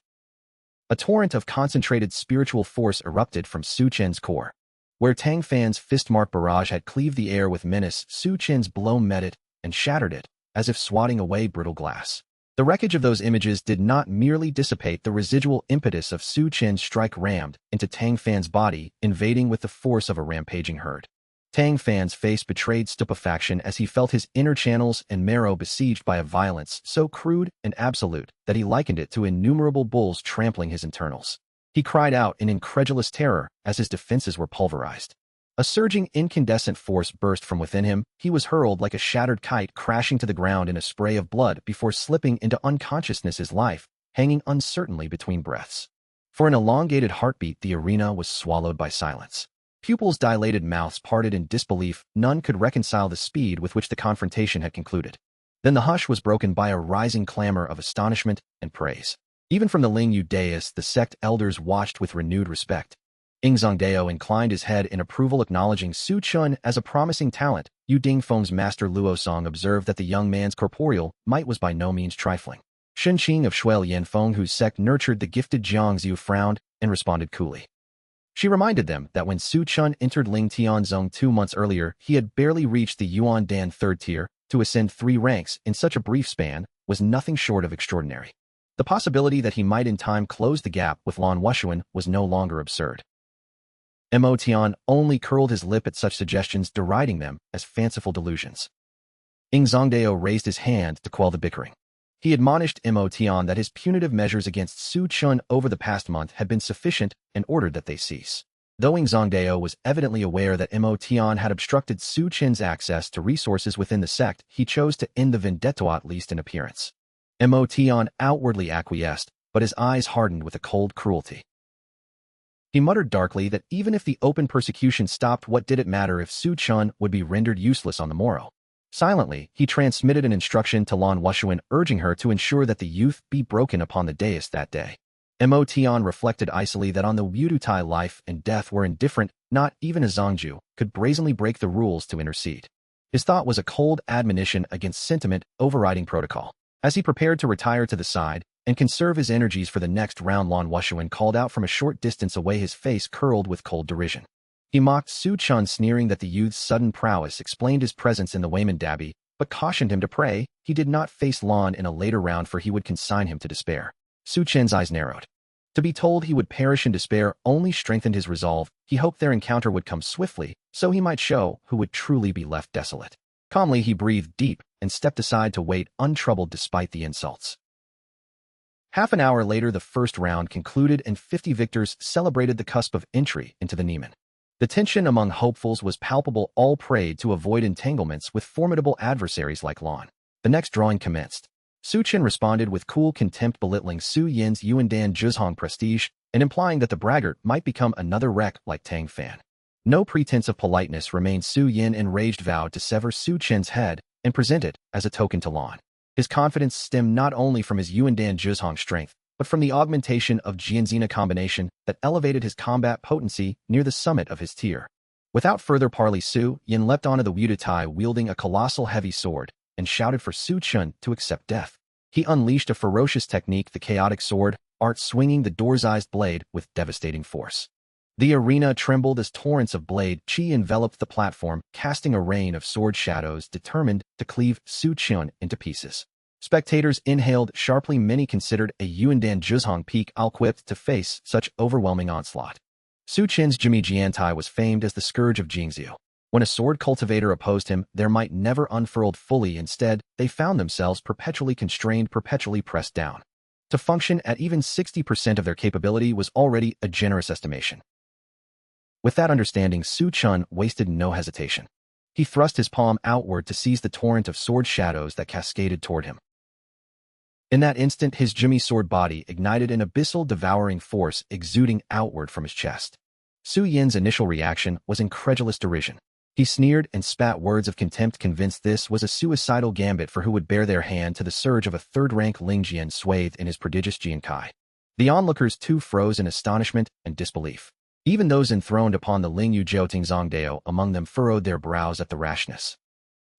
A torrent of concentrated spiritual force erupted from Su Chen's core. Where Tang Fan's fist-marked barrage had cleaved the air with menace, Su Chen's blow met it and shattered it, as if swatting away brittle glass. The wreckage of those images did not merely dissipate, the residual impetus of Su Chen's strike rammed into Tang Fan's body, invading with the force of a rampaging herd. Tang Fan's face betrayed stupefaction as he felt his inner channels and marrow besieged by a violence so crude and absolute that he likened it to innumerable bulls trampling his internals. He cried out in incredulous terror as his defenses were pulverized. A surging incandescent force burst from within him. He was hurled like a shattered kite, crashing to the ground in a spray of blood before slipping into unconsciousness, his life hanging uncertainly between breaths. For an elongated heartbeat, the arena was swallowed by silence. Pupils dilated, mouths parted in disbelief. None could reconcile the speed with which the confrontation had concluded. Then the hush was broken by a rising clamor of astonishment and praise. Even from the Ling Yu dais, the sect elders watched with renewed respect. Ing Zongdao inclined his head in approval, acknowledging Su Chun as a promising talent. Yu Dingfeng's master Luo Song observed that the young man's corporeal might was by no means trifling. Shen Qing of Shuel Yanfeng, whose sect nurtured the gifted Jiangziu, frowned and responded coolly. She reminded them that when Su Chun entered Ling Tianzong 2 months earlier, he had barely reached the Yuan Dan 3rd tier. To ascend 3 ranks in such a brief span was nothing short of extraordinary. The possibility that he might in time close the gap with Lan Wushuan was no longer absurd. Mo Tian only curled his lip at such suggestions, deriding them as fanciful delusions. Ing Zongdao raised his hand to quell the bickering. He admonished Mo Tian that his punitive measures against Su Chun over the past month had been sufficient and ordered that they cease. Though Ing Zongdao was evidently aware that Mo Tian had obstructed Su Chen's access to resources within the sect, he chose to end the vendetta at least in appearance. Mo Tian outwardly acquiesced, but his eyes hardened with a cold cruelty. He muttered darkly that even if the open persecution stopped, what did it matter if Su Chun would be rendered useless on the morrow? Silently, he transmitted an instruction to Lan Wushuan, urging her to ensure that the youth be broken upon the dais that day. Mo Tian reflected icily that on the Wudutai life and death were indifferent, not even a Zongju could brazenly break the rules to intercede. His thought was a cold admonition against sentiment overriding protocol. As he prepared to retire to the side and conserve his energies for the next round, Lan Wushuan called out from a short distance away, his face curled with cold derision. He mocked Su Chun, sneering that the youth's sudden prowess explained his presence in the Wayman Dabi, but cautioned him to pray he did not face Lan in a later round, for he would consign him to despair. Su Chen's eyes narrowed. To be told he would perish in despair only strengthened his resolve. He hoped their encounter would come swiftly, so he might show who would truly be left desolate. Calmly, he breathed deep and stepped aside to wait, untroubled despite the insults. Half an hour later, the first round concluded and 50 victors celebrated the cusp of entry into the Nieman. The tension among hopefuls was palpable, all prayed to avoid entanglements with formidable adversaries like Lan. The next drawing commenced. Su Chen responded with cool contempt, belittling Su Yin's Yuandan Zhizhong prestige and implying that the braggart might become another wreck like Tang Fan. No pretense of politeness remained. Su Yin, enraged, vowed to sever Su Chen's head and present it as a token to Lan. His confidence stemmed not only from his Yuandan Zhizhong strength, but from the augmentation of Jianzina combination that elevated his combat potency near the summit of his tier. Without further parley, Su Yin leapt onto the Wudutai wielding a colossal heavy sword and shouted for Su Chun to accept death. He unleashed a ferocious technique, the chaotic sword art, swinging the door-sized blade with devastating force. The arena trembled as torrents of blade chi enveloped the platform, casting a rain of sword shadows determined to cleave Su Chun into pieces. Spectators inhaled sharply. Many considered a Yuandan Zhizhong peak ill-equipped to face such overwhelming onslaught. Su Chen's Jimi Jiantai was famed as the scourge of Jingxiu. When a sword cultivator opposed him, their might never unfurled fully. Instead, they found themselves perpetually constrained, perpetually pressed down. To function at even 60% of their capability was already a generous estimation. With that understanding, Su Chun wasted no hesitation. He thrust his palm outward to seize the torrent of sword shadows that cascaded toward him. In that instant, his Jimmy sword body ignited an abyssal devouring force exuding outward from his chest. Su Yin's initial reaction was incredulous derision. He sneered and spat words of contempt, convinced this was a suicidal gambit for who would bear their hand to the surge of a third-rank Lingjian swathed in his prodigious Jiankai. The onlookers too froze in astonishment and disbelief. Even those enthroned upon the Lingyu Jiaoting Zongdao among them furrowed their brows at the rashness.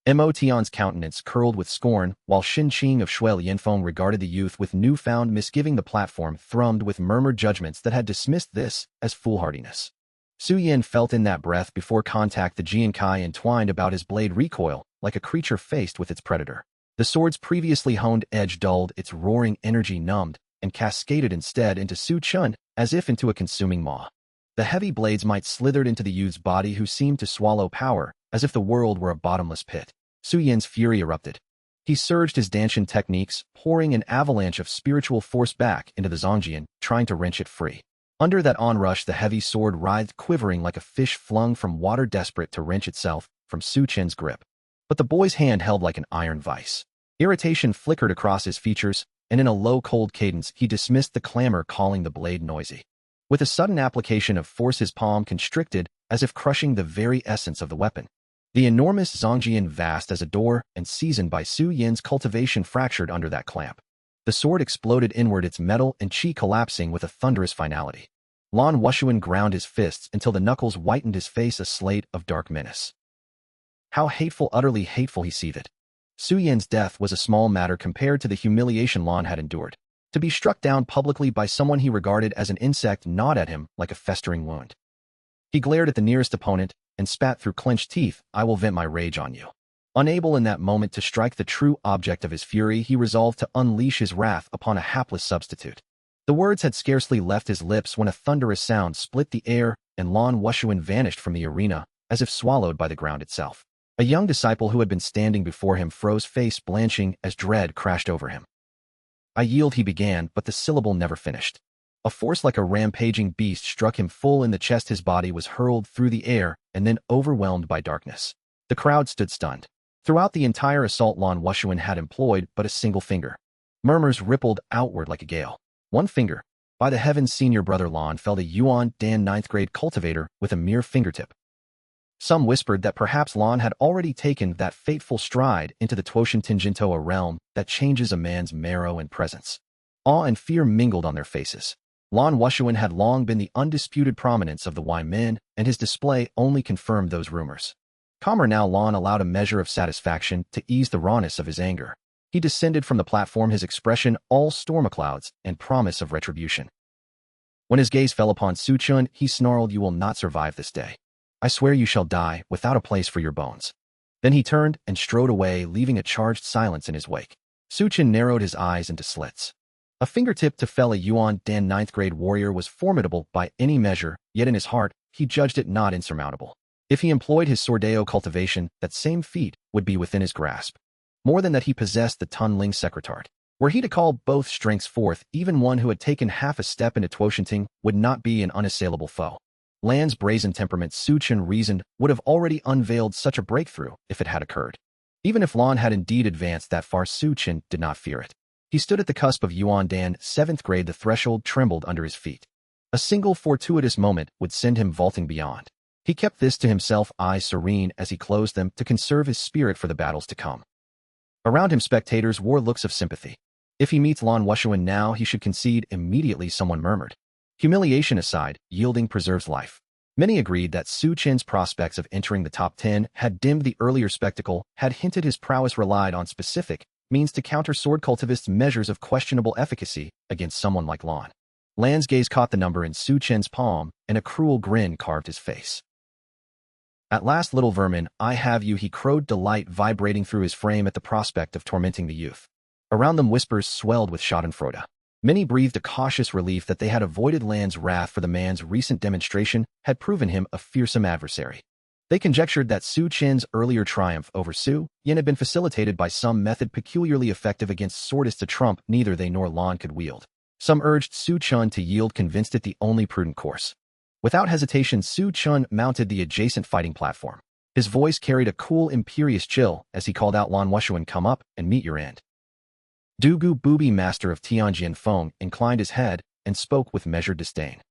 Mo Tian's countenance curled with scorn, while Shen Qing of Shuel Yanfeng regarded the youth with newfound misgiving. The platform thrummed with murmured judgments that had dismissed this as foolhardiness. Su Yin felt in that breath before contact the Jiankai entwined about his blade recoil, like a creature faced with its predator. The sword's previously honed edge dulled, its roaring energy numbed, and cascaded instead into Su Chun, as if into a consuming maw. The heavy blades might slithered into the youth's body, who seemed to swallow power, as if the world were a bottomless pit. Su Yin's fury erupted. He surged his Dantian techniques, pouring an avalanche of spiritual force back into the Zongjian, trying to wrench it free. Under that onrush, the heavy sword writhed, quivering like a fish flung from water, desperate to wrench itself from Su Chen's grip. But the boy's hand held like an iron vice. Irritation flickered across his features, and in a low, cold cadence, he dismissed the clamor, calling the blade noisy. With a sudden application of force, his palm constricted, as if crushing the very essence of the weapon. The enormous Zongjian, vast as a door and seasoned by Su Yin's cultivation, fractured under that clamp. The sword exploded inward, its metal and chi collapsing with a thunderous finality. Lan Wushuan ground his fists until the knuckles whitened his face, a slate of dark menace. How hateful, utterly hateful, he seethed. Su Yan's death was a small matter compared to the humiliation Lan had endured. To be struck down publicly by someone he regarded as an insect gnawed at him like a festering wound. He glared at the nearest opponent and spat through clenched teeth, "I will vent my rage on you." Unable in that moment to strike the true object of his fury, he resolved to unleash his wrath upon a hapless substitute. The words had scarcely left his lips when a thunderous sound split the air and Lan Wushuan vanished from the arena, as if swallowed by the ground itself. A young disciple who had been standing before him froze, face blanching as dread crashed over him. "I yield," he began, but the syllable never finished. A force like a rampaging beast struck him full in the chest. His body was hurled through the air and then overwhelmed by darkness. The crowd stood stunned. Throughout the entire assault, Lan Wushuan had employed but a single finger. Murmurs rippled outward like a gale. One finger. By the heavens, senior brother Lan felled a Yuan Dan 9th grade cultivator with a mere fingertip. Some whispered that perhaps Lan had already taken that fateful stride into the Tuoshan Tinjinto, a realm that changes a man's marrow and presence. Awe and fear mingled on their faces. Lan Wushuan had long been the undisputed prominence of the Wai men, and his display only confirmed those rumors. Calmer now, Lan allowed a measure of satisfaction to ease the rawness of his anger. He descended from the platform, his expression all storm clouds and promise of retribution. When his gaze fell upon Su Chen, he snarled, "You will not survive this day. I swear you shall die without a place for your bones." Then he turned and strode away, leaving a charged silence in his wake. Su Chen narrowed his eyes into slits. A fingertip to fell a Yuan Dan 9th grade warrior was formidable by any measure, yet in his heart, he judged it not insurmountable. If he employed his Sordeo cultivation, that same feat would be within his grasp. More than that, he possessed the Tunling Secretart. Were he to call both strengths forth, even one who had taken half a step into Tuoshanting would not be an unassailable foe. Lan's brazen temperament, Su Chen reasoned, would have already unveiled such a breakthrough if it had occurred. Even if Lan had indeed advanced that far, Su Chen did not fear it. He stood at the cusp of Yuan Dan 7th grade. The threshold trembled under his feet. A single fortuitous moment would send him vaulting beyond. He kept this to himself, eyes serene as he closed them, to conserve his spirit for the battles to come. Around him, spectators wore looks of sympathy. If he meets Lan Wushuan now, he should concede immediately, someone murmured. Humiliation aside, yielding preserves life. Many agreed that Su Chen's prospects of entering the top 10 had dimmed the earlier spectacle, had hinted his prowess relied on specific means to counter sword cultivists' measures of questionable efficacy against someone like Lan. Lan's gaze caught the number in Su Chen's palm, and a cruel grin carved his face. "At last, little vermin, I have you," he crowed, delight vibrating through his frame at the prospect of tormenting the youth. Around them, whispers swelled with schadenfreude. Many breathed a cautious relief that they had avoided Lan's wrath, for the man's recent demonstration had proven him a fearsome adversary. They conjectured that Su Chen's earlier triumph over Su Yan had been facilitated by some method peculiarly effective against swordists, a trump neither they nor Lan could wield. Some urged Su Chen to yield, convinced it the only prudent course. Without hesitation, Su Chen mounted the adjacent fighting platform. His voice carried a cool, imperious chill as he called out, "Lan Wushuan, come up and meet your end." Dugu Bubi, master of Tianjian Feng, inclined his head and spoke with measured disdain.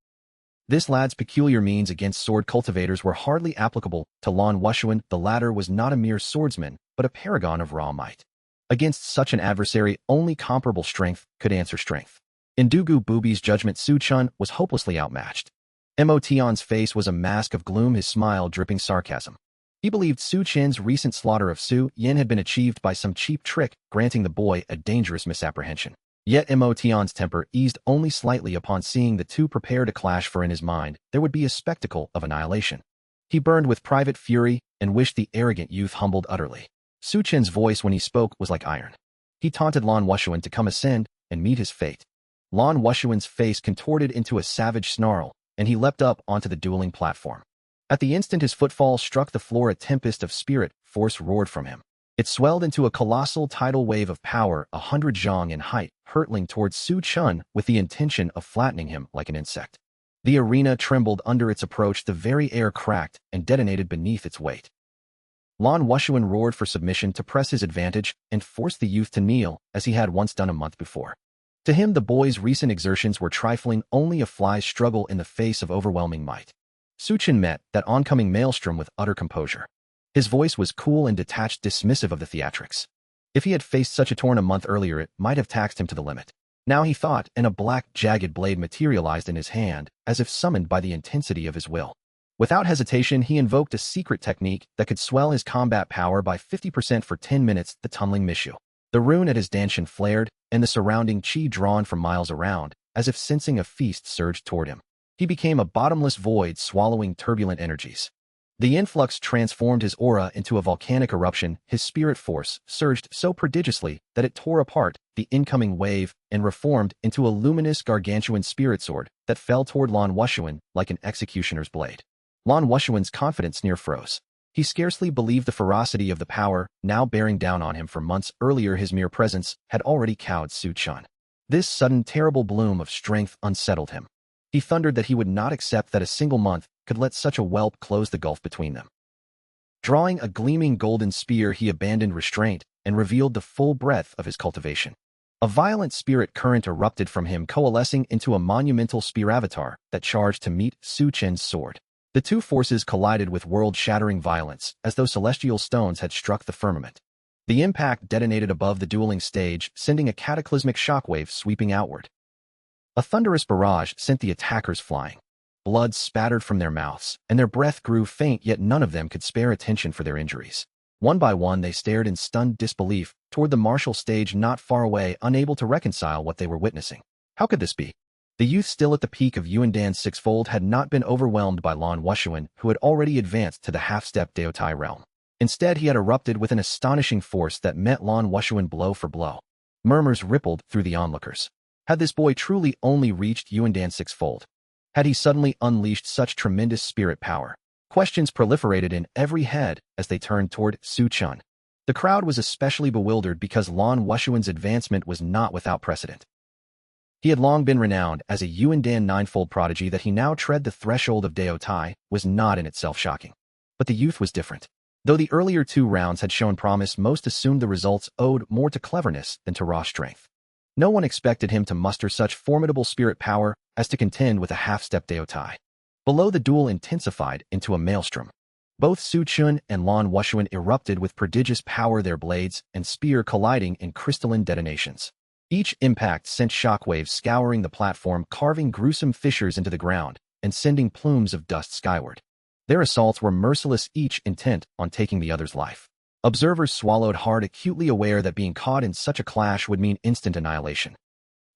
This lad's peculiar means against sword cultivators were hardly applicable to Lan Wushuan. The latter was not a mere swordsman, but a paragon of raw might. Against such an adversary, only comparable strength could answer strength. In Dugu Bubi's judgment, Su Chen was hopelessly outmatched. Mo Tian's face was a mask of gloom, his smile dripping sarcasm. He believed Su Chen's recent slaughter of Su Yan had been achieved by some cheap trick, granting the boy a dangerous misapprehension. Yet Mo Tian's temper eased only slightly upon seeing the two prepare to clash, for in his mind there would be a spectacle of annihilation. He burned with private fury and wished the arrogant youth humbled utterly. Su Chen's voice when he spoke was like iron. He taunted Lan Wushuan to come ascend and meet his fate. Lan Wushuan's face contorted into a savage snarl, and he leapt up onto the dueling platform. At the instant his footfall struck the floor, a tempest of spirit force roared from him. It swelled into a colossal tidal wave of power, 100 zhang in height, hurtling towards Su Chen with the intention of flattening him like an insect. The arena trembled under its approach, the very air cracked and detonated beneath its weight. Lan Wushuan roared for submission, to press his advantage and force the youth to kneel, as he had once done a month before. To him the boy's recent exertions were trifling, only a fly's struggle in the face of overwhelming might. Su Chen met that oncoming maelstrom with utter composure. His voice was cool and detached, dismissive of the theatrics. If he had faced such a torn a month earlier, it might have taxed him to the limit. Now he thought, and a black, jagged blade materialized in his hand, as if summoned by the intensity of his will. Without hesitation, he invoked a secret technique that could swell his combat power by 50% for 10 minutes, the tunneling Mishu. The rune at his Dantian flared, and the surrounding chi drawn from miles around, as if sensing a feast surged toward him. He became a bottomless void swallowing turbulent energies. The influx transformed his aura into a volcanic eruption. His spirit force surged so prodigiously that it tore apart the incoming wave and reformed into a luminous gargantuan spirit sword that fell toward Lan Wushuan like an executioner's blade. Lan Wushuan's confidence near froze. He scarcely believed the ferocity of the power now bearing down on him. For months earlier, his mere presence had already cowed Su Chen. This sudden terrible bloom of strength unsettled him. He thundered that he would not accept that a single month could let such a whelp close the gulf between them. Drawing a gleaming golden spear, he abandoned restraint and revealed the full breadth of his cultivation. A violent spirit current erupted from him, coalescing into a monumental spear avatar that charged to meet Su Chen's sword. The two forces collided with world-shattering violence, as though celestial stones had struck the firmament. The impact detonated above the dueling stage, sending a cataclysmic shockwave sweeping outward. A thunderous barrage sent the attackers flying. Blood spattered from their mouths, and their breath grew faint, yet none of them could spare attention for their injuries. One by one, they stared in stunned disbelief toward the martial stage not far away, unable to reconcile what they were witnessing. How could this be? The youth still at the peak of Yuandan's sixfold had not been overwhelmed by Lan Wushuan, who had already advanced to the half-step Deotai realm. Instead, he had erupted with an astonishing force that met Lan Wushuan blow for blow. Murmurs rippled through the onlookers. Had this boy truly only reached Yuandan's sixfold? Had he suddenly unleashed such tremendous spirit power? Questions proliferated in every head as they turned toward Su Chen. The crowd was especially bewildered because Lan Wushuan's advancement was not without precedent. He had long been renowned as a Yuandan ninefold prodigy. That he now tread the threshold of Deotai was not in itself shocking. But the youth was different. Though the earlier two rounds had shown promise, most assumed the results owed more to cleverness than to raw strength. No one expected him to muster such formidable spirit power as to contend with a half-step Deotai. Below, the duel intensified into a maelstrom. Both Su Chen and Lan Wushuan erupted with prodigious power, their blades and spear colliding in crystalline detonations. Each impact sent shockwaves scouring the platform, carving gruesome fissures into the ground and sending plumes of dust skyward. Their assaults were merciless, each intent on taking the other's life. Observers swallowed hard, acutely aware that being caught in such a clash would mean instant annihilation.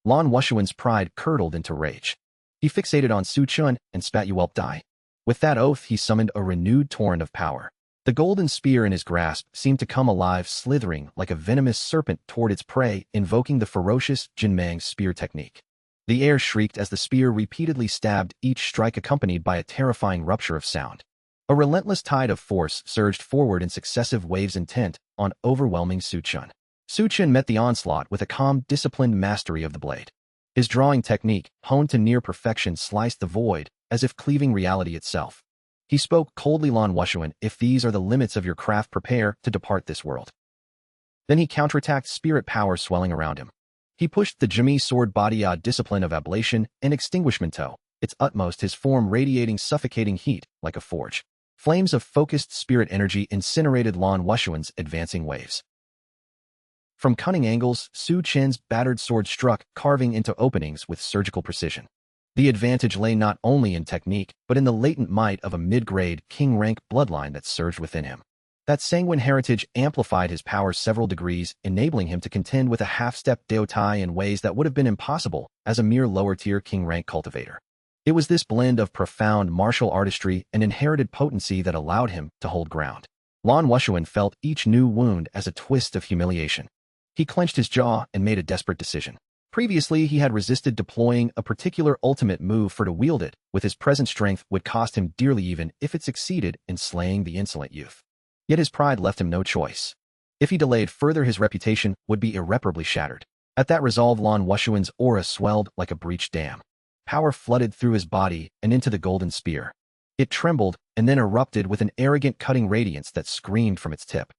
Lan Wushuan's pride curdled into rage. He fixated on Su Chen and spat, "You whelp, die." With that oath, he summoned a renewed torrent of power. The golden spear in his grasp seemed to come alive, slithering like a venomous serpent toward its prey, invoking the ferocious Jinmang spear technique. The air shrieked as the spear repeatedly stabbed, each strike accompanied by a terrifying rupture of sound. A relentless tide of force surged forward in successive waves, intent on overwhelming Su Chen. Su Chen met the onslaught with a calm, disciplined mastery of the blade. His drawing technique, honed to near perfection, sliced the void, as if cleaving reality itself. He spoke coldly, "Lan Wushuan, if these are the limits of your craft, prepare to depart this world." Then he counterattacked, spirit power swelling around him. He pushed the Jimi sword body discipline of ablation and extinguishment to its utmost, his form radiating suffocating heat like a forge. Flames of focused spirit energy incinerated Lan Wushuan's advancing waves. From cunning angles, Su Chen's battered sword struck, carving into openings with surgical precision. The advantage lay not only in technique, but in the latent might of a mid-grade, king-rank bloodline that surged within him. That sanguine heritage amplified his power several degrees, enabling him to contend with a half-step Deotai in ways that would have been impossible as a mere lower-tier king-rank cultivator. It was this blend of profound martial artistry and inherited potency that allowed him to hold ground. Lan Wushuan felt each new wound as a twist of humiliation. He clenched his jaw and made a desperate decision. Previously, he had resisted deploying a particular ultimate move, for to wield it with his present strength would cost him dearly, even if it succeeded in slaying the insolent youth. Yet his pride left him no choice. If he delayed further, his reputation would be irreparably shattered. At that resolve, Lan Wushuan's aura swelled like a breached dam. Power flooded through his body and into the golden spear. It trembled and then erupted with an arrogant, cutting radiance that screamed from its tip.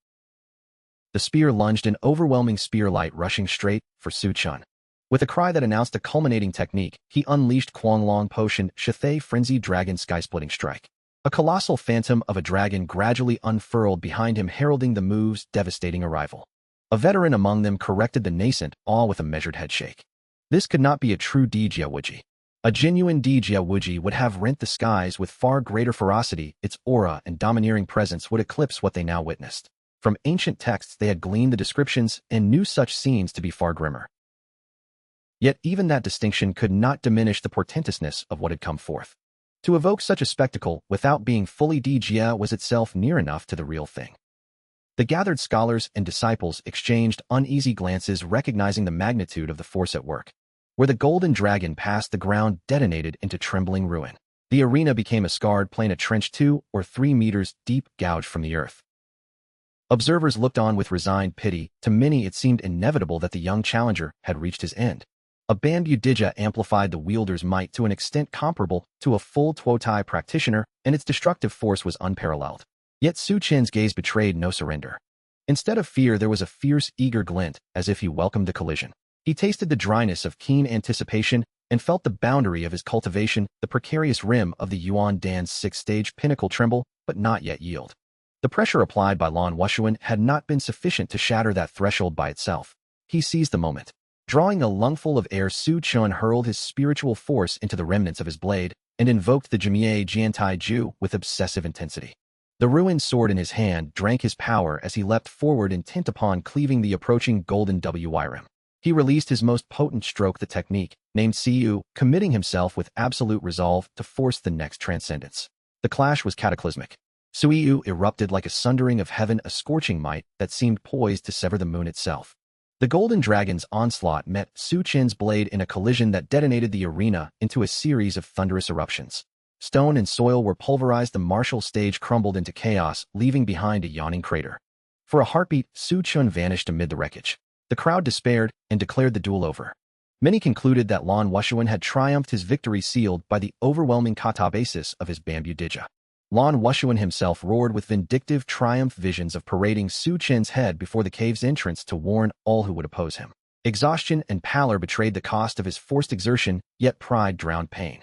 The spear lunged, an overwhelming spear light rushing straight for Su Chen. With a cry that announced a culminating technique, he unleashed Kuanglong Potion, Shathay Frenzied Dragon Sky-Splitting Strike. A colossal phantom of a dragon gradually unfurled behind him, heralding the move's devastating arrival. A veteran among them corrected the nascent awe with a measured headshake. This could not be a true Dijia Wuji. A genuine Dijia Wuji would have rent the skies with far greater ferocity. Its aura and domineering presence would eclipse what they now witnessed. From ancient texts they had gleaned the descriptions and knew such scenes to be far grimmer. Yet even that distinction could not diminish the portentousness of what had come forth. To evoke such a spectacle without being fully Dijia was itself near enough to the real thing. The gathered scholars and disciples exchanged uneasy glances, recognizing the magnitude of the force at work. Where the golden dragon passed, the ground detonated into trembling ruin. The arena became a scarred plain, a trench 2 or 3 meters deep, gouged from the earth. Observers looked on with resigned pity. To many it seemed inevitable that the young challenger had reached his end. A bamboo Dija amplified the wielder's might to an extent comparable to a full Tuotai practitioner, and its destructive force was unparalleled. Yet Su Chen's gaze betrayed no surrender. Instead of fear there was a fierce, eager glint, as if he welcomed the collision. He tasted the dryness of keen anticipation and felt the boundary of his cultivation, the precarious rim of the Yuan Dan's 6th-stage pinnacle tremble, but not yet yield. The pressure applied by Lan Wushuan had not been sufficient to shatter that threshold by itself. He seized the moment. Drawing a lungful of air, Su Chen hurled his spiritual force into the remnants of his blade and invoked the Jimie Jiantai Ju with obsessive intensity. The ruined sword in his hand drank his power as he leapt forward, intent upon cleaving the approaching golden Wyrim. He released his most potent stroke, the technique, named Siu, committing himself with absolute resolve to force the next transcendence. The clash was cataclysmic. Suiyu erupted like a sundering of heaven, a scorching might that seemed poised to sever the moon itself. The golden dragon's onslaught met Su Chen's blade in a collision that detonated the arena into a series of thunderous eruptions. Stone and soil were pulverized, the martial stage crumbled into chaos, leaving behind a yawning crater. For a heartbeat, Su Chen vanished amid the wreckage. The crowd despaired and declared the duel over. Many concluded that Lan Wushuan had triumphed, his victory sealed by the overwhelming kata basis of his bamboo Dija. Lan Wushuan himself roared with vindictive triumph, visions of parading Su Chen's head before the cave's entrance to warn all who would oppose him. Exhaustion and pallor betrayed the cost of his forced exertion, yet pride drowned pain.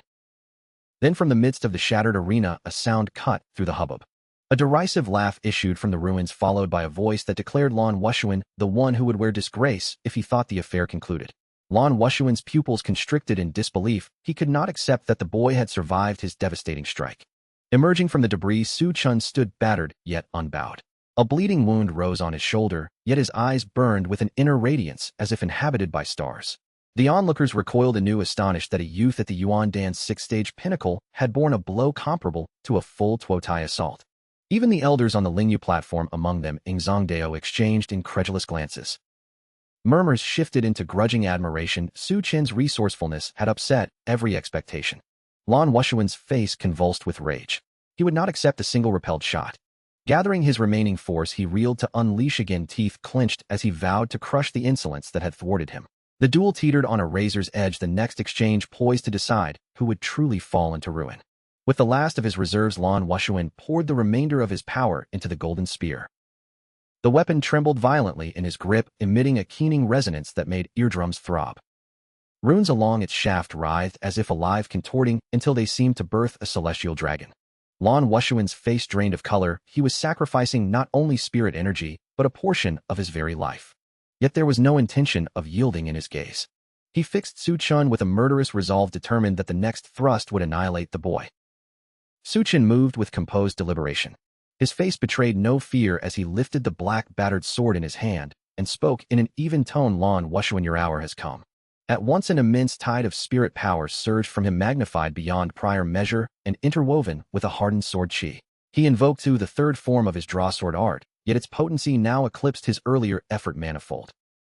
Then from the midst of the shattered arena a sound cut through the hubbub. A derisive laugh issued from the ruins, followed by a voice that declared Lan Wushuan the one who would wear disgrace if he thought the affair concluded. Lan Wushuan's pupils constricted in disbelief. He could not accept that the boy had survived his devastating strike. Emerging from the debris, Su Chen stood battered, yet unbowed. A bleeding wound rose on his shoulder, yet his eyes burned with an inner radiance as if inhabited by stars. The onlookers recoiled anew, astonished that a youth at the Yuan Dan's 6th-stage pinnacle had borne a blow comparable to a full Tuotai assault. Even the elders on the Lingyu platform, among them Ingzongdao, exchanged incredulous glances. Murmurs shifted into grudging admiration. Su Chen's resourcefulness had upset every expectation. Lan Wushuan's face convulsed with rage. He would not accept a single repelled shot. Gathering his remaining force, he reeled to unleash again, teeth clenched as he vowed to crush the insolence that had thwarted him. The duel teetered on a razor's edge, the next exchange poised to decide who would truly fall into ruin. With the last of his reserves, Lan Wushuan poured the remainder of his power into the golden spear. The weapon trembled violently in his grip, emitting a keening resonance that made eardrums throb. Runes along its shaft writhed as if alive, contorting until they seemed to birth a celestial dragon. Lan Wushuan's face drained of color. He was sacrificing not only spirit energy, but a portion of his very life. Yet there was no intention of yielding in his gaze. He fixed Su Chen with a murderous resolve, determined that the next thrust would annihilate the boy. Su Chen moved with composed deliberation. His face betrayed no fear as he lifted the black, battered sword in his hand and spoke in an even tone. Lan Wushuan, your hour has come. At once an immense tide of spirit power surged from him, magnified beyond prior measure and interwoven with a hardened sword chi. He invoked too the third form of his drawsword art, yet its potency now eclipsed his earlier effort manifold.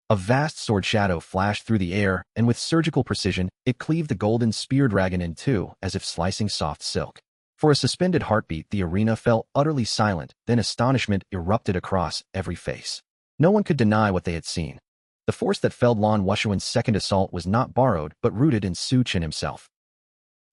A vast sword shadow flashed through the air, and with surgical precision, it cleaved the golden spear dragon in two as if slicing soft silk. For a suspended heartbeat, the arena fell utterly silent, then astonishment erupted across every face. No one could deny what they had seen. The force that felled Lan Wushuan's second assault was not borrowed, but rooted in Su Chen himself.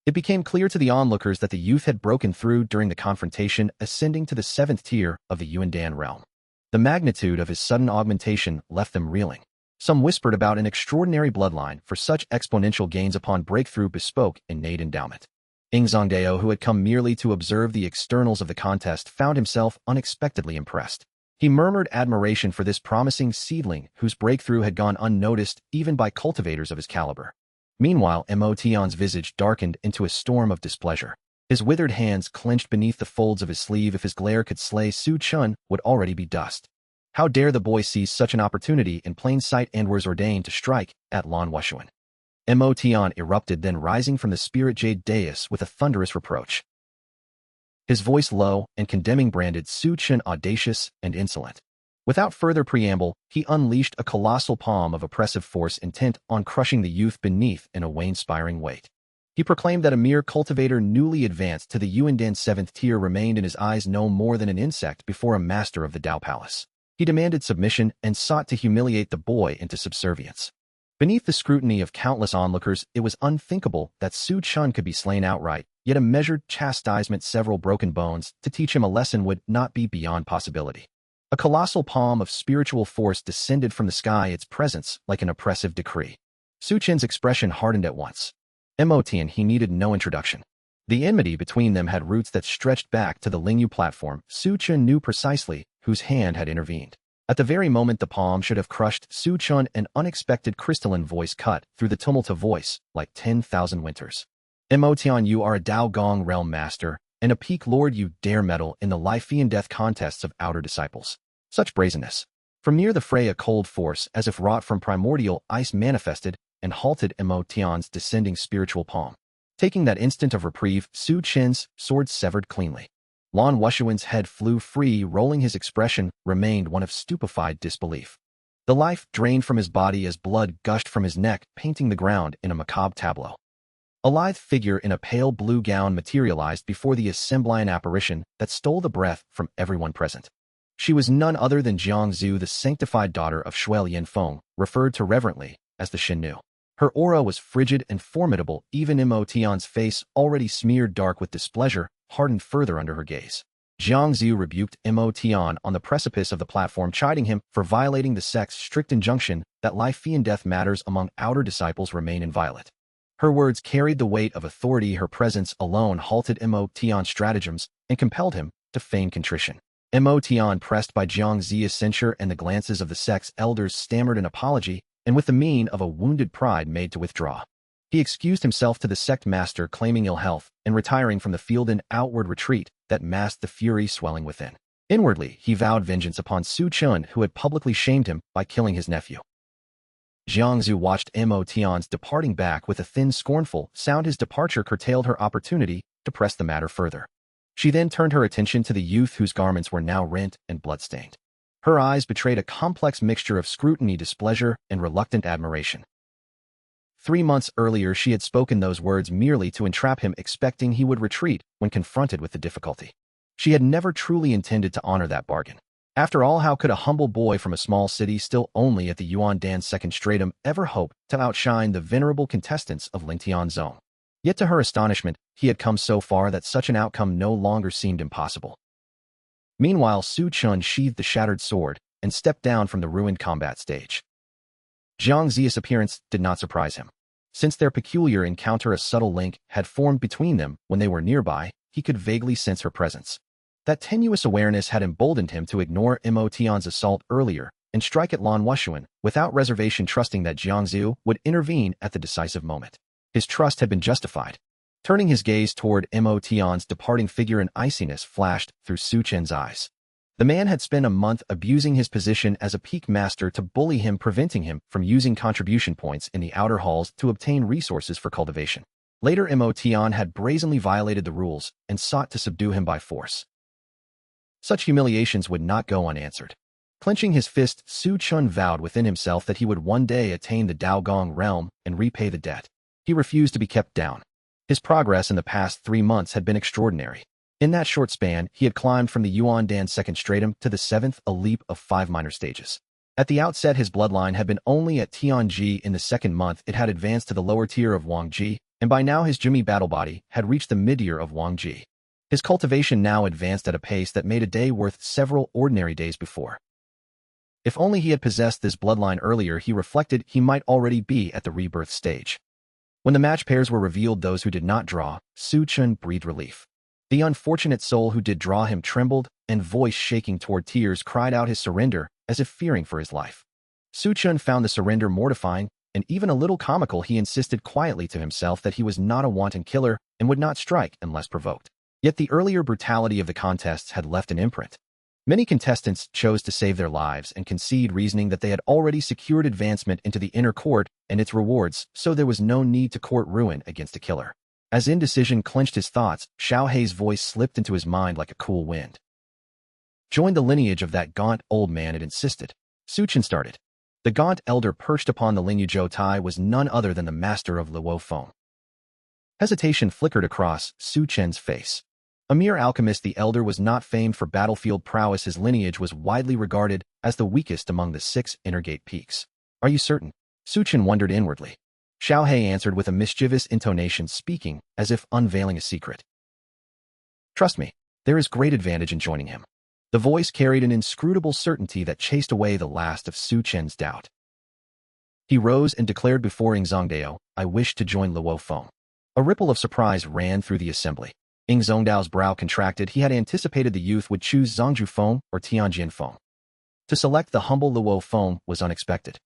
It became clear to the onlookers that the youth had broken through during the confrontation, ascending to the 7th tier of the Yuandan realm. The magnitude of his sudden augmentation left them reeling. Some whispered about an extraordinary bloodline for such exponential gains upon breakthrough, bespoke innate endowment. Ingzongdao, who had come merely to observe the externals of the contest, found himself unexpectedly impressed. He murmured admiration for this promising seedling whose breakthrough had gone unnoticed even by cultivators of his caliber. Meanwhile, Emotion's visage darkened into a storm of displeasure. His withered hands clenched beneath the folds of his sleeve. If his glare could slay Su Chen, would already be dust. How dare the boy seize such an opportunity in plain sight and was ordained to strike at Lan Wushuan. Emotion erupted, then rising from the spirit jade dais with a thunderous reproach. His voice low and condemning branded Su Chen audacious and insolent. Without further preamble, he unleashed a colossal palm of oppressive force intent on crushing the youth beneath in a way-inspiring weight. He proclaimed that a mere cultivator newly advanced to the Yuandan 7th tier remained in his eyes no more than an insect before a master of the Dao Palace. He demanded submission and sought to humiliate the boy into subservience. Beneath the scrutiny of countless onlookers, it was unthinkable that Su Chen could be slain outright, yet a measured chastisement, several broken bones, to teach him a lesson would not be beyond possibility. A colossal palm of spiritual force descended from the sky, its presence like an oppressive decree. Su Chen's expression hardened at once. Emotion, he needed no introduction. The enmity between them had roots that stretched back to the Lingyu platform. Su Chen knew precisely whose hand had intervened. At the very moment the palm should have crushed Su Chen, an unexpected crystalline voice cut through the tumult of voice like 10,000 winters. Emotion, you are a Dao Gong realm master, and a peak lord. You dare meddle in the life and death contests of outer disciples. Such brazenness. From near the fray a cold force, as if wrought from primordial ice, manifested and halted Emotion's descending spiritual palm. Taking that instant of reprieve, Su Chen's sword severed cleanly. Lan Wushuan's head flew free, rolling. His expression remained one of stupefied disbelief. The life drained from his body as blood gushed from his neck, painting the ground in a macabre tableau. A lithe figure in a pale blue gown materialized before the assemblying apparition that stole the breath from everyone present. She was none other than Jiangzu, the sanctified daughter of Shuel Yanfeng, referred to reverently as the Shennu. Her aura was frigid and formidable. Even Emotion's face, already smeared dark with displeasure, hardened further under her gaze. Jiangzu rebuked Emotion on the precipice of the platform, chiding him for violating the sect's strict injunction that life and death matters among outer disciples remain inviolate. Her words carried the weight of authority. Her presence alone halted Emotion's stratagems and compelled him to feign contrition. Emotion, pressed by Jiangzu's censure and the glances of the sect's elders, stammered an apology, and with the mien of a wounded pride made to withdraw. He excused himself to the sect master, claiming ill health, and retiring from the field, an outward retreat that masked the fury swelling within. Inwardly, he vowed vengeance upon Su Chen, who had publicly shamed him by killing his nephew. Jiangzu watched Emotion's departing back with a thin, scornful sound. His departure curtailed her opportunity to press the matter further. She then turned her attention to the youth whose garments were now rent and bloodstained. Her eyes betrayed a complex mixture of scrutiny, displeasure, and reluctant admiration. 3 months earlier, she had spoken those words merely to entrap him, expecting he would retreat when confronted with the difficulty. She had never truly intended to honor that bargain. After all, how could a humble boy from a small city, still only at the Yuandan 2nd stratum, ever hope to outshine the venerable contestants of Lingtian Zone? Yet to her astonishment, he had come so far that such an outcome no longer seemed impossible. Meanwhile, Su Chen sheathed the shattered sword and stepped down from the ruined combat stage. Jiangzu's appearance did not surprise him. Since their peculiar encounter, a subtle link had formed between them. When they were nearby, he could vaguely sense her presence. That tenuous awareness had emboldened him to ignore Emotion's assault earlier and strike at Lan Wushuan without reservation, trusting that Jiangzu would intervene at the decisive moment. His trust had been justified. Turning his gaze toward Emotion's departing figure, an iciness flashed through Su Chen's eyes. The man had spent a month abusing his position as a peak master to bully him, preventing him from using contribution points in the outer halls to obtain resources for cultivation. Later, Emotion had brazenly violated the rules and sought to subdue him by force. Such humiliations would not go unanswered. Clenching his fist, Su Chen vowed within himself that he would one day attain the Dao Gong realm and repay the debt. He refused to be kept down. His progress in the past 3 months had been extraordinary. In that short span, he had climbed from the Yuandan 2nd stratum to the 7th, a leap of 5 minor stages. At the outset, his bloodline had been only at Tianji. In the 2nd month, it had advanced to the lower tier of Wangji, and by now his Jumi battle body had reached the mid-tier of Wangji. His cultivation now advanced at a pace that made a day worth several ordinary days before. If only he had possessed this bloodline earlier, he reflected, he might already be at the rebirth stage. When the match pairs were revealed, those who did not draw, Su Chen breathed relief. The unfortunate soul who did draw him trembled and voice shaking toward tears cried out his surrender as if fearing for his life. Su Chen found the surrender mortifying and even a little comical. He insisted quietly to himself that he was not a wanton killer and would not strike unless provoked. Yet the earlier brutality of the contests had left an imprint. Many contestants chose to save their lives and concede, reasoning that they had already secured advancement into the inner court and its rewards, so there was no need to court ruin against a killer. As indecision clenched his thoughts, Xiao Hei's voice slipped into his mind like a cool wind. Join the lineage of that gaunt old man, it insisted. Su Chen started. The gaunt elder perched upon the lineage Zhou Tai was none other than the master of Luo Feng. Hesitation flickered across Su Chen's face. A mere alchemist, the elder was not famed for battlefield prowess. His lineage was widely regarded as the weakest among the 6 Innergate peaks. Are you certain? Su Chen wondered inwardly. Xiao Hei answered with a mischievous intonation, speaking as if unveiling a secret. Trust me, there is great advantage in joining him. The voice carried an inscrutable certainty that chased away the last of Su Chen's doubt. He rose and declared before Zhongdao, I wish to join Luo Feng. A ripple of surprise ran through the assembly. Zhongdao's brow contracted. He had anticipated the youth would choose Zhongzhu Feng or Tianjin Feng. To select the humble Luo Feng was unexpected.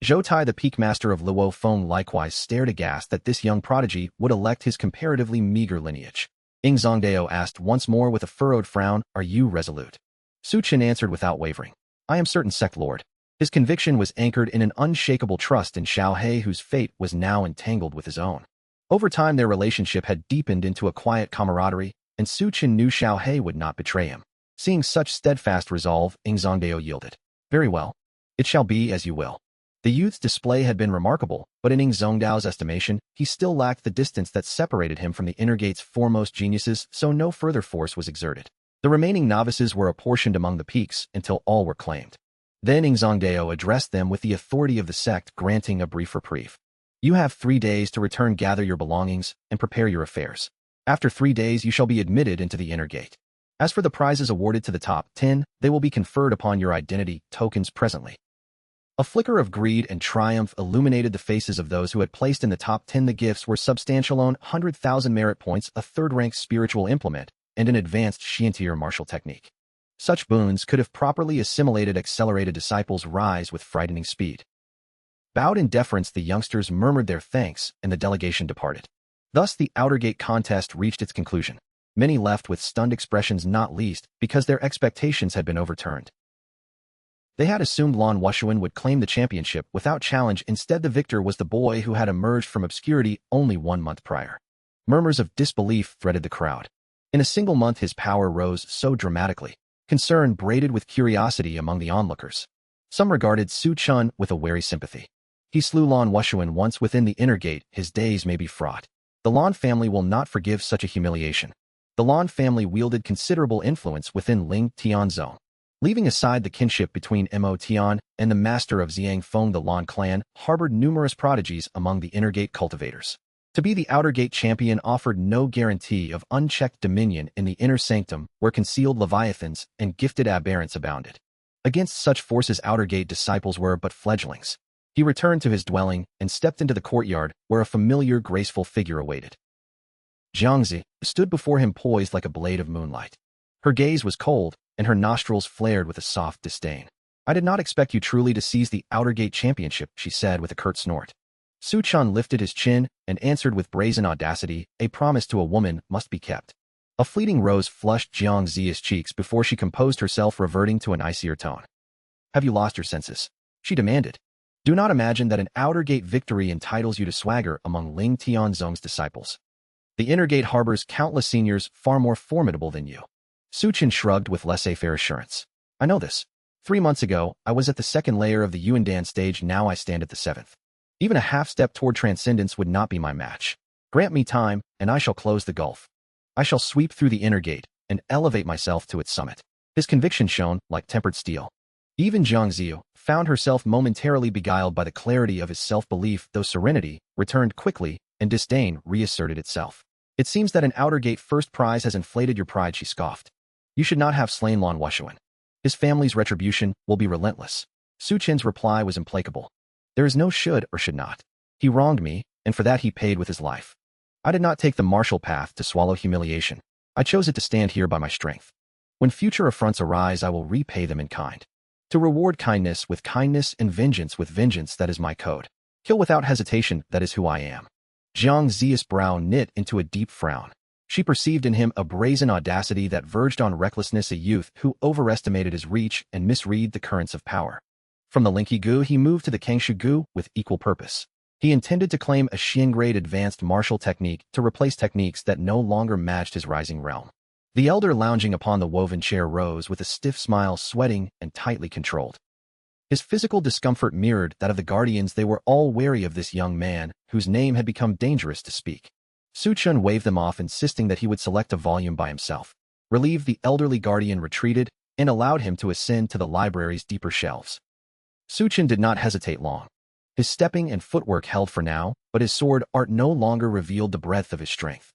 Zhou Tai, the peak master of Luo Feng, likewise stared aghast that this young prodigy would elect his comparatively meager lineage. Zhongdao asked once more with a furrowed frown, are you resolute? Su Chen answered without wavering. I am certain, sect lord. His conviction was anchored in an unshakable trust in Xiao Hei, whose fate was now entangled with his own. Over time their relationship had deepened into a quiet camaraderie, and Su Chen knew Xiao Hei would not betray him. Seeing such steadfast resolve, Zhongdao yielded. Very well. It shall be as you will. The youth's display had been remarkable, but in Zhongdao's estimation, he still lacked the distance that separated him from the Innergate's foremost geniuses, so no further force was exerted. The remaining novices were apportioned among the peaks until all were claimed. Then Zhongdao addressed them with the authority of the sect, granting a brief reprieve. You have 3 days to return, gather your belongings, and prepare your affairs. After 3 days you shall be admitted into the inner gate. As for the prizes awarded to the top 10, they will be conferred upon your identity tokens presently. A flicker of greed and triumph illuminated the faces of those who had placed in the top 10. The gifts were substantial: 100,000 merit points, a third-rank spiritual implement, and an advanced Xiantier martial technique. Such boons could have properly assimilated accelerated disciples' rise with frightening speed. Bowed in deference, the youngsters murmured their thanks, and the delegation departed. Thus the outer gate contest reached its conclusion. Many left with stunned expressions, not least because their expectations had been overturned. They had assumed Lan Wushuan would claim the championship without challenge. Instead, the victor was the boy who had emerged from obscurity only 1 month prior. Murmurs of disbelief threaded the crowd. In a single month his power rose so dramatically. Concern braided with curiosity among the onlookers. Some regarded Su Chen with a wary sympathy. He slew Lan Wushuan once within the inner gate, his days may be fraught. The Lan family will not forgive such a humiliation. The Lan family wielded considerable influence within Ling Tian zone. Leaving aside the kinship between Mo Tian and the master of Xiang Feng, the Lan clan harbored numerous prodigies among the inner gate cultivators. To be the outer gate champion offered no guarantee of unchecked dominion in the inner sanctum, where concealed leviathans and gifted aberrants abounded. Against such forces outer gate disciples were but fledglings. He returned to his dwelling and stepped into the courtyard, where a familiar, graceful figure awaited. Jiangzi stood before him, poised like a blade of moonlight. Her gaze was cold, and her nostrils flared with a soft disdain. I did not expect you truly to seize the outer gate championship, she said with a curt snort. Su Chen lifted his chin and answered with brazen audacity, a promise to a woman must be kept. A fleeting rose flushed Jiangzi's cheeks before she composed herself, reverting to an icier tone. Have you lost your senses? She demanded. Do not imagine that an outer gate victory entitles you to swagger among Ling Tianzong's disciples. The inner gate harbors countless seniors far more formidable than you. Su Chen shrugged with laissez-faire assurance. I know this. 3 months ago, I was at the 2nd layer of the Yuandan stage, now I stand at the 7th. Even a half-step toward transcendence would not be my match. Grant me time, and I shall close the gulf. I shall sweep through the inner gate and elevate myself to its summit. His conviction shone like tempered steel. Even Jiang Ziyu found herself momentarily beguiled by the clarity of his self-belief, though serenity returned quickly and disdain reasserted itself. It seems that an outer gate first prize has inflated your pride, she scoffed. You should not have slain Lan Wushuan. His family's retribution will be relentless. Su Chen's reply was implacable. There is no should or should not. He wronged me, and for that he paid with his life. I did not take the martial path to swallow humiliation. I chose it to stand here by my strength. When future affronts arise, I will repay them in kind. To reward kindness with kindness and vengeance with vengeance, that is my code. Kill without hesitation, that is who I am. Jiang Ziya's brow knit into a deep frown. She perceived in him a brazen audacity that verged on recklessness, a youth who overestimated his reach and misread the currents of power. From the Linky Gu, he moved to the Kangshu Gu with equal purpose. He intended to claim a Xian-grade advanced martial technique to replace techniques that no longer matched his rising realm. The elder lounging upon the woven chair rose with a stiff smile, sweating and tightly controlled. His physical discomfort mirrored that of the guardians. They were all wary of this young man, whose name had become dangerous to speak. Chen waved them off, insisting that he would select a volume by himself. Relieved, the elderly guardian retreated and allowed him to ascend to the library's deeper shelves. Chen did not hesitate long. His stepping and footwork held for now, but his sword art no longer revealed the breadth of his strength.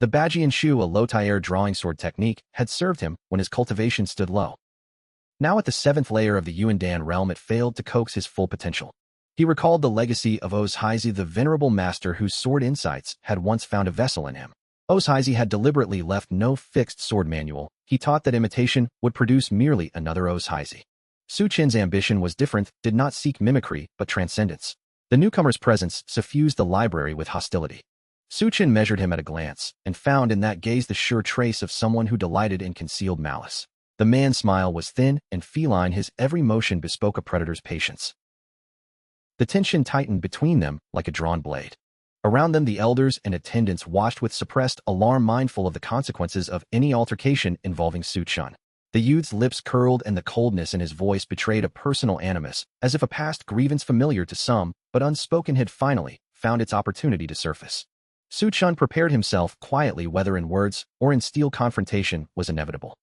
The Bajian Shu, a low-tier drawing sword technique, had served him when his cultivation stood low. Now at the 7th layer of the Yuandan realm, it failed to coax his full potential. He recalled the legacy of Ozhaizi, the venerable master whose sword insights had once found a vessel in him. Ozhaizi had deliberately left no fixed sword manual. He taught that imitation would produce merely another Ozhaizi. Chen's ambition was different, did not seek mimicry, but transcendence. The newcomer's presence suffused the library with hostility. Chen measured him at a glance, and found in that gaze the sure trace of someone who delighted in concealed malice. The man's smile was thin and feline, his every motion bespoke a predator's patience. The tension tightened between them like a drawn blade. Around them, the elders and attendants watched with suppressed alarm, mindful of the consequences of any altercation involving Chen. The youth's lips curled, and the coldness in his voice betrayed a personal animus, as if a past grievance familiar to some, but unspoken, had finally found its opportunity to surface. Chen prepared himself quietly, whether in words or in steel confrontation was inevitable.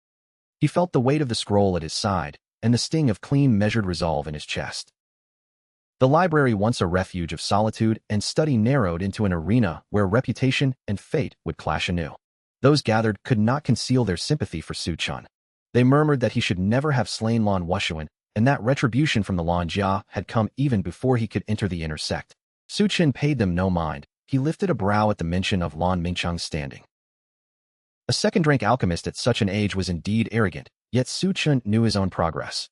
He felt the weight of the scroll at his side, and the sting of clean, measured resolve in his chest. The library, once a refuge of solitude and study, narrowed into an arena where reputation and fate would clash anew. Those gathered could not conceal their sympathy for Chen. They murmured that he should never have slain Lan Wushuan, and that retribution from the Lan Jia had come even before he could enter the inner sect. Chen paid them no mind. He lifted a brow at the mention of Lan Mingcheng's standing. A second-rank alchemist at such an age was indeed arrogant, yet Chen knew his own progress.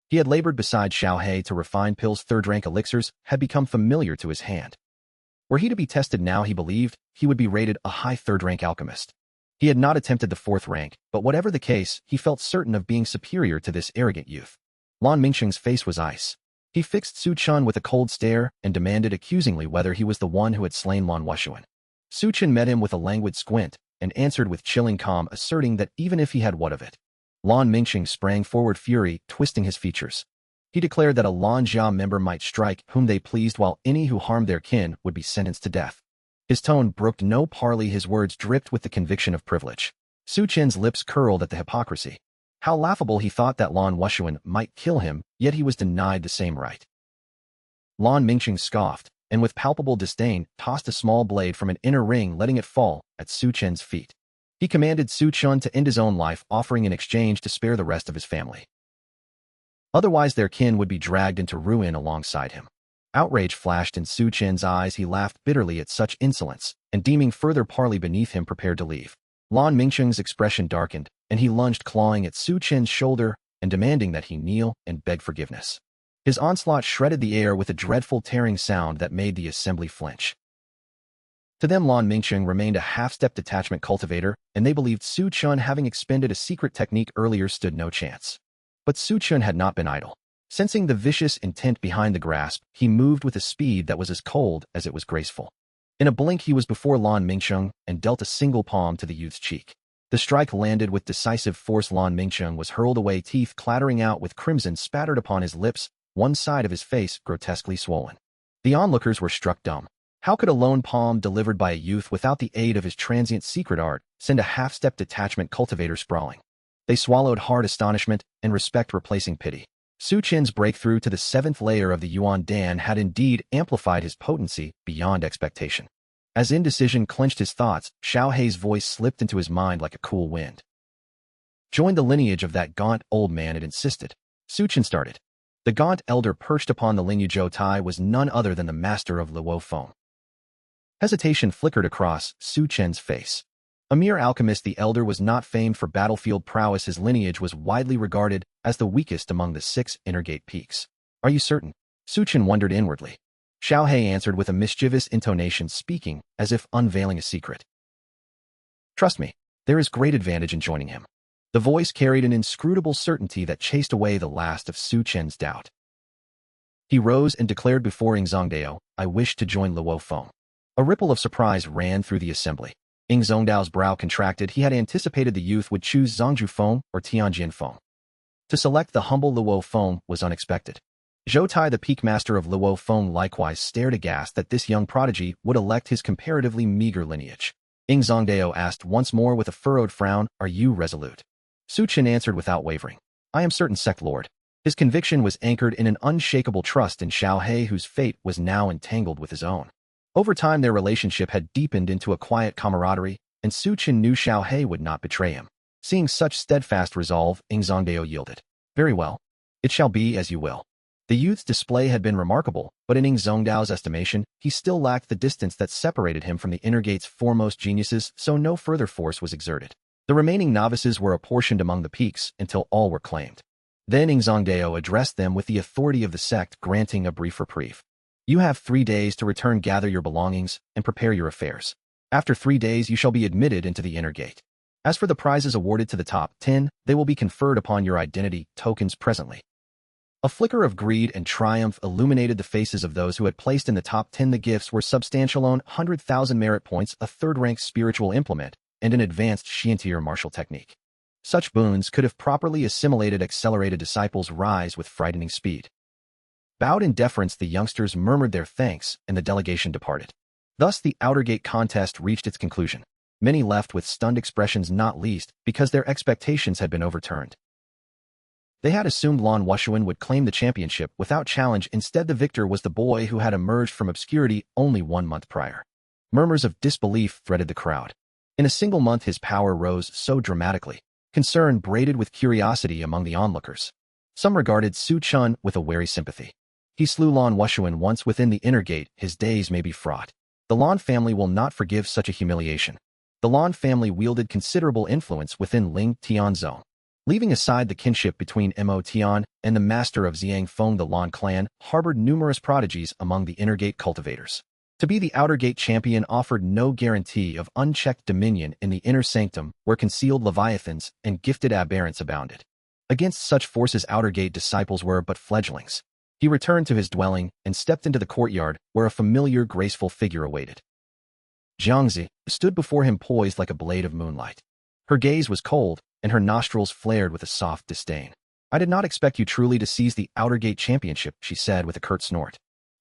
He had labored beside Xiao He to refine pills. Third-rank elixirs had become familiar to his hand. Were he to be tested now, he believed, he would be rated a high third-rank alchemist. He had not attempted the 4th rank, but whatever the case, he felt certain of being superior to this arrogant youth. Lan Mingcheng's face was ice. He fixed Chen with a cold stare and demanded accusingly whether he was the one who had slain Lan Wushuan. Chen met him with a languid squint and answered with chilling calm, asserting that even if he had, what of it? Lan Mingcheng sprang forward, fury twisting his features. He declared that a Lan Jia member might strike whom they pleased, while any who harmed their kin would be sentenced to death. His tone brooked no parley, his words dripped with the conviction of privilege. Chen's lips curled at the hypocrisy. How laughable he thought that Lan Wushuan might kill him, yet he was denied the same right. Lan Mingcheng scoffed, and with palpable disdain tossed a small blade from an inner ring, letting it fall at Chen's feet. He commanded Chen to end his own life, offering in exchange to spare the rest of his family. Otherwise their kin would be dragged into ruin alongside him. Outrage flashed in Chen's eyes. He laughed bitterly at such insolence, and deeming further parley beneath him, prepared to leave. Lan Mingcheng's expression darkened, and he lunged, clawing at Chen's shoulder and demanding that he kneel and beg forgiveness. His onslaught shredded the air with a dreadful tearing sound that made the assembly flinch. To them, Lan Mingcheng remained a half-step detachment cultivator, and they believed Chen, having expended a secret technique earlier, stood no chance. But Chen had not been idle. Sensing the vicious intent behind the grasp, he moved with a speed that was as cold as it was graceful. In a blink, he was before Lan Mingcheng and dealt a single palm to the youth's cheek. The strike landed with decisive force. Lan Mingcheng was hurled away, teeth clattering out with crimson spattered upon his lips, one side of his face grotesquely swollen. The onlookers were struck dumb. How could a lone palm delivered by a youth without the aid of his transient secret art send a half-step detachment cultivator sprawling? They swallowed hard, astonishment and respect replacing pity. Chen's breakthrough to the 7th layer of the Yuandan had indeed amplified his potency beyond expectation. As indecision clenched his thoughts, Xiao He's voice slipped into his mind like a cool wind. Join the lineage of that gaunt old man, it insisted. Chen started. The gaunt elder perched upon the Lingyu Zhou Tai was none other than the master of Luo Feng. Hesitation flickered across Chen's face. A mere alchemist, the elder was not famed for battlefield prowess. His lineage was widely regarded as the weakest among the 6 Innergate peaks. Are you certain? Chen wondered inwardly. Xiao He answered with a mischievous intonation, speaking as if unveiling a secret. Trust me, there is great advantage in joining him. The voice carried an inscrutable certainty that chased away the last of Chen's doubt. He rose and declared before Zhongdao, I wish to join Luo Feng. A ripple of surprise ran through the assembly. Zhongdao's brow contracted. He had anticipated the youth would choose Zhongju Feng or Tianjin Feng. To select the humble Luo Feng was unexpected. Zhou Tai, the peak master of Luo Feng, likewise stared aghast that this young prodigy would elect his comparatively meager lineage. Zhongdao asked once more with a furrowed frown, Are you resolute? Chen answered without wavering. I am certain, sect lord. His conviction was anchored in an unshakable trust in Xiao He, whose fate was now entangled with his own. Over time, their relationship had deepened into a quiet camaraderie, and Chen knew Xiao He would not betray him. Seeing such steadfast resolve, Zhongdao yielded. Very well. It shall be as you will. The youth's display had been remarkable, but in Zhongdao's estimation, he still lacked the distance that separated him from the Innergate's foremost geniuses, so no further force was exerted. The remaining novices were apportioned among the peaks until all were claimed. Then Zhongdao addressed them with the authority of the sect, granting a brief reprieve. You have 3 days to return, gather your belongings, and prepare your affairs. After 3 days you shall be admitted into the inner gate. As for the prizes awarded to the top 10, they will be conferred upon your identity tokens presently. A flicker of greed and triumph illuminated the faces of those who had placed in the top 10. The gifts were substantial: 100,000 merit points, a 3rd-rank spiritual implement, and an advanced Xiantier martial technique. Such boons could have properly assimilated accelerated disciples' rise with frightening speed. Bowed in deference, the youngsters murmured their thanks, and the delegation departed. Thus the outer gate contest reached its conclusion. Many left with stunned expressions, not least because their expectations had been overturned. They had assumed Lan Wushuan would claim the championship without challenge. Instead, the victor was the boy who had emerged from obscurity only 1 month prior. Murmurs of disbelief threaded the crowd. In a single month his power rose so dramatically. Concern braided with curiosity among the onlookers. Some regarded Chen with a wary sympathy. He slew Lan Wushuan once within the inner gate. His days may be fraught. The Lan family will not forgive such a humiliation. The Lan family wielded considerable influence within Ling Tianzong. Leaving aside the kinship between Mo Tian and the master of Xiang Feng, the Lan clan harbored numerous prodigies among the inner gate cultivators. To be the outer gate champion offered no guarantee of unchecked dominion in the inner sanctum, where concealed leviathans and gifted aberrants abounded. Against such forces, outer gate disciples were but fledglings. He returned to his dwelling and stepped into the courtyard, where a familiar, graceful figure awaited. Jiangzi stood before him, poised like a blade of moonlight. Her gaze was cold, and her nostrils flared with a soft disdain. I did not expect you truly to seize the outer gate championship, she said with a curt snort.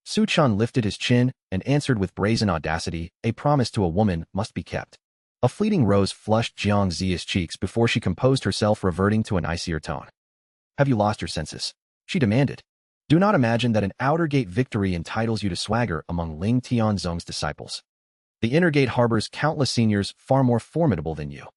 Chen lifted his chin and answered with brazen audacity, a promise to a woman must be kept. A fleeting rose flushed Jiangzi's cheeks before she composed herself, reverting to an icier tone. Have you lost your senses? She demanded. Do not imagine that an outer gate victory entitles you to swagger among Ling Tianzong's disciples. The inner gate harbors countless seniors far more formidable than you.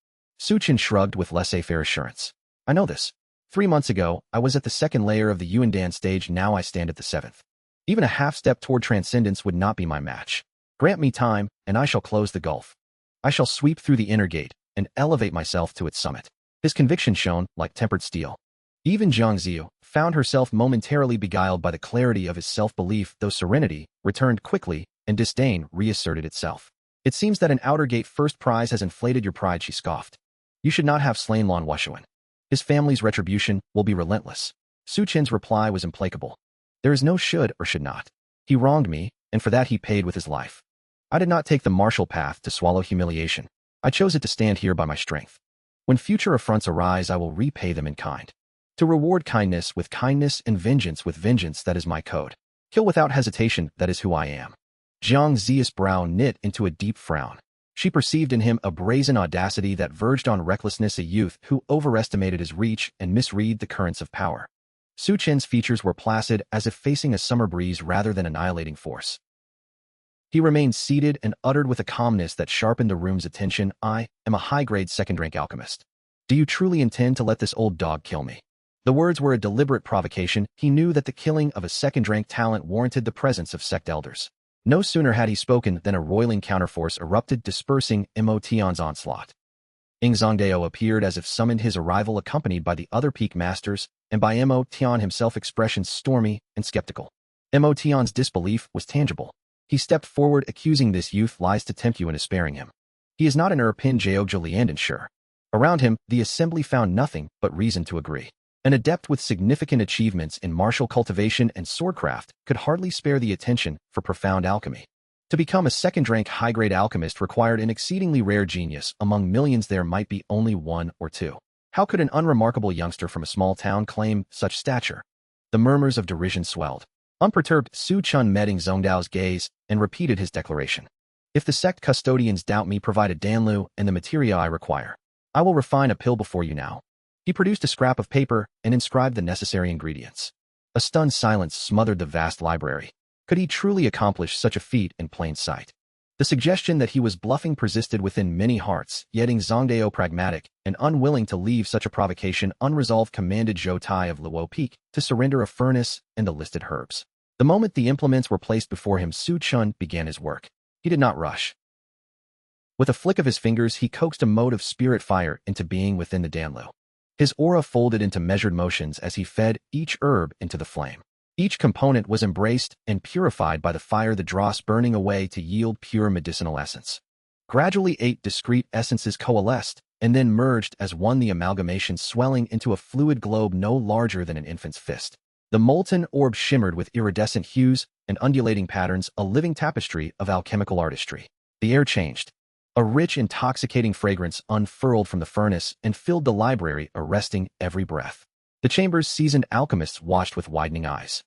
Chen shrugged with laissez-faire assurance. I know this. 3 months ago, I was at the 2nd layer of the Yuandan stage, now I stand at the 7th. Even a half-step toward transcendence would not be my match. Grant me time, and I shall close the gulf. I shall sweep through the inner gate and elevate myself to its summit. His conviction shone like tempered steel. Even Jiangzi found herself momentarily beguiled by the clarity of his self-belief, though serenity returned quickly and disdain reasserted itself. It seems that an outer gate first prize has inflated your pride, she scoffed. You should not have slain Lan Wushuan. His family's retribution will be relentless. Chen's reply was implacable. There is no should or should not. He wronged me, and for that he paid with his life. I did not take the martial path to swallow humiliation. I chose it to stand here by my strength. When future affronts arise, I will repay them in kind. To reward kindness with kindness and vengeance with vengeance, that is my code. Kill without hesitation, that is who I am. Jiangzi's brow knit into a deep frown. She perceived in him a brazen audacity that verged on recklessness, a youth who overestimated his reach and misread the currents of power. Chen's features were placid, as if facing a summer breeze rather than annihilating force. He remained seated and uttered with a calmness that sharpened the room's attention, I am a high-grade 2nd-rank alchemist. Do you truly intend to let this old dog kill me? The words were a deliberate provocation. He knew that the killing of a 2nd-rank talent warranted the presence of sect elders. No sooner had he spoken than a roiling counterforce erupted, dispersing Mo Tian's onslaught. Zongdao appeared as if summoned, his arrival accompanied by the other peak masters, and by Mo Tian himself, expressions stormy and skeptical. Mo Tian's disbelief was tangible. He stepped forward, accusing this youth lies to tempt you into sparing him. He is not an Erpin Jiaogja Liandan sure. Around him, the assembly found nothing but reason to agree. An adept with significant achievements in martial cultivation and swordcraft could hardly spare the attention for profound alchemy. To become a second-rank high-grade alchemist required an exceedingly rare genius. Among millions there might be only one or two. How could an unremarkable youngster from a small town claim such stature? The murmurs of derision swelled. Unperturbed, Su Chen met Zongdao's gaze and repeated his declaration. If the sect custodians doubt me, provide a danlu and the materia I require. I will refine a pill before you now. He produced a scrap of paper and inscribed the necessary ingredients. A stunned silence smothered the vast library. Could he truly accomplish such a feat in plain sight? The suggestion that he was bluffing persisted within many hearts, yet Zongdao, pragmatic and unwilling to leave such a provocation unresolved, commanded Zhou Tai of Luo Peak to surrender a furnace and the listed herbs. The moment the implements were placed before him, Su Chen began his work. He did not rush. With a flick of his fingers, he coaxed a mode of spirit fire into being within the danlu. His aura folded into measured motions as he fed each herb into the flame. Each component was embraced and purified by the fire, the dross burning away to yield pure medicinal essence. Gradually 8 discrete essences coalesced and then merged as one, the amalgamation swelling into a fluid globe no larger than an infant's fist. The molten orb shimmered with iridescent hues and undulating patterns, a living tapestry of alchemical artistry. The air changed. A rich, intoxicating fragrance unfurled from the furnace and filled the library, arresting every breath. The chamber's seasoned alchemists watched with widening eyes.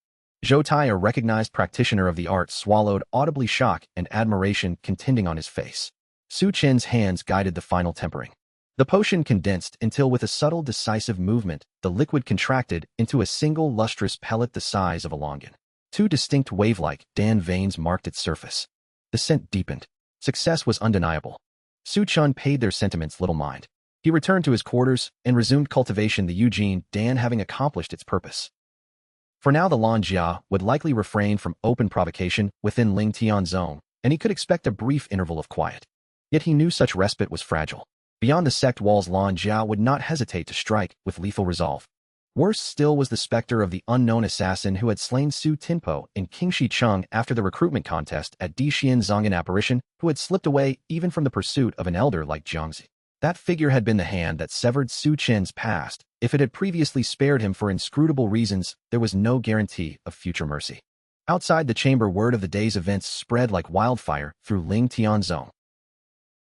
Zhou Tai, a recognized practitioner of the art, swallowed audibly, shock and admiration contending on his face. Su Chen's hands guided the final tempering. The potion condensed until, with a subtle, decisive movement, the liquid contracted into a single lustrous pellet the size of a longan. 2 distinct wave-like Dan veins marked its surface. The scent deepened. Success was undeniable. Su Chen paid their sentiments little mind. He returned to his quarters and resumed cultivation, the Eugene Dan having accomplished its purpose. For now, the Lan Jia would likely refrain from open provocation within Ling Tian's zone, and he could expect a brief interval of quiet. Yet he knew such respite was fragile. Beyond the sect walls, Lan Jia would not hesitate to strike with lethal resolve. Worse still was the specter of the unknown assassin who had slain Su Tinpo and King Shi Cheng after the recruitment contest at Dixian Zong'an apparition, who had slipped away even from the pursuit of an elder like Jiangzi. That figure had been the hand that severed Su Chen's past. If it had previously spared him for inscrutable reasons, there was no guarantee of future mercy. Outside the chamber, word of the day's events spread like wildfire through Ling Tian's zone.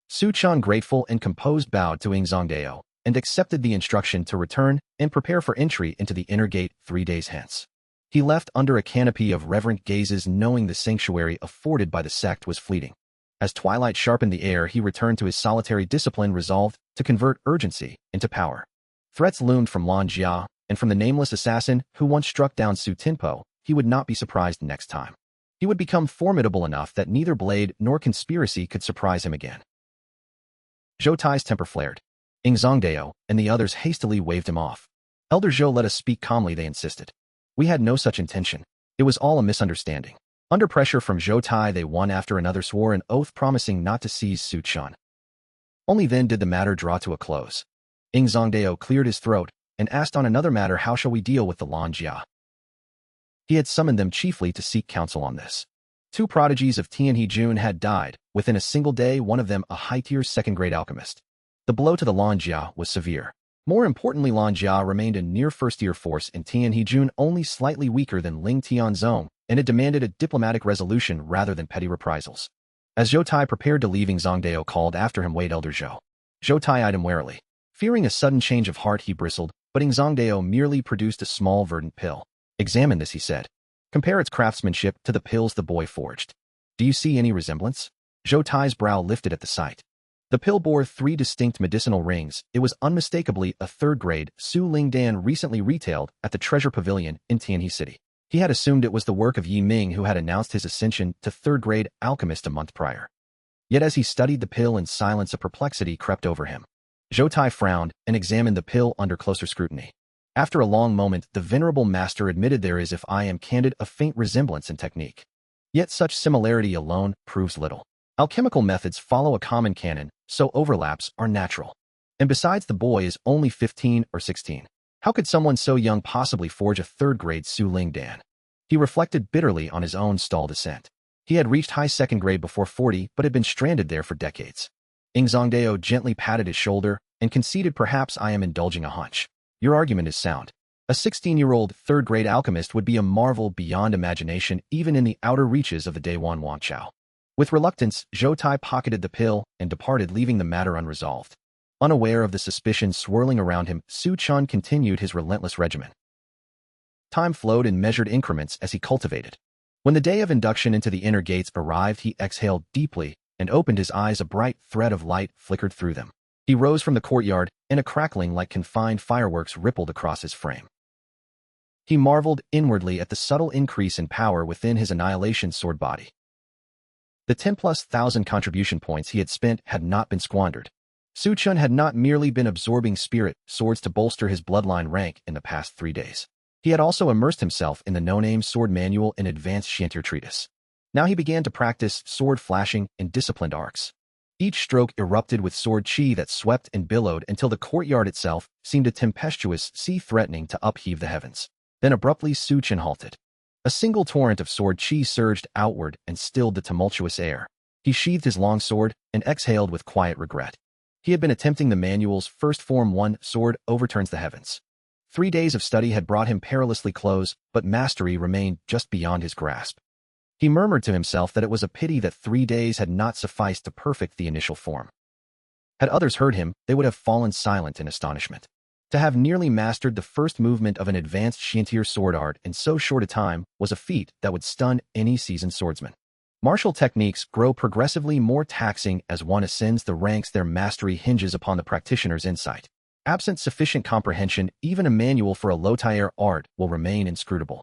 Su Chen, grateful and composed, bowed to Zongdao and accepted the instruction to return and prepare for entry into the inner gate 3 days hence. He left under a canopy of reverent gazes, knowing the sanctuary afforded by the sect was fleeting. As twilight sharpened the air, he returned to his solitary discipline, resolved to convert urgency into power. Threats loomed from Lan Jia and from the nameless assassin who once struck down Su Tinpo. He would not be surprised next time. He would become formidable enough that neither blade nor conspiracy could surprise him again. Zhou Tai's temper flared. Zongdao and the others hastily waved him off. Elder Zhou, let us speak calmly, they insisted. We had no such intention. It was all a misunderstanding. Under pressure from Zhou Tai, they one after another swore an oath promising not to seize Su Chen. Only then did the matter draw to a close. Zongdao cleared his throat and asked, on another matter, how shall we deal with the Lan Jia? He had summoned them chiefly to seek counsel on this. 2 prodigies of Tianhe Jun had died within a single day, one of them a high-tier second-grade alchemist. The blow to the Lan Jia was severe. More importantly, Lan Jia remained a near first-tier force in Tianhe Jun, only slightly weaker than Ling Tian's own, and it demanded a diplomatic resolution rather than petty reprisals. As Zhou Tai prepared to leave, Zongdao called after him, "Wait, Elder Zhou." Zhou Tai eyed him warily. Fearing a sudden change of heart, he bristled, but Zongdao merely produced a small verdant pill. "Examine this," he said. "Compare its craftsmanship to the pills the boy forged. Do you see any resemblance?" Zhou Tai's brow lifted at the sight. The pill bore 3 distinct medicinal rings. It was unmistakably a third-grade Su Ling Dan recently retailed at the Treasure Pavilion in Tianhe City. He had assumed it was the work of Yi Ming, who had announced his ascension to third-grade alchemist a month prior. Yet as he studied the pill in silence, a perplexity crept over him. Zhou Tai frowned and examined the pill under closer scrutiny. After a long moment, the venerable master admitted, "There is, if I am candid, a faint resemblance in technique. Yet such similarity alone proves little. Alchemical methods follow a common canon, so overlaps are natural. And besides, the boy is only 15 or 16. How could someone so young possibly forge a third-grade Su Ling Dan? He reflected bitterly on his own stalled ascent. He had reached high second grade before 40, but had been stranded there for decades. Ing Zongdao gently patted his shoulder and conceded, perhaps I am indulging a hunch. Your argument is sound. A 16-year-old third-grade alchemist would be a marvel beyond imagination even in the outer reaches of the Dayuan Wangchao. With reluctance, Zhou Tai pocketed the pill and departed, leaving the matter unresolved. Unaware of the suspicion swirling around him, Su Chen continued his relentless regimen. Time flowed in measured increments as he cultivated. When the day of induction into the inner gates arrived, he exhaled deeply and opened his eyes. A bright thread of light flickered through them. He rose from the courtyard, and a crackling like confined fireworks rippled across his frame. He marveled inwardly at the subtle increase in power within his annihilation sword body. The 10,000+ contribution points he had spent had not been squandered. Su Chen had not merely been absorbing spirit swords to bolster his bloodline rank in the past 3 days. He had also immersed himself in the no-name sword manual and advanced Xiantir treatise. Now he began to practice sword flashing in disciplined arcs. Each stroke erupted with sword chi that swept and billowed until the courtyard itself seemed a tempestuous sea threatening to upheave the heavens. Then abruptly Su Chen halted. A single torrent of sword chi surged outward and stilled the tumultuous air. He sheathed his long sword and exhaled with quiet regret. He had been attempting the manual's first form. 1 sword overturns the heavens. 3 days of study had brought him perilously close, but mastery remained just beyond his grasp. He murmured to himself that it was a pity that 3 days had not sufficed to perfect the initial form. Had others heard him, they would have fallen silent in astonishment. To have nearly mastered the first movement of an advanced Xiantir sword art in so short a time was a feat that would stun any seasoned swordsman. Martial techniques grow progressively more taxing as one ascends the ranks. Their mastery hinges upon the practitioner's insight. Absent sufficient comprehension, even a manual for a low-tier art will remain inscrutable.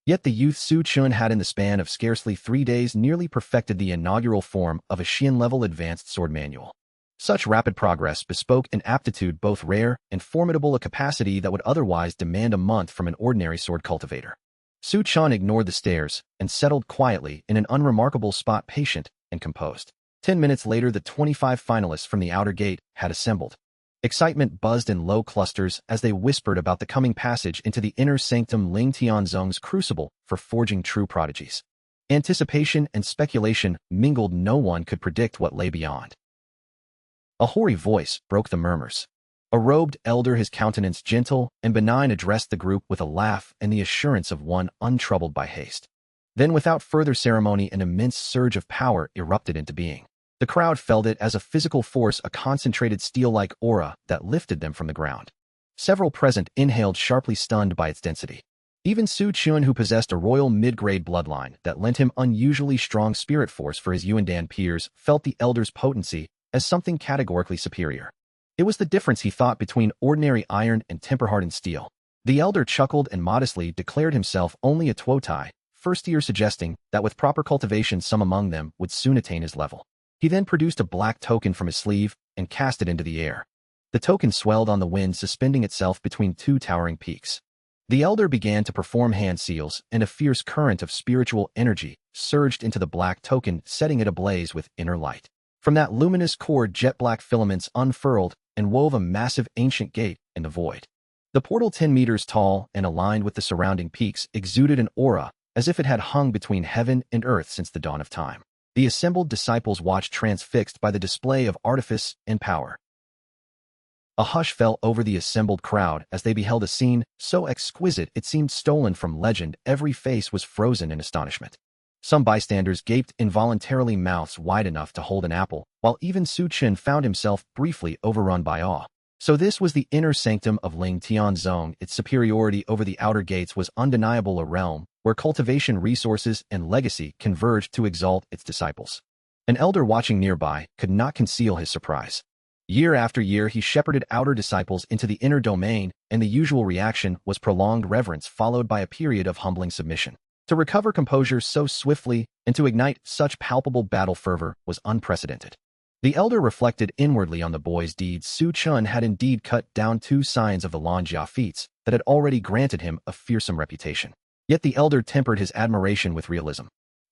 Yet the youth Su Chen had in the span of scarcely 3 days nearly perfected the inaugural form of a Xian-level advanced sword manual. Such rapid progress bespoke an aptitude both rare and formidable, a capacity that would otherwise demand a month from an ordinary sword cultivator. Su Chen ignored the stares and settled quietly in an unremarkable spot, patient and composed. 10 minutes later, the 25 finalists from the outer gate had assembled. Excitement buzzed in low clusters as they whispered about the coming passage into the inner sanctum, Ling Tianzong's crucible for forging true prodigies. Anticipation and speculation mingled. No one could predict what lay beyond. A hoary voice broke the murmurs. A robed elder, his countenance gentle and benign, addressed the group with a laugh and the assurance of one untroubled by haste. Then, without further ceremony, an immense surge of power erupted into being. The crowd felt it as a physical force, a concentrated steel-like aura that lifted them from the ground. Several present inhaled sharply, stunned by its density. Even Su Chen, who possessed a royal mid-grade bloodline that lent him unusually strong spirit force for his Yuandan peers, felt the elder's potency as something categorically superior. It was the difference, he thought, between ordinary iron and temper-hardened steel. The elder chuckled and modestly declared himself only a Tuotai, first year, suggesting that with proper cultivation some among them would soon attain his level. He then produced a black token from his sleeve and cast it into the air. The token swelled on the wind, suspending itself between 2 towering peaks. The elder began to perform hand seals, and a fierce current of spiritual energy surged into the black token, setting it ablaze with inner light. From that luminous core, jet-black filaments unfurled and wove a massive ancient gate in the void. The portal, 10 meters tall and aligned with the surrounding peaks, exuded an aura as if it had hung between heaven and earth since the dawn of time. The assembled disciples watched, transfixed by the display of artifice and power. A hush fell over the assembled crowd as they beheld a scene so exquisite it seemed stolen from legend. Every face was frozen in astonishment. Some bystanders gaped involuntarily, mouths wide enough to hold an apple, while even Su Chen found himself briefly overrun by awe. So this was the inner sanctum of Ling Tianzong. Its superiority over the outer gates was undeniable, a realm where cultivation, resources, and legacy converged to exalt its disciples. An elder watching nearby could not conceal his surprise. Year after year he shepherded outer disciples into the inner domain, and the usual reaction was prolonged reverence followed by a period of humbling submission. To recover composure so swiftly and to ignite such palpable battle fervor was unprecedented. The elder reflected inwardly on the boy's deeds. Su Chen had indeed cut down 2 signs of the Lanjia feats that had already granted him a fearsome reputation. Yet the elder tempered his admiration with realism.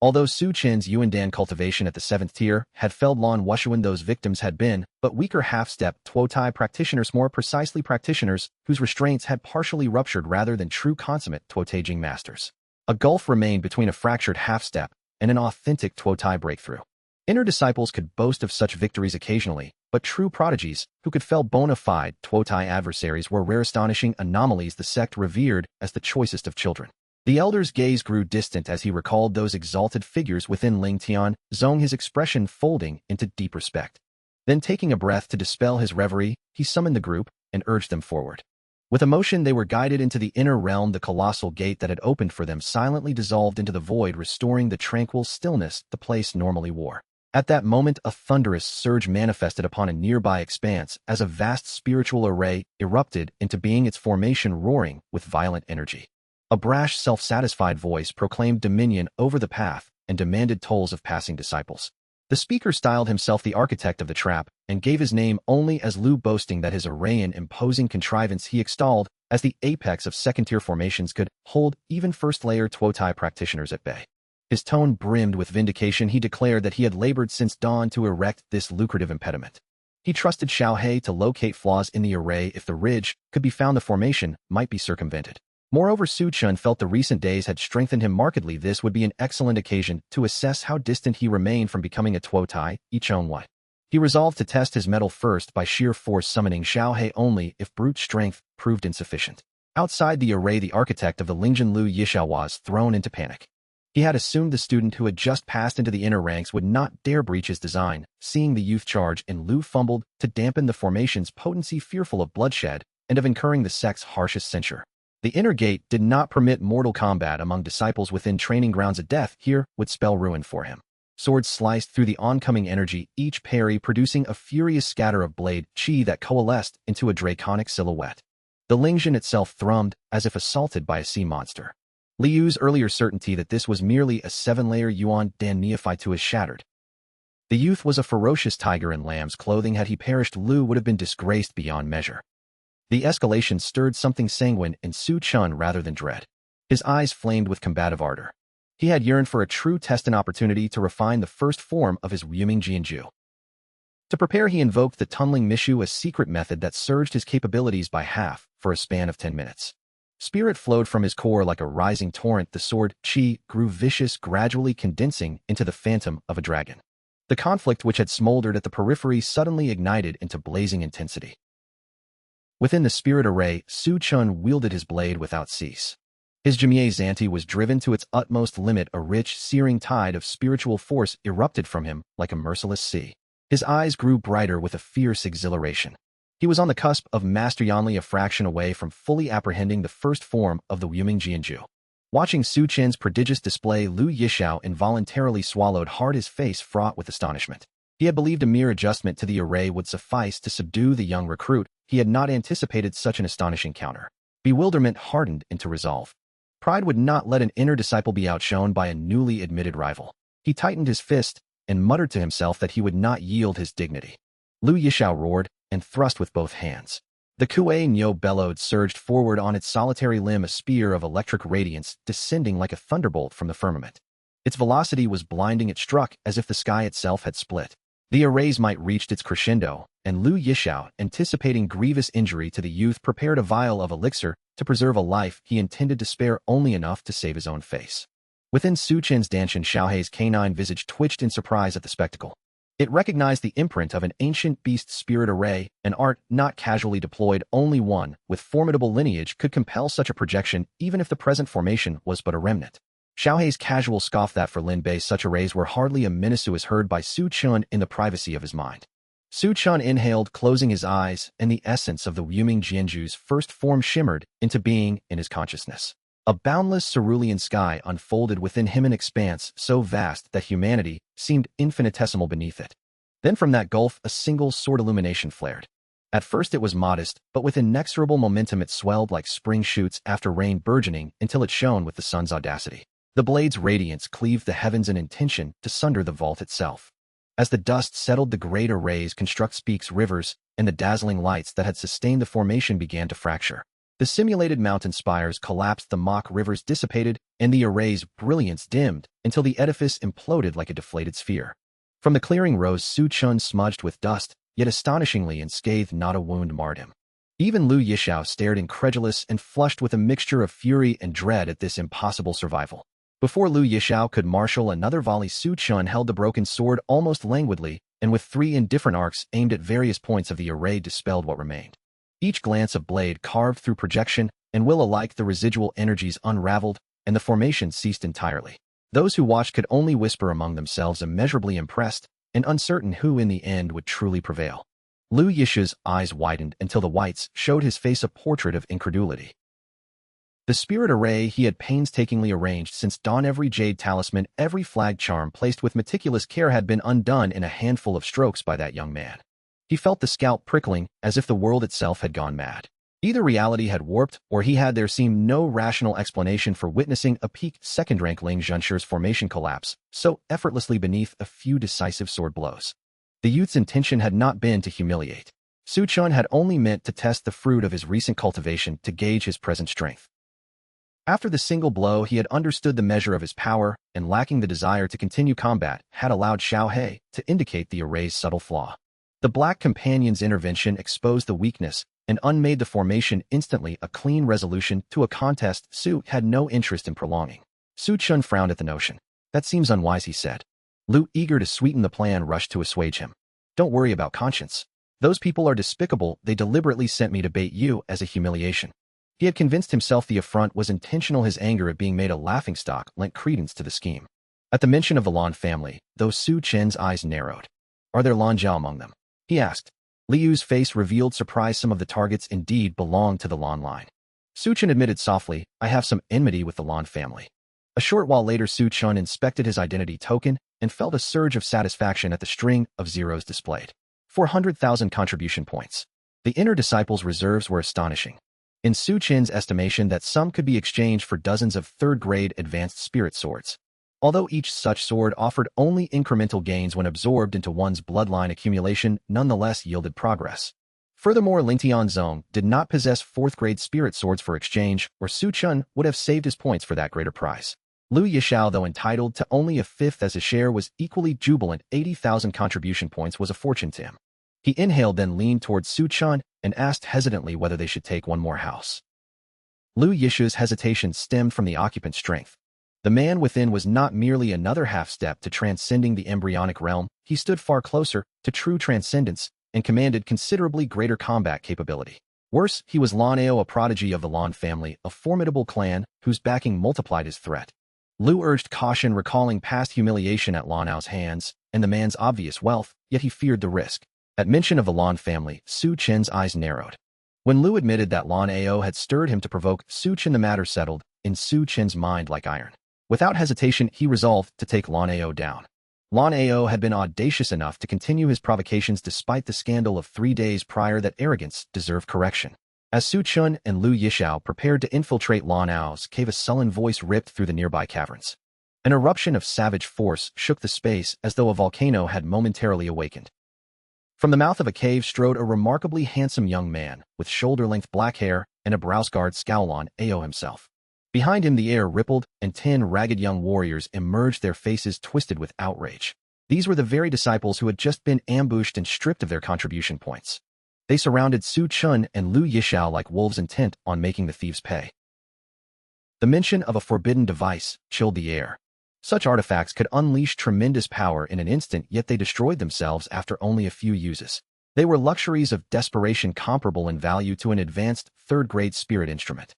Although Su Chen's Yuandan cultivation at the 7th tier had felled Lan Wushuan, those victims had been but weaker half-step Tuotai practitioners, more precisely practitioners whose restraints had partially ruptured rather than true consummate Tuotaijing masters. A gulf remained between a fractured half-step and an authentic Tuotai breakthrough. Inner disciples could boast of such victories occasionally, but true prodigies, who could fell bona fide Tuotai adversaries, were rare, astonishing anomalies the sect revered as the choicest of children. The elder's gaze grew distant as he recalled those exalted figures within Ling Tian Zong, his expression folding into deep respect. Then, taking a breath to dispel his reverie, he summoned the group and urged them forward. With emotion, they were guided into the inner realm. The colossal gate that had opened for them silently dissolved into the void, restoring the tranquil stillness the place normally wore. At that moment, a thunderous surge manifested upon a nearby expanse as a vast spiritual array erupted into being, its formation roaring with violent energy. A brash, self-satisfied voice proclaimed dominion over the path and demanded tolls of passing disciples. The speaker styled himself the architect of the trap and gave his name only as Lu, boasting that his array and imposing contrivance he extolled as the apex of second-tier formations could hold even first-layer Tuotai practitioners at bay. His tone brimmed with vindication. He declared that he had labored since dawn to erect this lucrative impediment. He trusted Xiaohe to locate flaws in the array. If the ridge could be found, the formation might be circumvented. Moreover, Su Chen felt the recent days had strengthened him markedly. This would be an excellent occasion to assess how distant he remained from becoming a Tuotai, each own way. He resolved to test his mettle first by sheer force, summoning Xiaohe only if brute strength proved insufficient. Outside the array, the architect of the Lingjin Lu Yishao was thrown into panic. He had assumed the student who had just passed into the inner ranks would not dare breach his design. Seeing the youth charge in, Lu fumbled to dampen the formation's potency, fearful of bloodshed and of incurring the sect's harshest censure. The inner gate did not permit mortal combat among disciples within training grounds. A death here would spell ruin for him. Swords sliced through the oncoming energy, each parry producing a furious scatter of blade chi that coalesced into a draconic silhouette. The Lingjin itself thrummed as if assaulted by a sea monster. Liu's earlier certainty that this was merely a 7-layer Yuan Dan neophyte was shattered. The youth was a ferocious tiger in lamb's clothing. Had he perished, Lu would have been disgraced beyond measure. The escalation stirred something sanguine in Su Chen rather than dread. His eyes flamed with combative ardor. He had yearned for a true test and opportunity to refine the first form of his Yuming Jianju. To prepare, he invoked the tunneling Mishu, a secret method that surged his capabilities by half for a span of 10 minutes. Spirit flowed from his core like a rising torrent. The sword, Qi, grew vicious, gradually condensing into the phantom of a dragon. The conflict which had smoldered at the periphery suddenly ignited into blazing intensity. Within the spirit array, Su Chen wielded his blade without cease. His Jimie Zanti was driven to its utmost limit. A rich, searing tide of spiritual force erupted from him like a merciless sea. His eyes grew brighter with a fierce exhilaration. He was on the cusp of mastery, only a fraction away from fully apprehending the first form of the Yuming Jianju. Watching Su Chen's prodigious display, Lu Yishao involuntarily swallowed hard, his face fraught with astonishment. He had believed a mere adjustment to the array would suffice to subdue the young recruit. He had not anticipated such an astonishing counter. Bewilderment hardened into resolve. Pride would not let an inner disciple be outshone by a newly admitted rival. He tightened his fist and muttered to himself that he would not yield his dignity. Lu Yishao roared and thrust with both hands. The Kue Nyo bellowed, surged forward on its solitary limb, a spear of electric radiance descending like a thunderbolt from the firmament. Its velocity was blinding. It struck as if the sky itself had split. The array's might reached its crescendo, and Lu Yishao, anticipating grievous injury to the youth, prepared a vial of elixir to preserve a life he intended to spare only enough to save his own face. Within Su Chen's Dantian, Xiaohe's canine visage twitched in surprise at the spectacle. It recognized the imprint of an ancient beast spirit array, an art not casually deployed. Only one with formidable lineage could compel such a projection, even if the present formation was but a remnant. Xiaohe's casual scoff that for Lin Bei such arrays were hardly a menace was heard by Su Chen in the privacy of his mind. Su Chen inhaled, closing his eyes, and the essence of the Yuming Jianju's first form shimmered into being in his consciousness. A boundless cerulean sky unfolded within him, an expanse so vast that humanity seemed infinitesimal beneath it. Then from that gulf a single sword illumination flared. At first it was modest, but with inexorable momentum it swelled like spring shoots after rain, burgeoning until it shone with the sun's audacity. The blade's radiance cleaved the heavens in intention to sunder the vault itself. As the dust settled, the great arrays construct peaks, rivers, and the dazzling lights that had sustained the formation began to fracture. The simulated mountain spires collapsed, the mock rivers dissipated and the array's brilliance dimmed until the edifice imploded like a deflated sphere. From the clearing rose Su Chen smudged with dust, yet astonishingly unscathed, not a wound marred him. Even Lu Yishao stared incredulous and flushed with a mixture of fury and dread at this impossible survival. Before Lu Yishao could marshal another volley, Su Chen held the broken sword almost languidly, and with 3 indifferent arcs aimed at various points of the array dispelled what remained. Each glance of blade carved through projection, and will alike the residual energies unraveled, and the formation ceased entirely. Those who watched could only whisper among themselves, immeasurably impressed and uncertain who in the end would truly prevail. Lu Yisha's eyes widened until the whites showed his face a portrait of incredulity. The spirit array he had painstakingly arranged since dawn, every jade talisman, every flag charm placed with meticulous care, had been undone in a handful of strokes by that young man. He felt the scalp prickling, as if the world itself had gone mad. Either reality had warped, or there seemed no rational explanation for witnessing a peak second-rank Ling Zhenshi's formation collapse so effortlessly beneath a few decisive sword blows. The youth's intention had not been to humiliate. Su Chen had only meant to test the fruit of his recent cultivation to gauge his present strength. After the single blow, he had understood the measure of his power, and lacking the desire to continue combat, had allowed Xiao He to indicate the array's subtle flaw. The Black Companion's intervention exposed the weakness and unmade the formation instantly a clean resolution to a contest Su had no interest in prolonging. Su Chen frowned at the notion. That seems unwise, he said. Lu, eager to sweeten the plan, rushed to assuage him. Don't worry about conscience. Those people are despicable. They deliberately sent me to bait you as a humiliation. He had convinced himself the affront was intentional. His anger at being made a laughingstock lent credence to the scheme. At the mention of the Lan family, though, Su Chen's eyes narrowed. Are there Lan Jiao among them? He asked. Liu's face revealed surprise. Some of the targets indeed belonged to the Lan line. Su Chen admitted softly, I have some enmity with the Lan family. A short while later, Su Chen inspected his identity token and felt a surge of satisfaction at the string of zeros displayed. 400,000 contribution points. The inner disciples' reserves were astonishing. In Su Chen's estimation, that sum could be exchanged for dozens of third-grade advanced spirit swords. Although each such sword offered only incremental gains when absorbed into one's bloodline, accumulation nonetheless yielded progress. Furthermore, Lingtian Zong did not possess 4th-grade spirit swords for exchange, or Su Chen would have saved his points for that greater prize. Lu Yishao, though entitled to only a 5th as a share, was equally jubilant. 80,000 contribution points was a fortune to him. He inhaled, then leaned towards Su Chen and asked hesitantly whether they should take one more house. Lu Yisha's hesitation stemmed from the occupant's strength. The man within was not merely another half-step to transcending the embryonic realm, he stood far closer to true transcendence and commanded considerably greater combat capability. Worse, he was Lan Ao, a prodigy of the Lan family, a formidable clan whose backing multiplied his threat. Lu urged caution, recalling past humiliation at Lan Ao's hands and the man's obvious wealth, yet he feared the risk. At mention of the Lan family, Su Chen's eyes narrowed. When Lu admitted that Lan Ao had stirred him to provoke Su Chen, the matter settled in Su Chen's mind like iron. Without hesitation, he resolved to take Lan Ao down. Lan Ao had been audacious enough to continue his provocations despite the scandal of 3 days prior. That arrogance deserved correction. As Su Chen and Lu Yishao prepared to infiltrate Lan Ao's cave, a sullen voice ripped through the nearby caverns. An eruption of savage force shook the space as though a volcano had momentarily awakened. From the mouth of a cave strode a remarkably handsome young man with shoulder-length black hair and a brow-scarred scowl. Lan Ao himself. Behind him the air rippled, and 10 ragged young warriors emerged, their faces twisted with outrage. These were the very disciples who had just been ambushed and stripped of their contribution points. They surrounded Su Chen and Lu Yishao like wolves intent on making the thieves pay. The mention of a forbidden device chilled the air. Such artifacts could unleash tremendous power in an instant, yet they destroyed themselves after only a few uses. They were luxuries of desperation, comparable in value to an advanced 3rd-grade spirit instrument.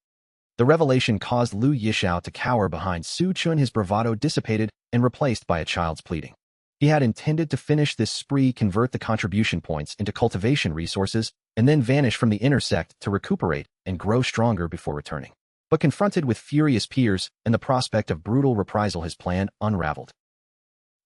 The revelation caused Lu Yishao to cower behind Su Chen, his bravado dissipated and replaced by a child's pleading. He had intended to finish this spree, convert the contribution points into cultivation resources, and then vanish from the inner sect to recuperate and grow stronger before returning. But confronted with furious peers and the prospect of brutal reprisal, his plan unraveled.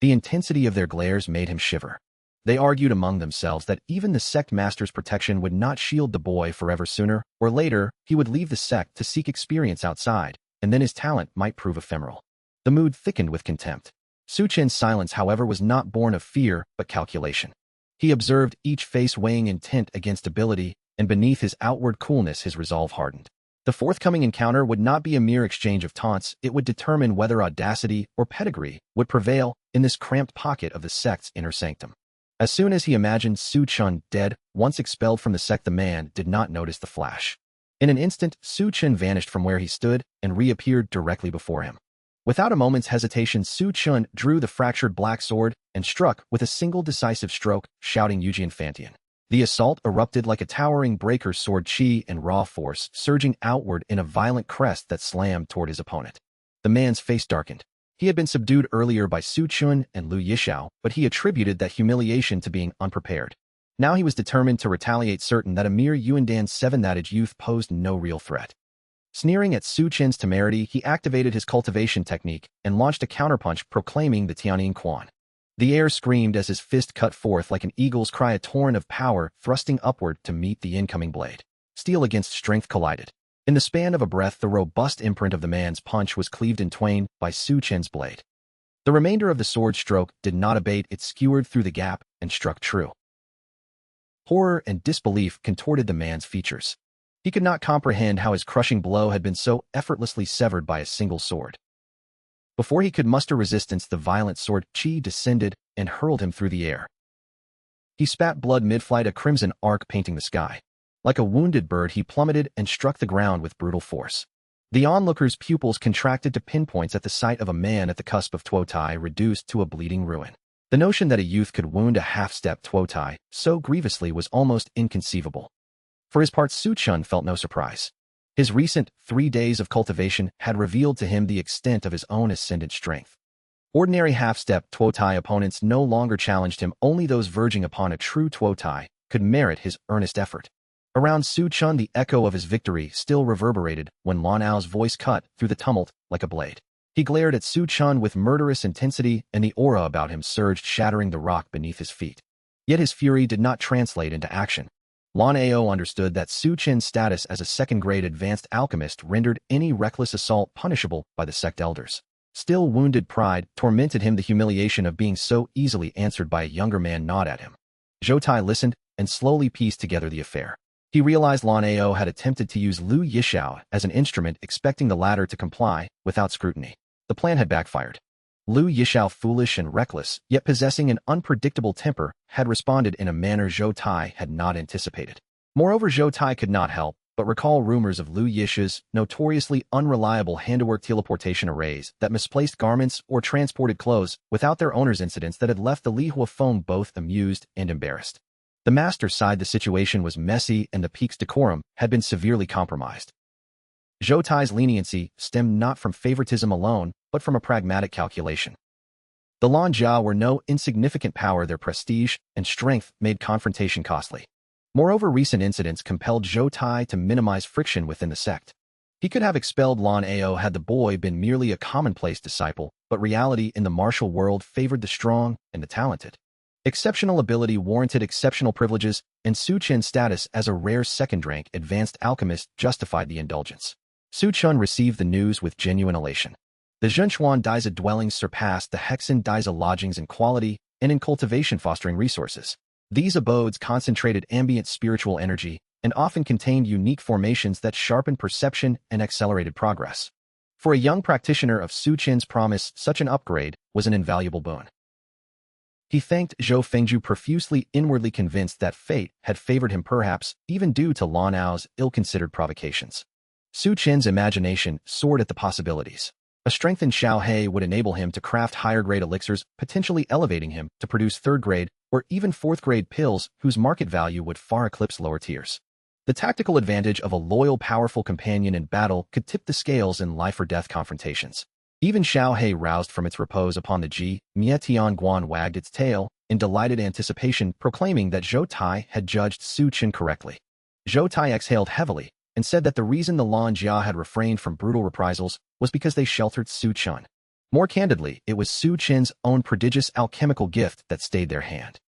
The intensity of their glares made him shiver. They argued among themselves that even the sect master's protection would not shield the boy forever. Sooner or later, he would leave the sect to seek experience outside, and then his talent might prove ephemeral. The mood thickened with contempt. Su Chen's silence, however, was not born of fear, but calculation. He observed each face, weighing intent against ability, and beneath his outward coolness his resolve hardened. The forthcoming encounter would not be a mere exchange of taunts, it would determine whether audacity or pedigree would prevail in this cramped pocket of the sect's inner sanctum. As soon as he imagined Su Chen dead, once expelled from the sect, the man did not notice the flash. In an instant, Su Chen vanished from where he stood and reappeared directly before him. Without a moment's hesitation, Su Chen drew the fractured black sword and struck with a single decisive stroke, shouting Yujian Fantian. The assault erupted like a towering breaker's sword, chi and raw force surging outward in a violent crest that slammed toward his opponent. The man's face darkened. He had been subdued earlier by Su Chen and Lu Yishao, but he attributed that humiliation to being unprepared. Now he was determined to retaliate, certain that a mere Yuandan 7-that youth posed no real threat. Sneering at Su Chen's temerity, he activated his cultivation technique and launched a counterpunch proclaiming the Tianyin Quan. The air screamed as his fist cut forth like an eagle's cry, a torrent of power thrusting upward to meet the incoming blade. Steel against strength collided. In the span of a breath, the robust imprint of the man's punch was cleaved in twain by Su Chen's blade. The remainder of the sword stroke did not abate, it skewered through the gap and struck true. Horror and disbelief contorted the man's features. He could not comprehend how his crushing blow had been so effortlessly severed by a single sword. Before he could muster resistance, the violent sword chi descended and hurled him through the air. He spat blood mid-flight, a crimson arc painting the sky. Like a wounded bird, he plummeted and struck the ground with brutal force. The onlooker's pupils contracted to pinpoints at the sight of a man at the cusp of Tuotai, reduced to a bleeding ruin. The notion that a youth could wound a half-step Tuotai so grievously was almost inconceivable. For his part, Su Chen felt no surprise. His recent 3 days of cultivation had revealed to him the extent of his own ascendant strength. Ordinary half-step Tuotai opponents no longer challenged him, only those verging upon a true Tuotai could merit his earnest effort. Around Su Chen, the echo of his victory still reverberated when Lan Ao's voice cut through the tumult like a blade. He glared at Su Chen with murderous intensity, and the aura about him surged, shattering the rock beneath his feet. Yet his fury did not translate into action. Lan Ao understood that Su Chen's status as a second-grade advanced alchemist rendered any reckless assault punishable by the sect elders. Still, wounded pride tormented him, the humiliation of being so easily answered by a younger man gnawed at him. Zhou Tai listened and slowly pieced together the affair. He realized Lan Ao had attempted to use Lu Yishao as an instrument, expecting the latter to comply without scrutiny. The plan had backfired. Lu Yishao, foolish and reckless, yet possessing an unpredictable temper, had responded in a manner Zhou Tai had not anticipated. Moreover, Zhou Tai could not help but recall rumors of Lu Yisha's notoriously unreliable handiwork teleportation arrays that misplaced garments or transported clothes without their owners, incidents that had left the Li Huafeng both amused and embarrassed. The master sighed. The situation was messy and the peak's decorum had been severely compromised. Zhou Tai's leniency stemmed not from favoritism alone, but from a pragmatic calculation. The Lan Jia were no insignificant power. Their prestige and strength made confrontation costly. Moreover, recent incidents compelled Zhou Tai to minimize friction within the sect. He could have expelled Lan Ao had the boy been merely a commonplace disciple, but reality in the martial world favored the strong and the talented. Exceptional ability warranted exceptional privileges, and Su Chen's status as a rare second-rank advanced alchemist justified the indulgence. Su Chen received the news with genuine elation. The Zhenchuan Daiza dwellings surpassed the Hexen Daiza lodgings in quality and in cultivation, fostering resources. These abodes concentrated ambient spiritual energy and often contained unique formations that sharpened perception and accelerated progress. For a young practitioner of Su Chen's promise, such an upgrade was an invaluable boon. He thanked Zhou Fengju profusely, inwardly convinced that fate had favored him, perhaps even due to Lan Ao's ill-considered provocations. Su Chen's imagination soared at the possibilities. A strengthened Xiao He would enable him to craft higher-grade elixirs, potentially elevating him to produce third-grade or even fourth-grade pills whose market value would far eclipse lower tiers. The tactical advantage of a loyal, powerful companion in battle could tip the scales in life-or-death confrontations. Even Xiao He, roused from its repose upon the Ji, Mie Tianguan wagged its tail in delighted anticipation, proclaiming that Zhou Tai had judged Su Chen correctly. Zhou Tai exhaled heavily and said that the reason the Lan Jia had refrained from brutal reprisals was because they sheltered Su Chen. More candidly, it was Su Chen's own prodigious alchemical gift that stayed their hand.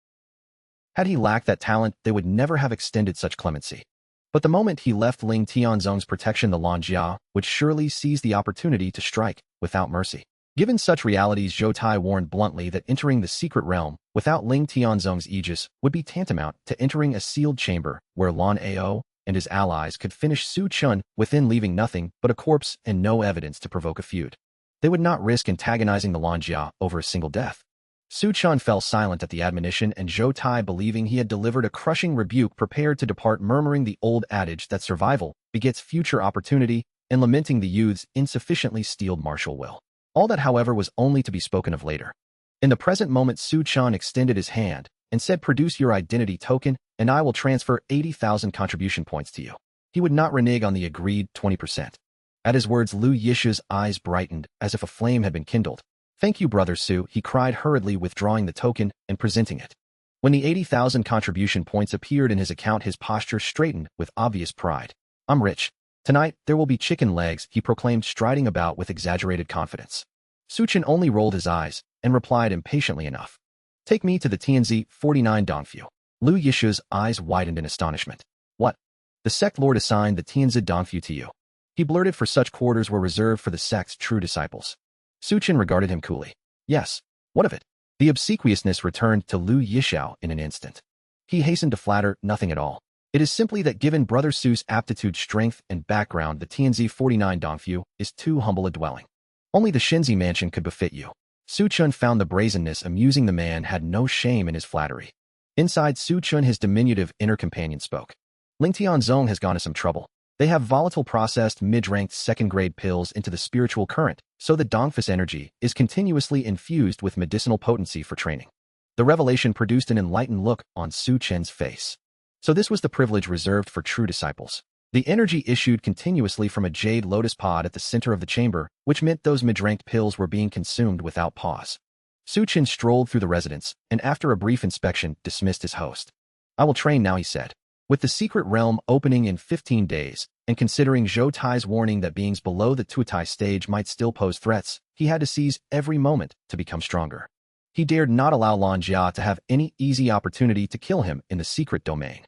Had he lacked that talent, they would never have extended such clemency. But the moment he left Ling Tianzong's protection, the Lan Jia would surely seize the opportunity to strike without mercy. Given such realities, Zhou Tai warned bluntly that entering the secret realm without Ling Tianzong's aegis would be tantamount to entering a sealed chamber where Lan Ao and his allies could finish Su Chen within leaving nothing but a corpse and no evidence to provoke a feud. They would not risk antagonizing the Lanjia over a single death. Su Chen fell silent at the admonition, and Zhou Tai, believing he had delivered a crushing rebuke, prepared to depart, murmuring the old adage that survival begets future opportunity and lamenting the youth's insufficiently steeled martial will. All that, however, was only to be spoken of later. In the present moment, Su Chen extended his hand and said, "Produce your identity token, and I will transfer 80,000 contribution points to you." He would not renege on the agreed 20%. At his words, Lu Yishu's eyes brightened as if a flame had been kindled. "Thank you, Brother Su," he cried, hurriedly withdrawing the token and presenting it. When the 80,000 contribution points appeared in his account, his posture straightened with obvious pride. "I'm rich. Tonight, there will be chicken legs," he proclaimed, striding about with exaggerated confidence. Su Chen only rolled his eyes and replied impatiently enough, "Take me to the Tianzi 49 Dongfu." Lu Yishu's eyes widened in astonishment. "What? The sect lord assigned the Tianzi Dongfu to you?" he blurted, for such quarters were reserved for the sect's true disciples. Su Chen regarded him coolly. "Yes. What of it?" The obsequiousness returned to Lu Yishu in an instant. He hastened to flatter, "Nothing at all. It is simply that given Brother Su's aptitude, strength, and background, the Tianzi 49 Dongfu is too humble a dwelling. Only the Shenzi mansion could befit you." Su Chen found the brazenness amusing. The man had no shame in his flattery. Inside Su Chen, his diminutive inner companion spoke. "Lingtian Zong has gone to some trouble. They have volatile processed mid-ranked second-grade pills into the spiritual current, so the Dongfus energy is continuously infused with medicinal potency for training." The revelation produced an enlightened look on Su Chen's face. So this was the privilege reserved for true disciples. The energy issued continuously from a jade lotus pod at the center of the chamber, which meant those mid-ranked pills were being consumed without pause. Su Chen strolled through the residence, and after a brief inspection, dismissed his host. "I will train now," he said. With the secret realm opening in 15 days, and considering Zhou Tai's warning that beings below the Tutai stage might still pose threats, he had to seize every moment to become stronger. He dared not allow Lan Jia to have any easy opportunity to kill him in the secret domain.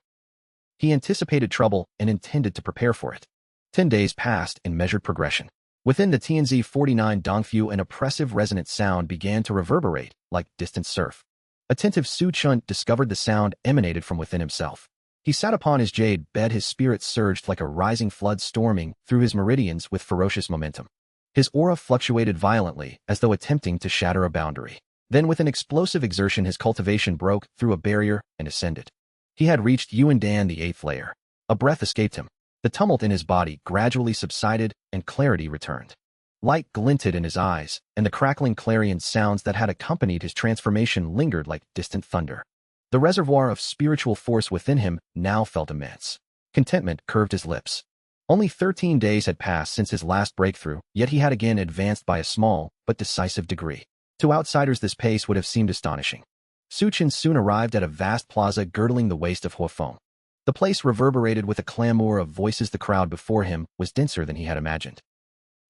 He anticipated trouble and intended to prepare for it. 10 days passed in measured progression. Within the Tianzi 49 Dongfu, an oppressive resonant sound began to reverberate like distant surf. Attentive Su Chen discovered the sound emanated from within himself. He sat upon his jade bed, his spirit surged like a rising flood, storming through his meridians with ferocious momentum. His aura fluctuated violently, as though attempting to shatter a boundary. Then, with an explosive exertion, his cultivation broke through a barrier and ascended. He had reached Yuandan, the 8th layer. A breath escaped him. The tumult in his body gradually subsided, and clarity returned. Light glinted in his eyes, and the crackling clarion sounds that had accompanied his transformation lingered like distant thunder. The reservoir of spiritual force within him now felt immense. Contentment curved his lips. Only 13 days had passed since his last breakthrough, yet he had again advanced by a small but decisive degree. To outsiders, this pace would have seemed astonishing. Su Chen soon arrived at a vast plaza girdling the waste of Huofeng. The place reverberated with a clamor of voices. The crowd before him was denser than he had imagined.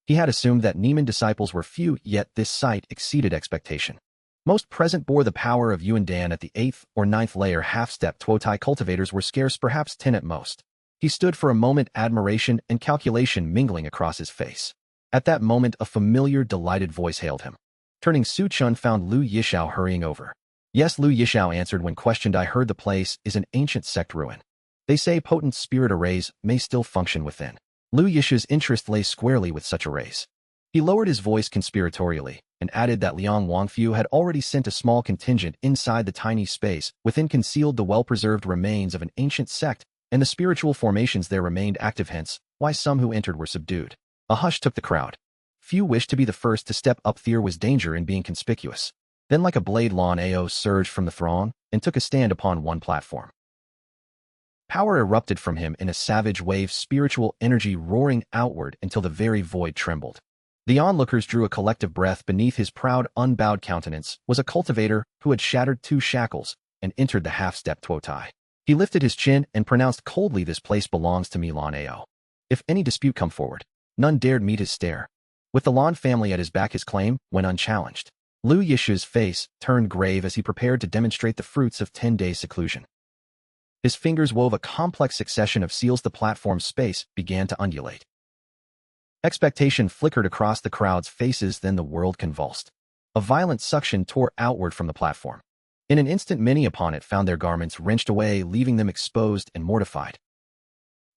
He had assumed that Neiman disciples were few, yet this sight exceeded expectation. Most present bore the power of Yuandan at the 8th or 9th layer. Half-step Tuotai cultivators were scarce, perhaps 10 at most. He stood for a moment, admiration and calculation mingling across his face. At that moment, a familiar, delighted voice hailed him. Turning, Su Chen found Lu Yishu hurrying over. "Yes," Lu Yishu answered when questioned. "I heard the place is an ancient sect ruin. They say potent spirit arrays may still function within." Lu Yishu's interest lay squarely with such arrays. He lowered his voice conspiratorially and added that Liang Wangfu had already sent a small contingent inside the tiny space within, concealed the well-preserved remains of an ancient sect, and the spiritual formations there remained active, hence why some who entered were subdued. A hush took the crowd. Few wished to be the first to step up. There was danger in being conspicuous. Then, like a blade, Lan Ao surged from the throng and took a stand upon one platform. Power erupted from him in a savage wave, spiritual energy roaring outward until the very void trembled. The onlookers drew a collective breath. Beneath his proud, unbowed countenance was a cultivator who had shattered 2 shackles and entered the half-step Tuotai. He lifted his chin and pronounced coldly, "This place belongs to me, Lan Ao. If any dispute come forward." None dared meet his stare. With the Lan family at his back, his claim went unchallenged. Lu Yishu's face turned grave as he prepared to demonstrate the fruits of 10 days' seclusion. His fingers wove a complex succession of seals. The platform's space began to undulate. Expectation flickered across the crowd's faces, then the world convulsed. A violent suction tore outward from the platform. In an instant, many upon it found their garments wrenched away, leaving them exposed and mortified.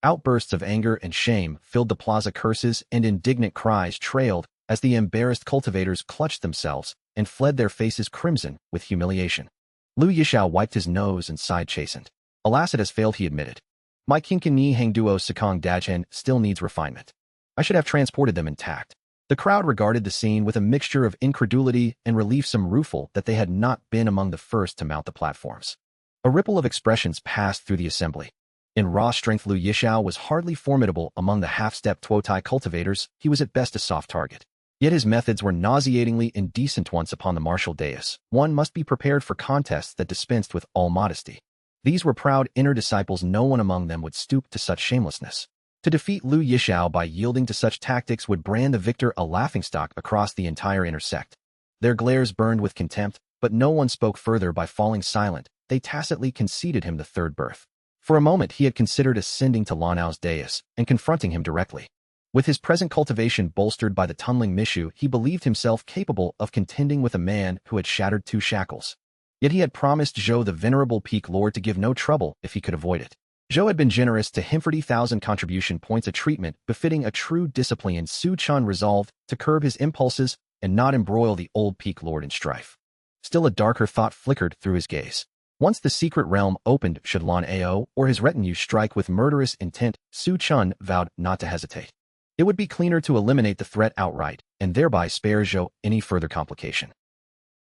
Outbursts of anger and shame filled the plaza. Curses and indignant cries trailed as the embarrassed cultivators clutched themselves and fled, their faces crimson with humiliation. Lu Yishao wiped his nose and sighed chastened. Alas, it has failed, he admitted. My Kinkan Ni Hang Duo Sekong Dachen still needs refinement. I should have transported them intact. The crowd regarded the scene with a mixture of incredulity and relief, some rueful that they had not been among the first to mount the platforms. A ripple of expressions passed through the assembly. In raw strength, Lu Yishao was hardly formidable among the half-step Tuotai cultivators. He was at best a soft target. Yet his methods were nauseatingly indecent. Once upon the martial dais, one must be prepared for contests that dispensed with all modesty. These were proud inner disciples. No one among them would stoop to such shamelessness. To defeat Lu Yishao by yielding to such tactics would brand the victor a laughingstock across the entire inner sect. Their glares burned with contempt, but no one spoke further. By falling silent, they tacitly conceded him the third berth. For a moment he had considered ascending to Lanao's dais and confronting him directly. With his present cultivation bolstered by the tunneling Mishu, he believed himself capable of contending with a man who had shattered 2 shackles. Yet he had promised Zhou, the venerable peak lord, to give no trouble if he could avoid it. Zhou had been generous to him 30,000 contribution points, a treatment befitting a true discipline. Su Chen resolved to curb his impulses and not embroil the old peak lord in strife. Still a darker thought flickered through his gaze. Once the secret realm opened, should Lan Ao or his retinue strike with murderous intent, Su Chen vowed not to hesitate. It would be cleaner to eliminate the threat outright and thereby spare Zhou any further complication.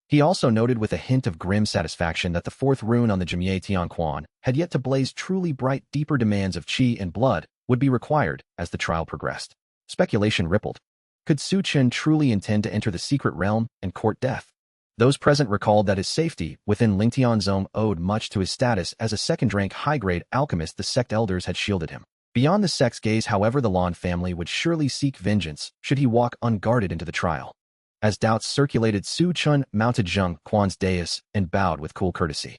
He also noted with a hint of grim satisfaction that the 4th rune on the Jimye Tianquan had yet to blaze. Truly bright, deeper demands of qi and blood would be required as the trial progressed. Speculation rippled. Could Su Chen truly intend to enter the secret realm and court death? Those present recalled that his safety within Lingtianzong owed much to his status as a second-rank high-grade alchemist. The sect elders had shielded him. Beyond the sect's gaze, however, the Lan family would surely seek vengeance should he walk unguarded into the trial. As doubts circulated, Su Chen mounted Zheng Quan's dais and bowed with cool courtesy.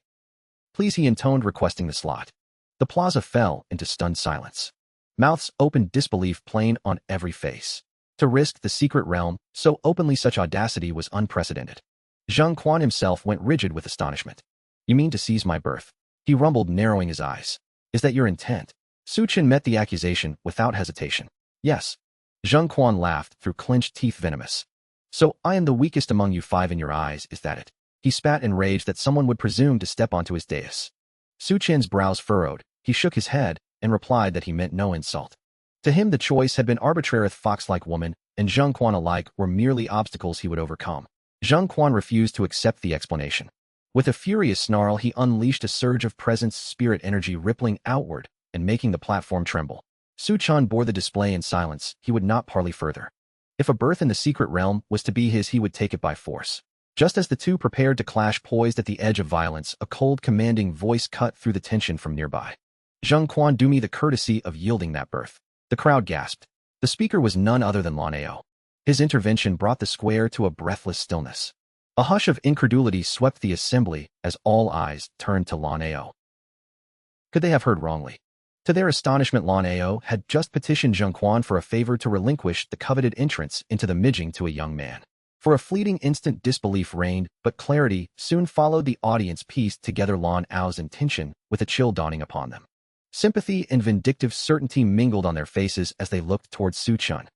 Please, he intoned, requesting the slot. The plaza fell into stunned silence. Mouths opened, disbelief plain on every face. To risk the secret realm so openly, such audacity was unprecedented. Zheng Quan himself went rigid with astonishment. You mean to seize my berth? He rumbled, narrowing his eyes. Is that your intent? Su Chen met the accusation without hesitation. Yes. Zheng Quan laughed through clenched teeth, venomous. So I am the weakest among you 5 in your eyes, is that it? He spat in rage that someone would presume to step onto his dais. Su Chen's brows furrowed. He shook his head and replied that he meant no insult. To him the choice had been arbitrary. Fox-like woman and Zheng Quan alike were merely obstacles he would overcome. Zheng Quan refused to accept the explanation. With a furious snarl, he unleashed a surge of presence, spirit energy rippling outward and making the platform tremble. Su Chen bore the display in silence. He would not parley further. If a berth in the secret realm was to be his, he would take it by force. Just as the two prepared to clash, poised at the edge of violence, a cold, commanding voice cut through the tension from nearby. Zheng Quan, do me the courtesy of yielding that berth. The crowd gasped. The speaker was none other than Lan Ao. His intervention brought the square to a breathless stillness. A hush of incredulity swept the assembly as all eyes turned to Lan Ao. Could they have heard wrongly? To their astonishment, Lan Ao had just petitioned Zheng Quan for a favor to relinquish the coveted entrance into the Mijing to a young man. For a fleeting instant, disbelief reigned, but clarity soon followed. The audience pieced together Lan Ao's intention with a chill dawning upon them. Sympathy and vindictive certainty mingled on their faces as they looked towards Su Chen.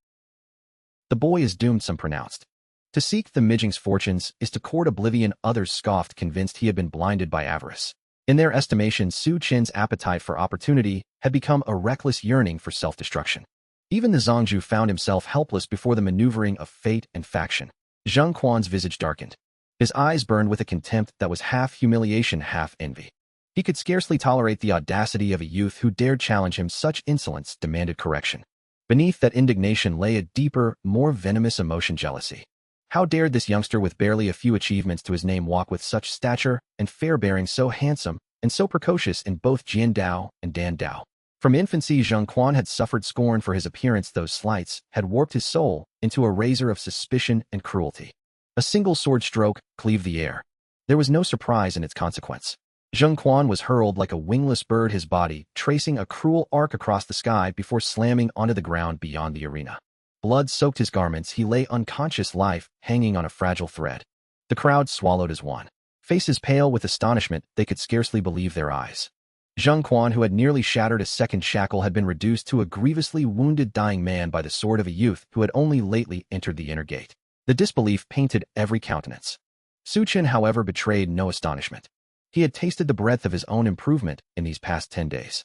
The boy is doomed, some pronounced. To seek the Mijing's fortunes is to court oblivion, others scoffed, convinced he had been blinded by avarice. In their estimation, Su Chen's appetite for opportunity had become a reckless yearning for self-destruction. Even the Zhongzhu found himself helpless before the maneuvering of fate and faction. Zheng Quan's visage darkened. His eyes burned with a contempt that was half humiliation, half envy. He could scarcely tolerate the audacity of a youth who dared challenge him. Such insolence demanded correction. Beneath that indignation lay a deeper, more venomous emotion, jealousy. How dared this youngster with barely a few achievements to his name walk with such stature and fair bearing, so handsome and so precocious in both Jian Dao and Dan Dao? From infancy, Zheng Quan had suffered scorn for his appearance. Those slights had warped his soul into a razor of suspicion and cruelty. A single sword stroke cleaved the air. There was no surprise in its consequence. Zheng Quan was hurled like a wingless bird, his body tracing a cruel arc across the sky before slamming onto the ground beyond the arena. Blood soaked his garments. He lay unconscious, life hanging on a fragile thread. The crowd swallowed as one. Faces pale with astonishment, they could scarcely believe their eyes. Zheng Quan, who had nearly shattered a second shackle, had been reduced to a grievously wounded dying man by the sword of a youth who had only lately entered the inner gate. The disbelief painted every countenance. Chen, however, betrayed no astonishment. He had tasted the breadth of his own improvement in these past 10 days.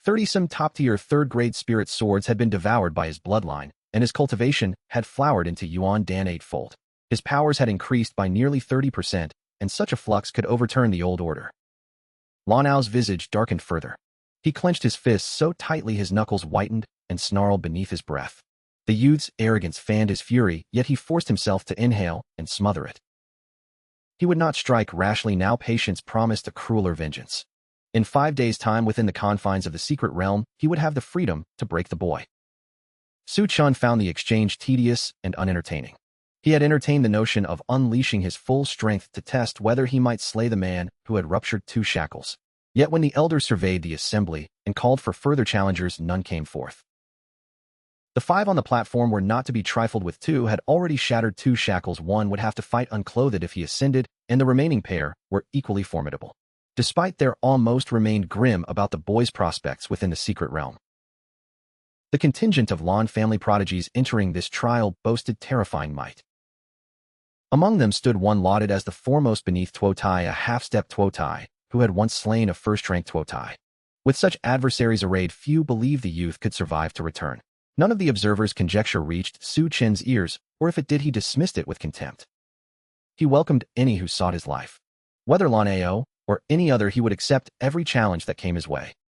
30-some top-tier third-grade spirit swords had been devoured by his bloodline, and his cultivation had flowered into Yuan Dan eightfold. His powers had increased by nearly 30%, and such a flux could overturn the old order. Lan Ao's visage darkened further. He clenched his fists so tightly his knuckles whitened and snarled beneath his breath. The youth's arrogance fanned his fury, yet he forced himself to inhale and smother it. He would not strike rashly now. Patience promised a crueler vengeance. In 5 days' time, within the confines of the secret realm, he would have the freedom to break the boy. Chen found the exchange tedious and unentertaining. He had entertained the notion of unleashing his full strength to test whether he might slay the man who had ruptured 2 shackles. Yet when the elder surveyed the assembly and called for further challengers, none came forth. The 5 on the platform were not to be trifled with. 2 had already shattered 2 shackles. 1 would have to fight unclothed if he ascended, and the remaining pair were equally formidable. Despite their almost remained grim about the boy's prospects within the secret realm. The contingent of Lan family prodigies entering this trial boasted terrifying might. Among them stood one lauded as the foremost beneath Tuo Tai, a half-step Tuo Tai, who had once slain a first-rank Tuo Tai. With such adversaries arrayed, few believed the youth could survive to return. None of the observers' conjecture reached Chen's ears, or if it did, he dismissed it with contempt. He welcomed any who sought his life. Whether Lan Ao or any other, he would accept every challenge that came his way.